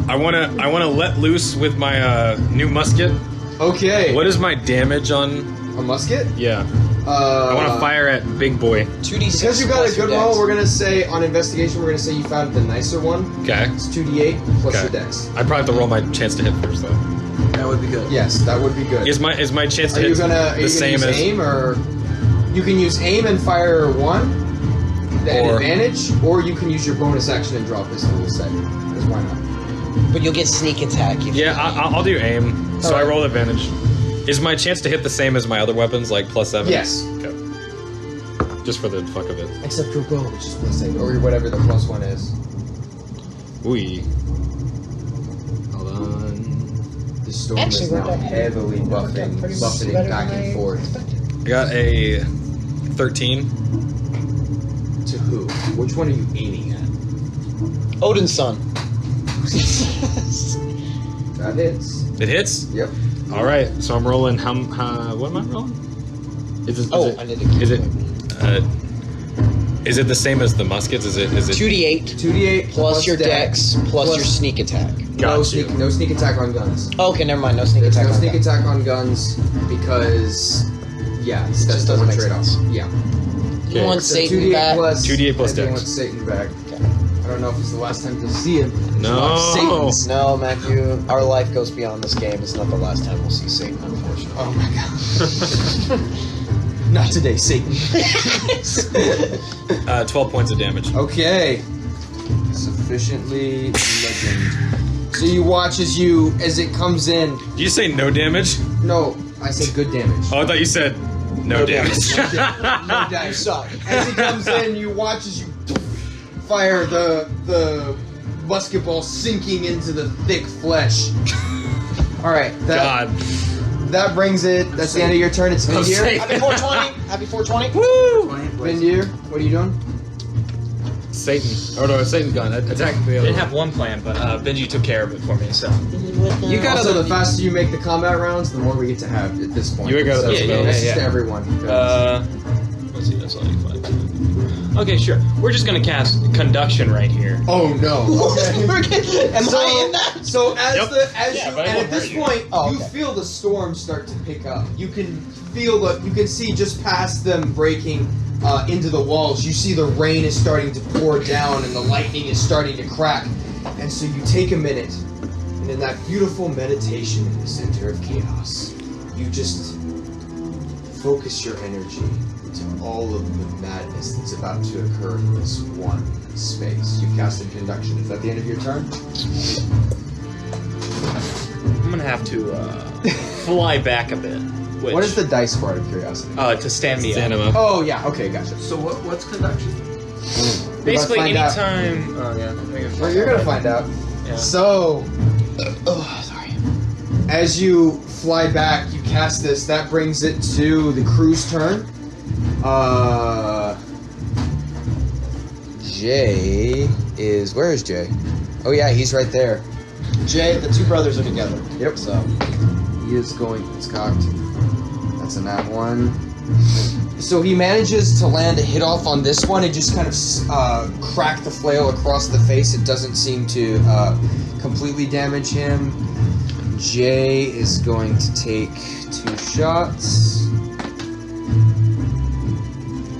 I wanna let loose with my new musket. Okay. What is my damage on a musket? Yeah. I want to fire at Big Boy. 2d6. Because you got a good roll, we're gonna say on investigation, we're gonna say you found the nicer one. Okay. It's 2d8 plus your dex. I probably have to roll my chance to hit first, though. That would be good. Yes, that would be good. Is my chance to Are hit you gonna the same use as aim, or you can use aim and fire 1 at Or- advantage, or you can use your bonus action and draw a pistol. We'll say, because why not? But you'll get sneak attack. If Yeah, I'll do aim. So I roll advantage. Is my chance to hit the same as my other weapons, like +7? Yes. Okay. Just for the fuck of it. Except your bow, which is +8, or whatever the +1 is. Ooh. Hold on. The storm is now heavily buffeting back and forth. I got a 13. To who? Which one are you aiming at? Odin's son. That hits. It hits? Yep. All right. So I'm rolling. What am I rolling? Is it? I need to keep Is it the same as the muskets? Is it? 2d8. 2d8 plus your dex plus your sneak attack. No sneak attack on guns. Okay, never mind. No sneak There's attack. no on sneak guns. attack on guns because, yeah, that's just the doesn't one make trade-off. sense. Yeah. You want So Satan 2d8 back? plus 2d8 plus everyone dex. wants Satan back. I don't know if it's the last time you'll see him. No. Satan's. No, Matthew. Our life goes beyond this game. It's not the last time we'll see Satan, unfortunately. Oh my god. Not today, Satan. 12 points of damage. Okay. Sufficiently legend. So you watch as it comes in. Did you say no damage? No, I said good damage. Oh, I thought you said no damage. No damage. As it comes in, you watch as you fire the musket ball sinking into the thick flesh. All right. That brings it. That's the end of your turn. It's Vindir. Happy 420. Happy 420. Woo! Vindir, what are you doing? Satan. Oh no, Satan's gone. Attack the other. Didn't have one plan, but Benji took care of it for me. So You got also, the faster you make the combat rounds, the more we get to have at this point. You got so, those spells. This is to everyone. let's see. That's only 5. Okay, sure. We're just gonna cast conduction right here. Oh no. Okay. Am I in that? So as Yep. the as Yeah, you, but it and won't at this hurt you. point Oh, you okay. feel the storm start to pick up. You can feel you can see just past them breaking into the walls. You see the rain is starting to pour down and the lightning is starting to crack. And so you take a minute, and in that beautiful meditation in the center of chaos, you just focus your energy to all of the madness that's about to occur in this one space. You've casted conduction. Is that the end of your turn? gonna have to fly back a bit. Which, What is the dice for, out of curiosity? to stand me Stand up? him up. Oh, yeah, okay, gotcha. So what's conduction? Basically, find out. anytime. Oh yeah. Well, you're gonna find out. Yeah. So, sorry. As you fly back, you cast this. That brings it to the crew's turn. Jay is. Where is Jay? Oh yeah, he's right there. Jay, the two brothers are together. Yep. So He is going. It's cocked. That's a nat one. So he manages to land a hit off on this one and just kind of crack the flail across the face. It doesn't seem to completely damage him. Jay is going to take 2 shots.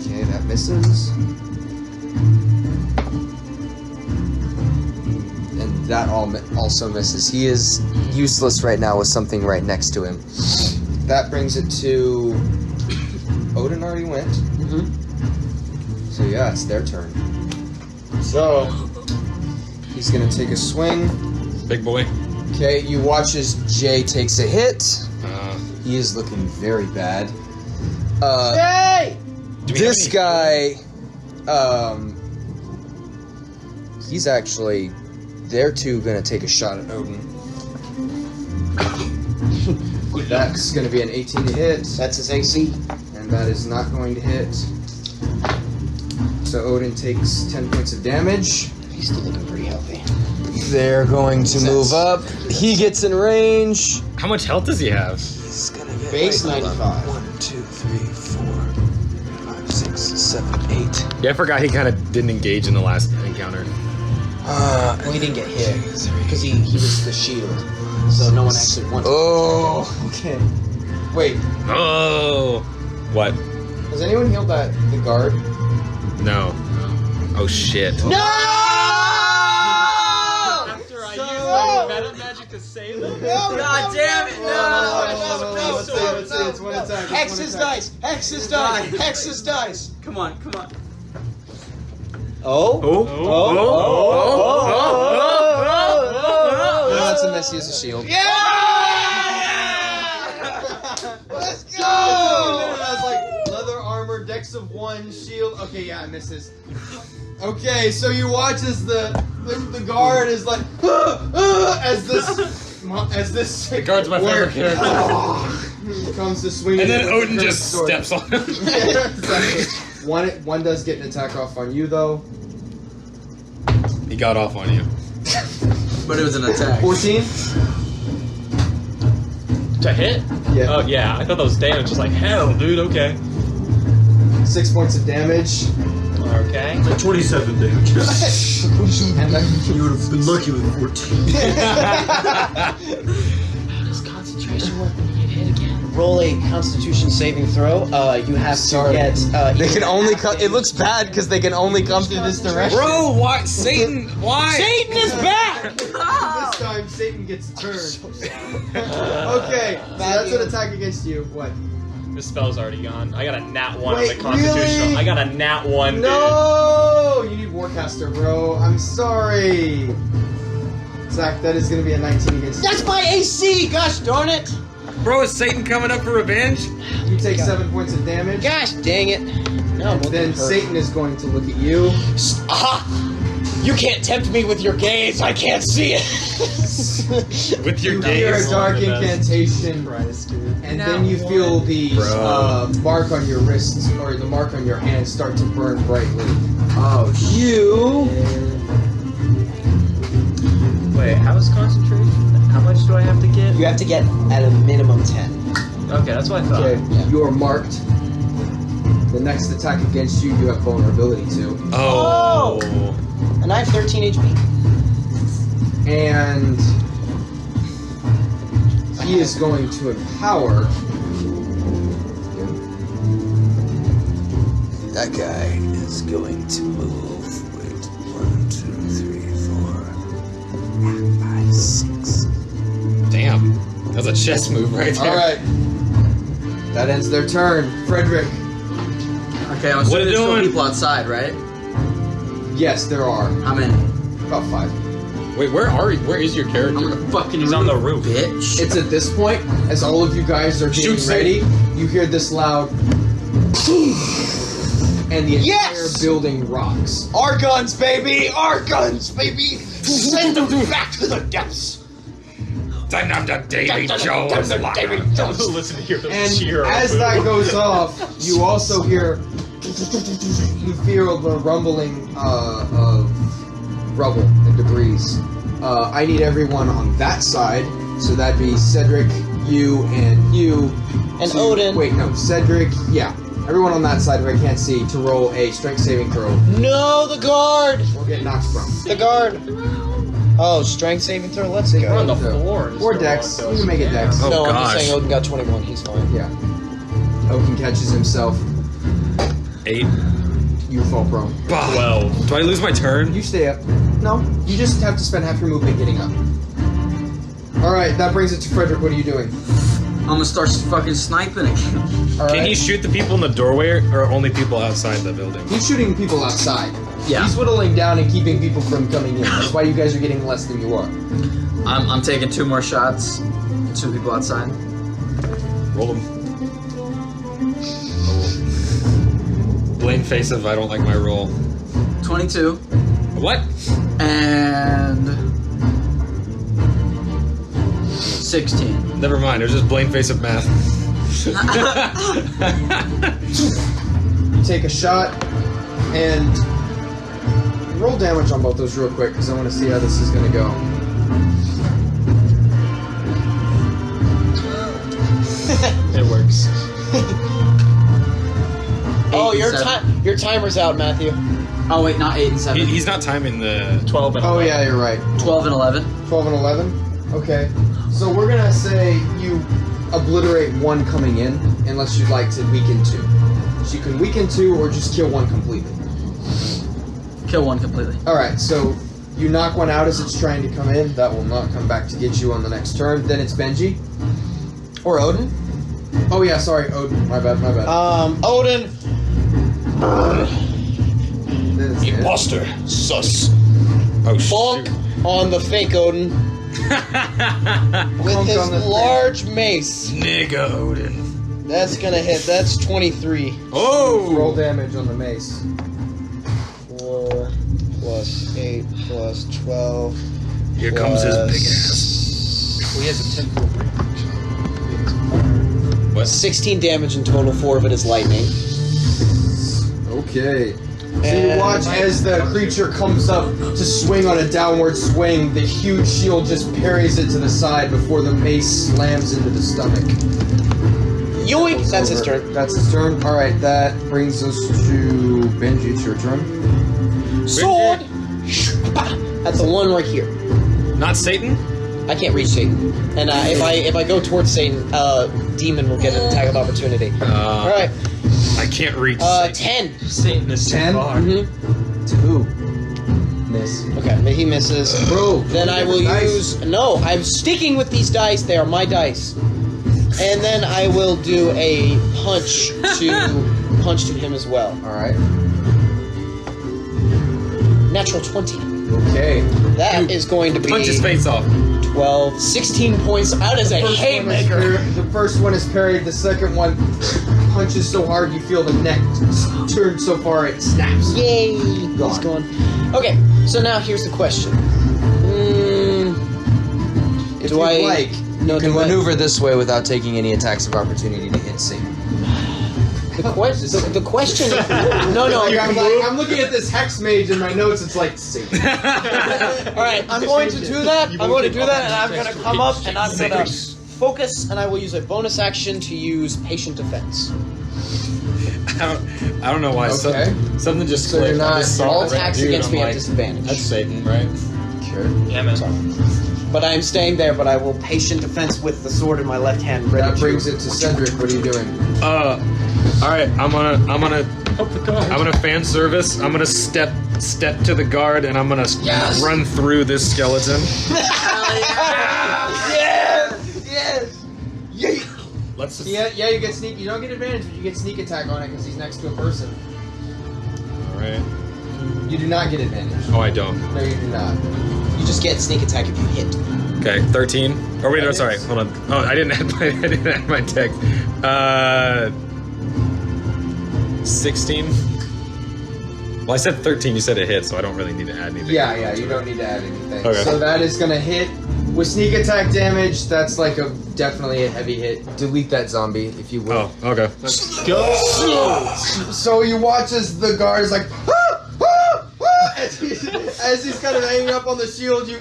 Okay, that misses. And that also misses. He is useless right now with something right next to him. That brings it to... Odin already went. Mm-hmm. So yeah, it's their turn. So he's gonna take a swing. Big boy. Okay, you watch as Jay takes a hit. Uh, He is looking very bad. Jay! do we have This any- guy, he's actually, they're two gonna take a shot at Odin. That's gonna be an 18 to hit. That's his AC. And that is not going to hit. So Odin takes 10 points of damage. He's still looking pretty healthy. They're going to move up. He gets in range. How much health does he have? He's gonna get Base 95. 1, 2, 3, 4, 5, 6, 7, 8. Yeah, I forgot he kind of didn't engage in the last encounter. Well, he didn't get hit because he was the shield, so no one actually wanted. Oh, okay. Wait, Oh! What? has anyone healed the guard? No. Oh shit. No! After I used my meta magic to save them. God damn it! It's one attack. Hex his dice. Hex his dice. Hex his dice. Come on, come on. Oh. No, that's a miss. He has a shield. Let's I was like, leather armor, dex of 1, shield. Okay, yeah, it misses. Okay, so you watch as the guard is like, as this The guard's my favorite character. comes to swing. And then with the Odin curved just sword. steps on him. Exactly. One does get an attack off on you though. He got off on you. But it was an attack. 14. To hit? Yeah. Oh yeah, I thought that was damage. Just like hell, dude. Okay. 6 points of damage. Okay. 27 damage. And then You would have been lucky with 14. Does concentration work when you get hit again? Roll a Constitution saving throw. You have Sorry. to get. they either can only half come. It looks bad because they can only come through this direction. Bro, why? Satan, why? Satan is back. This time Satan gets a turn. Okay, so that's an attack against you. What? This spell's already gone. I got a nat 1 Wait, on the Constitutional. really? I got a nat 1. No! You need Warcaster, bro. I'm sorry. Zach, that is going to be a 19 against you. That's my AC. Gosh darn it. Bro, is Satan coming up for revenge? You take 7 points of damage. Gosh dang it. No, And then Satan is going to look at you. Aha! You can't tempt me with your gaze. I can't see it. With your You hear a gaze. dark incantation, and then you feel the mark on your wrist or the mark on your hand start to burn brightly. Oh, You Wait, how is concentration? How much do I have to get? You have to get at a minimum 10. Okay, that's what I thought. okay? You are marked. The next attack against you, you have vulnerability to, Oh. And I have 13 HP. and he is going to empower. That guy is going to move. Wait, 1, 2, 3, 4, 5, 6. Damn. That's a chess move right there. All right, that ends their turn. Frederick. okay. I'm What assuming are there's still doing? people outside, right? Yes, there are How many? about 5. Wait, where is your character? I'm gonna fucking He's on the roof. bitch. It's at this point, as all of you guys are getting Shoot, ready, you hear this loud and the entire building rocks. Our guns, baby! Our guns, baby! Send them back to the depths! Davy Jones. Listen to hear them And cheer. as that goes off, you also hear you feel the rumbling of rubble and debris. I need everyone on that side, so that'd be Cedric, you, and you. And Odin. Wait, no, Cedric, yeah. Everyone on that side who I can't see to roll a strength saving throw. No, the guard! We'll get knocked from. The guard! Oh, strength saving throw, let's We're on go. the floor. Or Dex. You can make it Dex. Oh, No, I'm gosh. just saying Odin got 21, he's fine. Yeah. Oaken catches himself. 8. You fall prone. 12. Do I lose my turn? You stay up. No, you just have to spend half your movement getting up. Alright, that brings it to Frederick. What are you doing? I'm gonna start fucking sniping again. Alright. Can he shoot the people in the doorway or only people outside the building? He's shooting people outside. Yeah. He's whittling down and keeping people from coming in. That's why you guys are getting less than you are. I'm taking 2 more shots. 2 people outside. Roll them. Blame face if I don't like my roll. 22 What? and 16. Never mind. There's just blame face of math. You take a shot and roll damage on both those real quick because I want to see how this is going to go. It works. Oh, 8 and your timer's out, Matthew. Oh wait, not 8 and 7. He's not timing the. 12 and Oh yeah, you're right. 12 and 11. 12 and 11? Okay. So we're going to say you obliterate one coming in unless you'd like to weaken 2. So you can weaken 2 or just kill one completely. Kill one completely. Alright, so you knock one out as it's trying to come in. That will not come back to get you on the next turn. Then it's Benji. Or Odin. Oh yeah, sorry, Odin. My bad. Odin. Then it's Imposter. Sus. Oh Bonk shoot! on the fake Odin with Bonk his on the fake. large mace. Nigga Odin. That's gonna hit. That's 23. Oh! roll damage on the mace. 4 plus 8 plus 12. Here comes his big ass. He has a 10-foot range. What? 16 damage in total. 4 of it is lightning. Okay. So you watch as the creature comes up to swing on a downward swing, the huge shield just parries it to the side before the mace slams into the stomach. Yoink! That's his turn. That's his turn. Alright, that brings us to Benji. It's your turn. Sword! That's the one right here. Not Satan? I can't reach Satan. And if I go towards Satan, Demon will get an attack of opportunity. Alright. I can't reach. 10. Satan is 10? Mm-hmm. 2. Miss. Okay, he misses. Bro. Then I will use... No, I'm sticking with these dice. They are my dice. And then I will do a punch to him as well. Alright. Natural 20. Okay. That is going to be Punch his face off. 12, 16 points out as a haymaker. The first one is parried. The second one punches so hard you feel the neck turn so far it snaps. Yay! He's gone. Okay, so now here's the question. If Do you I- like, No, you can do I- maneuver this way without taking any attacks of opportunity to hit Satan. The question is... No, I'm looking at this hex mage in my notes. It's like Satan. Alright, I'm going to do that. I'm going to do that, and I'm going to come up, and I'm going to focus, and I will use a bonus action to use patient defense. I don't know why. Okay. Something just So you're clicked. I not- just saw All the red attacks dude, against I'm me like, at disadvantage. That's Satan, right? Sure. Yeah, man. But I am staying there, but I will patient defense with the sword in my left hand. Ready That to- brings it to Cedric. What are you doing? All right. I'm gonna fan service. I'm gonna step to the guard, and I'm gonna run through this skeleton. Yes! Let's just. Yeah, you get sneak. You don't get advantage, but you get sneak attack on it because he's next to a person. All right. You do not get advantage. Oh, I don't. No, you do not. You just get sneak attack if you hit. Okay, 13. Oh wait, no, sorry. Hold on. Oh, I didn't add my text. 16. Well, I said 13. You said it hit, so I don't really need to add anything. Yeah, you don't need to add anything. Okay. So that is gonna hit with sneak attack damage. That's like definitely a heavy hit. Delete that zombie if you will. Oh, okay. Let's go. So you watch as the guard is like, as he's kind of hanging up on the shield, you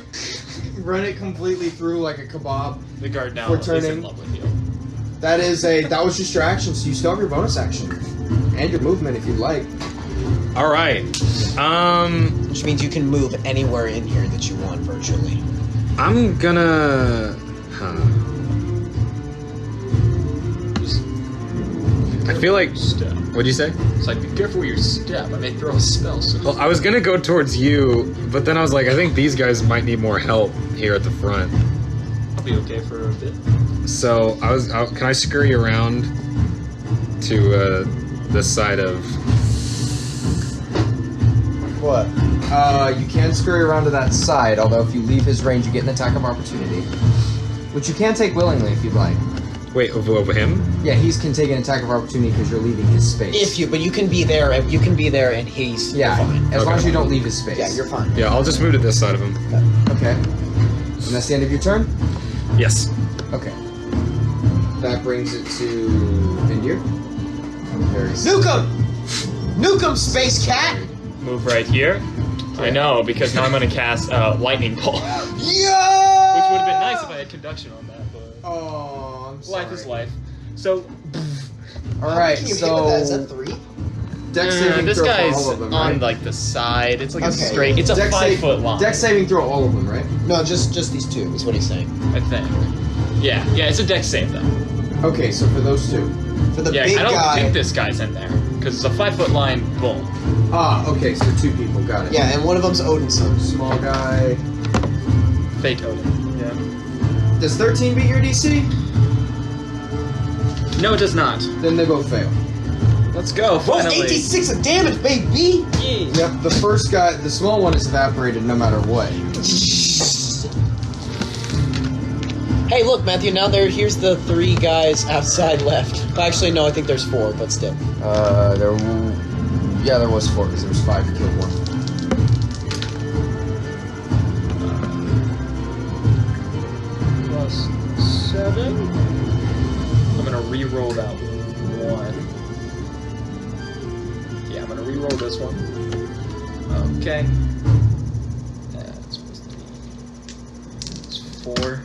run it completely through like a kebab. The guard now For is turning. in love with you. That was just your action, so you still have your bonus action. And your movement if you'd like. Alright. Which means you can move anywhere in here that you want virtually. I'm gonna... I feel like... Step. What'd you say? It's like, be careful with your step. I may throw a spell soon. Well, I was gonna go towards you, but then I was like, I think these guys might need more help here at the front. I'll be okay for a bit. So can I scurry around to the side of? What? You can scurry around to that side, although if you leave his range, you get an attack of opportunity. Which you can take willingly if you'd like. Wait, over him? Yeah, he can take an attack of opportunity because you're leaving his space. But you can be there. You can be there, and he's Yeah, fine. as long as you don't leave his space. Yeah, you're fine. Yeah, I'll just move to this side of him. Okay. And that's the end of your turn? Yes. Okay. That brings it to Vindir. Nuke him! Nuke him, space cat! Move right here. I know, because now I'm going to cast Lightning Bolt. Yo! Which would have been nice if I had conduction on that, but... Oh, I'm sorry. Life is life. So... Alright, Can you so... hit with that? Is that 3? Dex saving this throw for guy's all of them, on right? like the side. It's like a Okay. straight... It's a Dex 5-foot line, Dex saving throw all of them, right? No, just these two is what he's saying. I think. Yeah, it's a dex save though. Okay, so for those two. For the Yeah, big I don't guy. think this guy's in there. Because it's a 5-foot line, boom. Ah, okay, so 2 people, got it. Yeah, and one of them's Odin's son. Small guy. Fate Odin. Yeah. Does 13 beat your DC? No, it does not. Then they both fail. Let's go, Whoa, finally. 86 of damage, baby! Yep, the first guy, the small one is evaporated no matter what. Hey, look, Matthew, here's the 3 guys outside left. Actually, no, I think there's 4, but still. There was 4 because there was 5 to kill 1. Plus 7. I'm gonna re-roll that 1. Yeah, I'm gonna re-roll this one. Okay. That's supposed to be... It's 4.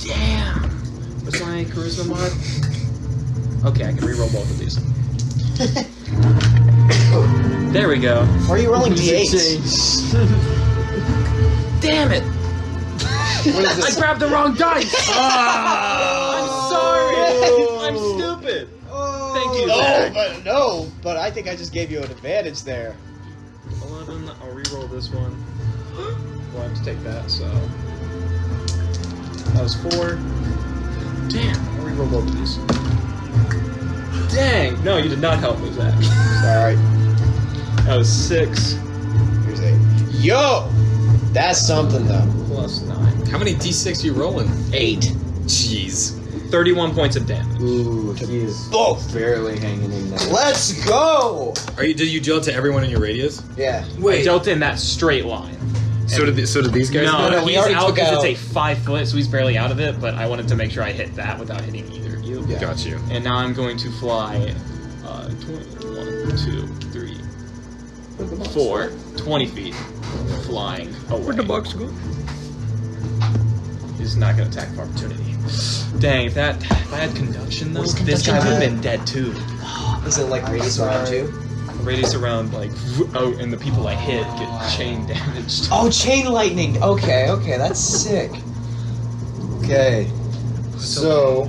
Damn! What's my charisma mod? Okay, I can re-roll both of these. There we go. Why are you rolling d8s? Damn it! I grabbed the wrong dice! I'm sorry! I'm stupid! Thank you, Zach. But I think I just gave you an advantage there. 11, I'll re-roll this one. We'll have to take that, so... That was 4. Damn, I'll re-roll both of these. Dang! No, you did not help me, Zach. Sorry. That was 6. Here's 8. Yo! That's something, though. Plus 9. How many d6 you rolling? 8. Jeez. 31 points of damage. Ooh, he's Both. barely hanging in there. Let's go! Did you deal it to everyone in your radius? Yeah. I dealt in that straight line. So did these guys? No, No, we he's already out took because out- it's a 5-foot, so he's barely out of it, but I wanted to make sure I hit that without hitting either of you. Yeah. Got you. And now I'm going to fly 1, 2, 3, 4, 20 feet flying away. Where'd the box go? He's not going to attack for opportunity. Dang, if I had conduction though, What does this guy conduction would have do? been dead too. Is it like radius around too? Radius around like, and the people I hit get chain damaged. Oh, chain lightning! Okay, that's sick. Okay. So,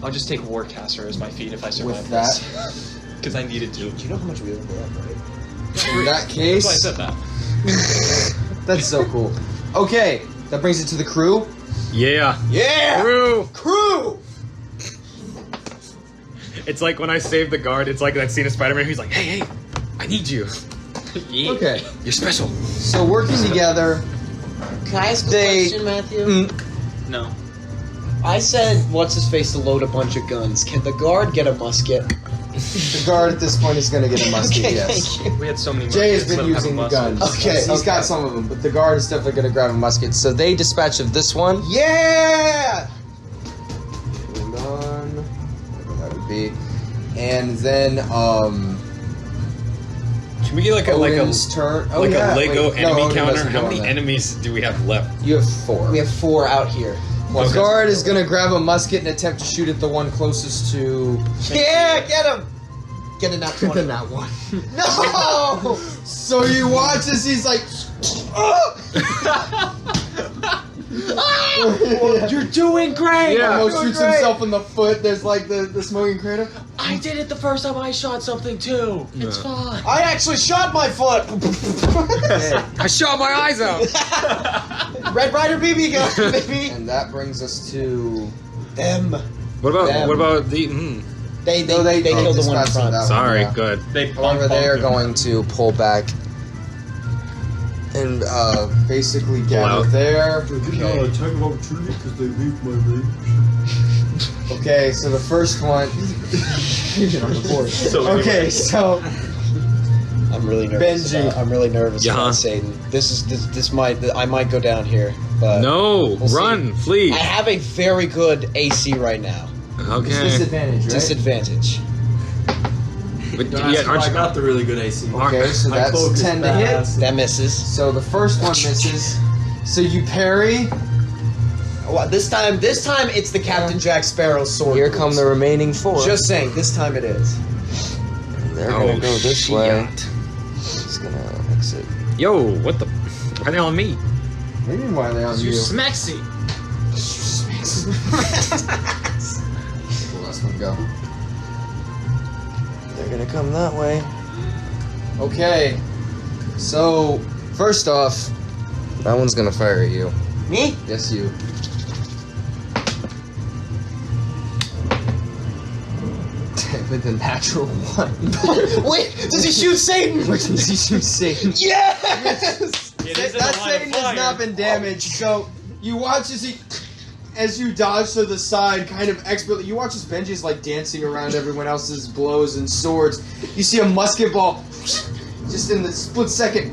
I'll just take Warcaster as my feat if I survive with this. that, Because I needed to. Do you know how much we leveled up, right? in that That's why I case, said that. that's so cool. Okay, that brings it to the crew. Yeah. Yeah! Crew. Crew! It's like when I saved the guard. It's like that scene of Spider-Man. He's like, "Hey, I need you." Yeah. Okay. You're special. So working together, Can I ask a They- question, Matthew? No. I said, what's his face to load a bunch of guns. Can the guard get a musket? the guard at this point is going to get a musket. Okay, Yes. thank you. We had so many. Jay has muskets, been let him have using a the musket. guns. Okay, He's got okay. some of them, but the guard is definitely going to grab a musket. So they dispatch of this one. Yeah! Hold on. Whatever that would be. And then, Can we get like a Odin's turn. Oh, like yeah. a Lego Wait, no, enemy Odin counter? doesn't How go on many that. enemies do we have left? You have 4. We have 4 out here. The guard is going to grab a musket and attempt to shoot at the one closest to... Yeah, get him! Get a nat 20. That one. No! So you watch as he's like... You're doing great! Almost You're shoots great. himself in the foot. There's like the smoking crater. I did it the first time I shot something too. It's fine. I actually shot my foot! I shot my eyes out. Red Rider BB gun, baby! And that brings us to... Them. What about Them. the? They No, killed the one in dispatched front. that one, Sorry, yeah. good. They However, they are going to pull back and basically gather out. there. Not an attack of opportunity because they leave my range. Okay, so the first one. on the board. Okay, so I'm really nervous. Benji. I'm really nervous Yeah. about Satan. This might I might go down here, but No, we'll see. run, flee. I have a very good AC right now. it's Okay. disadvantage, right? Disadvantage. But, Don't ask aren't if I you- got the really good AC. Okay, so My cloak that's is 10 to hit. fast. That misses. So the first one misses. So you parry. Well, this time it's the Captain Jack Sparrow sword. Here come the remaining 4. Just saying, this time it is. They're Oh, gonna go this way. shit. He's gonna exit. Yo, what the? Why they on me? Maybe why they on You you. smacksy. The last one go. They're gonna come that way. Okay. So first off, that one's gonna fire at you. Me? Yes, you. With a natural 1. Wait, does he shoot Satan? Which does he shoot Satan? Yes! That Satan has not been damaged, so you watch as you dodge to the side, kind of expertly. You watch as Benji's like dancing around everyone else's blows and swords. You see a musket ball just in the split second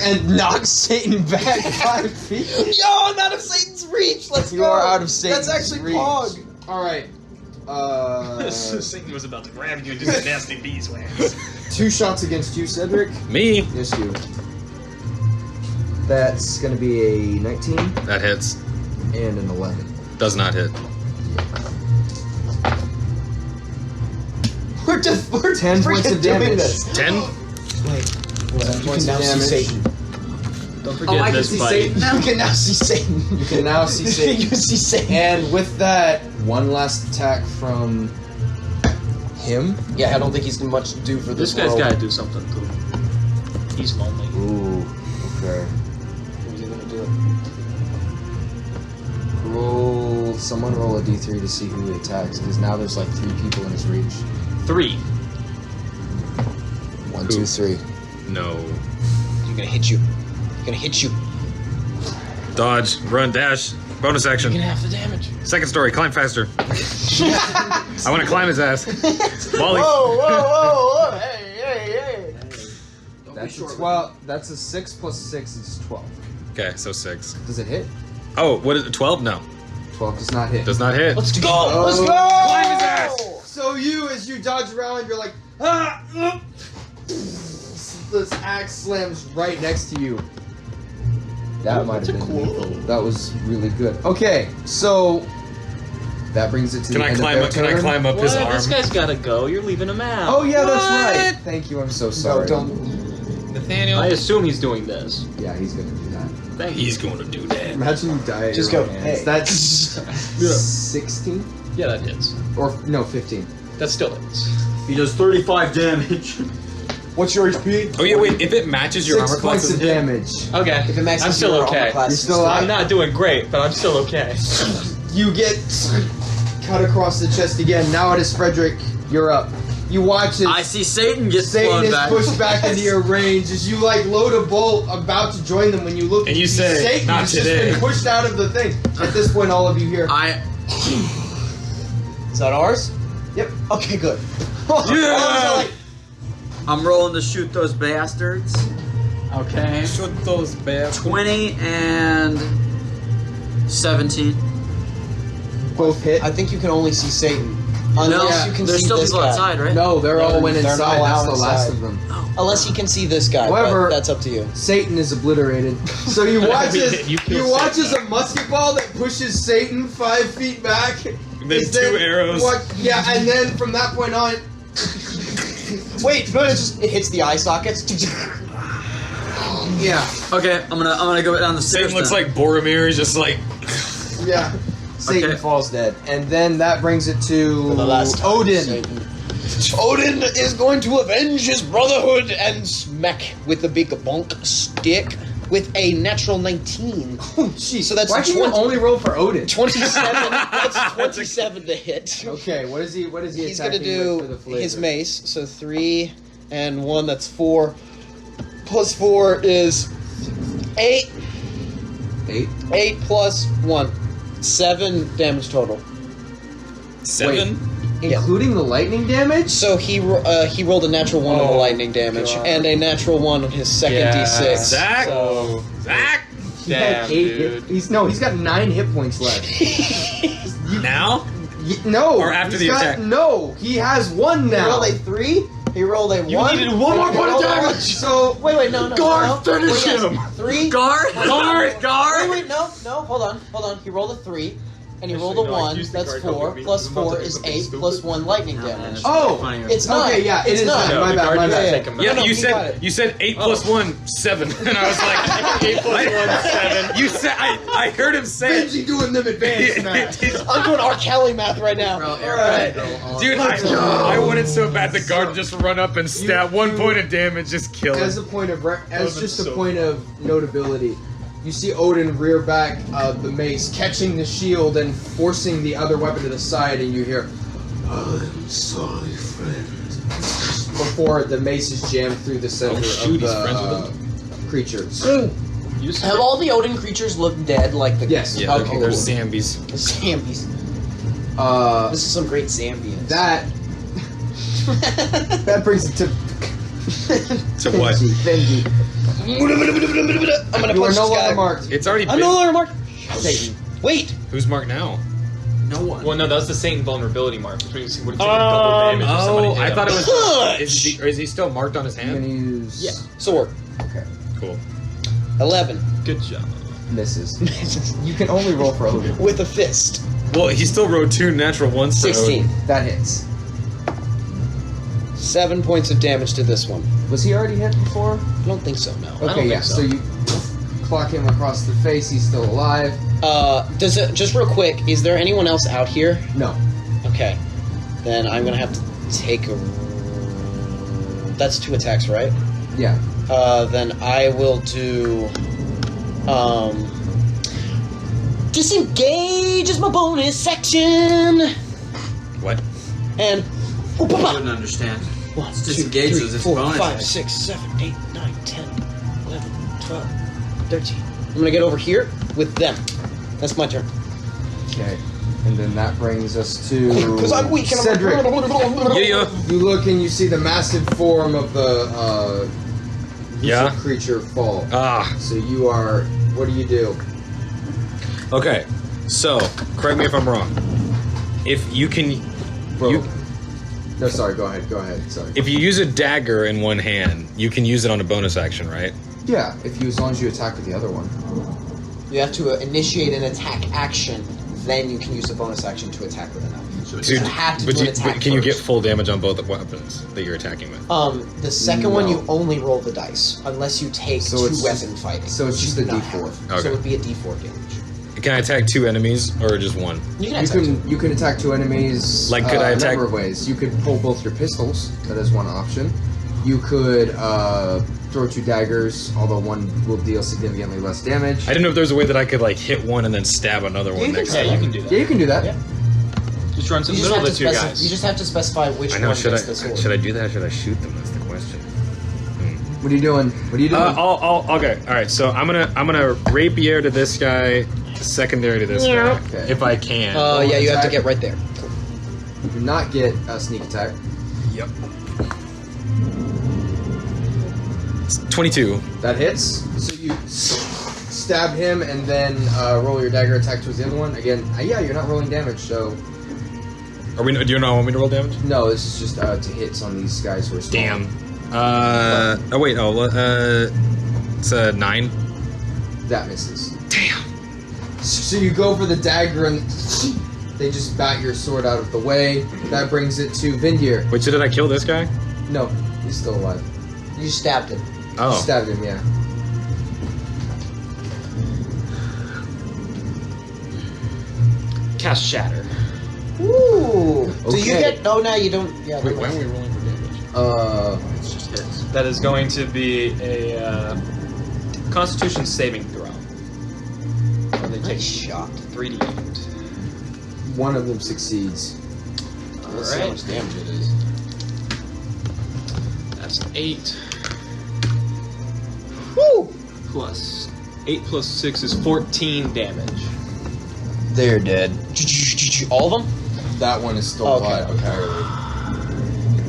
and knocks Satan back 5 feet. Yo, I'm out of Satan's reach. Let's You go. are out of Satan's That's actually reach. Pog. All right. Satan was about to grab you and do the nasty beeswax. 2 shots against you, Cedric. Me. Yes, you. That's gonna be a 19 That hits. and an 11. Does not hit. We're 10 points of damage. This. 10. Wait, 10 you points can of now see damage. Satan. Don't Oh, forget I can this see fight. Satan now. You can now see Satan. You can now see Satan. you see Satan. And with that, one last attack from him. Yeah, I don't think he's gonna much to do for This this guy's world. got to do something too. He's lonely. Ooh, okay. Who's he gonna do? Someone roll a d3 to see who he attacks, because now there's like 3 people in his reach. 3. 1, 2, 3. No. He's gonna hit you. He's gonna hit you. Dodge. Run. Dash. Bonus action. You're gonna have the damage. Second story. Climb faster. I want to climb his ass. Wally. Whoa! Hey! That's a 12. That's a 6 plus 6 is 12. Okay, so 6. Does it hit? Oh, what is it? 12? No. 12 does not hit. Does not hit. Let's go! Oh. Let's go! Climb his ass! So you, as you dodge around, you're like, this axe slams right next to you. That might have been lethal. That was really good. Okay, so that brings it to Can the I end climb of up? their Can I turn. climb up his What? arm? This guy's got to go. You're leaving him out. Oh yeah, that's right. Thank you. I'm so sorry. Nathaniel. I assume he's doing this. Yeah, he's gonna do that. Thank you. He's going to do that. Imagine you die. At Just your go, own hands. hey. That's 16 Yeah, that hits. or no 15. That still hits. He does 35 damage. What's your HP? Oh yeah, wait. If it matches your 6 armor class, points of does it hit? damage. Okay. If it maxes I'm still your armor okay. class, You're still I'm not doing great, but I'm still okay. You get cut across the chest again. Now it is Frederick. You're up. You watch as I see Satan get Satan blown is back. pushed back into your range as you like load a bolt about to join them. When you look, And you see say, Satan "Not has just today." been pushed out of the thing. At this point, all of you here. Is that ours? Yep. Okay, good. I'm rolling to shoot those bastards. Okay. Shoot those bastards. 20 and 17. Both hit. I think you can only see Satan. Unless you can there's see still this people guy. outside, right? No, they're all went they're inside. all That's out the last inside. of them. Unless you can see this guy. However, but that's up to you. Satan is obliterated. So you watch as You kill watch Satan. as a musket ball that pushes Satan 5 feet back. Then is two arrows. Yeah, and then from that point on, Wait, no, it hits the eye sockets. yeah, Okay, I'm gonna go down the stairs. Satan looks then. like Boromir. He's just like. yeah. Satan Okay. falls dead, and then that brings it to the last time, Odin. Satan. Odin is going to avenge his brotherhood and smack with the big bonk stick with a natural 19. Oh, jeez. So that's Why can you 20 only roll for Odin? 27. That's 27 to hit. Okay, what is he? What is he He's gonna attacking with for the do flavor? his mace. So 3 and 1. That's 4. Plus 4 is 8. 8 plus 1. 7 damage total. 7? including the lightning damage. So he rolled a natural 1 on the lightning damage God. and a natural 1 on his second d6. Zach? So Zach? He had 8 hit, he's got 9 hit points left. Now? No. Or after he's the got- attack? No, he has 1 he now. rolled a 3. He rolled a 1. You needed one more He point of rolled a damage. 1. So Wait, no. Guard, no. finish Yes. him. 3. Guard! Wait, no, hold on. He rolled a 3, and he rolled a 1. That's 4. Plus 4 is 8. Plus 1 lightning damage. Oh, It's not. okay, yeah, it it's is not. not. My bad, my bad. Yeah, No, you he got said it. you said 8 plus 1, 7, and I was like 8 plus 1, 7. You said I heard him say Benji doing them advanced math. I'm doing R. Kelly math right now. Alright. Dude, I wanted so bad the guard just run up and stab 1 point of damage, just kill him. As a point of just a point of notability, you see Odin rear back the mace, catching the shield and forcing the other weapon to the side, and you hear I'm sorry, friend. before the mace is jammed through the center shoot, he's of friends the creature. Have all the Odin creatures looked dead like the Yes. Yeah, Okay, they're cool. zombies. The Zambies. This This is some great Zambians. that brings it to To what? Benji. I'm gonna You are punch no this guy. longer marked. It's already I'm been. no longer marked. Satan. Wait. Who's marked now? No one. Well, no, that was the same vulnerability mark. Which means he would have taken double damage if somebody Oh, hit I him. thought it was. Push! Is he still marked on his I'm gonna hand? use. Yeah. Sword. Okay. Cool. 11 Good job. Misses. You can only roll for Odin. with a fist. Well, he still rolled 2 natural ones. For 16. That hits. 7 points of damage to this one. Was he already hit before? I don't think so. No. Okay, yeah. So you clock him across the face. He's still alive. Does it just real quick? Is there anyone else out here? No. Okay. Then I'm gonna have to take a. That's 2 attacks, right? Yeah. Then I will do. Disengage is my bonus section. What? And. I wouldn't understand. 1, It's 2, disengage 3, as its 4, bonus 5, action. 6, 7, 8, 9, 10, 11, 12, 13. I'm gonna get over here with them. That's my turn. Okay. And then that brings us to Because I'm weak and Cedric. Yeah. You look and you see the massive form of the Yeah. creature fall. Ah. So you are. What do you do? Okay. So, correct me if I'm wrong. If you can, Bro. No, sorry. Go ahead. Go ahead. Sorry. if you use a dagger in one hand, you can use it on a bonus action, right? Yeah. If you, as long as you attack with the other one. You have to initiate an attack action, then you can use a bonus action to attack with a knife. So you have to do an attack but can you get first. full damage on both weapons that you're attacking with? The second one No. you only roll the dice unless you take So 2 it's weapon just- fighting. so it's which just you a do not D4. have. Okay. So it would be a D4 damage. Can I attack 2 enemies or just 1? You can You attack can you can attack 2 enemies. Like, could I a attack- number of ways? You could pull both your pistols. That is one option. You could throw 2 daggers, although one will deal significantly less damage. I didn't know if there was a way that I could like hit one and then stab another one next Yeah, time. you can do that. Yeah, you can do that. Yeah. Just run to the You just middle have of to the two guys. You just have to specify which I know. one Should gets the sword. I do that or should I shoot them? That's the question. What are you doing? What are you doing? Okay. All right. So I'm gonna rapier to this guy, secondary to this guy, Okay. if I can. Yeah, you have to attack. get right there. You do not get a sneak attack. Yep. It's 22. That hits. So you stab him and then roll your dagger attack towards the other one. Again, yeah, you're not rolling damage, so... Are we? Do you not want me to roll damage? No, this is just to hits on these guys who are small. Damn. It's a 9. That misses. Damn. So you go for the dagger and they just bat your sword out of the way. That brings it to Vindir. Wait, so did I kill this guy? No, he's still alive. You stabbed him. Oh. You stabbed him, yeah. Cast Shatter. Ooh. Do you Okay. get? No, now you don't. Yeah. Wait, why are we rolling for damage? It's just hits. That is going to be a Constitution saving throw. And they take Nice shot. 3d8. One of them succeeds. Let's see how much damage it is. That's 8 Woo! plus 8 plus 6 is 14 damage. They're dead. All of them? That one is still Okay, alive okay. entirely.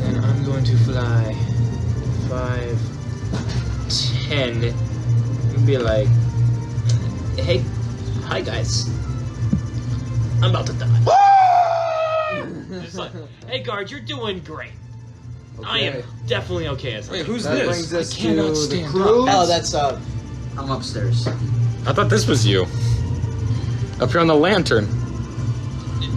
And I'm going to fly 5, 10, and be like, hey, hi guys. I'm about to die. It's like, hey guard, you're doing great. I am definitely okay as Wait, who's That this? brings us I cannot to the stand crew. Oh, that's I'm upstairs. I thought this was you. Up here on the lantern.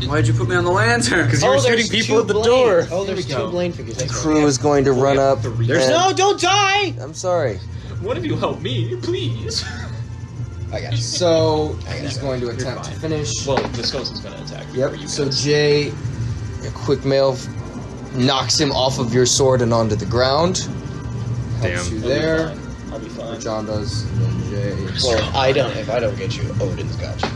Why'd you put me on the lantern? Because you were shooting people at the door. Oh, there's two Blaine figures. The crew is going to run up. There's and- No, don't die! I'm sorry. One of you help me, please. I got you. So he's going to attempt to fine. finish. Well, the skeleton's going to attack. Yep. before you So guys. Jay, a quick mail knocks him off of your sword and onto the ground. Helps Damn. you I'll be there. fine. I'll be fine. John does. And then Jay. Well, if I don't get you, Odin's got you.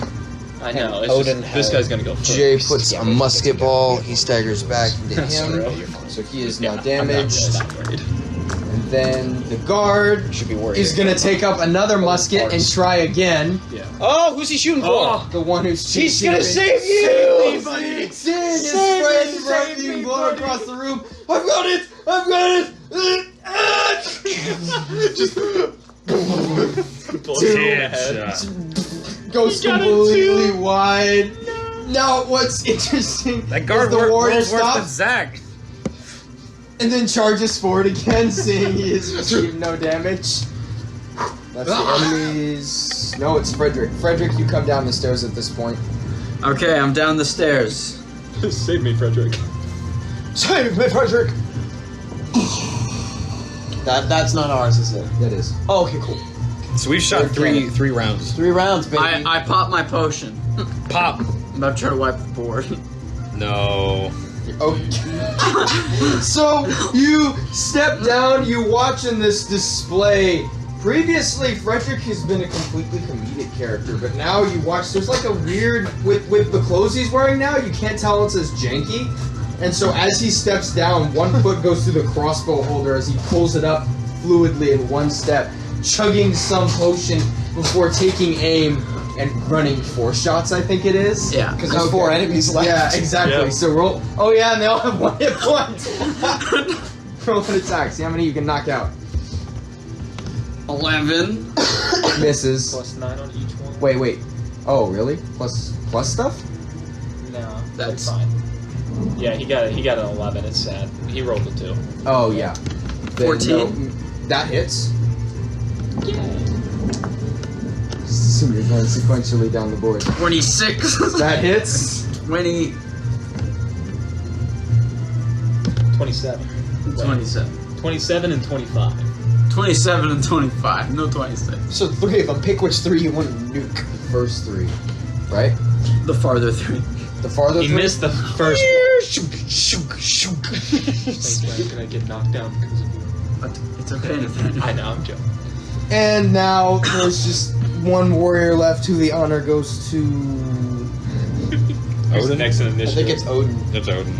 I know. It's Odin just, this has- guy's going to go first. Jay puts a musket ball. He staggers back into him. Right. So he is Yeah, now I'm damaged. not worried. And then the guard Should be worried. is going to take up another musket and try again. Yeah. Oh, who's he shooting for? Oh, The one who's He's chasing gonna him. save you! Save me, buddy! Seeing his Save friend me, right save being me, blown buddy! across the room. I've got it! I've got it! Goes You got it completely too. wide. Now, what's interesting That guard is the warrior rolls worse than stops Zach. and then charges forward again, seeing he has received no damage. That's the enemies. No, it's Frederick. Frederick, you come down the stairs at this point. Okay, I'm down the stairs. Save me, Frederick. Save me, Frederick! That's not ours, is it? That is. Oh, okay, cool. So we've shot three rounds. 3 rounds, baby. I pop my potion. Pop. I'm about to try to wipe the board. No. Okay. So you step down, you watch in this display. Previously, Frederick has been a completely comedic character, but now you watch. There's like a weird with the clothes he's wearing now. You can't tell it says janky, and so as he steps down, one foot goes through the crossbow holder as he pulls it up fluidly in one step, chugging some potion before taking aim and running 4 shots. I think it is. Yeah. Because there's 4 enemies left. Yeah, exactly. Yeah. So roll. Oh yeah, and they all have 1 hit point. Roll an attack. See how many you can knock out. 11. Misses. Plus 9 on each one. Wait. Oh really? Plus stuff? No, That's- fine. Yeah, he got an 11. It's sad. He rolled a 2. Oh yeah. Then, 14. that hits. So you're going sequentially down the board. 26. That hits. 20. 27. 27. 27 and 25. 27 and 25. No 26. So 3 of them. Pick which 3 you want to nuke. First 3, right? The farther 3. The farther He 3. missed the first Shook. Thanks, man. Did I get knocked down because of you? But it's okay, Nathaniel. I know, I'm joking. And now there's just one warrior left who the honor goes to. Who's Odin? next in I initiative? think it's Odin. That's Odin.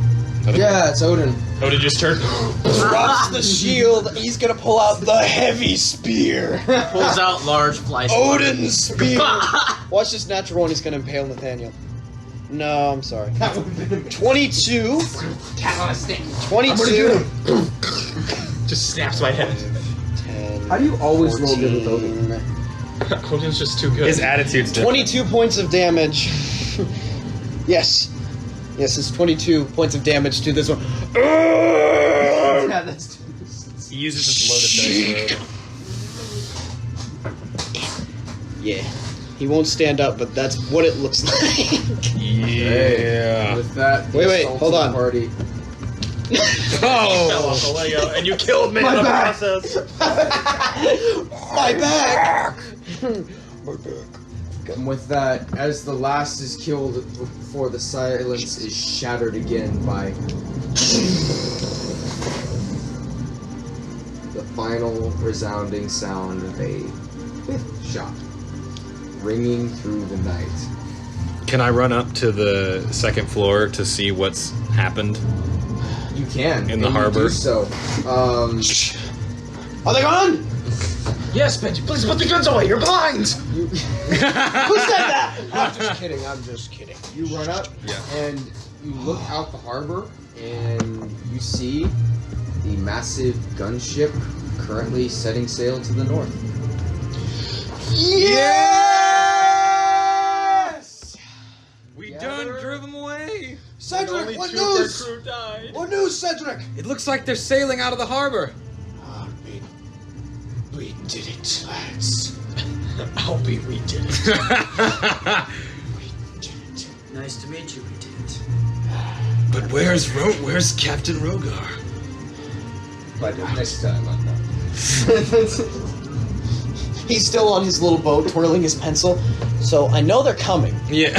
Yeah, it's Odin. Odin just turned. Drops the shield. He's gonna pull out the heavy spear. Pulls out large fly. Odin's spear. Watch this natural one. He's gonna impale Nathaniel. No, I'm sorry. 22. Cat on a stick. 22. Just snaps my head. 10. How do you always roll good with Odin? Odin's just too good. His attitude's different. 22 points of damage. Yes. Yes, it's 22 points of damage to this one. Yeah, that's He uses his loaded dice roll. Yeah. He won't stand up, but that's what it looks like. Yeah. with that. Wait, assault hold to the on. Party. Fell off the Lego, and you killed me in the process. My back! And with that, as the last is killed before the silence is shattered again by the final resounding sound of a fifth shot ringing through the night. Can I run up to the second floor to see what's happened? You can In the and you harbor? do so. Are they gone? Yes, Benji, please put the guns away. You're blind. Who said that? I'm just kidding. I'm just kidding. You run up and you look out the harbor and you see the massive gunship currently setting sail to the north. Yes! We done drove him away. Cedric, what news? Crew died. What news, Cedric? It looks like they're sailing out of the harbor. We did it, lads. Albie, we did it. Nice to meet you. We did it. But where's Captain Rogar? But next time, I'm not. He's still on his little boat, twirling his pencil. So I know they're coming. Yeah.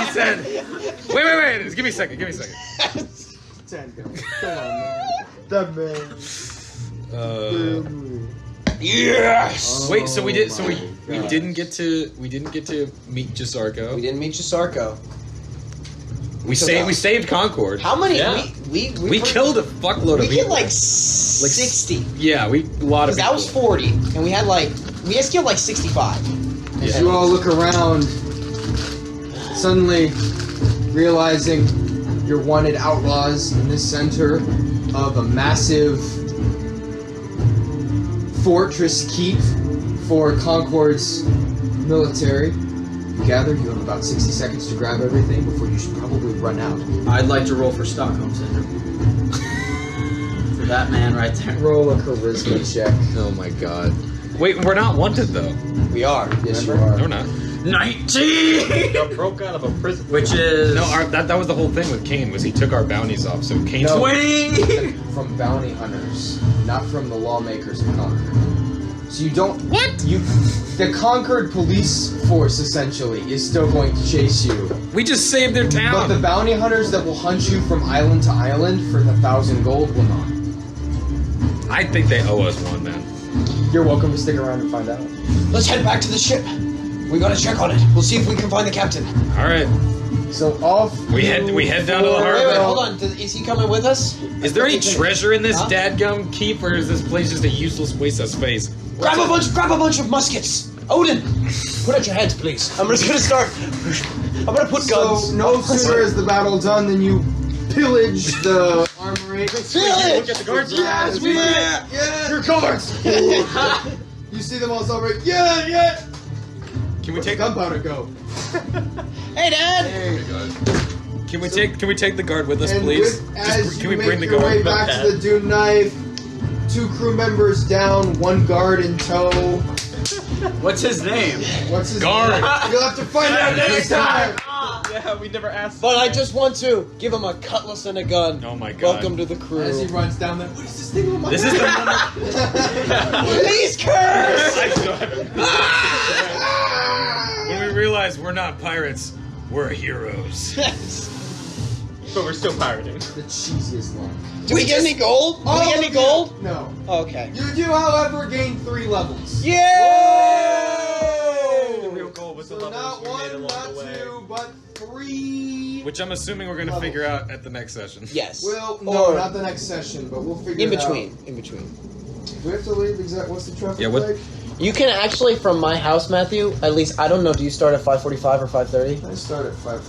He said, wait. Just give me a second. 10 going. Come on, man. That man. Yes! Wait, so we did. So we God. didn't get to meet Jasarco. We didn't meet Jasarco. We saved Concord. How many? Yeah. We killed a fuckload We of killed people. like 60. Yeah, a lot of Because that was 40, and we just killed like 65. As you all look around, suddenly realizing you're wanted outlaws in the center of a massive fortress keep for Concord's military. You gather, you have about 60 seconds to grab everything before you should probably run out. I'd like to roll for Stockholm Syndrome. For that man right there. Roll a charisma check. Oh my god. Wait, we're not wanted though. We are. Yes, you remember? are. No, we're not. 19! Got broke out of a prison. Which is... No, that was the whole thing with Kane, was he took our bounties off. So Kane. No. 20! From bounty hunters, not from the lawmakers of Concord. So you don't. What? The Concord police force essentially is still going to chase you. We just saved their But town. the bounty hunters that will hunt you from island to island for the 1,000 gold will not. I think they owe us one, man. You're welcome to stick around and find out. Let's head back to the ship. We gotta check on it. We'll see if we can find the captain. All right. So off. We head down to the Wait, harbor. hold on. Is he coming with us? Is there any treasure in this Huh? dadgum keep, or is this place just a useless waste of space? Grab a bunch of muskets. Odin, put out your hands, please. I'm just gonna start. I'm gonna put guns. So no sooner is the battle done than you pillage the armory. Pillage! Get the guards. Yes, we did it! Yes! Your guards! You see them all celebrate. Yeah! Can we Where'd take the gunpowder go? Hey, Dad. Can we take the guard with us, And please? as Can you we make bring the your way guard? back to the Dune Knife, 2 crew members down, 1 guard in tow. What's his name? What's his Guard. name? You'll have to find out next time. Yeah, we never asked. But I just want to give him a cutlass and a gun. Oh my god. Welcome to the crew. As he runs down there, what is this thing on my This is the moment. Please curse! I still haven't. When we realize we're not pirates, we're heroes. But we're still pirating. The cheesiest line. Do we get any gold? Do we get any gold? No. Okay. You do, however, gain 3 levels. Yay! The real goal was the So levels not we made 1, along not the way. 2, but 3. Which I'm assuming we're going to figure out at the next session. Yes. Well, no, Or not the next session, but we'll figure in it out. between. In between. Do we have to leave? What's the traffic Yeah, what- like? You can actually, from my house, Matthew. At least I don't know. Do you start at 5:45 or 5:30? I start at 5:40.